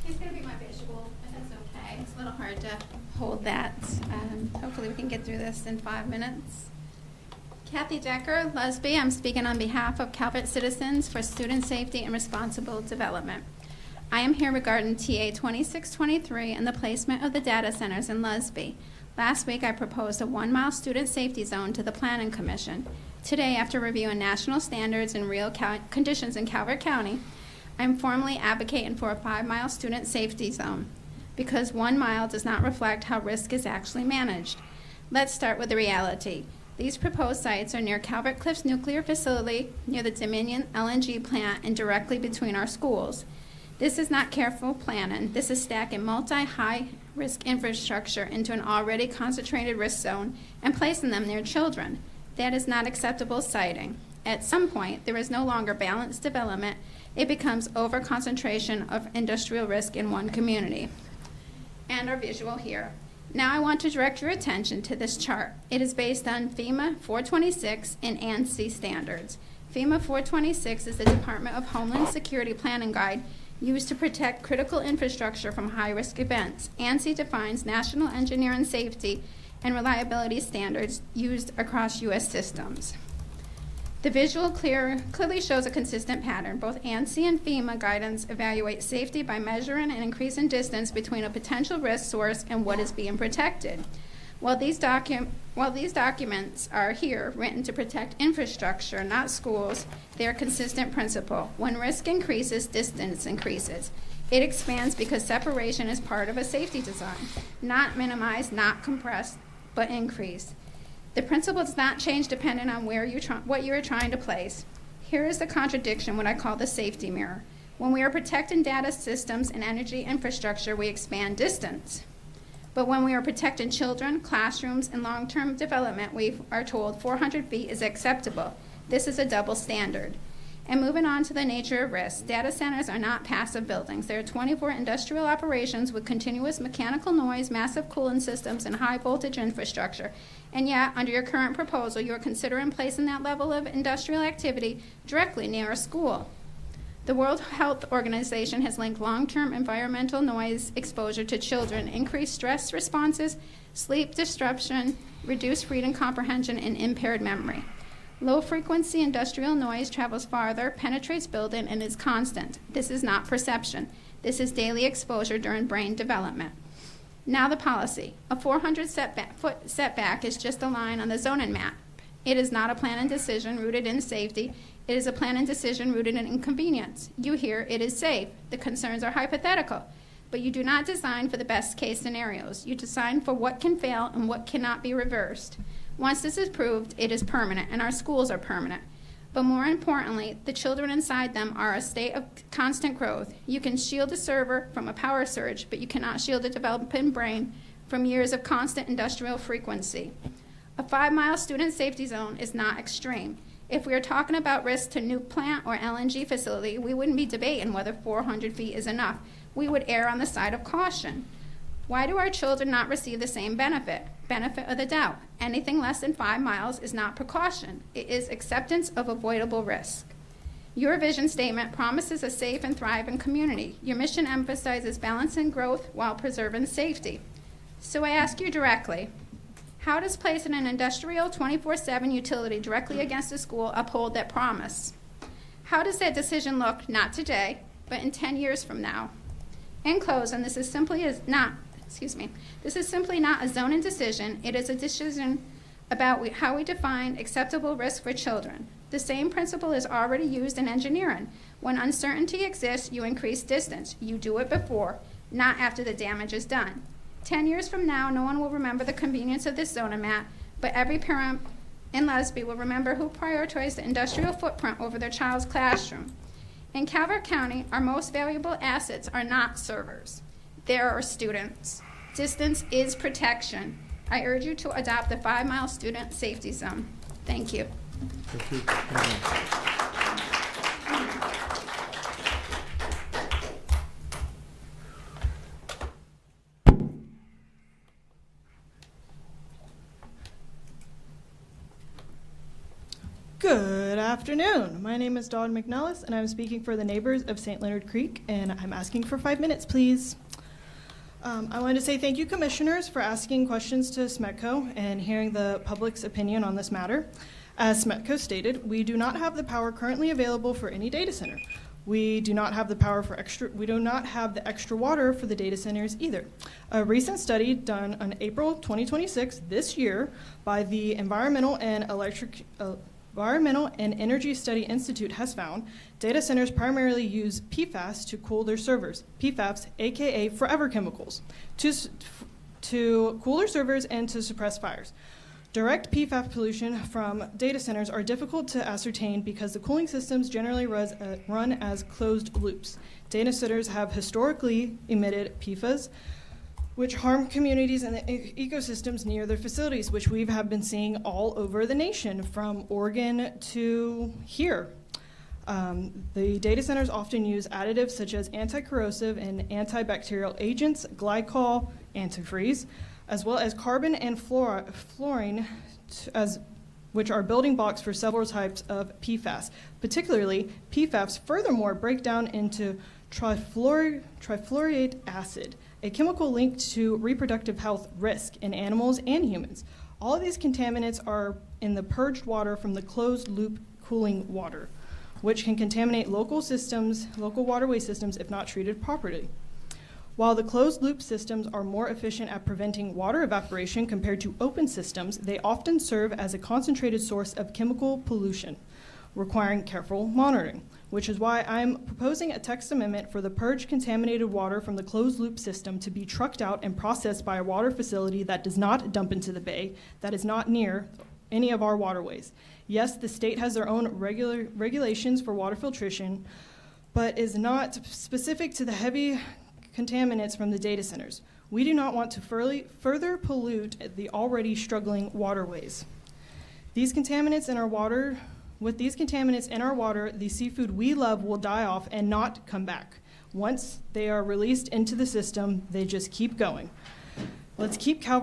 It's going to be my visual, if that's okay. It's a little hard to hold that. Hopefully we can get through this in 5 minutes. Kathy Decker, Lusby. I'm speaking on behalf of Calvert Citizens for Student Safety and Responsible Development. I am here regarding TA 2623 and the placement of the data centers in Lusby. Last week I proposed a 1-mile student safety zone to the Planning Commission. Today, after reviewing national standards and real conditions in Calvert County, I'm formally advocating for a 5-mile student safety zone because 1 mile does not reflect how risk is actually managed. Let's start with the reality. These proposed sites are near Calvert Cliffs Nuclear Facility, near the Dominion LNG plant, and directly between our schools. This is not careful planning. This is stacking multi-high-risk infrastructure into an already concentrated risk zone and placing them near children. That is not acceptable siting. At some point, there is no longer balanced development. It becomes over-concentration of industrial risk in one community. And our visual here. Now I want to direct your attention to this chart. It is based on FEMA 426 and ANSI standards. FEMA 426 is the Department of Homeland Security Planning Guide used to protect critical infrastructure from high-risk events. ANSI defines national engineering safety and reliability standards used across U.S. systems. The visual clearly shows a consistent pattern. Both ANSI and FEMA guidance evaluate safety by measuring and increasing distance between a potential risk source and what is being protected. While these documents are here written to protect infrastructure, not schools, they are consistent principle. When risk increases, distance increases. It expands because separation is part of a safety design, not minimize, not compress, but increase. The principle does not change depending on what you are trying to place. Here is the contradiction, what I call the safety mirror. When we are protecting data systems and energy infrastructure, we expand distance. But when we are protecting children, classrooms, and long-term development, we are told 400 feet is acceptable. This is a double standard. And moving on to the nature of risk, data centers are not passive buildings. They are 24 industrial operations with continuous mechanical noise, massive cooling systems, and high-voltage infrastructure. And yet, under your current proposal, you are considering placing that level of industrial activity directly near a school. The World Health Organization has linked long-term environmental noise exposure to children, increased stress responses, sleep disruption, reduced reading comprehension, and impaired memory. Low-frequency industrial noise travels farther, penetrates building, and is constant. This is not perception. This is daily exposure during brain development. Now the policy. A 400-foot setback is just a line on the zoning map. It is not a planning decision rooted in safety. It is a planning decision rooted in inconvenience. You hear it is safe. The concerns are hypothetical. But you do not design for the best case scenarios. You design for what can fail and what cannot be reversed. Once this is proved, it is permanent, and our schools are permanent. But more importantly, the children inside them are a state of constant growth. You can shield a server from a power surge, but you cannot shield a developing brain from years of constant industrial frequency. A 5-mile student safety zone is not extreme. If we are talking about risk to nuke plant or LNG facility, we wouldn't be debating whether 400 feet is enough. We would err on the side of caution. Why do our children not receive the same benefit? Benefit of the doubt. Anything less than 5 miles is not precaution. It is acceptance of avoidable risk. Your vision statement promises a safe and thriving community. Your mission emphasizes balancing growth while preserving safety. So I ask you directly, how does placing an industrial 24/7 utility directly against a school uphold that promise? How does that decision look, not today, but in 10 years from now? In closing, this is simply not a zoning decision. It is a decision about how we define acceptable risk for children. The same principle is already used in engineering. When uncertainty exists, you increase distance. You do it before, not after the damage is done. 10 years from now, no one will remember the convenience of this zoning map, but every parent in Lusby will remember who prioritized the industrial footprint over their child's classroom. In Calvert County, our most valuable assets are not servers. There are students. Distance is protection. I urge you to adopt the 5-mile student safety zone. Thank you. Good afternoon. My name is Dawn McNellis, and I'm speaking for the neighbors of St. Leonard Creek, and I'm asking for 5 minutes, please. I wanted to say thank you, commissioners, for asking questions to SMETCO and hearing the public's opinion on this matter. As SMETCO stated, we do not have the power currently available for any data center. We do not have the extra water for the data centers either. A recent study done on April 2026 this year by the Environmental and Energy Study Institute has found data centers primarily use PFAS to cool their servers, PFAS, aka forever chemicals, to cool their servers and to suppress fires. Direct PFAS pollution from data centers are difficult to ascertain because the cooling systems generally run as closed loops. Data centers have historically emitted PFAS, which harm communities and the ecosystems near their facilities, which we have been seeing all over the nation, from Oregon to here. The data centers often use additives such as anti-corrosive and antibacterial agents, glycol, antifreeze, as well as carbon and fluorine, which are building blocks for several types of PFAS. Particularly, PFAS furthermore break down into trifluoride acid, a chemical linked to reproductive health risk in animals and humans. All of these contaminants are in the purged water from the closed loop cooling water, which can contaminate local waterway systems if not treated properly. While the closed loop systems are more efficient at preventing water evaporation compared to open systems, they often serve as a concentrated source of chemical pollution, requiring careful monitoring, which is why I'm proposing a text amendment for the purged contaminated water from the closed loop system to be trucked out and processed by a water facility that does not dump into the bay, that is not near any of our waterways. Yes, the state has their own regulations for water filtration, but is not specific to the heavy contaminants from the data centers. We do not want to further pollute the already struggling waterways. With these contaminants in our water, the seafood we love will die off and not come back. Once they are released into the system, they just keep going. Let's keep Calvert